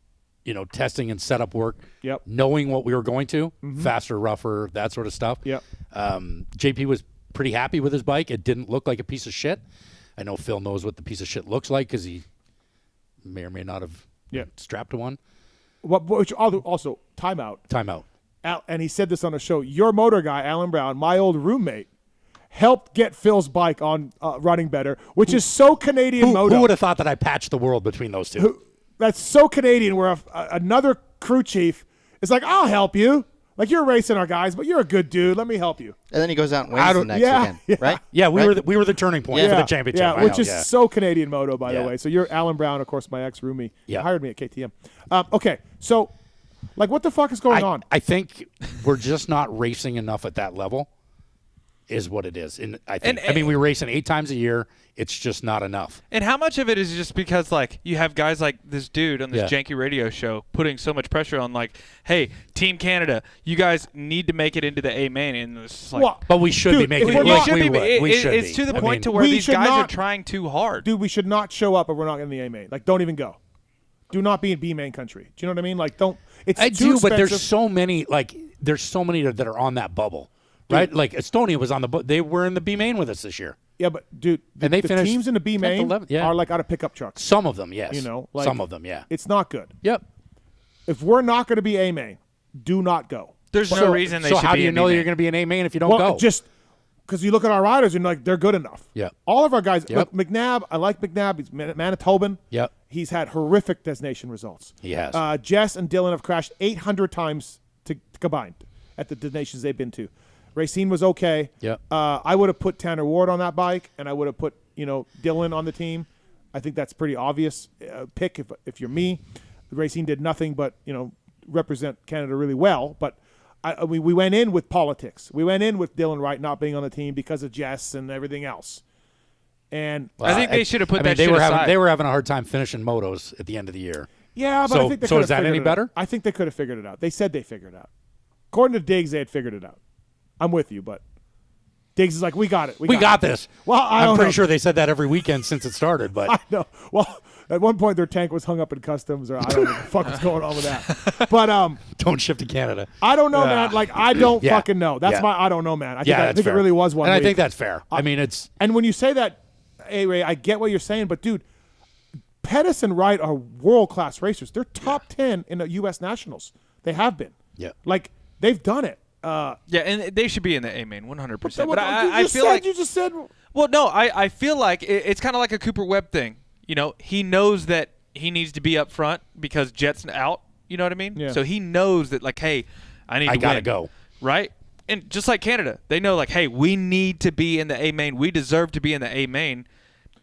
testing and setup work. Yep. Knowing what we were going to, faster, rougher, that sort of stuff. Yep. JP was pretty happy with his bike. It didn't look like a piece of shit. I know Phil knows what the piece of shit looks like because he may or may not have strapped to one. Which also timeout. Timeout. And he said this on a show. Your motor guy, Alan Brown, my old roommate, helped get Phil's bike on running better, which is so Canadian moto. Who would have thought that I patched the world between those two? That's so Canadian where another crew chief is like, I'll help you. Like, you're racing our guys, but you're a good dude. Let me help you. And then he goes out and wins the next weekend, right? Yeah, we were the turning point for the championship. Yeah, which is so Canadian moto, by the way. So you're Alan Brown, of course, my ex-roomie. Yeah. Hired me at KTM. Okay, so, like, what the fuck is going on? I think we're just not racing enough at that level is what it is. And I mean, we were racing 8 times a year. It's just not enough. And how much of it is just because, like, you have guys like this dude on this janky radio show putting so much pressure on, like, hey, Team Canada, you guys need to make it into the A main. And it's like, but we should be making it. It's to the point to where these guys are trying too hard. Dude, we should not show up if we're not in the A main. Like, don't even go. Do not be in B main country. Do you know what I mean? Like, don't. It's I too do, but there's expensive. so many. Like, there's so many that are on that bubble, right? Like Estonia was on the. They were in the B main with us this year. Yeah, but dude, and they the finished teams in the B main are like out of pickup trucks. Some of them, yes. You know, like, some of them, yeah. It's not good. Yep. If we're not going to be A main, do not go. There's no reason they should be. So how do you know you're going to be an A main if you don't go? Just because you look at our riders and like they're good enough. Yeah. All of our guys. Look, McNabb. I like McNabb. He's Manitoban. Yep. He's had horrific destination results. He has. Jess and Dylan have crashed 800 times combined at the destinations they've been to. Racine was okay. Yep. I would have put Tanner Ward on that bike, and I would have put Dylan on the team. I think that's pretty obvious pick if you're me. Racine did nothing but represent Canada really well. But we went in with politics. We went in with Dylan Wright not being on the team because of Jess and everything else. And I think they should have put that they shit were aside. They were having a hard time finishing motos at the end of the year. Yeah, but I think they so could is have that any figured it out. better? I think they could have figured it out. They said they figured it out. According to Diggs, they had figured it out. I'm with you, but Diggs is like, we got it. We got this. Well, I'm pretty sure they said that every weekend since it started. But I know. Well, at one point their tank was hung up in customs, or I don't know what the fuck was going on with that. But don't ship to Canada. I don't know, man. Like, I don't fucking know. That's my I don't know, man. I think it really was one. And week. I think that's fair. I mean, it's. And when you say that, ARay, I get what you're saying, but dude, Pettis and Wright are world class racers. They're top 10 in the U.S. Nationals. They have been. Yeah. Like, they've done it. And they should be in the A main 100%. But I feel like you just said. Well, no, I feel like it's kind of like a Cooper Webb thing. He knows that he needs to be up front because Jet's out. You know what I mean? Yeah. So he knows that, like, hey, I gotta win, go. right? And just like Canada, they know, like, hey, we need to be in the A main. We deserve to be in the A main.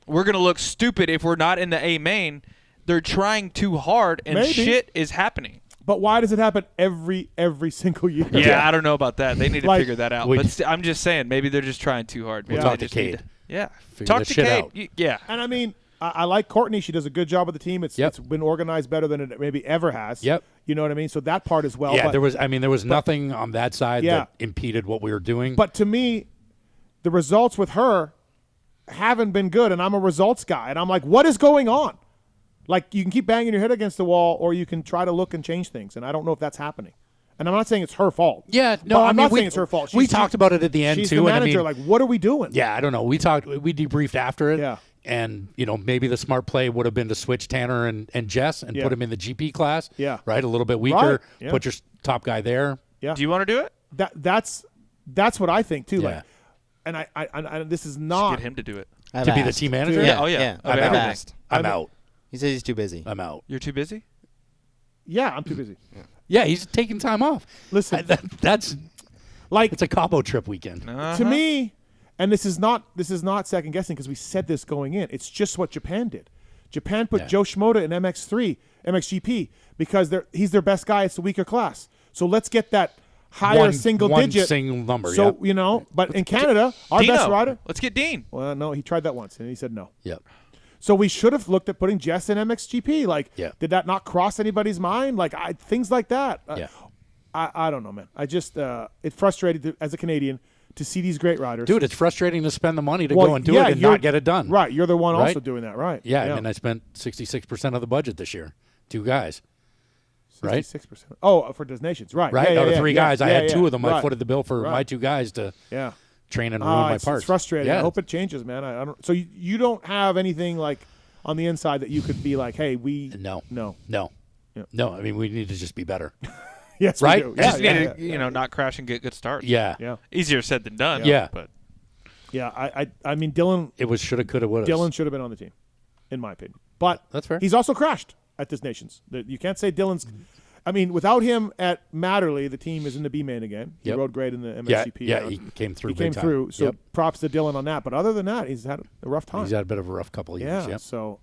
We're gonna look stupid if we're not in the A main. They're trying too hard, and shit is happening. But why does it happen every single year? Yeah, I don't know about that. They need to Like, figure that out. But I'm just saying, maybe they're just trying too hard. Maybe We'll talk they to just need Cade. Yeah, Figure talk this to shit Cade. out. Yeah, And I mean, I like Courtney. She does a good job with the team. It's been organized better than it maybe ever has. Yep. You know what I mean? So that part as well. Yeah, but, there was nothing on that side that impeded what we were doing. But to me, the results with her haven't been good, and I'm a results guy, and I'm like, what is going on? Like, you can keep banging your head against the wall, or you can try to look and change things, and I don't know if that's happening. And I'm not saying it's her fault. Yeah, no, But I I'm mean, not saying it's her fault. We talked about it at the end she's too. The and manager, I mean, like, what are we doing? Yeah, I don't know. We debriefed after it. Yeah. And, maybe the smart play would have been to switch Tanner and Jess and put him in the GP class. Yeah. Right? A little bit weaker. Right. Yeah. Put your top guy there. Yeah. Do you want to do it? That's what I think too. Yeah. Like, and I this is not Get him to do it. To be the team manager? Yeah. Oh, yeah. I've I'm out. asked. I'm out. He says he's too busy. I'm out. You're too busy? Yeah, I'm too busy. Yeah, he's taking time off. Listen, that's like it's a Cabo trip weekend. to me, and this is not second guessing because we said this going in. It's just what Japan did. Japan put Joe Shimoda in MXGP because he's their best guy. It's the weaker class. So let's get that higher single digit single number. So but in Canada, our Dino. best rider. Let's get Dean. Well, no, he tried that once and he said no. Yep. So we should have looked at putting Jess in MXGP. Like, Yeah. did that not cross anybody's mind? Like, things like that. Yeah. I don't know, man. I just it frustrated as a Canadian to see these great riders. Dude, it's frustrating to spend the money to go and do it and not get it done. Right, you're the one Right? also doing that, right? Yeah, I mean, I spent 66% of the budget this year. 2 guys. Right? 66%. Oh, for Nations, right? Right? Yeah, Out of yeah, 3 yeah, guys, I yeah, had 2 of them. Right. I footed the bill for Right. my 2 guys to train and ruin my it's parts. frustrating. Yeah. I hope it changes, man. I don't. So you don't have anything like on the inside that you could be like, hey, No. no. Yeah. No, I mean, we need to just be better. Yes, right? we do. You just need to, not crash and get good starts. Yeah. Yeah. Easier said than done. Yeah. But Yeah, I mean, Dylan. It was shoulda, coulda, woulda. Dylan should have been on the team, in my opinion. But that's fair. He's also crashed at this Nations. You can't say Dylan's. I mean, without him at Matterley, the team is in the B main again. He Yep. rode great in the MXGP. Yeah, round. he came through He came big time. through. So Yep. props to Dylan on that. But other than that, he's had a rough time. He's had a bit of a rough couple of years. Yeah. Yep. So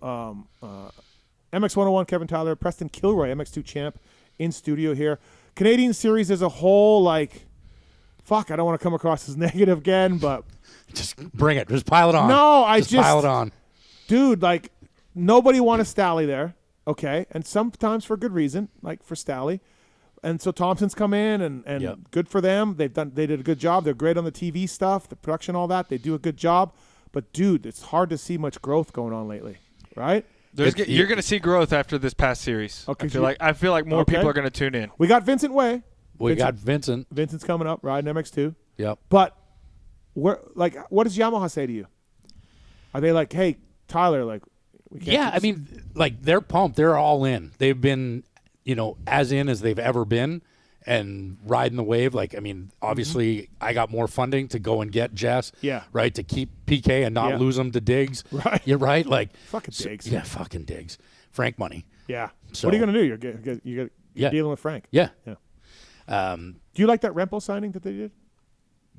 MX101, Kevin Tyler, Preston Kilroy, MX2 champ, in studio here. Canadian series as a whole, like, fuck, I don't want to come across as negative again, but just bring it. Just pile it on. No, I just pile it on. Dude, like, nobody wanted Stally there, okay? And sometimes for good reason, like for Stally. And so Thompson's come in and Yep. good for them. They did a good job. They're great on the TV stuff, the production, all that. They do a good job. But dude, it's hard to see much growth going on lately, right? you're going to see growth after this past series. Okay, I feel like more okay. people are going to tune in. We got Vincent Way. Got Vincent. Vincent's coming up, riding MX2. Yep. But what does Yamaha say to you? Are they like, hey, Tyler, like, we can't Yeah, I mean, like, they're pumped. They're all in. They've been, as in as they've ever been and riding the wave. Like, I mean, obviously I got more funding to go and get Jess. Yeah. Right, to keep PK and not lose him to Diggs. Right. You're right. Like, fucking Diggs. Yeah, fucking Diggs. Frank money. Yeah. So, what are you going to do? You're dealing with Frank. Yeah. Yeah. Do you like that Renthal signing that they did?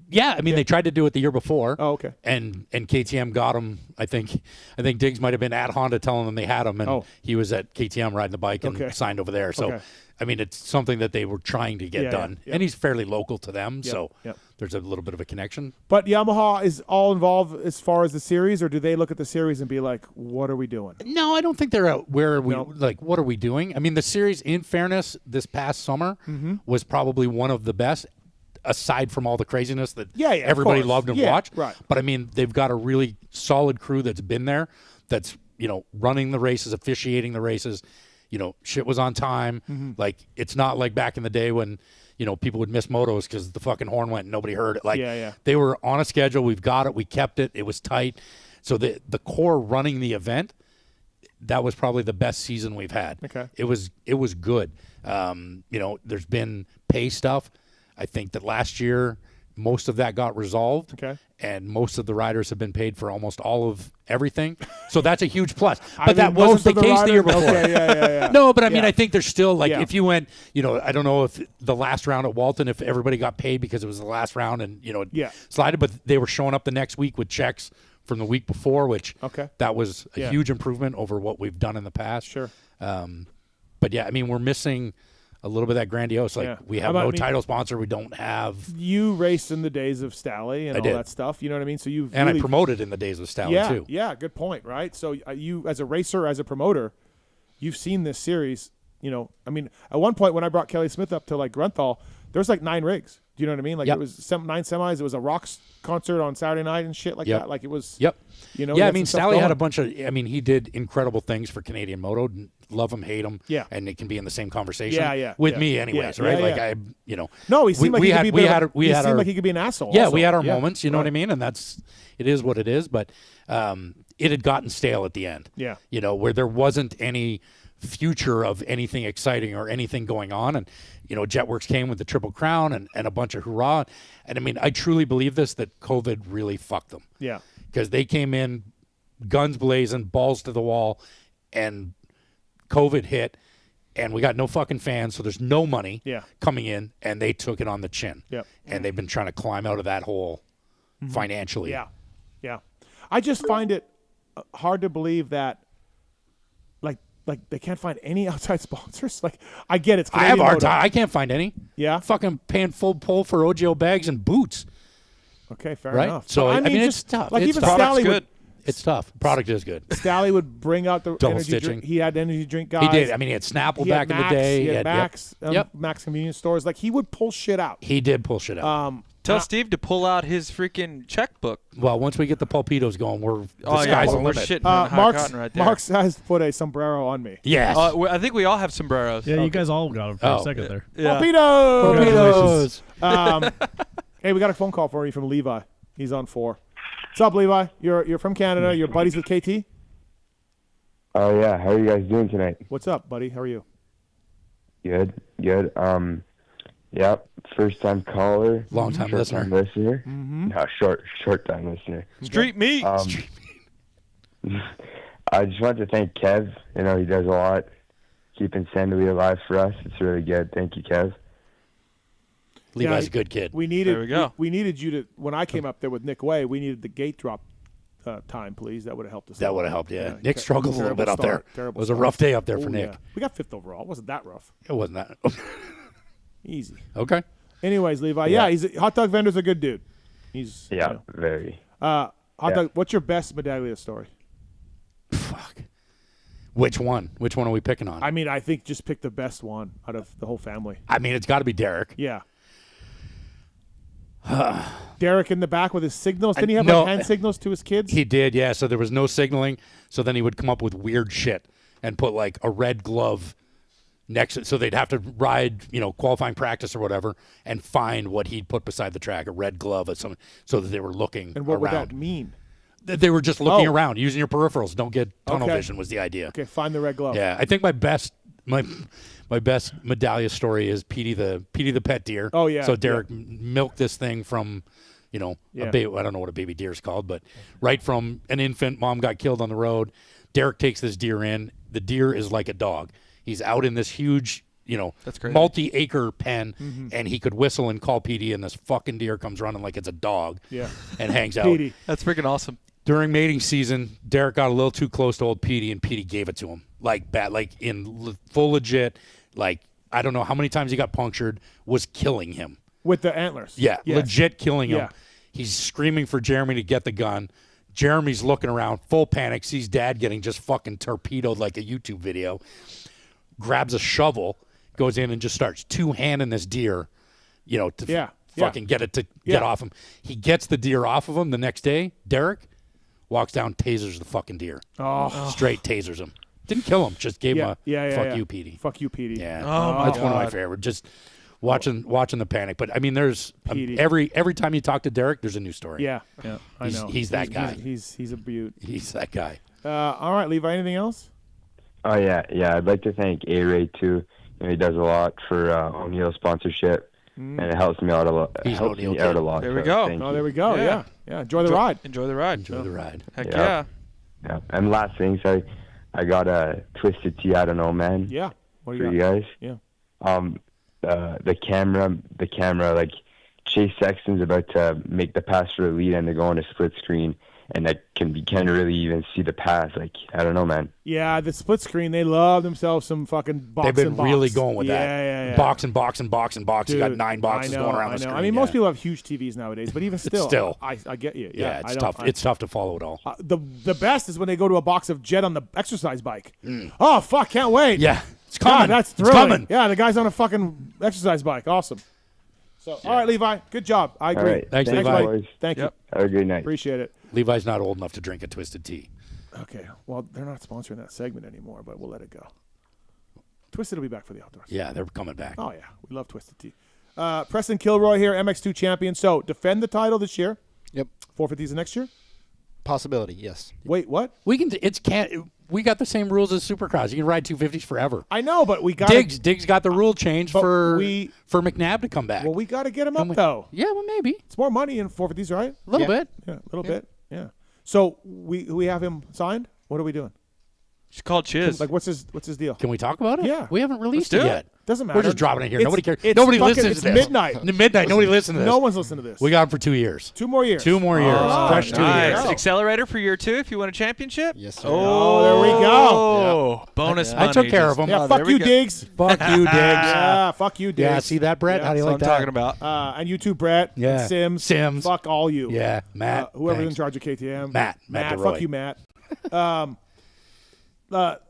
Yeah, I mean, they tried to do it the year before. Oh, okay. And KTM got him. I think Diggs might have been at Honda telling them they had him, and he was at KTM riding the bike and signed over there. So, I mean, it's something that they were trying to get done. Yeah. And he's fairly local to them, so Yep. there's a little bit of a connection. But Yamaha is all involved as far as the series, or do they look at the series and be like, what are we doing? No, I don't think they're out. Where are we? Like, what are we doing? I mean, the series, in fairness, this past summer was probably one of the best, aside from all the craziness that everybody course. loved and Yeah, watched. right. But I mean, they've got a really solid crew that's been there, that's running the races, officiating the races. Shit was on time. Like, it's not like back in the day when people would miss motos because the fucking horn went and nobody heard it. Like, they were on a schedule. We've got it. We kept it. It was tight. So the core running the event, that was probably the best season we've had. Okay. It was good. There's been pay stuff. I think that last year most of that got resolved. Okay. And most of the riders have been paid for almost all of everything. So that's a huge plus. I But that mean, most wasn't the of the case the year riders- before. Okay, yeah. No, but I mean, Yeah. I think there's still, like, Yeah. if you went, I don't know if the last round at Walton, if everybody got paid because it was the last round and, slided, but they were showing up the next week with checks from the week before, which that was a huge improvement over what we've done in the past. Sure. But yeah, I mean, we're missing a little bit of that grandiose. Like, we have no title sponsor. We don't have. You raced in the days of Stally and I all did. that stuff. You know what I mean? So you've And really, I promoted in the days of Stalin, too. Yeah, good point, right? So you, as a racer, as a promoter, you've seen this series. I mean, at one point when I brought Kelly Smith up to, like, Renthal, there's like 9 rigs. Do you know what I mean? Like, Yep. it was 9 semis. It was a Rocks concert on Saturday night and shit like Yep. that. Like, it was. Yep. Yeah, I mean, Stally had a bunch of. I mean, he did incredible things for Canadian Moto. love him, hate him, Yeah. and it can be in the same conversation. Yeah, with yeah. me, anyways, Yeah, right? yeah, like yeah. you know. No, he seemed like he could be. We had seemed our, like he could be an asshole. Yeah, also. we had our Yeah. moments. You know what I mean? And it is what it is. But it had gotten stale at the end. Yeah. You know, where there wasn't any future of anything exciting or anything going on. And, you know, JetWorks came with the Triple Crown and a bunch of hurrah. And I mean, I truly believe that COVID really fucked them. Yeah. Because they came in guns blazing, balls to the wall, and COVID hit, and we got no fucking fans, so there's no money coming in, and they took it on the chin. Yep. And they've been trying to climb out of that hole financially. Yeah. Yeah. I just find it hard to believe that like they can't find any outside sponsors. Like, I get it's I have a hard Moto. time. I can't find any. Yeah. Fucking paying full pull for OGIO bags and boots. Okay, fair right? enough. So, I mean, it's just, tough. Like, it's even tough. Stally would, It's tough. Product is good. Stally would bring out the Double energy stitching. drink. He had energy drink guys. He did. I mean, he had Snapple He had back in the Max, day. He had Yep. Max, Yep. Max convenience stores. Like, he would pull shit out. He did pull shit out. Tell Steve to pull out his freaking checkbook. Well, once we get the Pulpitos going, the Oh, yeah, sky's the we're limit. shitting on high cotton right there. Mark's has put a sombrero on me. Yes. I think we all have sombreros. Yeah, you guys all got them for a second there. Yeah. Pulpitos! Hey, we got a phone call for you from Levi. He's on 4. What's up, Levi? You're from Canada. You're buddies with KT? Oh, yeah. How are you guys doing tonight? What's up, buddy? How are you? Good. Yep. First time caller. Long time listener. Mm-hmm. No, short time listener. Street meat. I just wanted to thank Kev. You know, he does a lot keeping Sandwich alive for us. It's really good. Thank you, Kev. Levi's a good kid. We needed, There we go. We needed you to, when I came up there with Nick Way, we needed the gate drop time, please. That would have helped us. That would have helped, yeah. Nick struggled a little bit up there. It was a rough day up there for Nick. Yeah. We got 5th overall. It wasn't that rough. It wasn't that. Easy. Okay. Anyways, Levi, he's a hot dog vendor's a good dude. He's very. Hot dog. What's your best medaglia story? Fuck. Which one? Which one are we picking on? I mean, I think just pick the best one out of the whole family. I mean, it's got to be Derek. Yeah. Derek in the back with his signals. Didn't he have like hand signals to his kids? He did, yeah. So there was no signaling. So then he would come up with weird shit and put like a red glove next. So they'd have to ride, qualifying practice or whatever, and find what he'd put beside the track, a red glove or something, so that they were looking and what around. would that mean? They were just looking around, using your peripherals. Don't get tunnel Okay. vision was the idea. Okay, find the red glove. Yeah, I think my best medallia story is Petey the pet deer. Oh, yeah, So Derek milked this thing from, I don't know what a baby deer is called, but right from an infant, mom got killed on the road. Derek takes this deer in. The deer is like a dog. He's out in this huge, That's crazy. multi-acre pen, and he could whistle and call Petey, and this fucking deer comes running like it's a dog, and hangs out. Petey. That's freaking awesome. During mating season, Derek got a little too close to old Petey, and Petey gave it to him like bad, like in full legit. Like I don't know how many times he got punctured, was killing him with the antlers. Yeah, Yes. legit killing him. Yeah. He's screaming for Jeremy to get the gun. Jeremy's looking around, full panic, sees Dad getting just fucking torpedoed like a YouTube video. Grabs a shovel, goes in and just starts two-handing this deer, to fucking get it to get off him. He gets the deer off of him the next day. Derek walks down, tasers the fucking deer. Oh. Straight tasers him. Didn't kill him, just gave him a fuck you, Petey. Fuck you, Petey. Yeah. Oh, That's my one of my God. favorite. Just watching the panic. But I mean, there's every time you talk to Derek, there's a new story. Yeah, I know. He's that guy. He's a beaut. He's that guy. All right, Levi. Anything else? Oh, yeah. I'd like to thank ARay, too. He does a lot for O'Neill sponsorship, and it helps me out a lot. He's helps O'Neill me out kid. a lot. There we so go. thank you. There we go. Yeah. Enjoy the ride. Enjoy the ride. Enjoy the ride. Heck Yeah. And last thing, so I got a Twisted Tea. I don't know, man. Yeah. What do for you you got? guys. Yeah. The camera, like Chase Sexton's about to make the pass for the lead, and they're going to split screen, and that you can't really even see the pass. Like, I don't know, man. Yeah, the split screen. They love themselves some fucking box. They've been and box. really going with that. Yeah. Box and box and box and box. You got Dude, 9 boxes I know, going around I the know. screen. I mean, most people have huge TVs nowadays, but even still, I get you. Yeah, I it's don't- tough. It's tough to follow it all. The best is when they go to a box of Jet on the exercise bike. Oh fuck, can't wait. Yeah, it's coming. God, that's It's thrilling. coming. Yeah, the guy's on a fucking exercise bike. Awesome. So, all right, Levi, good job. I agree. All right. Thanks, Levi. boys. Thank you. Have a great night. Appreciate it. Levi's not old enough to drink a Twisted Tea. Okay, well, they're not sponsoring that segment anymore, but we'll let it go. Twisted will be back for the outdoors. Yeah, they're coming back. Oh, yeah. We love Twisted Tea. Preston Kilroy here, MX2 champion. So, defend the title this year. Yep. 450s the next year? Possibility, yes. Wait, what? We got the same rules as Supercross. You can ride 250s forever. I know, but we got Diggs got the rule change for McNabb to come back. Well, we got to get him up, though. Yeah, well, maybe. It's more money in 450s, right? A little bit. Yeah, a little bit. Yeah. So, we have him signed? What are we doing? It's called Chiz. Like, what's his deal? Can we talk about it? Yeah. We haven't released Let's it do yet. Doesn't matter. We're just dropping it here. It's- Nobody cares. it's Nobody fucking- listens it's to this. midnight. Midnight. Nobody listens to this. No one's listening to this. We got him for 2 years. 2 more years. 2 more years. Fresh 2 years. Accelerator for year 2 if you win a championship? Yes, sir. Oh, there we go. Oh, bonus money. I took care of him. Yeah, fuck you, Diggs. Fuck you, Diggs. Yeah, fuck you, Diggs. Yeah, see that, Brett? Yeah, How do you That's like what that? I'm talking about. And you too, Brett. Yeah. And Sims. Fuck all you. Yeah, Matt. Whoever's thanks. in charge of KTM. Matt Fuck you, Matt.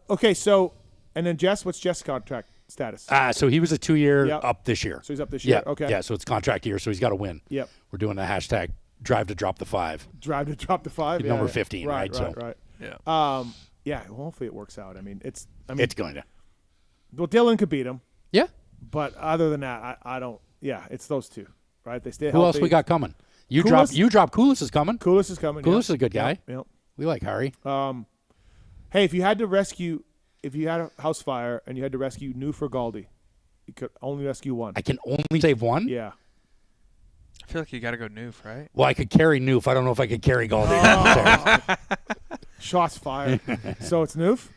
Okay, so, and then Jess, what's Jess' contract status? So he was a 2-year Yep. up this year. So he's up this year. Yeah. Okay. Yeah, so it's contract year, so he's got to win. Yep. We're doing the hashtag drive to drop the 5. Drive to drop the 5. Number 15, right? Right. Yeah. Yeah. Well, hopefully it works out. I mean, it's going to. Well, Dylan could beat him. Yeah. But other than that, I don't. Yeah, it's those two, right? They stay Who healthy. else we got coming? You Koulis? drop Koulis is coming. Koulis is coming. Koulis yeah. is a good guy. Yep. We like Harry. Hey, if you had a house fire and you had to rescue Noof or Galdi, you could only rescue one. I can only save one? Yeah. I feel like you got to go Noof, right? Well, I could carry Noof. I don't know if I could carry Galdi. Shots fired. So it's Noof?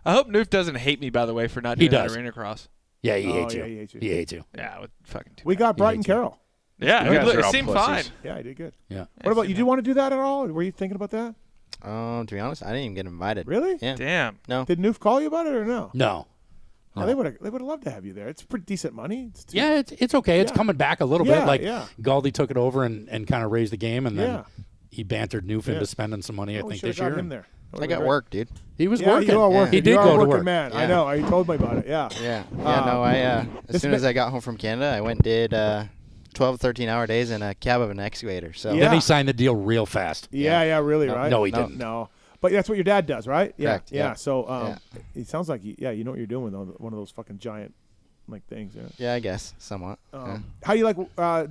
I hope Noof doesn't hate me, by the way, for not He doing that does. arena cross. Yeah, he hates yeah, you. he hates you. He hates you. Yeah, with fucking We got Brighton Carroll. Yeah, You guys it are all seemed pussies. fine. Yeah, he did good. Yeah. What about you? Do you want to do that at all? Were you thinking about that? To be honest, I didn't even get invited. Really? Yeah. Damn. No. Did Noof call you about it or no? No. Oh, they would have loved to have you there. It's pretty decent money. Yeah, it's okay. It's coming back a little Yeah, bit. Like yeah. Galdi took it over and kind of raised the game, and then Yeah. he bantered Noof Yeah. into spending some money, I Oh, we think, should've this got year. him there. I got work, dude. He was Yeah, working. you are working. He did You are go a to working work. man. I Yeah. know. You told me about it. Yeah. Yeah. No, as this soon as I got home from Canada, I went and did 12, 13-hour days in a cab of an excavator. So Then he signed the deal real fast. Yeah, really, No. right? No, he didn't. No. But that's what your dad does, right? Yeah. Correct, Yeah. yeah. So it sounds like you know what you're doing with one of those fucking giant like things. Yeah. Yeah, I guess somewhat. How do you like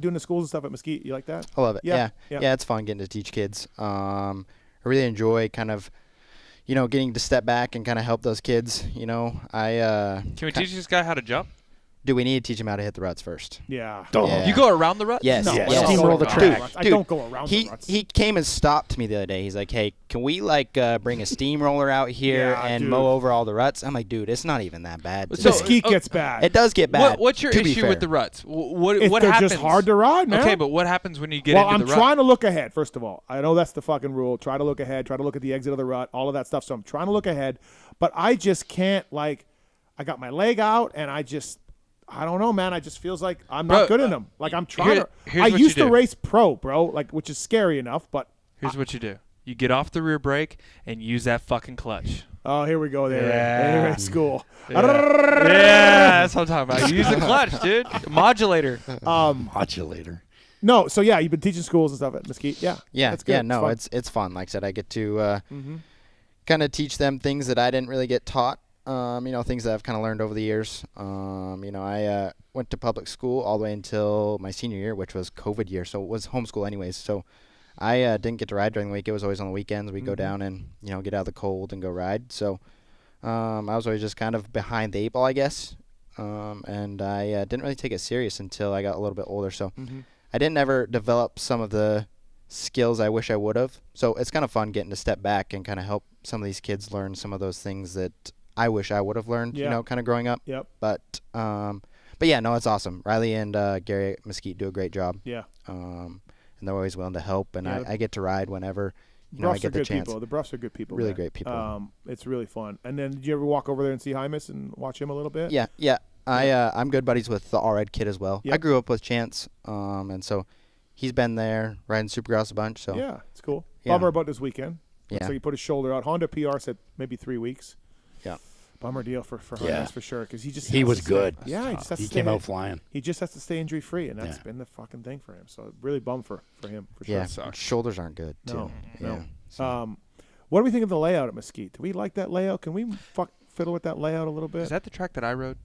doing the schools and stuff at Mesquite? You like that? I love it. Yeah. Yeah, it's fun getting to teach kids. I really enjoy kind of, getting to step back and kind of help those kids. Can we teach this guy how to jump? Do we need to teach him how to hit the ruts first? Yeah. Yeah. You go around the ruts? Yes. No, yes. I don't Steamroll go the around track. ruts. I don't go around the ruts. He came and stopped me the other day. He's like, "Hey, can we bring a steamroller out here Yeah, and dude. mow over all the ruts?" I'm like, "Dude, it's not even that bad." So- Mesquite gets bad. It does get bad. What's your to be issue fair. with the ruts? What They're happens? just hard to ride, man. Okay, but what happens when you get Well, into I'm the rut? trying to look ahead, first of all. I know that's the fucking rule. Try to look ahead. Try to look at the exit of the rut, all of that stuff. So I'm trying to look ahead. But I just can't, I got my leg out, and I don't know, man. I just feels like I'm not good in them. Like, I'm trying here's I what used you to do. race pro, bro, which is scary enough, but. Here's what you do. You get off the rear brake and use that fucking clutch. Oh, here we go. There. Yeah. There, school. Yeah, that's what I'm talking about. You use the clutch, dude. Modulator. Modulator. No, so yeah, you've been teaching schools and stuff at Mesquite. Yeah. Yeah, That's good. yeah, no, fun. it's fun. Like I said, I get to kind of teach them things that I didn't really get taught. Things that I've kind of learned over the years. I went to public school all the way until my senior year, which was COVID year, so it was homeschool anyways. So I didn't get to ride during the week. It was always on the weekends. We'd go down and get out of the cold and go ride. So I was always just kind of behind the 8 ball, I guess. And I didn't really take it serious until I got a little bit older. So I didn't ever develop some of the skills I wish I would have. So it's kind of fun getting to step back and kind of help some of these kids learn some of those things that I wish I would have learned, kind of growing up. Yep. But yeah, no, it's awesome. Riley and Gary at Mesquite do a great job. Yeah. And they're always willing to help, and Yeah. I get to ride whenever I Bruffs are get the good chance. people. The Bruffs are good people. Really man. great people. It's really fun. And then, did you ever walk over there and see Hymus and watch him a little bit? Yeah. I'm good buddies with the All-Red kid as well. Yep. I grew up with Chance, and so he's been there riding Supercross a bunch. So Yeah, it's cool. Yeah. Bummer about this weekend. Yeah. So he put his shoulder out. Honda PR said maybe 3 weeks. Yeah. Bummer deal for Yeah. Hymus for sure, because he He was good. Yeah, he just has He to came stay, out flying. He just has to stay injury free, and that's Yeah. been the fucking thing for him. So really bummed for him for sure. yeah, shoulders aren't good too. No, Yeah. no. What do we think of the layout at Mesquite? Do we like that layout? Can we fiddle with that layout a little bit. Is that the track that I rode?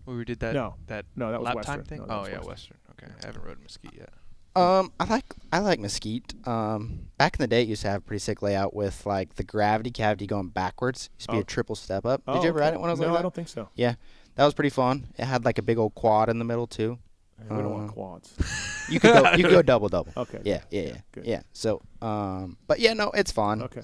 Where we did that? No, that was lap Western. time thing. No, that was yeah, Western. Okay, I haven't rode Mesquite yet. I like Mesquite. Back in the day, it used to have a pretty sick layout with like the gravity cavity going backwards. It used to be a triple step up. Did you ever ride it when I was like that? No, I don't think so. Yeah, that was pretty fun. It had like a big old quad in the middle too. We don't want quads. You could go double. Okay. Yeah. So, but yeah, no, it's fun. Okay.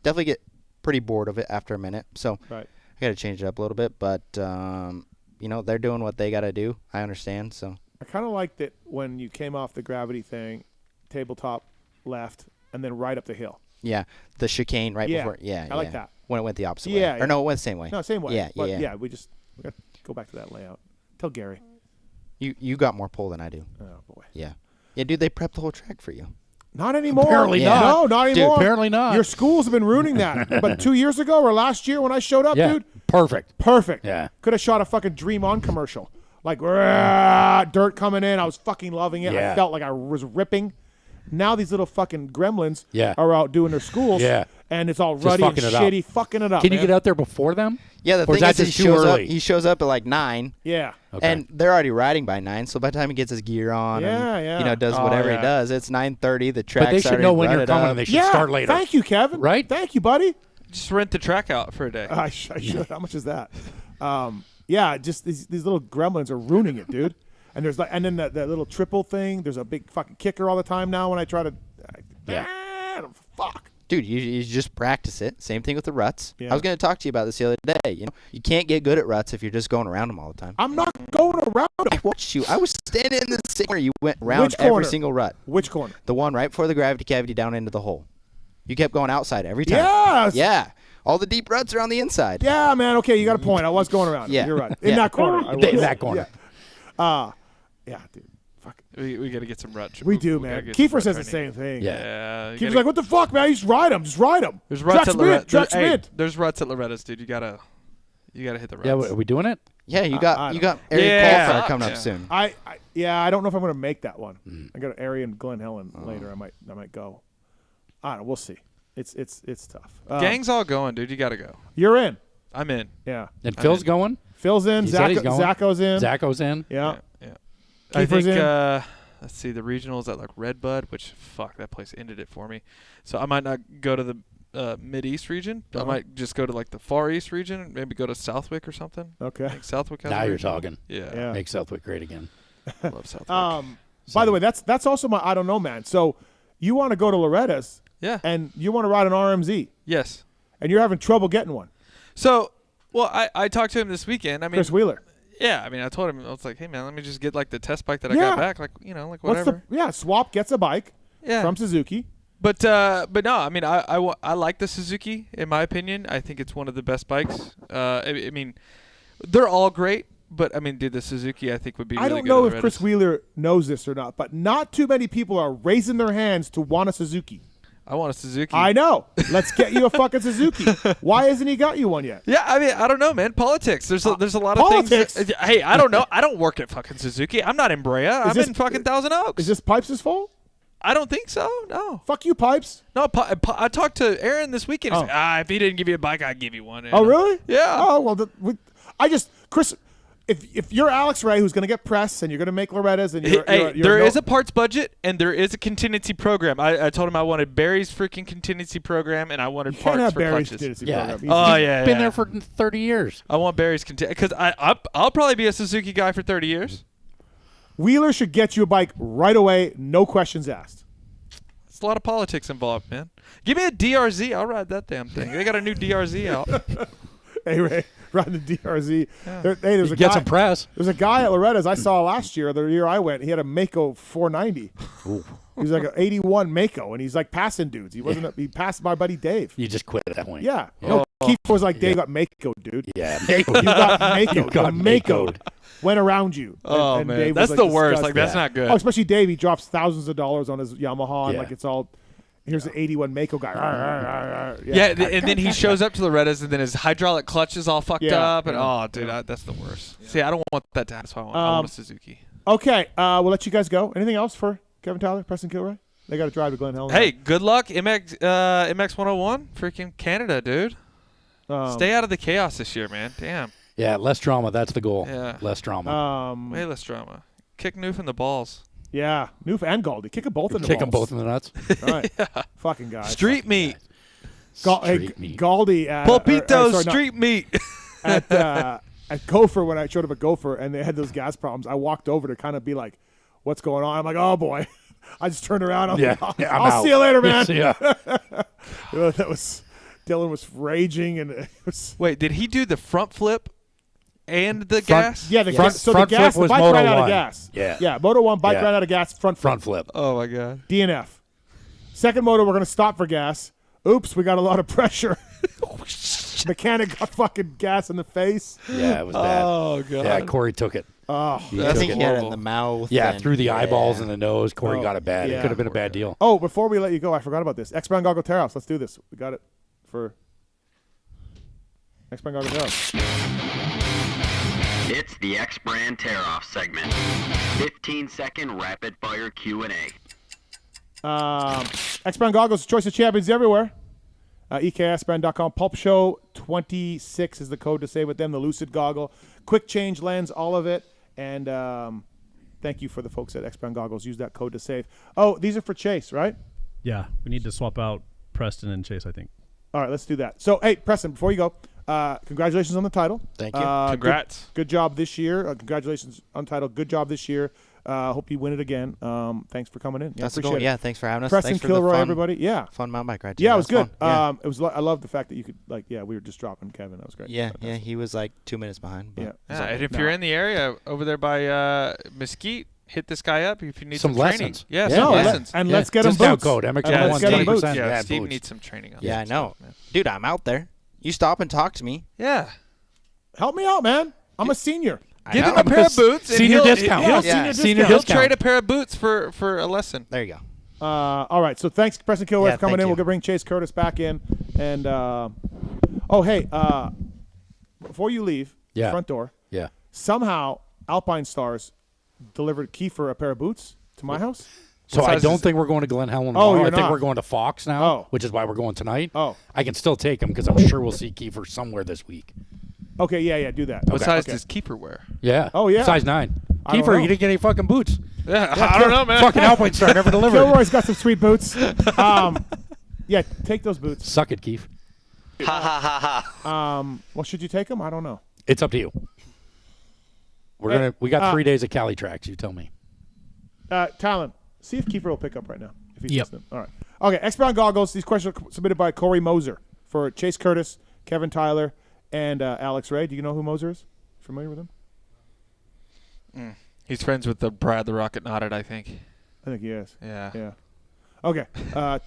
Definitely get pretty bored of it after a minute. So, right. I got to change it up a little bit. But they're doing what they got to do. I understand. So. I kind of liked it when you came off the gravity thing, tabletop left, and then right up the hill. Yeah, the chicane right before. Yeah, I like that. When it went the opposite way. Or no, it went the same way. No, same way. Yeah. We got to go back to that layout. Tell Gary. You got more pull than I do. Oh, boy. Yeah, dude, they prepped the whole track for you. Not anymore. Apparently not. No, not anymore. Dude, apparently not. Your schools have been ruining that. But 2 years ago or last year when I showed up, dude. Perfect. Yeah. Could have shot a fucking Dream On commercial. Like, dirt coming in. I was fucking loving it. Yeah. I felt like I was ripping. Now these little fucking gremlins Yeah. are out doing their schools. Yeah. And it's all Just ruddy and fucking it up. shitty. Fucking it up. Can you man. get out there before them? Yeah, the Or thing is that is, just too early? he shows up at like 9. Yeah. Okay. And they're already riding by 9, so by the time he gets his gear on and does whatever he does, it's 9:30. The track's But they should know when you're coming and they should start later. Thank you, Kevin. Right? Thank you, buddy. Just rent the track out for a day. I should. How much is that? Just these little gremlins are ruining it, dude. And there's like, and then that little triple thing. There's a big fucking kicker all the time now when I try to. Fuck. Dude, you just practice it. Same thing with the ruts. Yeah. I was going to talk to you about this the other day. You can't get good at ruts if you're just going around them all the time. I'm not going around them. I watched you. I was standing in the same corner. You went around every single rut. Which corner? The one right before the gravity cavity down into the hole. You kept going outside every time. Yes. Yeah. All the deep ruts are on the inside. Yeah, man. Okay, you got a point. I was going around. Yeah. You're right. In that corner. In that corner. Yeah, dude. Fuck. We got to get some rut. We do, man. Kiefer says the same thing. Yeah. Kiefer's like, what the fuck, man? You just ride them. Just ride them. There's ruts at Loretta's. Hey, there's ruts at Loretta's, dude. You gotta hit the ruts. Yeah, are we doing it? Yeah, you got area qualifier coming up soon. I don't know if I'm going to make that one. I got ARay and Glen Helen later. I might go. I don't know. We'll see. It's tough. Gang's all going, dude. You got to go. You're in. I'm in. Yeah. And Phil's going? Phil's in. He said he's going. Zacho's in. Zacho's in. Yeah. I Kiefer's think, in. let's see, the regionals at like Redbud, which, fuck, that place ended it for me. So I might not go to the Mid-East region. I might just go to like the Far East region, maybe go to Southwick or something. Okay. I think Southwick has Now a you're regional. talking. Yeah. Make Southwick great again. Love Southwick. By the way, that's also my I don't know, man. So you want to go to Loretta's. Yeah. And you want to ride an RMZ. Yes. And you're having trouble getting one. So, well, I talked to him this weekend. I mean, Chris Wheeler. Yeah, I mean, I told him, I was like, hey, man, let me just get like the test bike that I got back. Like, like whatever. Swap gets a bike from Suzuki. But no, I mean, I like the Suzuki, in my opinion. I think it's one of the best bikes. I mean, they're all great. But, I mean, dude, the Suzuki, I think, would be really good. I don't know if Chris Wheeler knows this or not, but not too many people are raising their hands to want a Suzuki. I want a Suzuki. I know. Let's get you a fucking Suzuki. Why hasn't he got you one yet? Yeah, I mean, I don't know, man. Politics. There's a lot of politics? things. Hey, I don't know. I don't work at fucking Suzuki. I'm not in Brea. I'm in fucking Thousand Oaks. Is this Pipes' fault? I don't think so. No. Fuck you, Pipes. No, I talked to Aaron this weekend. He's like, if he didn't give you a bike, I'd give you one. Oh, really? Yeah. Oh, well, Chris, if you're Alex Ray, who's going to get press, and you're going to make Loretta's, and there is a parts budget, and there is a contingency program. I told him I wanted Barry's freaking contingency program, and I wanted parts for Barry's clutches. program. Oh, yeah. Been there for 30 years. I want Barry's because I'll probably be a Suzuki guy for 30 years. Wheeler should get you a bike right away, no questions asked. There's a lot of politics involved, man. Give me a DRZ. I'll ride that damn thing. They got a new DRZ out. Hey, Ray, riding the DRZ. Yeah. There's a get guy, some press. There's a guy at Loretta's I saw last year, the year I went. He had a Mako 490. He was like an 81 Mako, and he's like passing dudes. He passed my buddy Dave. You just quit at that point. Yeah. No, Keith was like, Dave got Mako, dude. Yeah, Mako. You got Mako. You got Mako. Went around you. Oh, and man. Dave That's was, the like, worst. disgusted. Like, that's not good. Oh, especially Dave. He drops thousands of dollars on his Yamaha, and Yeah. like it's all, here's an 81 Mako guy. And then he shows up to the Loretta's, and then his hydraulic clutch is all fucked up. And that's the worst. Yeah. See, I don't want that to happen. That's why I want a Suzuki. Okay, we'll let you guys go. Anything else for Kevin Tyler, Preston Kilroy? They got to drive to Glen Helen. Hey, good luck, MX 101, freaking Canada, dude. Stay out of the chaos this year, man. Damn. Yeah, less drama. That's the goal. Yeah. Less drama. Way less drama. Kick Noof in the balls. Yeah, Noof and Galdi. Kick them both in the Kick balls. them both in the nuts. Right. Fucking guys. Street meat. Galdi at Pulpito street meat. at Gopher, when I showed up at Gopher and they had those gas problems, I walked over to kind of be like, "What's going on?" I'm like, "Oh boy." I just turned around. I'll see you later, man. Yeah. That was Dylan was raging and it was. Wait, did he do the front flip and the gas? Yeah, the front, gas. So front the gas, flip was the bike Moto ran out 1. of gas. Yeah. Moto 1 bike Yeah. ran out of gas. Front flip. Oh my god. DNF. Second moto, we're gonna stop for gas. Oops, we got a lot of pressure. Mechanic got fucking gas in the face. Yeah, it was bad. Oh god. Yeah, Corey took it. Oh, I think he had it in the mouth. Yeah, and, through the eyeballs and the nose. Corey got it bad. yeah. It could have been a bad deal. Oh, before we let you go, I forgot about this. X-Brand Goggle Tear-Offs. Let's do this. We got it for X-Brand Goggle Tear-Offs. It's the X-Brand Tear-Off segment. 15-second rapid-fire Q&A. X-Brand Goggles, choice of champions everywhere. EKSbrand.com. Pulp Show 26 is the code to save with them. The Lucid Goggle. Quick change lens, all of it. And thank you for the folks at X-Brand Goggles. Use that code to save. Oh, these are for Chase, right? Yeah, we need to swap out Preston and Chase, I think. All right, let's do that. So, hey, Preston, before you go, congratulations on the title. Thank you. Congrats. Good job this year. Congratulations on title. Good job this year. Hope you win it again. Thanks for coming in. Yeah, That's the appreciate goal. it. Yeah, thanks for having us. Preston, Thanks for Kilroy, the fun, everybody. Yeah. Fun mountain bike ride. Yeah, it was good. Fun. It was. I love the fact that you could, like, we were just dropping Kevin. That was great. Yeah, he was like 2 minutes behind. But Yeah. Yeah, and if you're in the area over there by Mesquite, hit this guy up if you need some training. lessons. Yeah, Yeah. some Yeah. lessons. And let's get him Discount boots. code, And MX1, let's get him boots. 20%. Yeah, Steve Steve needs some training on yeah, I this know. stuff, man. Dude, I'm out there. You stop and talk to me. Yeah. Help me out, man. I'm a senior. Give know. him a pair of boots. and Senior he'll- discount. He'll, Yeah. Senior he'll discount. trade a pair of boots for a lesson. There you go. All right. So thanks, Preston Kilroy, Yeah, for coming thank in. you. We'll bring Chase Curtis back in. And before you leave, Yeah. front door. Yeah. Somehow Alpine Stars delivered Kiefer a pair of boots to my house. So What I size don't is think we're going to Glen Helen Oh, tomorrow. you're I think not. we're going to Fox now, Oh. which is why we're going tonight. Oh. I can still take him because I'm sure we'll see Kiefer somewhere this week. Okay. Yeah. Do that. What size Okay. does Keeper wear? Yeah. Oh, yeah. Size 9. I don't Kiefer, know. you didn't get any fucking boots. Yeah, I don't know, man. Fucking Alpine Star never delivered. Kilroy's got some sweet boots. Yeah, take those boots. Suck it, Keith. Well, should you take them? I don't know. It's up to you. We got 3 days of Cali tracks. You tell me. Tallon, see if Kiefer will pick up right now. If he's Yep. listening. All right. Okay, X-Brown Goggles. These questions are submitted by Corey Moser for Chase Curtis, Kevin Tyler, and Alex Ray. Do you know who Moser is? Familiar with him? He's friends with the Brad the Rocket Knotted, I think. I think he is. Yeah. Yeah. Okay.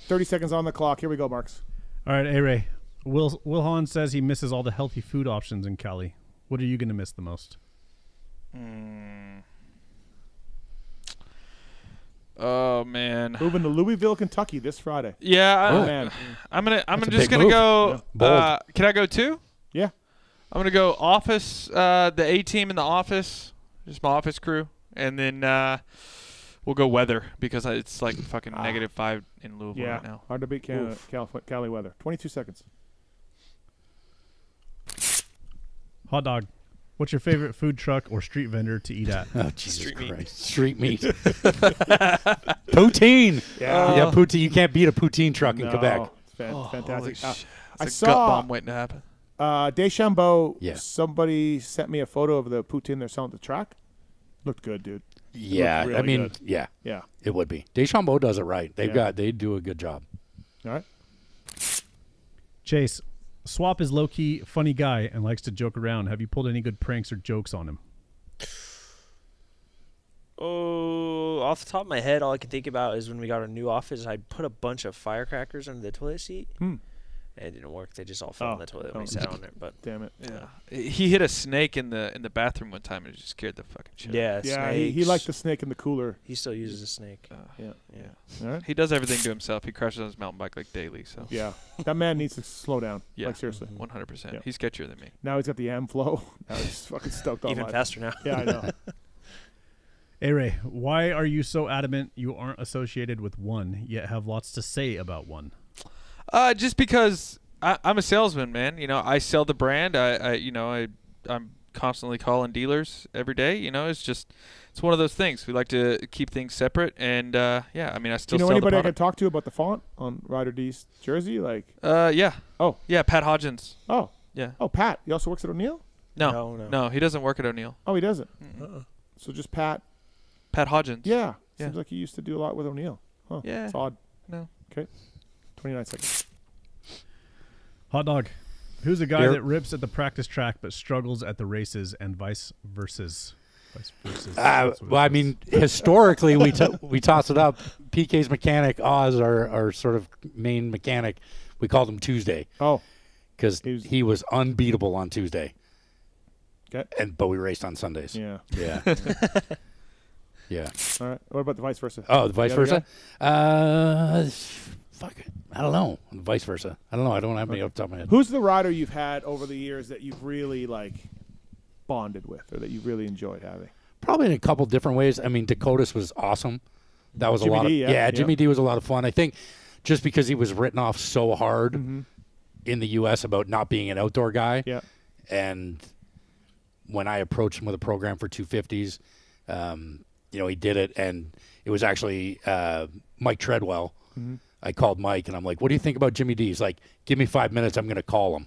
30 seconds on the clock. Here we go, Marks. All right, ARay. Will Holland says he misses all the healthy food options in Cali. What are you going to miss the most? Oh man. Moving to Louisville, Kentucky this Friday. Yeah, Oh, man. I'm That's a just big gonna move. go. Bold. Can I go 2? Yeah. I'm gonna go office. The A team in the office, just my office crew, and then we'll go weather because it's like fucking -5 in Louisville Yeah. right now. Hard to beat Cali weather. 22 seconds. Hot dog. What's your favorite food truck or street vendor to eat at? Oh, Jesus Street meat. Christ. Street meat. Poutine. Yeah. Poutine. You can't beat a poutine truck in No, Quebec. it's fantastic. It's I a saw gut bomb waiting to happen. Deschambault. Yeah. Somebody sent me a photo of the poutine they're selling at the track. Looked good, dude. Yeah. Looked really I mean, good. yeah. Yeah. It would be. Deschambault does it right. Yeah. They do a good job. All right. Chase, Swap is low-key funny guy and likes to joke around. Have you pulled any good pranks or jokes on him? Oh, off the top of my head, all I can think about is when we got our new office, I put a bunch of firecrackers under the toilet seat. And it didn't work. They just all fell in the toilet when we sat on it. But damn it. Yeah. He hit a snake in the bathroom one time and it just scared the fucking shit. Yeah, Yeah, he liked the snake in the cooler. He still uses a snake. Yeah. Yeah. All right. He does everything to himself. He crashes on his mountain bike like daily. So Yeah. That man needs to slow down. Yeah. Like, seriously. 100%. Yeah. He's sketchier than me. Now he's got the AM flow. Now he's fucking stoked on Even life. faster now. Yeah, I know. ARay, why are you so adamant you aren't associated with one, yet have lots to say about one? Just because I'm a salesman, man. I sell the brand. I'm constantly calling dealers every day. It's one of those things. We like to keep things separate, and I still. Do you know sell anybody the I could talk to about the font on Ryder D's jersey? Yeah. Oh. Yeah, Pat Hodgins. Oh. Yeah. Oh, Pat. He also works at O'Neill? No, he doesn't work at O'Neill. Oh, he doesn't. So just Pat. Pat Hodgins. Yeah. Yeah. Seems like he used to do a lot with O'Neill. Huh. Yeah. It's odd. No. Okay. 29 seconds. Hot dog. Who's a guy Here. that rips at the practice track but struggles at the races and vice versa? Historically, we toss it up. PK's mechanic, Oz, our sort of main mechanic, we called him Tuesday. Oh. Because he was unbeatable on Tuesday. Okay. But we raced on Sundays. Yeah. Yeah. Yeah. All right. What about the vice versa? Oh, the vice other versa? guy? I don't know. Vice versa. I don't know. I don't have any off the top of my head. Who's the rider you've had over the years that you've really bonded with, or that you really enjoyed having? Probably in a couple different ways. I mean, Dakotas was awesome. That was Jimmy a lot D, of Jimmy D was a lot of fun. I think just because he was written off so hard in the U.S. about not being an outdoor guy. Yeah. And when I approached him with a program for 250s, he did it, and it was actually Mike Treadwell. Mm-hmm. I called Mike, and I'm like, what do you think about Jimmy D? He's like, give me 5 minutes. I'm going to call him.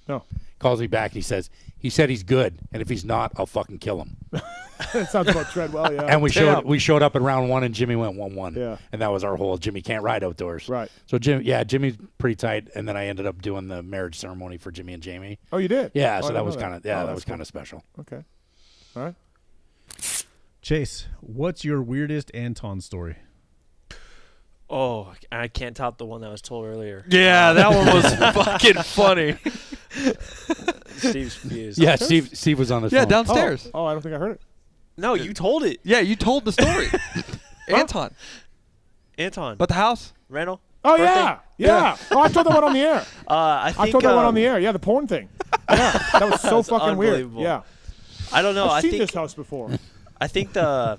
Oh. Calls me back, and he said he's good, and if he's not, I'll fucking kill him. It sounds about Treadwell, yeah. And we showed up in round 1, and Jimmy went 1-1. Yeah. And that was our whole Jimmy can't ride outdoors. Right. So Jimmy's pretty tight, and then I ended up doing the marriage ceremony for Jimmy and Jamie. Oh, you did? Yeah, Oh, so I that was didn't know kind of that. that was kind of special. Okay. All right. Chase, what's your weirdest Anton story? Oh, I can't top the one that was told earlier. Yeah, that one was fucking funny. Steve's fused. Yeah, Steve was on the phone. Yeah, downstairs. Oh, I don't think I heard it. No, you told it. Yeah, you told the story. Anton. But the house? Rental? Oh, birthday? yeah. Oh, I told that one on the air. I told that one on the air. Yeah, the porn thing. Yeah, that was so That's fucking weird. unbelievable. Yeah. I don't know. I've I seen think this house before. I think the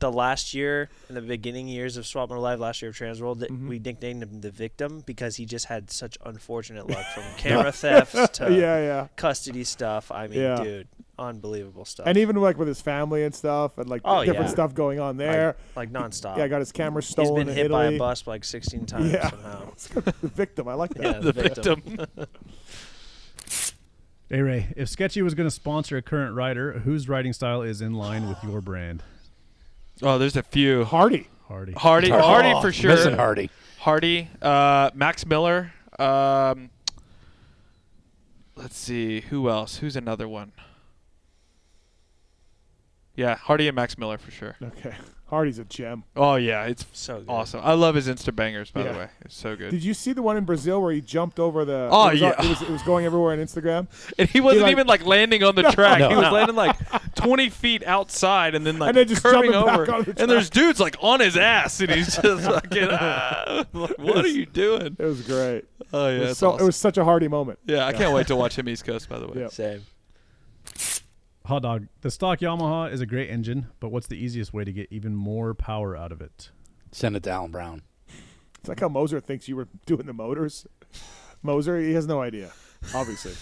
last year, in the beginning years of Swap Motor Live, last year of Transworld, that we nicknamed him the victim because he just had such unfortunate luck from camera thefts to custody stuff. I mean, dude, unbelievable stuff. And even with his family and stuff, and different stuff going on there, like nonstop. Yeah, got his camera stolen. He's been hit by a bus 16 times somehow. The victim, I like that. Yeah, the victim. ARay, if Sketchy was going to sponsor a current rider, whose riding style is in line with your brand? Oh, there's a few. Hardy for sure. Missing Hardy. Max Miller. Let's see, who else? Who's another one? Yeah, Hardy and Max Miller for sure. Okay. Hardy's a gem. Oh, yeah. It's so good. Awesome. I love his Insta bangers, by the way. It's so good. Did you see the one in Brazil where he jumped over the... Oh, it was going everywhere on Instagram. And he wasn't even landing on the track. No. He was landing 20 feet outside and then and then just curving jumping over. back on the track. And there's dudes on his ass and he's just fucking, what are you doing? It was great. Oh, yeah. It was such a Hardy moment. Yeah, I can't wait to watch him East Coast, by the way. Yeah. Same. Hot dog. The stock Yamaha is a great engine, but what's the easiest way to get even more power out of it? Send it to Alan Brown. It's like how Moser thinks you were doing the motors. Moser, he has no idea, obviously.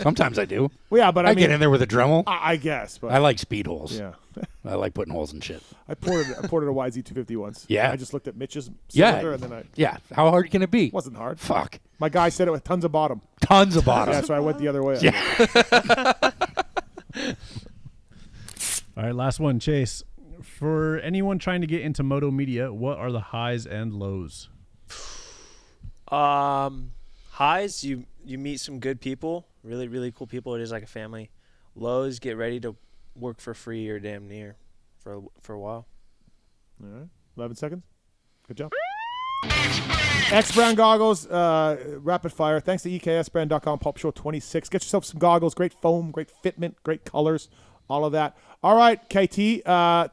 Sometimes I do. Well, yeah, but I mean, get in there with a Dremel. I guess. But I like speed holes. Yeah. I like putting holes in shit. I ported a YZ250 once. Yeah. I just looked at Mitch's cylinder and then Yeah. How hard can it be? It wasn't hard. Fuck. My guy said it with tons of bottom. Tons of bottom. Yeah, so I went the other way. Yeah. All right, last one, Chase. For anyone trying to get into moto media, what are the highs and lows? Highs, you meet some good people, really, really cool people. It is like a family. Lows, get ready to work for free or damn near for a while. All right. 11 seconds. Good job. X Brand goggles, rapid fire. Thanks to EKSbrand.com, Pulp Show 26. Get yourself some goggles. Great foam, great fitment, great colors, all of that. All right, KT,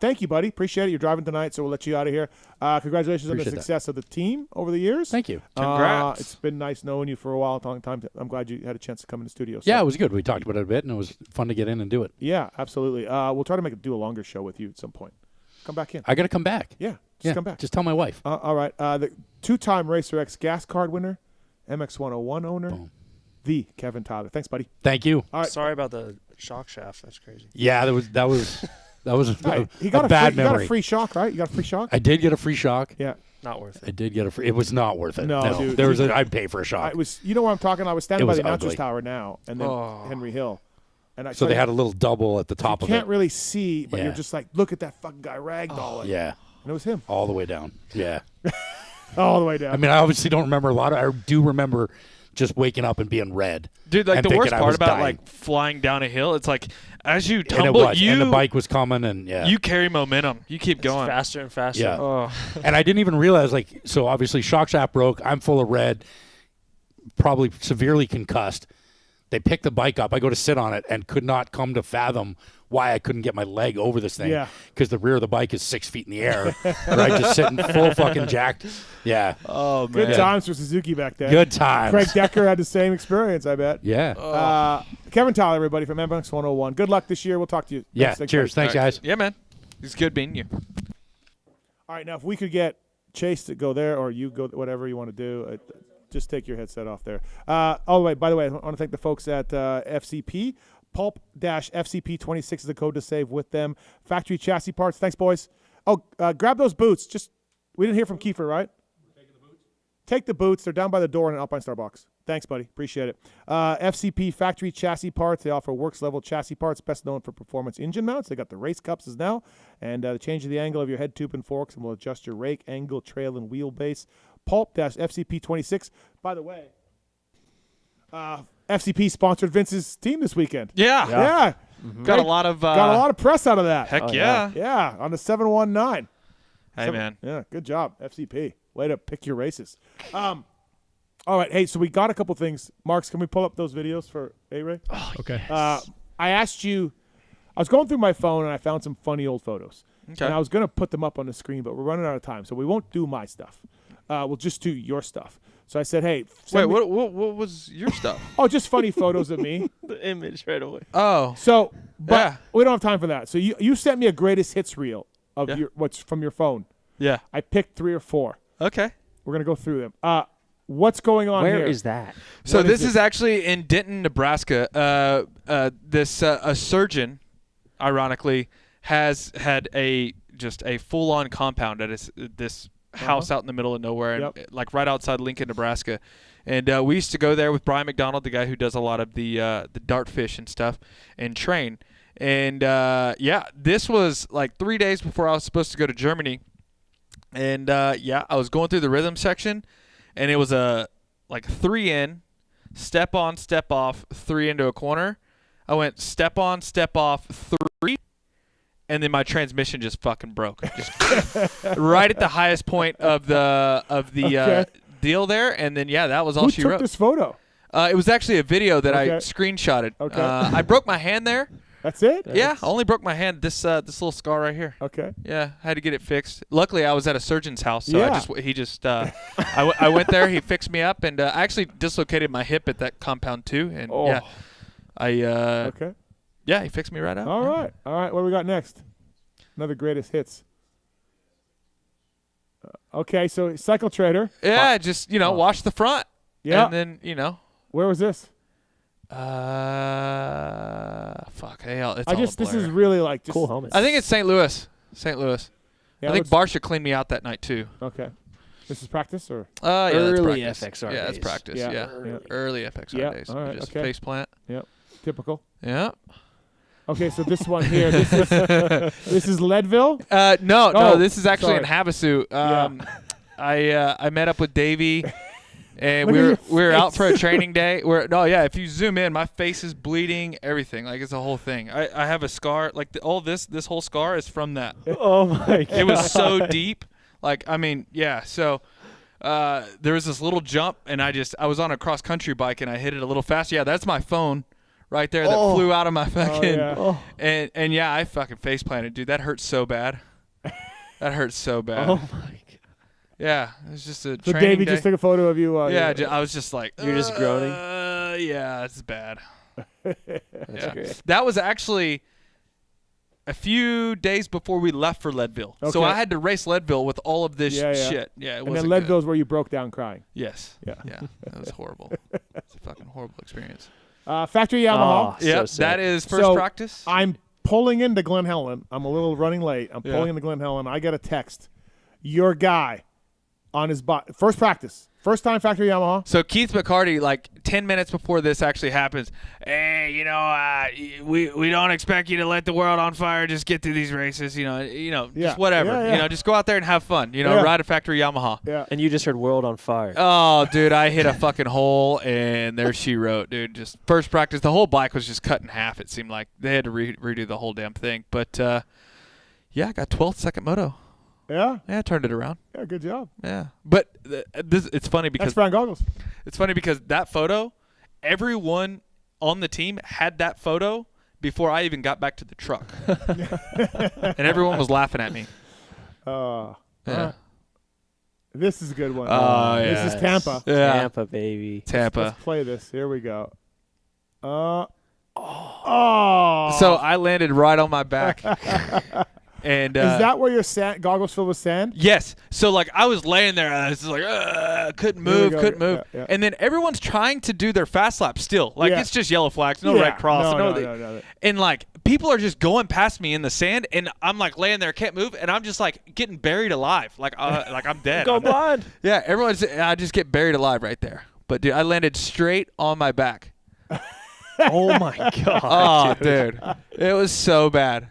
thank you, buddy. Appreciate it. You're driving tonight, so we'll let you out of here. Congratulations on the success of the team over the years. Thank you. Congrats. It's been nice knowing you for a while. Long time. I'm glad you had a chance to come in the studio. Yeah, it was good. We talked about it a bit, and it was fun to get in and do it. Yeah, absolutely. We'll try to do a longer show with you at some point. Come back in. I got to come back. Yeah, just come back. Just tell my wife. All right. The two-time Racer X gas card winner, MX101 owner, the Kevin Tyler. Thanks, buddy. Thank you. All right. Sorry about the shock shaft. That's crazy. Yeah, that was Right. a bad memory. You got a free shock, right? You got a free shock? I did get a free shock. Yeah. Not worth it. I did get a free. It was not worth it. No, dude. There was I'd pay for a shock. You know where I'm talking? I was standing It by was the announcers ugly. tower now, and then Henry Hill. And So they had a little double at the top of it. You can't really see, but Yeah. you're just like, look at that fucking guy ragdolling. Yeah. And it was him. All the way down. Yeah. All the way down. I mean, I obviously don't remember a lot. I do remember just waking up and being red. Dude, like and the thinking worst I part was about dying. like flying down a hill, it's like as you And tumble, it was, and the bike was coming, and yeah, you carry momentum. You keep going faster and faster. yeah. Oh. And I didn't even realize, like, so obviously shock shaft broke. I'm full of red, probably severely concussed. They picked the bike up. I go to sit on it and could not come to fathom why I couldn't get my leg over this thing. Yeah. Because the rear of the bike is 6 feet in the air. Right, just sitting full fucking jacked. Yeah. Oh, Good Yeah. times for Suzuki back then. Good times. Craig Decker had the same experience, I bet. Yeah. Kevin Tyler, everybody, from MX 101. Good luck this year. We'll talk to you. Yeah, next cheers. Thanks, guys. Yeah, man. It's good being you. All right, now if we could get Chase to go there, or you go, whatever you want to do, just take your headset off there. By the way, I want to thank the folks at FCP. PulpMX 26 is the code to save with them. Factory chassis parts. Thanks, boys. Oh, grab those boots. We didn't hear from Kiefer, right? Take the boots. They're down by the door in an Alpine Star box. Thanks, buddy. Appreciate it. FCP factory chassis parts. They offer works level chassis parts, best known for performance engine mounts. They got the race cups as now, and change the angle of your head tube and forks, and will adjust your rake angle, trail, and wheelbase. Pulp-FCP 26. By the way, FCP sponsored Vince's team this weekend. Yeah. Mm-hmm. Got a lot of press out of that. Heck yeah. Yeah, on the 719. Hey, man. Yeah, good job, FCP. Way to pick your races. All right, hey, so we got a couple things. Marks, can we pull up those videos for ARay? Oh, okay. I asked you, I was going through my phone and I found some funny old photos. Okay. And I was going to put them up on the screen, but we're running out of time, so we won't do my stuff. We'll just do your stuff. So I said, hey. Wait, what was your stuff? Oh, just funny photos of me. The image right away. Oh. So, but we don't have time for that. So you sent me a greatest hits reel of what's from your phone. Yeah. I picked 3 or 4. Okay. We're going to go through them. What's going on here? Where is that? So this is actually in Denton, Nebraska. A surgeon, ironically, has had a full-on compound at this house out in the middle of nowhere, and like right outside Lincoln, Nebraska. And we used to go there with Brian McDonald, the guy who does a lot of the dartfish and stuff, and train. And this was like 3 days before I was supposed to go to Germany. And I was going through the rhythm section, and it was a like 3 in, step on, step off, 3 into a corner. I went step on, step off, 3, and then my transmission just fucking broke, just right at the highest point of the deal there. And then that was all she wrote. Who took this photo? It was actually a video that I screenshotted. Okay. I broke my hand there. That's it? Yeah, I only broke my hand. This little scar right here. Okay. Yeah, I had to get it fixed. Luckily, I was at a surgeon's house, so I went there. He fixed me up, and I actually dislocated my hip at that compound too. And he fixed me right up. All right. What do we got next? Another greatest hits. Okay, so Cycle Trader. Yeah, just wash the front. Yeah, and then Where was this? Fuck, hell, it's this is really like just cool helmet. I think it's St. Louis. Yeah, I think Barsha cleaned me out that night too. Okay. This is practice or? Early that's practice. FXR that's days. practice. Yeah. Early FXR days. All right. Just Okay. face plant. Yep. Typical. Yeah. Okay, so this one here, this is Leadville? No, this is actually in sorry. Havasu. I met up with Davey, and Look at we were your out for a face. training day. If you zoom in, my face is bleeding, everything. Like, it's a whole thing. I have a scar. Like, this whole scar is from that. Oh, my God. It was so deep. Like, I mean, so there was this little jump, and I was on a cross-country bike, and I hit it a little fast. Yeah, that's my phone right there that flew out of my fucking and I fucking face planted, dude. That hurts so bad. That hurts so bad. Oh my God. Yeah, it was just a So training Davey day. just took a photo of you. I was just like, you're just groaning. Yeah, it's bad. That's great. That was actually a few days before we left for Leadville. So Okay. I had to race Leadville with all of this Yeah. shit. Yeah, it And wasn't then good. Leadville's where you broke down crying. Yes. Yeah. Yeah. That was horrible. It's a fucking horrible experience. Factory Yamaha. Yep, that is first practice. I'm pulling into Glen Helen. I'm a little running late. I'm Yeah. pulling into Glen Helen. I get a text. Your guy on his first practice. First time Factory Yamaha. So Keith McCarty, like 10 minutes before this actually happens, hey, we don't expect you to let the world on fire. Just get through these races, just whatever. Yeah. Just go out there and have fun. Yeah. Ride a Factory Yamaha. Yeah. And you just heard world on fire. Oh, dude, I hit a fucking hole, and there she wrote, dude. Just first practice, the whole bike was just cut in half. It seemed like they had to redo the whole damn thing. But yeah, I got 12th second moto. Yeah. Yeah, I turned it around. Yeah, good job. Yeah, but it's funny because That's Brown goggles. It's funny because that photo, everyone on the team had that photo before I even got back to the truck, and everyone was laughing at me. Yeah. This is a good one. Oh, This is Tampa. Yeah. Tampa, baby. Tampa. Let's play this. Here we go. Oh. So I landed right on my back. And is that where your goggles filled with sand? Yes. So like I was laying there, I was just like, couldn't Here we move, go. couldn't move. Yeah. And then everyone's trying to do their fast lap still. Like Yeah. it's just yellow flags, no red cross. No. And like people are just going past me in the sand, and I'm like laying there, can't move, and I'm just like getting buried alive, like I'm dead. Go blind. Yeah, I just get buried alive right there. But dude, I landed straight on my back. Oh my god. Oh, dude, it was so bad.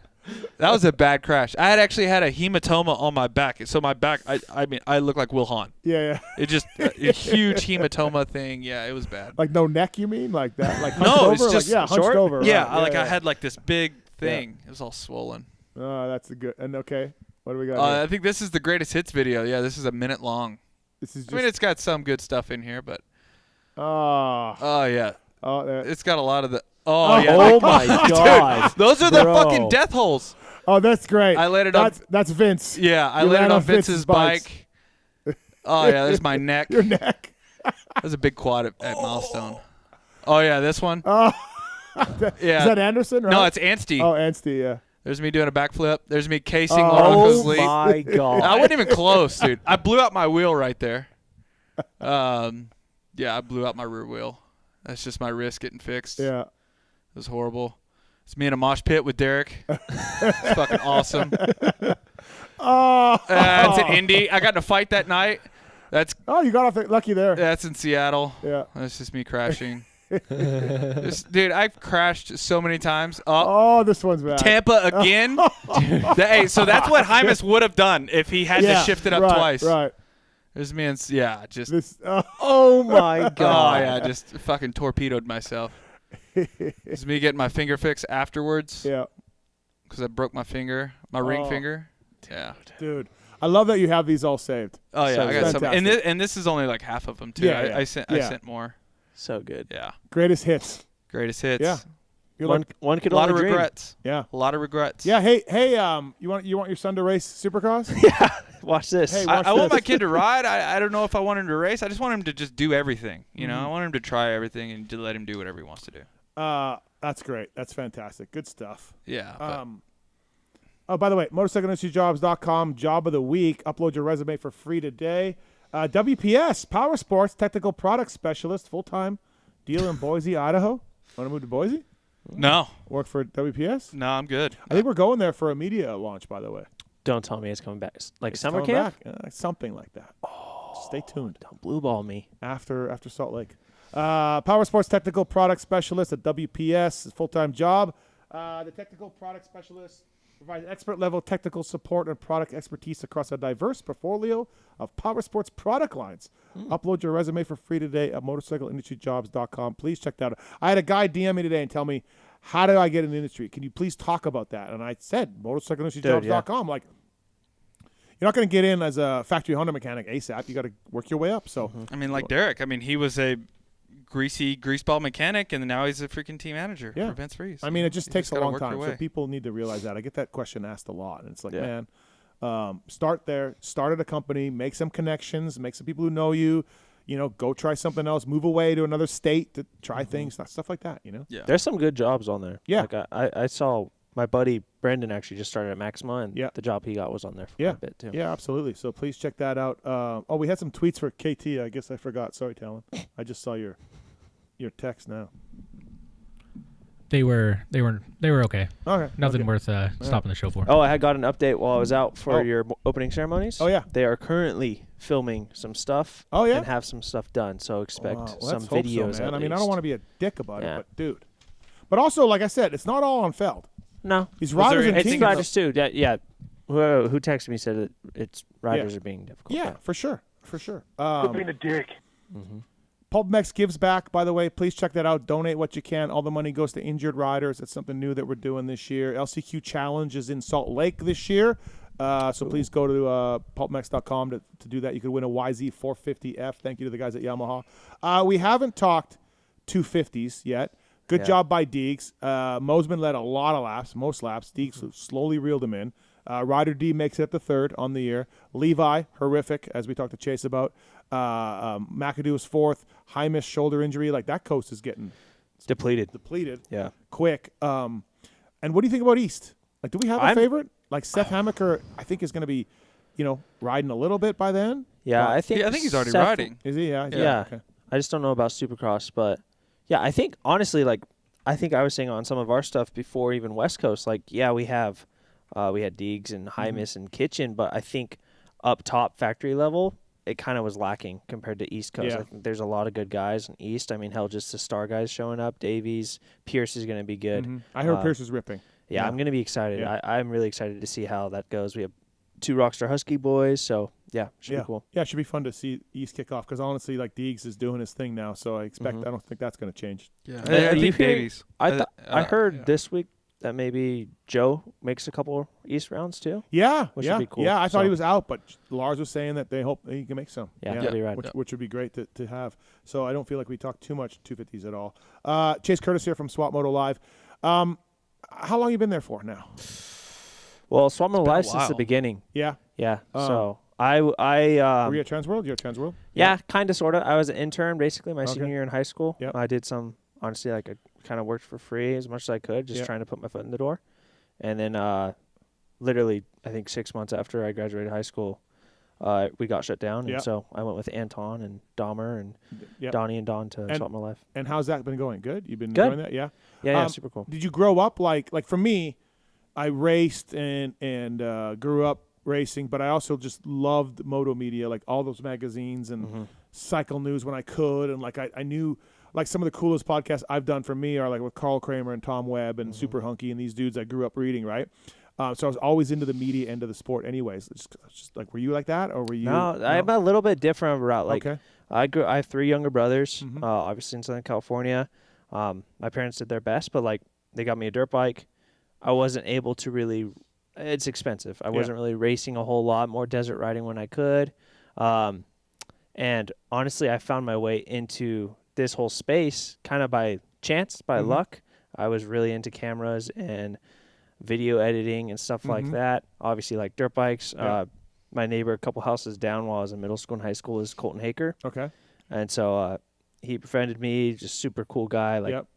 That was a bad crash. I had actually had a hematoma on my back. So my back, I look like Will Hahn. Yeah. It just a huge hematoma thing. Yeah, it was bad. Like no neck, you mean? Like that? Like hunched No, over? it's just like, hunched over. Yeah, right. I had like this big thing. It was all swollen. Oh, that's a good. And okay, what do we got? Here? I think this is the greatest hits video. Yeah, this is a minute long. This is. I mean, it's got some good stuff in here, but. Oh yeah. Oh, it's got a lot of the. Oh yeah. Oh my god. Dude, those are the fucking death holes. Oh, that's great. I landed on. That's Vince. Yeah, I You landed land on Vince's bike. Oh yeah, there's my neck. Your neck. That was a big quad at Milestone. Oh yeah, this one. Oh. Yeah. Is that Anderson? Right? No, it's Anstey. Oh, Anstey. Yeah. There's me doing a backflip. There's me casing Oh Lead. my god. I wasn't even close, dude. I blew out my wheel right there. Yeah, I blew out my rear wheel. That's just my wrist getting fixed. Yeah. It was horrible. It's me in a mosh pit with Derek. It's fucking awesome. Oh. It's an Indy. I got in a fight that night. You got off lucky there. That's in Seattle. Yeah. That's just me crashing. Dude, I've crashed so many times. Oh, this one's bad. Tampa again. Hey, so that's what Hymas would have done if he had to shift it up twice. Right. This man's just. This. Oh my god. Oh yeah, just fucking torpedoed myself. This is me getting my finger fixed afterwards. Yeah. Because I broke my finger, my ring finger. Yeah. Dude, I love that you have these all saved. Oh yeah, So I got some, fantastic. and this is only like half of them too. Yeah, I sent more. So good. Yeah. Greatest hits. Greatest hits. Yeah. One could a lot only of dream. regrets. Yeah. A lot of regrets. Yeah. Hey. You want your son to race Supercross? Yeah. Watch this. Hey, watch I want this. my kid to ride. I don't know if I want him to race. I just want him to just do everything. You know, I want him to try everything and to let him do whatever he wants to do. That's great. That's fantastic. Good stuff. Yeah. Oh, by the way, motorcycleindustryjobs.com, job of the week. Upload your resume for free today. WPS, Power Sports, Technical Product Specialist, full-time deal in Boise, Idaho. Want to move to Boise? No. Work for WPS? No, I'm good. I think we're going there for a media launch, by the way. Don't tell me it's coming back. Like It's summer coming camp? back. Something like that. Oh, stay tuned. Don't blue ball me. After Salt Lake. Power Sports Technical Product Specialist at WPS, full-time job. The Technical Product Specialist provides expert-level technical support and product expertise across a diverse portfolio of power sports product lines. Upload your resume for free today at motorcycleindustryjobs.com. Please check that out. I had a guy DM me today and tell me, how do I get in the industry? Can you please talk about that? And I said, motorcycleindustryjobs.com. Like, you're not going to get in as a factory Honda mechanic ASAP. You got to work your way up. So, I mean, like Derek. I mean, he was a greaseball mechanic, and now he's a freaking team manager for Vince Friese. I mean, it just takes a gotta long work time. your So way. people need to realize that. I get that question asked a lot, and it's like, man, start there, start at a company, make some connections, make some people who know you. You know, go try something else, move away to another state to try things, stuff like that. You know, There's some good jobs on there. Yeah. Like I saw my buddy Brendan actually just started at MAXIMA, and Yeah. the job he got was on there for a bit too. Yeah, absolutely. So please check that out. Oh, we had some tweets for KT. I guess I forgot. Sorry, Tallon. I just saw your text now. They were okay. Okay. Nothing worth stopping the show for. Oh, I had got an update while I was out for your opening ceremonies. Oh, yeah. They are currently filming some stuff. Oh, yeah? And have some stuff done. So expect Wow. Well, some let's hope videos. so, man. At I mean, I least. don't want to be a dick about Yeah. it, but dude. But also, like I said, it's not all on Feld. No. These riders and It's teams. riders too. Yeah. Who texted me said that it's riders are being difficult. Yeah, for sure. For sure. being a dick. PulpMX gives back, by the way. Please check that out. Donate what you can. All the money goes to injured riders. That's something new that we're doing this year. LCQ Challenge is in Salt Lake this year. So please go to PulpMX.com to do that. You could win a YZ450F. Thank you to the guys at Yamaha. We haven't talked 250s yet. Good job by Deegs. Mosman led a lot of laps, most laps. Deegs slowly reeled him in. Ryder D makes it up to third on the year. Levi, horrific, as we talked to Chase about. McAdoo is fourth. Hymus shoulder injury. Like, that coast is getting depleted. Yeah. Quick. And what do you think about East? Like, do we have a favorite? Like, Seth Hammaker, I think, is going to be, riding a little bit by then. Yeah, I think he's already Seth- riding. Is he? Yeah. Yeah. Okay. I just don't know about Supercross, but yeah, I think honestly, like, I think I was saying on some of our stuff before even West Coast, like, yeah, we had Deegs and Hymus and Kitchen, but I think up top factory level, it kind of was lacking compared to East Coast. Yeah. I think there's a lot of good guys in East. I mean, hell, just the star guys showing up. Davies, Pierce is going to be good. I heard Pierce is ripping. Yeah, I'm going to be excited. Yeah. I'm really excited to see how that goes. We have 2 Rockstar Husky boys, so yeah, should be cool. Yeah, it should be fun to see East kick off because honestly, like, Deegs is doing his thing now, so I expect I don't think that's going to change. Yeah, I think Davies. I heard this week that maybe Joe makes a couple East rounds too. Yeah, which yeah, would be cool. yeah. I thought he So- was out, but Lars was saying that they hope he can make some. Yeah, that'd be rad. Which would be great to have. So I don't feel like we talked too much 250s at all. Chase Curtis here from Swap Moto Live. How long you been there for now? Well, Swap Moto been a Live since the while. beginning. Yeah. Yeah. So I Were you at Transworld? You're at Transworld? yeah, kind of, sort of. I was an intern basically my Okay. senior year in high school. Yep. I did some, honestly, like I kind of worked for free as much as I could, just Yep. trying to put my foot in the door. And then literally, I think 6 months after I graduated high school, we got shut down. Yep. And so I went with Anton and Dahmer and Yep. Donnie and Don to Swap Moto Live. And how's that been going? Good? You've been Good. enjoying that? Yeah? Yeah, super cool. Did you grow up like for me, I raced and grew up racing, but I also just loved moto media, like all those magazines and Cycle News when I could. And like I knew like some of the coolest podcasts I've done for me are like with Carl Kramer and Tom Webb and Super Hunky and these dudes I grew up reading, right? So I was always into the media end of the sport anyways. It's just like, were you like that or were you? No, I'm a little bit different route. Like, Okay. I have 3 younger brothers, obviously in Southern California. My parents did their best, but like they got me a dirt bike. I wasn't able to really. It's expensive. I wasn't really racing a whole lot. More desert riding when I could. And honestly, I found my way into this whole space kind of by chance, by luck. I was really into cameras and video editing and stuff like that. Obviously, like dirt bikes. Yeah. My neighbor, a couple houses down while I was in middle school and high school, is Colton Haker. Okay. And so he befriended me, just super cool guy. Like, Yep.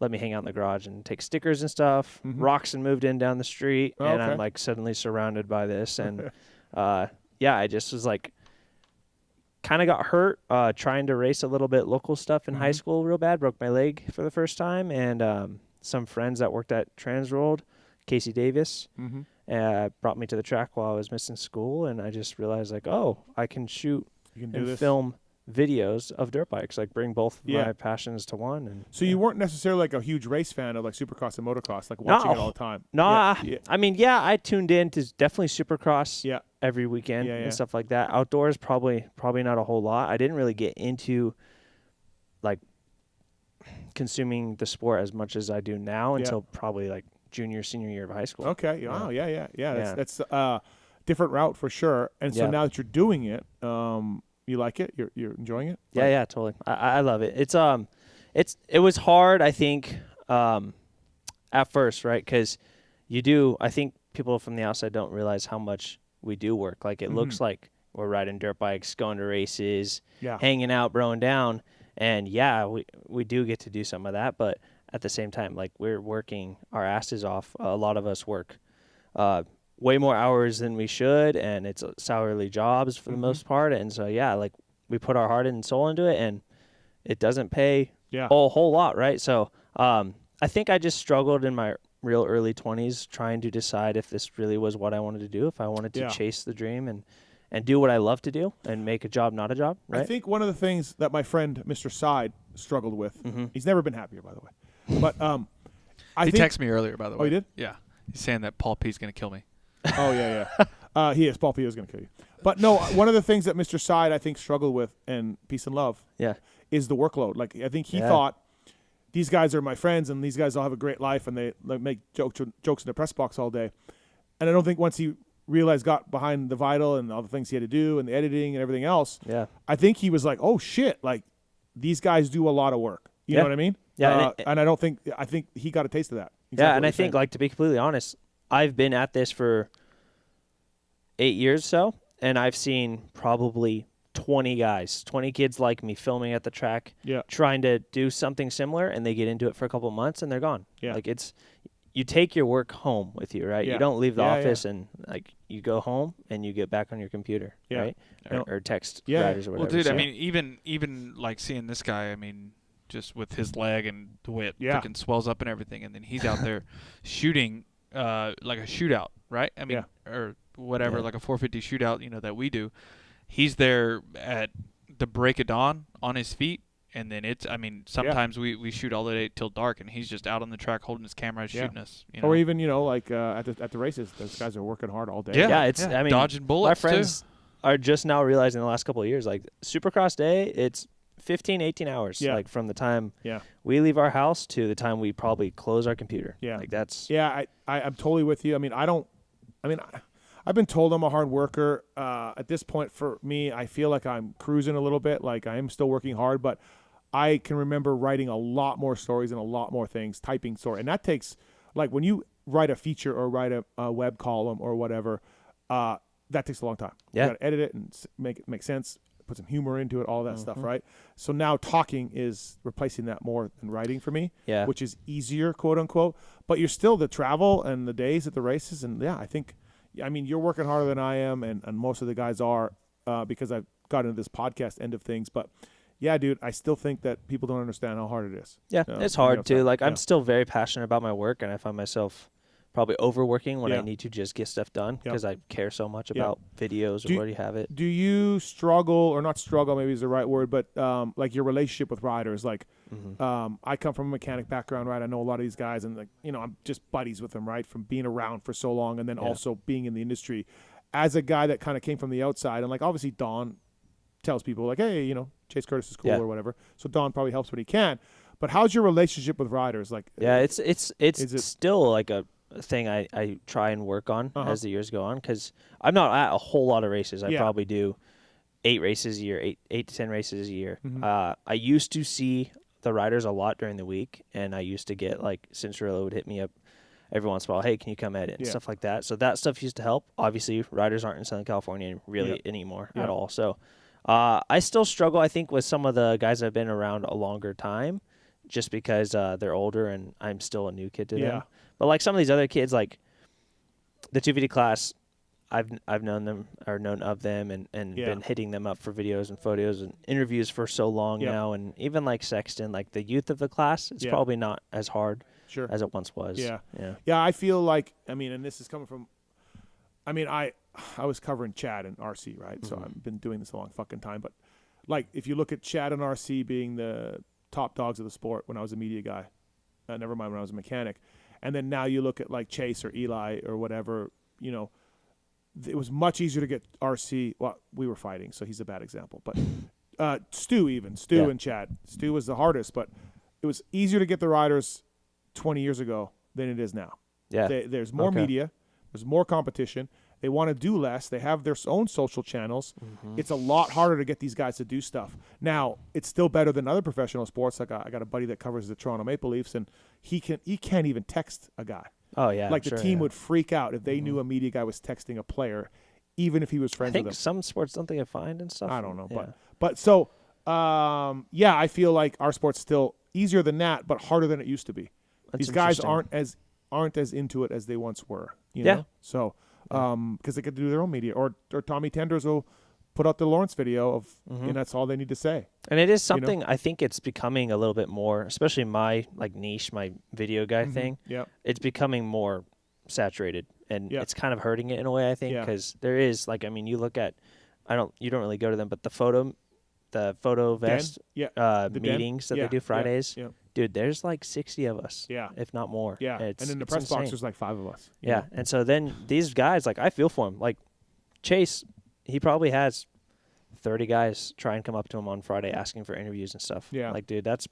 let me hang out in the garage and take stickers and stuff. Roxon moved in down the street, Oh, and okay. I'm like suddenly surrounded by this. And I just was like, kind of got hurt trying to race a little bit local stuff in high school real bad. Broke my leg for the first time, and some friends that worked at Transworld, Casey Davis, brought me to the track while I was missing school, and I just realized like, oh, I can shoot You can do and this. film videos of dirt bikes, like bring both of Yeah. my passions to one. And So you weren't necessarily like a huge race fan of like Supercross and motocross, like watching it all the time. No, Yeah. I mean, yeah, I tuned in to definitely Supercross every weekend Yeah. and stuff like that. Outdoors, probably not a whole lot. I didn't really get into like consuming the sport as much as I do now until probably like junior, senior year of high school. Okay. Wow. Yeah. That's different route for sure. And so Yeah. now that you're doing it, you like it? You're enjoying it? Yeah, totally. I love it. It was hard, I think, at first, right? Because I think people from the outside don't realize how much we do work. Like, it looks like we're riding dirt bikes, going to races, hanging out, broing down. And yeah, we do get to do some of that. But at the same time. Like, we're working our asses off. A lot of us work way more hours than we should, and it's salary jobs for the most part. And so, yeah, like, we put our heart and soul into it, and it doesn't pay a whole lot, right? So I think I just struggled in my real early 20s trying to decide if this really was what I wanted to do, if I wanted to chase the dream and do what I love to do and make a job not a job, right? I think one of the things that my friend Mr. Side struggled with, he's never been happier, by the way, but he texted me earlier, by the way. Oh, he did? Yeah. He's saying that Paul P's going to kill me. Oh, yeah. He is. Paul P is going to kill you. But no, one of the things that Mr. Side, I think, struggled with, and peace and love, is the workload. Like, I think he thought, these guys are my friends, and these guys all have a great life, and they like make jokes in the press box all day. And I don't think once he realized, got behind the Vital and all the things he had to do and the editing and everything else, I think he was like, oh, shit, like, these guys do a lot of work. You know what I mean? Yeah. And I think he got a taste of that. Exactly and I think, like, to be completely honest, I've been at this for 8 years or so, and I've seen probably 20 guys, 20 kids like me filming at the track, trying to do something similar, and they get into it for a couple months and they're gone. Like, it's, you take your work home with you, right? You don't leave the office and, like, you go home and you get back on your computer, right? Or text writers or whatever. Well, dude, I mean, even like seeing this guy, I mean, just with his leg and the way it freaking swells up and everything, and then he's out there shooting like a shootout, right? I mean, or whatever, like a 450 shootout, you know, that we do. He's there at the break of dawn on his feet, and then it's, I mean, sometimes we shoot all the day till dark, and he's just out on the track holding his camera shooting us. You know? Or even, you know, like at the races, those guys are working hard all day. Yeah, it's, I mean, dodging bullets, my friends are just now realizing in the last couple of years, like, Supercross day, it's 15, 18 hours, like, from the time we leave our house to the time we probably close our computer. Like, that's... Yeah, I'm totally with you. I mean, I've been told I'm a hard worker. At this point, for me, I feel like I'm cruising a little bit. Like, I am still working hard, but I can remember writing a lot more stories and a lot more things, typing story. And that takes, like, when you write a feature or write a web column or whatever, that takes a long time. You got to edit it and make it make sense, put some humor into it, all that stuff, right? So now talking is replacing that more than writing for me, which is easier, quote unquote. But you're still the travel and the days at the races. And, I think – I mean, you're working harder than I am, and most of the guys are because I've got into this podcast end of things. But, yeah, dude, I still think that people don't understand how hard it is. Yeah, it's hard, too. Like, I'm still very passionate about my work, and I find myself probably overworking when I need to just get stuff done because I care so much about videos or where you have it. Do you struggle, or not struggle maybe is the right word, but like your relationship with riders? Like, I come from a mechanic background, right? I know a lot of these guys, and, like, you know, I'm just buddies with them, right, from being around for so long and then also being in the industry. As a guy that kind of came from the outside, and, like, obviously Don tells people, like, hey, you know, Chase Curtis is cool or whatever. So Don probably helps when he can. But how's your relationship with riders? Like, it's still like a thing I try and work on as the years go on, because I'm not at a whole lot of races. I probably do 8 races a year, 8 to 10 races a year. I used to see the riders a lot during the week, and I used to get, like, Cincerello would hit me up every once in a while, hey, can you come edit and stuff like that. So that stuff used to help. Obviously, riders aren't in Southern California really anymore at all. So I still struggle, I think, with some of the guys that have been around a longer time, just because they're older and I'm still a new kid to them. But, like, some of these other kids, like the 250 class, I've known them or known of them and been hitting them up for videos and photos and interviews for so long now. And even, like, Sexton, like, the youth of the class, it's probably not as hard as it once was. Yeah, I feel like, I mean, and this is coming from, I mean, I was covering Chad and RC, right? So I've been doing this a long fucking time. But, like, if you look at Chad and RC being the top dogs of the sport when I was a media guy, never mind when I was a mechanic, and then now you look at, like, Chase or Eli or whatever, you know, it was much easier to get RC. Well, we were fighting, so he's a bad example. But Stu and Chad. Stu was the hardest, but it was easier to get the riders 20 years ago than it is now. There's more media. There's more competition. They want to do less. They have their own social channels. It's a lot harder to get these guys to do stuff. Now, it's still better than other professional sports. Like, I got a buddy that covers the Toronto Maple Leafs, and he can't even text a guy. Oh, yeah. Like, the team would freak out if they knew a media guy was texting a player, even if he was friends with them. I think some sports, don't they get fined and stuff? I don't know. But so, I feel like our sport's still easier than that, but harder than it used to be. That's These guys interesting. aren't as into it as they once were. You Yeah. know? So, because they could do their own media, or Tommy Tenders will put out the Lawrence video of, and that's all they need to say. And it is something I think it's becoming a little bit more, especially my like niche, my video guy thing. Yeah. It's becoming more saturated, and it's kind of hurting it in a way, I think, because there is like, I mean, you look at, you don't really go to them, but the photo vest meetings that they do Fridays. Yeah. Dude, there's like 60 of us, if not more. Yeah, and in the press box, there's like 5 of us. Yeah, and so then these guys, like, I feel for him. Like, Chase, he probably has 30 guys try and come up to him on Friday asking for interviews and stuff. Yeah. Like, dude, that's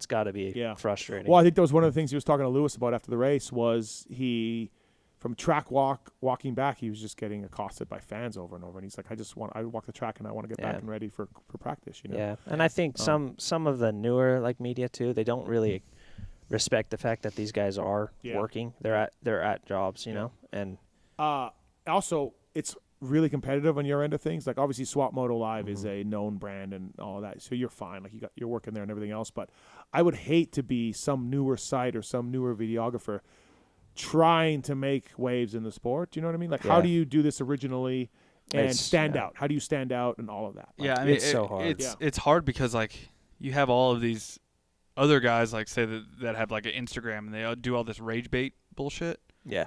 got to be frustrating. Well, I think that was one of the things he was talking to Lewis about after the race was from track walking back, he was just getting accosted by fans over and over. And he's like, I walk the track and I want to get back and ready for practice, you know? Yeah, and I think some of the newer, like, media, too, they don't really respect the fact that these guys are working. They're at jobs, you know? And also, it's really competitive on your end of things. Like, obviously, Swap Moto Live is a known brand and all of that, so you're fine. Like, you're working there and everything else. But I would hate to be some newer site or some newer videographer trying to make waves in the sport. Do you know what I mean? Like, how do you do this originally and stand out? How do you stand out and all of that? Yeah, I mean, it's so hard. It's hard because, like, you have all of these other guys, like, say that have like an Instagram and they do all this rage bait bullshit. Yeah.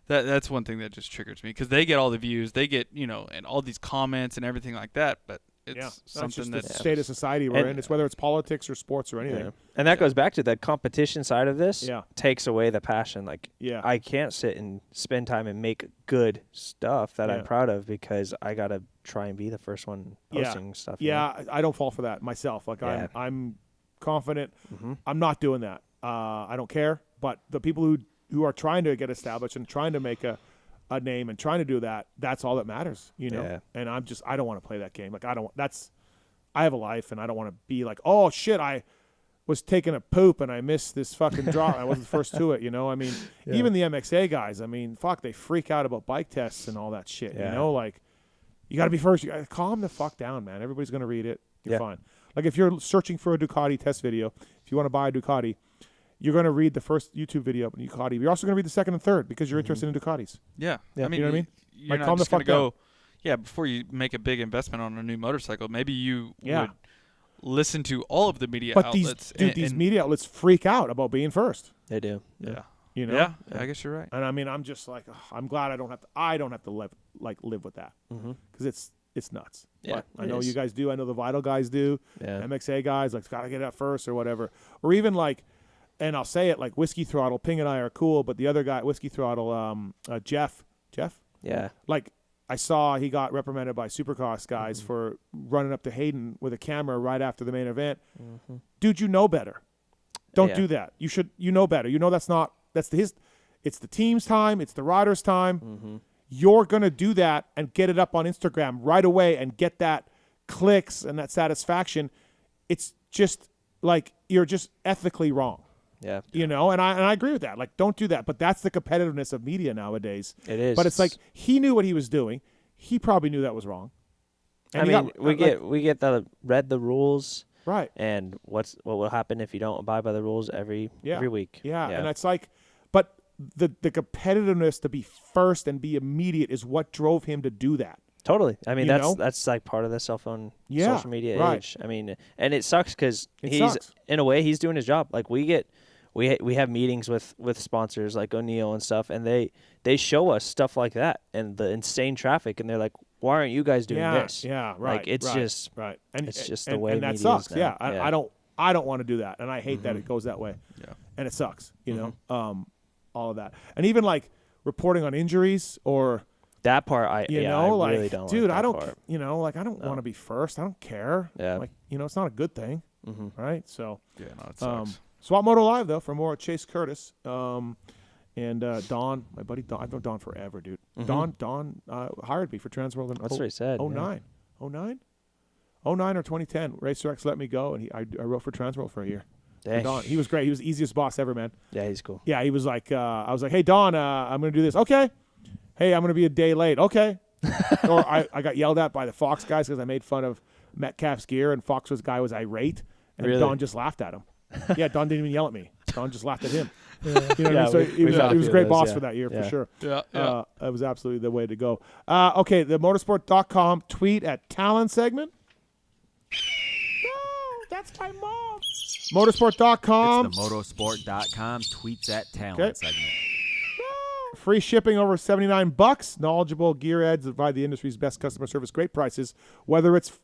That's one thing that just triggers me because they get all the views, they get, you know, and all these comments and everything like that, but it's something that's that's the state of society we're in. It's whether it's politics or sports or anything. Yeah. And that goes back to the competition side of this. Yeah. Takes away the passion. Like, I can't sit and spend time and make good stuff that I'm proud of because I got to try and be the first one posting stuff. Yeah, I don't fall for that myself. Like, I'm confident. I'm not doing that. I don't care. But the people who are trying to get established and trying to make a name and trying to do that, that's all that matters, you know? Yeah. And I don't want to play that game. Like, I have a life and I don't want to be like, oh shit, I was taking a poop and I missed this fucking drop. I wasn't the first to it, you know? I mean, even the MXA guys, I mean, fuck, they freak out about bike tests and all that shit, you know? Like, you got to be first. You got to calm the fuck down, man. Everybody's going to read it. You're fine. Like, if you're searching for a Ducati test video, if you want to buy a Ducati, you're going to read the first YouTube video of Ducati. You're also going to read the second and third because you're interested in Ducatis. Yeah. I mean, you know what I mean? You're not just going to go, before you make a big investment on a new motorcycle, maybe you would listen to all of the media outlets. These media outlets freak out about being first. They do. Yeah. You know? Yeah, I guess you're right. And I mean, I'm just like, I'm glad I don't have to live with that because it's nuts. Yeah, but I know you guys do. I know the Vital guys do. Yeah. MXA guys, like, got to get it up first or whatever. Or even like, and I'll say it, like, Whiskey Throttle, Ping and I are cool, but the other guy, Whiskey Throttle, Jeff? Yeah. Like, I saw he got reprimanded by Supercross guys for running up to Hayden with a camera right after the main event. Dude, you know better. Don't do that. You know better. You know it's the team's time, it's the rider's time. You're going to do that and get it up on Instagram right away and get that clicks and that satisfaction. It's just like, you're just ethically wrong. Yeah. You know, and I agree with that. Like, don't do that. But that's the competitiveness of media nowadays. It is. But it's like, he knew what he was doing. He probably knew that was wrong. And we get read the rules. Right. And what will happen if you don't abide by the rules every week. Yeah. And it's like, but the competitiveness to be first and be immediate is what drove him to do that. Totally. I mean, that's like part of the social media age. I mean, and it sucks because in a way, he's doing his job. Like, we have meetings with sponsors like O'Neill and stuff, and they show us stuff like that and the insane traffic, and they're like, why aren't you guys doing this? Yeah, right. Like, it's just right. And it's just the way and that media sucks. is now. I don't want to do that, and I hate that it goes that way. Yeah. And it sucks, you know, all of that. And even like reporting on injuries or that part, I really don't. Dude, like that I don't. part. You know, like, I don't want to be first. I don't care. Yeah. Like, you know, it's not a good thing, right? So it sucks. Swap Moto Live though for more Chase Curtis, and Don, my buddy Don. I've known Don forever, dude. Don hired me for Transworld in That's what he said. 09 or 2010. RacerX let me go, and I wrote for Transworld for a year. Don, he was great. He was the easiest boss ever, man. Yeah, he's cool. Yeah, he was like, I was like, hey Don, I'm gonna do this. Okay. Hey, I'm going to be a day late. Okay. Or I got yelled at by the Fox guys because I made fun of Metcalf's gear, and Fox's guy was irate, and Really? Don just laughed at him. Yeah, Don didn't even yell at me. Don just laughed at him. Yeah. You know what I mean? So he was a great boss for that year, for sure. Yeah. That was absolutely the way to go. Okay, the motorsport.com tweet at Tallon segment. No, that's my mom. Motorsport.com. It's the motorsport.com tweets at Tallon segment. Free shipping over $79. Knowledgeable gearheads that provide the industry's best customer service, great prices. Whether it's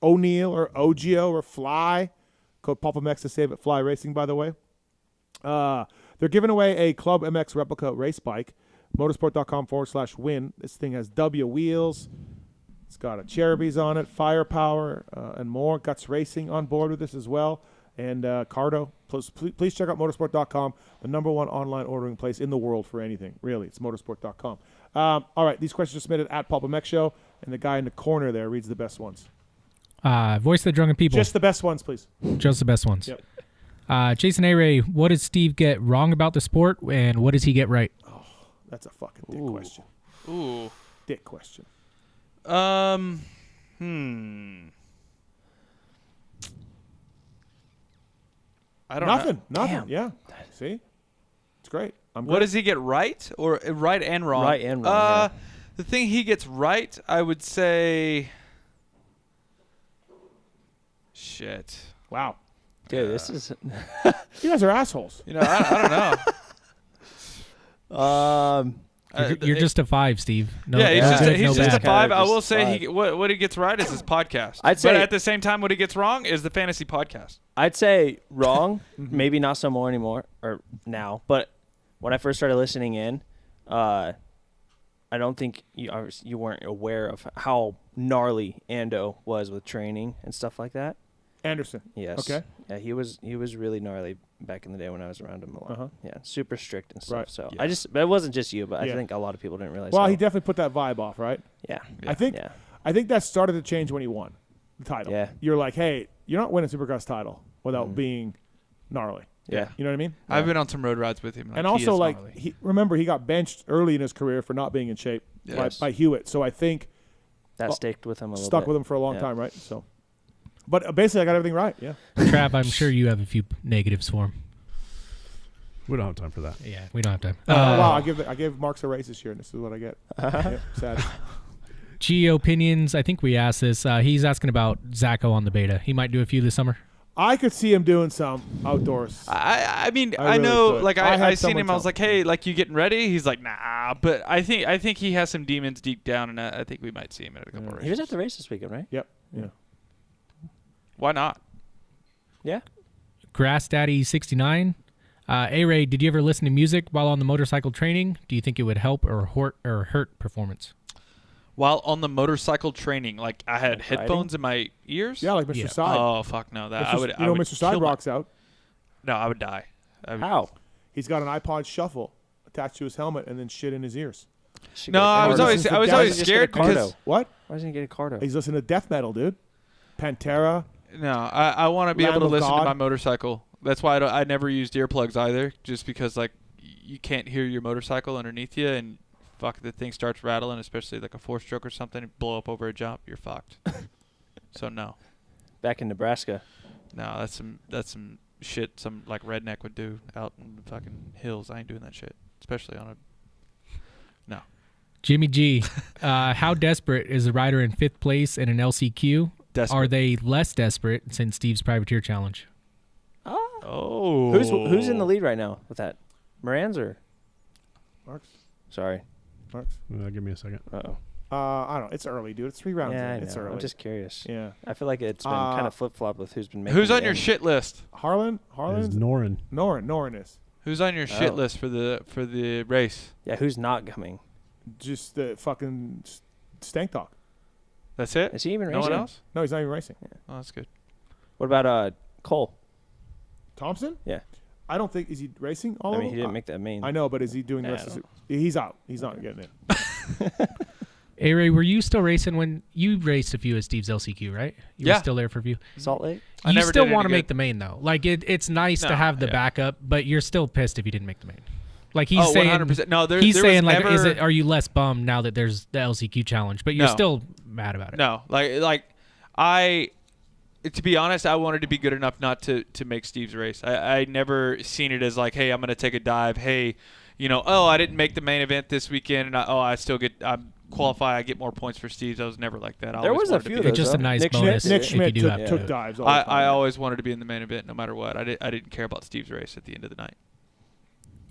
O'Neill or OGIO or Fly. Code PulpMX to save at Fly Racing, by the way. They're giving away a Club MX replica race bike. Motorsport.com/win. This thing has W wheels. It's got a Cherubies on it, firepower, and more. Guts Racing on board with this as well. And CARDO. Please check out motorsport.com, the #1 online ordering place in the world for anything. Really, it's motorsport.com. All right, these questions are submitted at PulpMX Show, and the guy in the corner there reads the best ones. Voice of the drunken people. Just the best ones, please. Just the best ones. Yep. Jason ARay, what does Steve get wrong about the sport, and what does he get right? Oh, that's a fucking dick question. Ooh. Dick question. I don't Nothing. know. Nothing. Damn. Yeah. See? It's great. What does he get right or right and wrong? Right and wrong. The thing he gets right, I would say. Shit. Wow. Dude, this is. You guys are assholes. You know, I don't know. You're just a 5, Steve. No, yeah, he's just a 5. I will five. say what he gets right is his podcast. I'd say, but at the same time, what he gets wrong is the fantasy podcast. I'd say wrong, maybe not so more anymore or now. But when I first started listening in, I don't think you weren't aware of how gnarly Ando was with training and stuff like that. Anderson. Yes. Okay. Yeah, he was really gnarly back in the day when I was around him a lot. Yeah, super strict and stuff. Right. So but it wasn't just you, but I think a lot of people didn't realize. Well, he definitely put that vibe off, right? Yeah. I think that started to change when he won the title. Yeah. You're like, hey, you're not winning a Supercross title without being gnarly. Yeah. You know what I mean? I've been on some road rides with him. And also, like, remember, he got benched early in his career for not being in shape by Hewitt. So I think that stuck with him a little bit. Stuck with him for a long time, right? So, but basically, I got everything right. Yeah. Trav, I'm sure you have a few negatives for him. We don't have time for that. Yeah, we don't have time. Wow, I gave Marks a raise this year, and this is what I get. Sad. Geo opinions. I think we asked this. He's asking about Zacho on the beta. He might do a few this summer. I could see him doing some outdoors. I mean, I I know, really could. like, I I had seen him. someone I was tell like, hey, like, you getting ready? He's like, nah. But I think he has some demons deep down, and I think we might see him at a couple races. He was at the race this weekend, right? Yep. Yeah. Why not? Yeah. Grass Daddy 69. ARay, did you ever listen to music while on the motorcycle training? Do you think it would help or hurt performance? While on the motorcycle training, like I had headphones in my ears. Yeah, like Mr. Side. Oh fuck no, that I would. You know, Mr. Side rocks out. No, I would die. How? He's got an iPod Shuffle attached to his helmet and then shit in his ears. No, I was always scared because what? Why doesn't he get a CARDO? He's listening to death metal, dude. Pantera. No, I want to be able to listen to my motorcycle. That's why I never used earplugs either, just because like you can't hear your motorcycle underneath you, and fuck, the thing starts rattling, especially like a 4-stroke or something, blow up over a jump, you're fucked. So no. Back in Nebraska. No, that's some shit some like redneck would do out in the fucking hills. I ain't doing that shit, especially on a. No. Jimmy G, how desperate is a rider in 5th place in an LCQ? Desperate. Are they less desperate since Steve's Privateer Challenge? Oh. Who's in the lead right now with that? Moran's or Marks? Sorry. Marks? Give me a second. Uh-oh. I don't know. It's early, dude. It's 3 rounds. Yeah, I It's know. early. I'm just curious. Yeah. I feel like it's been kind of flip-flopped with who's been making Who's on the your end. shit list? Harlan's Norin. Norin is. Who's on your shit list for the race? Yeah, who's not coming? Just the fucking Stank Talk. That's it? Is he even No racing? one else? No, he's not even racing. Yeah. Oh, that's good. What about Cole? Thompson? Yeah. I don't think, is he racing all I of mean, them? he didn't make that main. I know, but is he doing the Yeah, rest I of don't it? He's out. He's not getting in. ARay, were you still racing when you raced a few at Steve's LCQ, right? You were still there for a few. Salt Lake? I You never still did want to any make good. the main, though. Like, it's nice No, to have the yeah. backup, but you're still pissed if you didn't make the main. Like, he's Oh, saying, 100%. No, there he's was saying, like, never- are you less bummed now that there's the LCQ challenge? But you're No. still mad about it. No, like to be honest, I wanted to be good enough not to make Steve's race. I never seen it as like, hey, I'm going to take a dive. Hey, I didn't make the main event this weekend, and I still qualify. I get more points for Steve's. I was never like that. There was a few. It's just a nice bonus. Nick Schmidt took dives. I always wanted to be in the main event no matter what. I didn't care about Steve's race at the end of the night.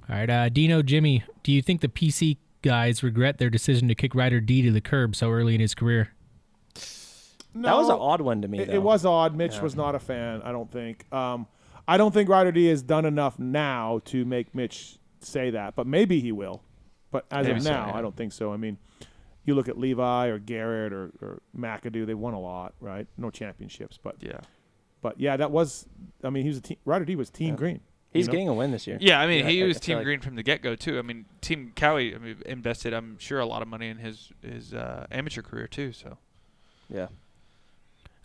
All right, Dino, Jimmy, do you think the PC guys regret their decision to kick Ryder D to the curb so early in his career? No, that was an odd one to me. It was odd. Mitch was not a fan, I don't think. I don't think Ryder D has done enough now to make Mitch say that, but maybe he will. But as of now, I don't think so. I mean, you look at Levi or Garrett or McAdoo, they won a lot, right? No championships, but yeah, that was. I mean, he was Ryder D was Team Green. He's getting a win this year. Yeah, I mean, he was Team Green from the get-go too. I mean, Team Cowie invested, I'm sure, a lot of money in his amateur career too. So, yeah.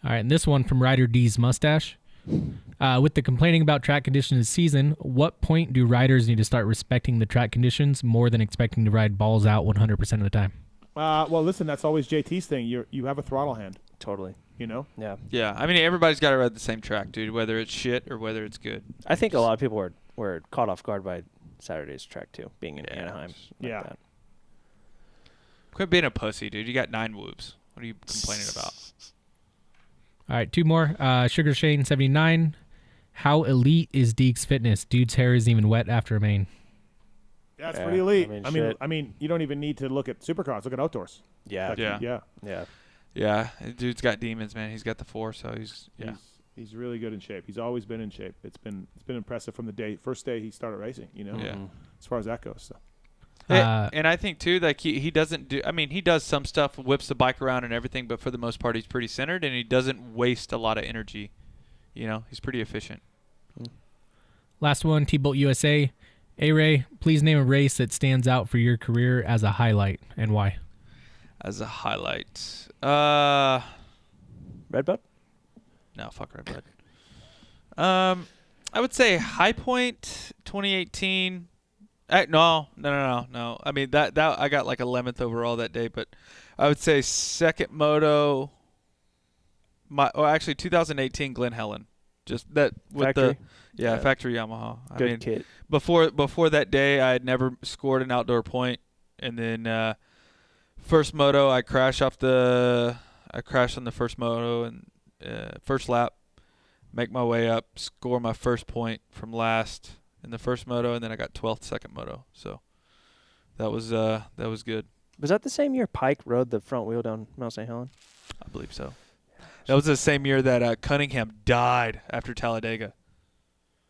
All right, and this one from Ryder D's mustache. With the complaining about track conditions this season, what point do riders need to start respecting the track conditions more than expecting to ride balls out 100% of the time? Well, listen, that's always JT's thing. You have a throttle hand. Totally. Yeah. Yeah. I mean, everybody's got to ride the same track, dude, whether it's shit or whether it's good. I think a lot of people were caught off guard by Saturday's track too, being in Anaheim. Yeah. That. Quit being a pussy, dude. You got 9 whoops. What are you complaining about? All right, 2 more. Sugar Shane 79. How elite is Deke's fitness? Dude's hair isn't even wet after a main. That's pretty elite. I mean, you don't even need to look at Supercross. Look at outdoors. Yeah. Yeah. Dude's got demons, man. He's got the 4, so he's really good in shape. He's always been in shape. It's been impressive from the first day he started racing. As far as that goes. So. And I think too, like he doesn't do. I mean, he does some stuff, whips the bike around and everything, but for the most part, he's pretty centered and he doesn't waste a lot of energy. He's pretty efficient. Last one, T-Bolt USA. ARay, please name a race that stands out for your career as a highlight and why. As a highlight, Redbud? No, fuck Redbud. I would say High Point 2018. No. I mean that I got like 11th overall that day, but I would say second moto. Actually 2018 Glen Helen, just that with factory. Factory Yamaha. Good kit. Before that day, I had never scored an outdoor point, and then first moto I crashed on the first moto and first lap, make my way up, score my first point from last in the first moto, and then I got 12th second moto. So that was good. Was that the same year Pike rode the front wheel down Mount St. Helens? I believe so. That was the same year that Cunningham died after Talladega.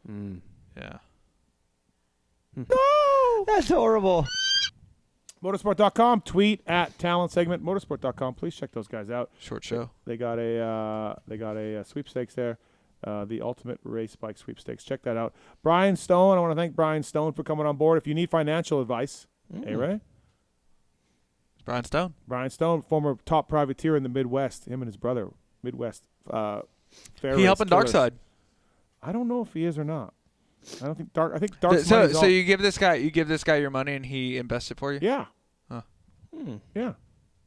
Yeah. No! That's horrible. Motosport.com, tweet at Talent Segment. Motosport.com, please check those guys out. Short show. They got a sweepstakes there. The Ultimate Race Bike Sweepstakes. Check that out. Brian Stone, I want to thank Brian Stone for coming on board. If you need financial advice, ARay? Brian Stone. Brian Stone, former top privateer in the Midwest. Him and his brother, Midwest. He helping Darkside. I don't know if he is or not. I don't think Dark. I think Dark. So you give this guy your money and he invests it for you. Yeah. Huh. Yeah.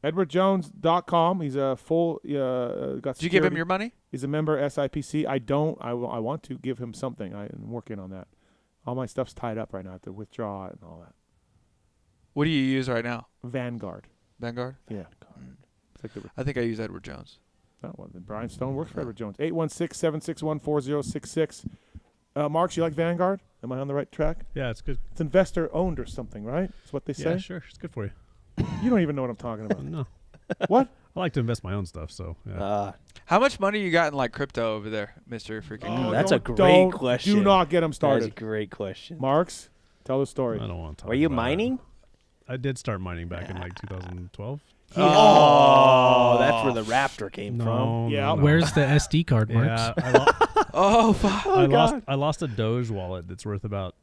EdwardJones.com. He's a full. Got security. Did you give him your money? He's a member SIPC. I don't. I want to give him something. I'm working on that. All my stuff's tied up right now. I have to withdraw it and all that. What do you use right now? Vanguard. Vanguard? Yeah. I think I use Edward Jones. That one. Brian Stone works for Edward Jones. 816-761-4066. Marks, you like Vanguard? Am I on the right track? Yeah, it's good. It's investor owned or something, right? That's what they say? Yeah, sure. It's good for you. You don't even know what I'm talking about. No. What? I like to invest my own stuff, so yeah. How much money you got in like crypto over there, Mr. Freaking? That's a great question. Do not get him started. That's a great question. Marks, tell the story. I don't want to talk Were you about mining? I did start mining back in like 2012. Oh, that's where the Raptor came from. Yeah. Where's the SD card, Marks? Yeah, I lost a Doge wallet that's worth about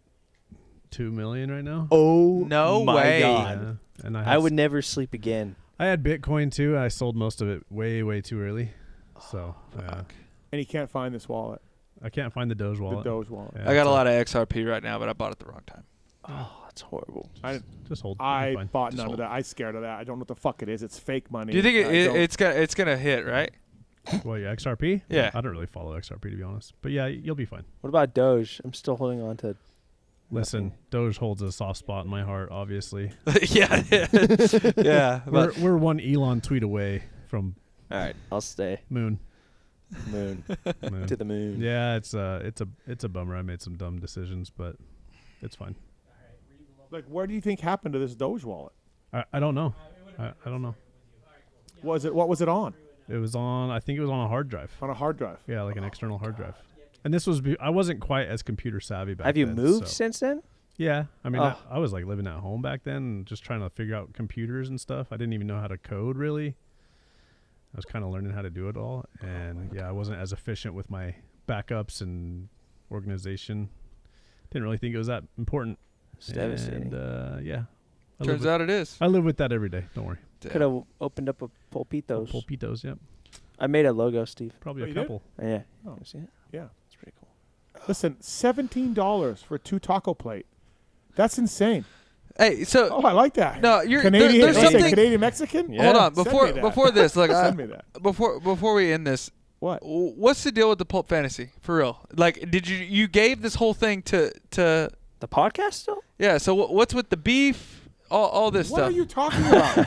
$2 million right now. Oh, no my way. God. Yeah. And I would never sleep again. I had Bitcoin too. I sold most of it way too early. So, And he can't find this wallet. I can't find the Doge wallet. The Doge wallet. Yeah, I got a lot of XRP right now, but I bought it the wrong time. Oh, that's horrible. Just hold. I bought none of that. I'm scared of that. I don't know what the fuck it is. It's fake money. Do you think it's gonna hit, right? Well, yeah, XRP? Yeah. I don't really follow XRP, to be honest. But yeah, you'll be fine. What about Doge? I'm still holding on to. Listen, Doge holds a soft spot in my heart, obviously. Yeah. Yeah. We're one Elon tweet away from. All right, I'll stay. Moon. To the moon. Yeah, it's a bummer. I made some dumb decisions, but it's fine. Like, where do you think happened to this Doge wallet? I don't know. I don't know. What was it on? It was on. I think it was on a hard drive. On a hard drive. Yeah, like an external hard drive. And this was. I wasn't quite as computer savvy back then. Have you moved so. since then? Yeah, I mean, I was like living at home back then, and just trying to figure out computers and stuff. I didn't even know how to code really. I was kind of learning how to do it all, and I wasn't as efficient with my backups and organization. Didn't really think it was that important. It's devastating. And yeah, Turns out it is. I live with that every day. Don't worry. Could have opened up a Pulpitos. Pulpitos, yep. I made a logo, Steve. Probably Oh, a you couple. Yeah. Oh. You see it? Yeah. It's pretty cool. Listen, $17 for 2 taco plate. That's insane. Hey, so I like that. No, you're Canadian. there's something Canadian Mexican. Hold on, before this, like send me that. before we end this, what's the deal with the Pulp Fantasy for real? Like, did you gave this whole thing to the podcast still? Yeah. So what's with the beef? All this stuff. What are you talking about?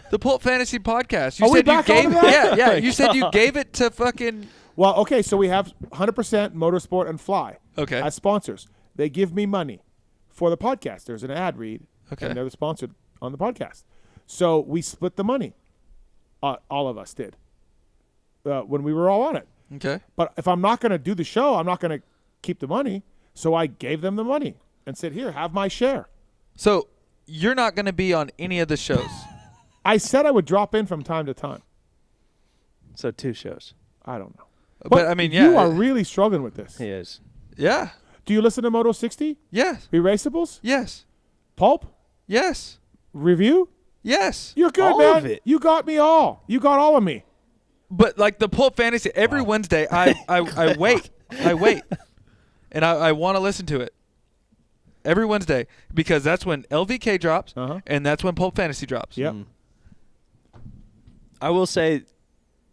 The Pulp Fantasy podcast. You Are we said you back on gave that? yeah. You said you gave it to fucking. Well, okay, so we have 100% Motorsport and Fly. Okay. As sponsors. They give me money for the podcast. There's an ad read. Okay. And they're sponsored on the podcast. So we split the money. All of us did. When we were all on it. Okay. But if I'm not going to do the show, I'm not going to keep the money. So I gave them the money and said, here, have my share. So you're not going to be on any of the shows. I said I would drop in from time to time. So 2 shows. I don't know. But I mean, yeah. You are really struggling with this. He is. Yeah. Do you listen to Moto 60? Yes. Erasables? Yes. Pulp? Yes. Review? Yes. You're good, All man. of it. You got me all. You got all of me. But like the Pulp Fantasy, every Wednesday I wait. And I want to listen to it. Every Wednesday, because that's when LVK drops, and that's when Pulp Fantasy drops. Yep. I will say,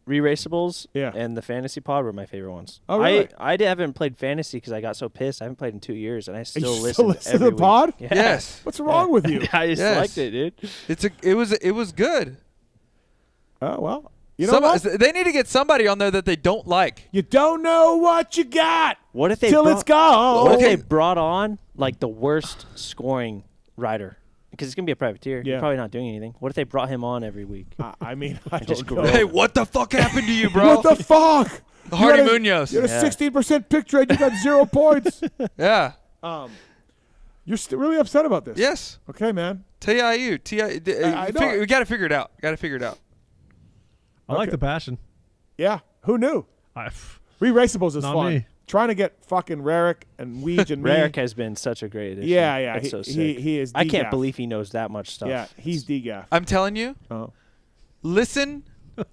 Re-Raceables and the Fantasy Pod were my favorite ones. Oh, really? I haven't played Fantasy because I got so pissed. I haven't played in 2 years, and I still you listen still to listen every to the pod? week. Yes. What's wrong with you? I just liked it, dude. It was good. Oh, well. You know what? They need to get somebody on there that they don't like. You don't know what you got. What if they till it's gone? What if they brought on like the worst scoring rider? Because it's gonna be a privateer. Yeah. You're probably not doing anything. What if they brought him on every week? I mean, I just don't know. Hey, what the fuck happened to you, bro? What the fuck? Hardy You had a- Munoz. You had a 16% pick trade. You got 0 points. Yeah. You're still really upset about this? Yes. Okay, man. TIU. I know. We got to figure it out. I like the passion. Yeah. Who knew? Re-Raceables is Not fun. me. Trying to get fucking Rarick and Weege and me. Rarick has been such a great addition. Yeah. That's He- so sick. he is I can't DGAF. believe he knows that much stuff. Yeah, he's DGAF. I'm telling you. Oh. Listen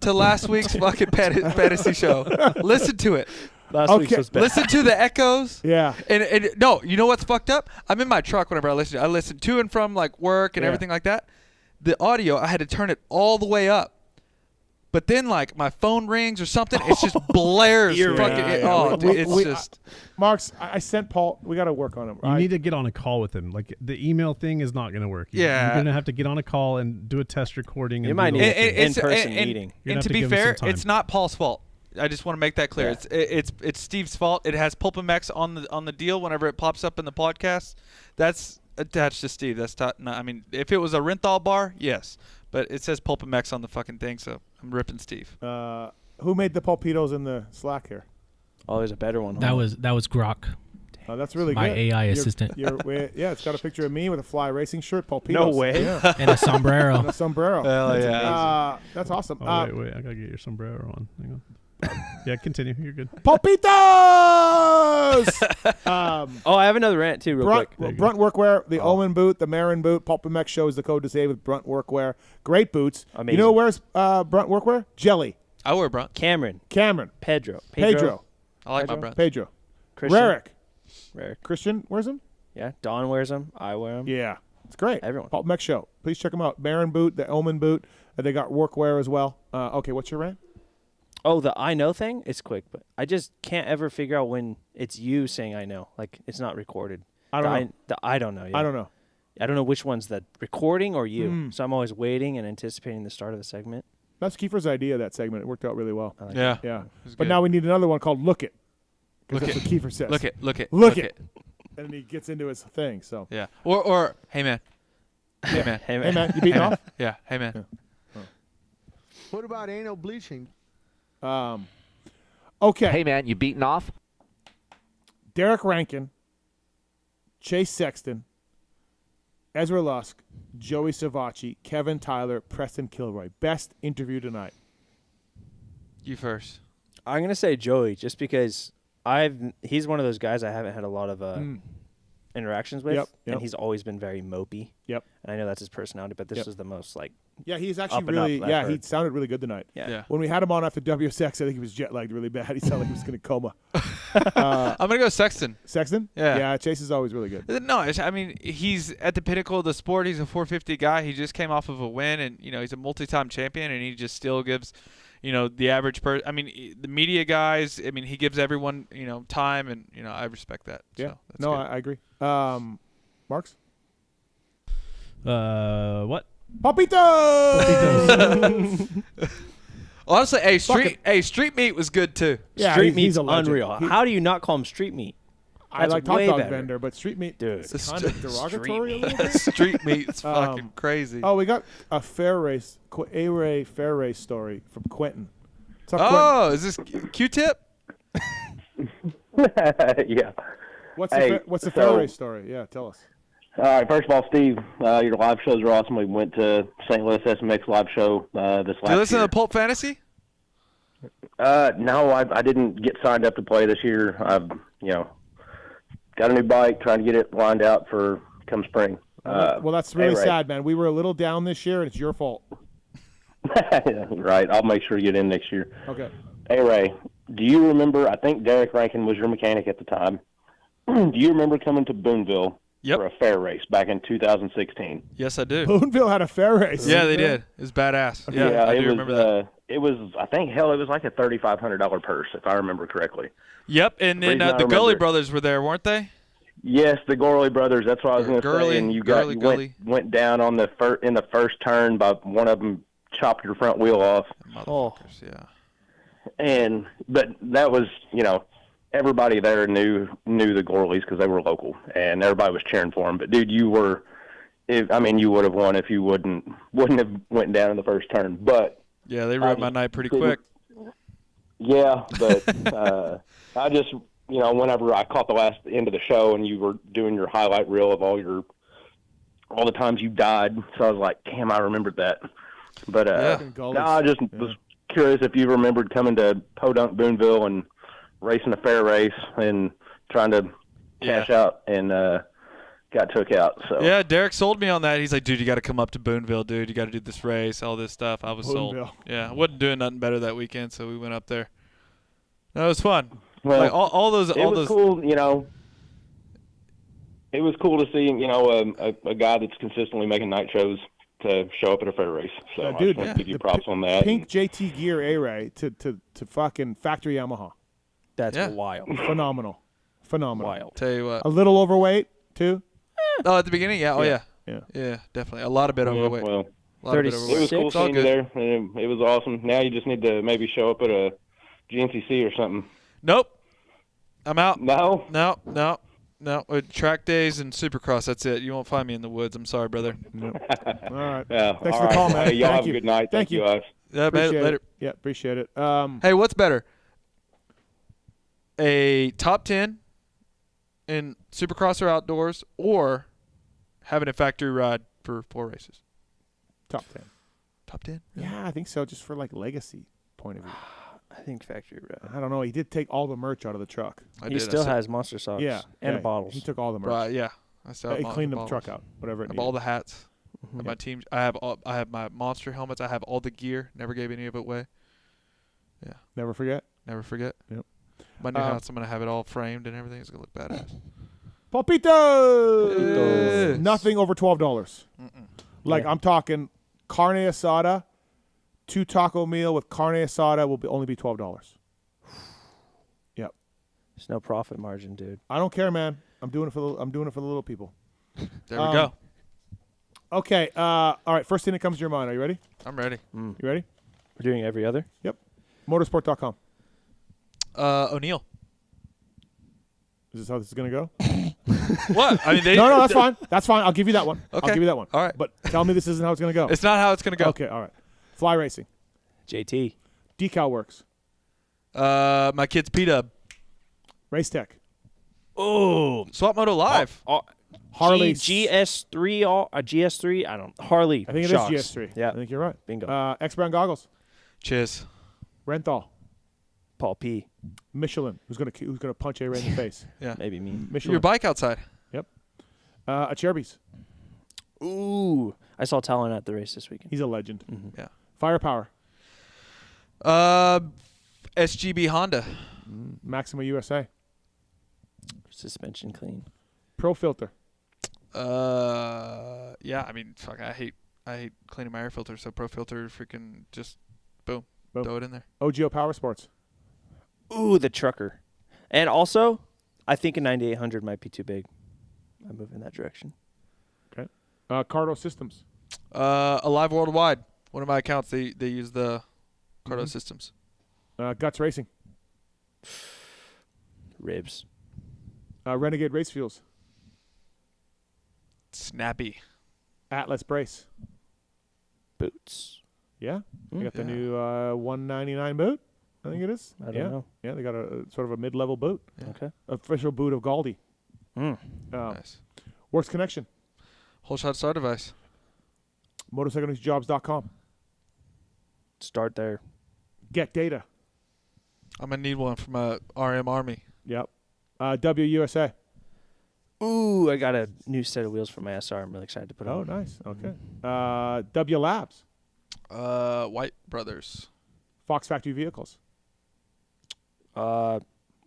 to last week's fucking fantasy show. Listen to it. Last week's was bad. Listen to the echoes. Yeah. And no, you know what's fucked up? I'm in my truck whenever I listen. I listen to and from like work and everything like that. The audio, I had to turn it all the way up. But then, like, my phone rings or something, it's just blares. Marks, I sent Paul. We got to work on him. You need to get on a call with him. Like the email thing is not going to work. You're going to have to get on a call and do a test recording. You and might do need the whole an thing. in-person meeting. And to be fair, it's not Paul's fault. I just want to make that clear. Yeah. It's Steve's fault. It has PulpMX on the deal whenever it pops up in the podcast. That's attached to Steve. That's not. I mean, if it was a Renthal bar, yes, but it says PulpMX on the fucking thing, so I'm ripping Steve. Who made the Pulpitos in the Slack here? Oh, there's a better one. That was Grok. Oh, that's really My good. AI assistant. Yeah, it's got a picture of me with a Fly Racing shirt, Pulpitos. No way. Yeah. And a sombrero. And a sombrero. Hell yeah. That's awesome. Oh, wait. I got to get your sombrero on. Hang on. Yeah, continue. You're good. Pulpitos! Oh, I have another rant, too, real quick. Brunt Workwear, the Owen boot, the Marin boot. PulpMX shows the code to save with Brunt Workwear. Great boots. Amazing. You know who wears Brunt Workwear? Jelly. I wear Brunt. Cameron. Pedro. I like my Brunt. Pedro. Christian. Rarick. Christian wears them? Yeah, Don wears them. I wear them. Yeah. It's great. Everyone. PulpMX show. Please check them out. Marin boot, the Omen boot. They got workwear as well. Okay, what's your rant? Oh, the I know thing? It's quick, but I just can't ever figure out when it's you saying I know. Like, it's not recorded. I don't know. I don't know. Yeah. I don't know. I don't know which one's the recording or you. So I'm always waiting and anticipating the start of the segment. That's Kiefer's idea, that segment. It worked out really well. Like Yeah. Yeah. It But now we need another one called Look It. Look That's it. what Kiefer says. Look it. Look it. Look look it. And he gets into his thing. So Yeah. Or hey man. Hey man. Hey, Hey, man, you beating off? Yeah. Hey man. What about anal bleaching? Okay. Hey, man, you beating off? Derek Rankin, Chase Sexton, Ezra Lusk, Joey Savatgy, Kevin Tyler, Preston Kilroy. Best interview tonight. You first. I'm going to say Joey just because he's one of those guys I haven't had a lot of interactions with. Yep. And he's always been very mopey. Yep. And I know that's his personality, but this was the most like Yeah, he's actually up and really. up, Yeah, I've he heard. sounded really good tonight. Yeah. When we had him on after WSX, I think he was jet lagged really bad. He sounded like he was going to coma. I'm gonna go Sexton. Sexton? Yeah. Yeah, Chase is always really good. No, I mean he's at the pinnacle of the sport. He's a 450 guy. He just came off of a win, and he's a multi-time champion, and he just still gives, the average person. I mean, the media guys. I mean, he gives everyone time, and I respect that. Yeah. So that's No, good. I agree. Marks? What? Papitos! Honestly, street meat was good too. Yeah, street he's meat's a legend. unreal. How do you not call him street meat? I That's like hot way dog better. vendor, but street meat Dude, is kind of derogatory a little bit. Street meat's fucking crazy. Oh, we got a fair race, ARay fair race story from Quentin. What's up, Oh, is this Q-tip? Yeah. Quentin? What's the fair race story? Yeah, tell us. All right. First of all, Steve, your live shows are awesome. We went to St. Louis SMX live show this last Do you listen year. to Pulp Fantasy? No, I didn't get signed up to play this year. I've got a new bike, trying to get it lined out for come spring. Well, that's really ARay. sad, man. We were a little down this year, and it's your fault. Right. I'll make sure to get in next year. Okay. ARay, do you remember? I think Derek Rankin was your mechanic at the time. Do you remember coming to Boonville for a fair race back in 2016? Yes, I do. Boonville had a fair race. Yeah, they did. It was badass. Yeah, I do remember that. It was, I think, it was like a $3,500 purse, if I remember correctly. Yep, and then Reason I the Gully remember- brothers were there, weren't they? Yes, the Gorley brothers. That's what I was going to Gurley say. and And you Gurley. went down on the in the first turn by one of them chopped your front wheel off. Motherfuckers, yeah. But that was, everybody there knew the Gorleys because they were local, and everybody was cheering for them. But dude, you would have won if you wouldn't have went down in the first turn. But Yeah, they ruined my night pretty quick. yeah, but I just, whenever I caught the last end of the show and you were doing your highlight reel of all the times you died, so I was like, damn, I remembered that. But no, I just was curious if you remembered coming to Podunk Boonville and racing a fair race and trying to cash out and got took out. So Yeah, Derek sold me on that. He's like, dude, you got to come up to Boonville, dude. You got to do this race, all this stuff. I was sold. Boonville. Yeah, I wasn't doing nothing better that weekend, so we went up there. No, it was fun. Well, like all those. It was cool, It was cool to see, a guy that's consistently making night shows to show up at a fair race. So I dude, just want to give you props on that. Pink JT gear ARay to fucking factory Yamaha. That's wild. Phenomenal. Wild. Tell you what. A little overweight too. Oh, at the beginning, yeah. Oh, Yeah. yeah. Yeah, definitely. A lot of bit overweight. Well, a lot of bit it overweight. was cool It's all seeing you good. there. And it was awesome. Now you just need to maybe show up at a GNCC or something. Nope. I'm out. No? No. Track days and Supercross, that's it. You won't find me in the woods. I'm sorry, brother. All right. Yeah, Thanks all for the call, right. man. Hey, y'all Thank have a you. good night. Thank you. guys. Yeah, man, Appreciate later. it. Yeah, appreciate it. Hey, what's better? A top 10 in Supercross or outdoors, or having a factory ride for 4 races? Top 10. Top 10? Yeah, I think so. Just for like legacy point of view. I think factory ride. I don't know. He did take all the merch out of the truck. He still has monster socks. Yeah, and yeah, bottles. He took all the merch. Right, yeah. I still have He all cleaned the bottles. truck out. Whatever it I have needed. all the hats. My team. I have my monster helmets. I have all the gear. Never gave any of it away. Yeah. Never forget. Never forget. Yep. My new house, I'm gonna have it all framed and everything. It's gonna look badass. Papitos. Nothing over $12. Like Yeah. I'm talking carne asada, 2 taco meal with carne asada will only be $12. Yep. There's no profit margin, dude. I don't care, man. I'm doing it for the little people. There we go. Okay. All right. First thing that comes to your mind. Are you ready? I'm ready. You ready? We're doing every other? Yep. Motosport.com. O'Neill. Is this how this is going to go? What? I mean, no, that's fine. That's fine. I'll give you that one. Okay. I'll give you that one. All right. But tell me this isn't how it's going to go. It's not how it's going to go. Okay. All right. Fly Racing. JT. DeCAL Works. My kid's P-Dub. Race Tech. Oh. Swap Moto Live. Harley. GS3. GS3. I don't. Harley. I think it shocks. is GS3. Yeah. I think you're right. Bingo. X-Brand Goggles. Cheers. Renthal. Paul P. Michelin. Who's gonna punch ARay in the face? Yeah. Maybe me. Michelin. Your bike outside. Yep. A Cherby's. Ooh. I saw Tallon at the race this weekend. He's a legend. Mm-hmm. Yeah. Firepower. SGB Honda. Maxima USA. Suspension clean. Pro Filter. Yeah. I mean, fuck. I hate cleaning my air filter. So Pro Filter, freaking just boom, throw it in there. OGIO Power Sports. Ooh, the trucker. And also, I think a 9800 might be too big. I move in that direction. Okay. CARDO Systems. Alive Worldwide. One of my accounts, they use the CARDO systems. Guts Racing. Ribs. Renegade Race Fuels. Snappy. Atlas Brace. Boots. Yeah. They got the new $199 boot. I think it is. I don't know. Yeah, they got a sort of a mid-level boot. Yeah. Okay. Official boot of Galdi. Nice. Works Connection. Whole shot star device. MotorcyclingJobs.com. Start there. Get Data. I'm going to need one from a RM Army. Yep. WUSA. Ooh, I got a new set of wheels for my SR. I'm really excited to put on. Oh, nice. Okay. W Labs. White Brothers. Fox Factory Vehicles.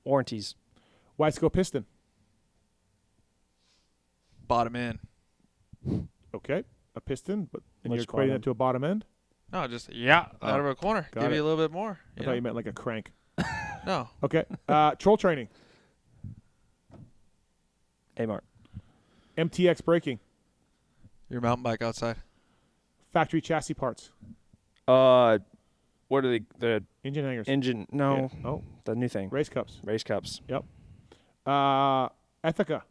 Warranties. Wiseco Piston. Bottom end. Okay. A piston, but and you're Which equating bottom? that to a bottom end? No, just out of a corner. Got Give it. you a little bit more. I thought you meant like a crank. No. Okay. Troll Training. Amart. MTX Braking. Your mountain bike outside. Factory Chassis Parts. What are the Engine hangers. engine? No. Yeah. Oh. The new thing. Race Cups. Race cups. Yep. ETHIKA.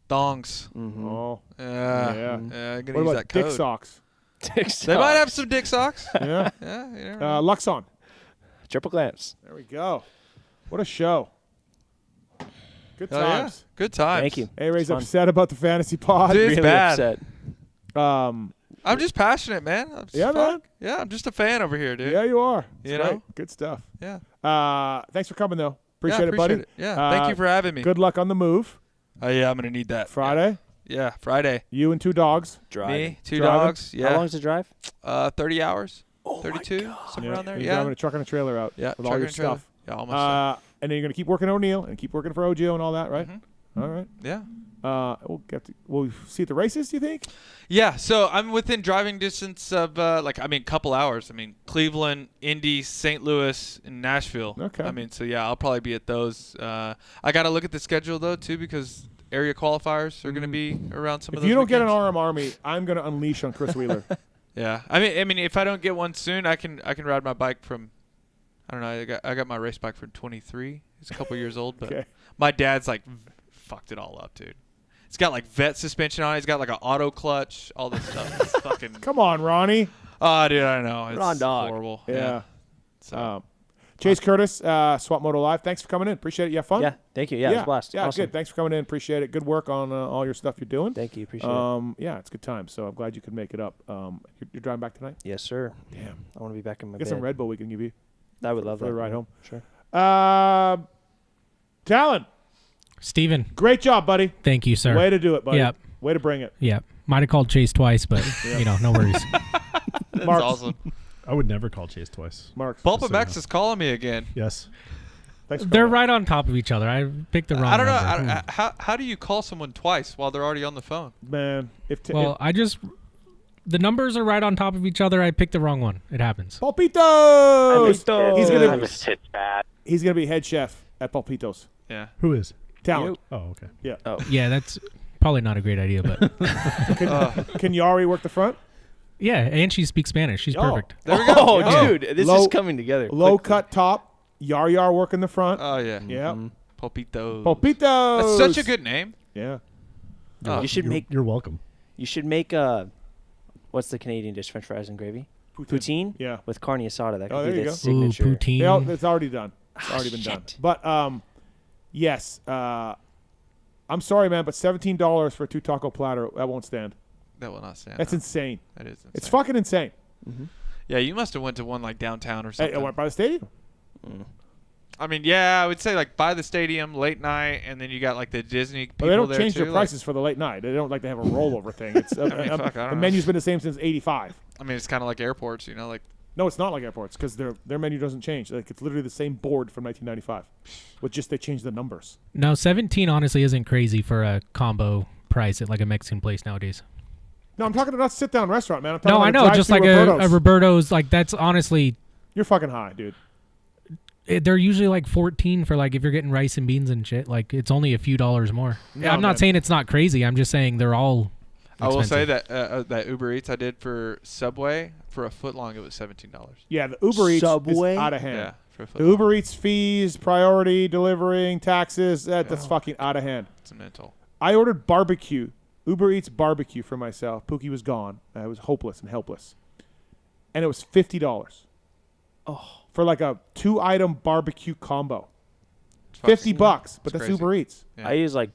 Dongs. Mm-hmm. Oh. Yeah. I'm going to What use about that code. Dick Socks? Dick They might have some dick socks. Yeah. Yeah. You never know. Luxon. Triple glance. There we go. What a show. Good Hell yeah. times. Good times. Thank you. A-Ray's Fun. upset about the fantasy pod. Dude, it's Really bad. upset. I'm just passionate, man. Yeah, man. Yeah, I'm just a fan over here, dude. Yeah, you are. You It's great. know? Good stuff. Yeah. Thanks for coming, though. Appreciate it, buddy. Yeah, thank you for having me. Good luck on the move. Yeah, I'm going to need that. Friday. Yeah, Friday. You and 2 dogs. Me, 2 Driving. dogs. Yeah. How long's the drive? 30 hours. Oh 32, somewhere around there. You're Yeah. driving a truck and a trailer out Yeah, with all truck your and trailer. stuff. Yeah, all my stuff. And then you're going to keep working O'Neill and keep working for OGIO and all that, right? All right. Yeah. We'll see at the races, do you think? Yeah, so I'm within driving distance of, couple hours. I mean, Cleveland, Indy, St. Louis, and Nashville. Okay. I mean, so yeah, I'll probably be at those. I got to look at the schedule, though, too, because area qualifiers are going to be around some of If those you don't get an weekends. RM Army, I'm going to unleash on Chris Wheeler. Yeah. I mean, if I don't get one soon, I can ride my bike from, I don't know, I got my race bike from 23. It's a couple years old, but Okay. my dad's, fucked it all up, dude. It's got vet suspension on it. It's got an auto clutch, all this stuff. It's fucking. Come on, Ronnie. Oh, dude, I know. It's Ron Dog. horrible. Yeah. So. Chase Curtis, Swap Moto Live. Thanks for coming in. Appreciate it. You have fun? Yeah. Thank you. Yeah, it was a blast. Yeah, Awesome. good. Thanks for coming in. Appreciate it. Good work on all your stuff you're doing. Thank you. Appreciate it. Yeah, it's a good time. So I'm glad you could make it up. You're driving back tonight? Yes, sir. Damn. I want to be back in my Get bed. some Red Bull we can give you. I would love for that. the ride home. Sure. Tallon. Steven. Great job, buddy. Thank you, sir. Way to do it, buddy. Yep. Way to bring it. Yep. Might have called Chase twice, but, no worries. That's Marks. awesome. I would never call Chase twice. Marks. PulpMX is calling me again. Yes. Thanks for They're calling. right on top of each other. I picked the wrong I don't number. know. How do you call someone twice while they're already on the phone? Man, Well, I just the numbers are right on top of each other. I picked the wrong one. It happens. Pulpitos. He's gonna be head chef at Pulpitos. Yeah. Who is? Tallon. Oh, okay. Yeah. Oh. Yeah, that's probably not a great idea, but Can Yari work the front? yeah, and she speaks Spanish. She's perfect. There we go. Oh, dude, this is coming together. Low cut top. Yar work in the front. Oh yeah. Yeah. Pulpitos. Pulpitos. That's such a good name. Yeah. You should make. You're welcome. You should make what's the Canadian dish? French fries and gravy. Poutine. Yeah. With carne asada. That could there be you the go. signature. Poutine. It's already done. It's already been done. But yes. I'm sorry, man, but $17 for a 2 taco platter, that won't stand. That will not stand. That's insane. That is insane. It's fucking insane. Yeah, you must have went to one like downtown or something. Hey, went by the stadium. I mean, yeah, I would say like by the stadium, late night, and then you got like the Disney people Well, they don't there change too, their prices for the late night. They don't like to have a rollover thing. It's I mean, fuck, I the don't menu's know. been the same since '85. I mean, it's kind of like airports, you know, like. No, it's not like airports because their menu doesn't change. Like it's literally the same board from 1995, with just they changed the numbers. No, 17 honestly isn't crazy for a combo price at like a Mexican place nowadays. No, I'm talking about sit down restaurant, man. I'm talking No, about I know, just like a Roberto's. Like that's honestly. You're fucking high, dude. They're usually like 14 for like if you're getting rice and beans and shit. Like it's only a few dollars more. No, I'm not man. saying it's not crazy. I'm just saying they're all. I will say expensive. that Uber Eats I did for Subway for a foot long, it was $17. Yeah, the Uber Eats Subway? is out of hand. Yeah, for a foot The long. Uber Eats fees, priority, delivering, taxes, that's fucking out of hand. It's mental. I ordered barbecue, Uber Eats barbecue for myself. Pookie was gone. I was hopeless and helpless. And it was $50. Oh. For like a 2-item barbecue combo. $50, but that's crazy. Uber Eats. Yeah. I use like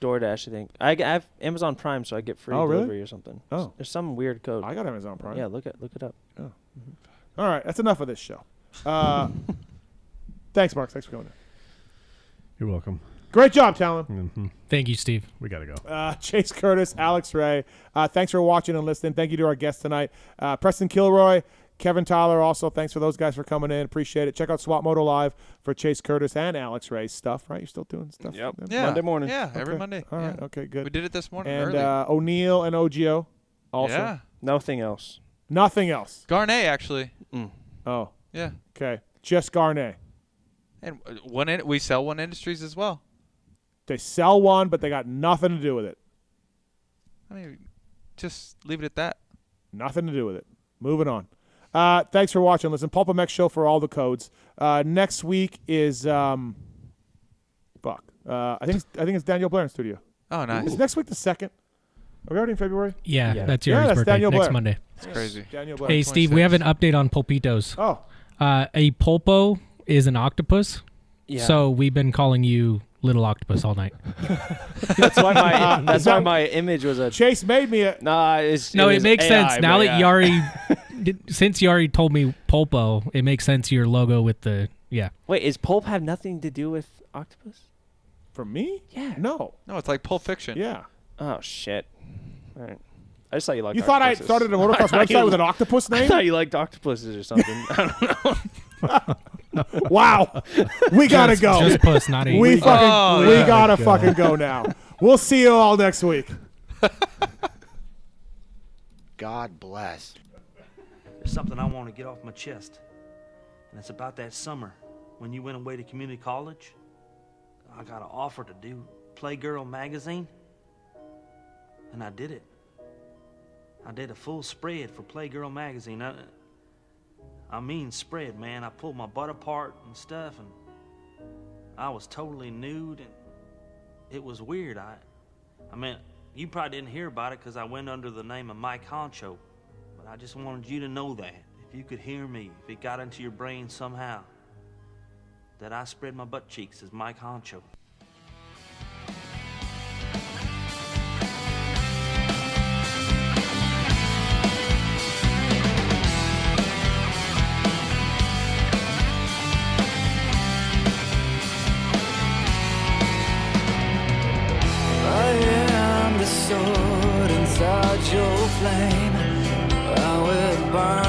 DoorDash, I think. I have Amazon Prime, so I get free Oh, really? delivery or something. Oh. There's some weird code. I got Amazon Prime. Yeah, look it up. Oh. All right, that's enough of this show. Thanks, Mark. Thanks for coming in. You're welcome. Great job, Tallon. Thank you, Steve. We got to go. Chase Curtis, Alex Ray. Thanks for watching and listening. Thank you to our guests tonight. Preston Kilroy, Kevin Tyler also. Thanks for those guys for coming in. Appreciate it. Check out Swap Moto Live for Chase Curtis and Alex Ray's stuff, right? You're still doing stuff? Yep. Yeah. Monday morning. Yeah, every Okay. Monday. All right. Yeah. Okay, good. We did it this morning And early. O'Neill and OGIO also. Yeah. Nothing else. Nothing else. Garnet, actually. Oh. Yeah. Okay. Just Garnet. And we sell One Industries as well. They sell one, but they got nothing to do with it. I mean, just leave it at that. Nothing to do with it. Moving on. Thanks for watching. Listen, PulpMX show for all the codes. Next week is I think it's Daniel Blair in studio. Oh, nice. Is next week the 2nd? Are we already in February? Yeah, that's your that's birthday Daniel next Blair. Monday. It's crazy. Daniel Blair. Hey, Steve, we have an update on Pulpitos. Oh. A pulpo is an octopus. Yeah. So we've been calling you Little Octopus all night. That's why my image was a. Chase made me a. Nah, it was makes AI, sense now but that Yari. Since Yari told me pulpo, it makes sense your logo with the Wait, is pulp have nothing to do with octopus? For me? Yeah. No. No, it's like Pulp Fiction. Yeah. Oh shit. All right. I just thought you liked. You thought I octopuses. started a motocross website with an octopus name? I thought you liked octopuses or something. I don't know. Wow. We gotta go. Just puss, not a. We gotta fucking go now. We'll see you all next week. God bless. There's something I want to get off my chest, and it's about that summer when you went away to community college. I got an offer to do Playgirl magazine, and I did it. I did a full spread for Playgirl magazine. I mean spread, man. I pulled my butt apart and stuff, and I was totally nude, and it was weird. I mean, you probably didn't hear about it because I went under the name of Mike Honcho, but I just wanted you to know that. If you could hear me, if it got into your brain somehow, that I spread my butt cheeks as Mike Honcho. Sword inside your flame, I will burn.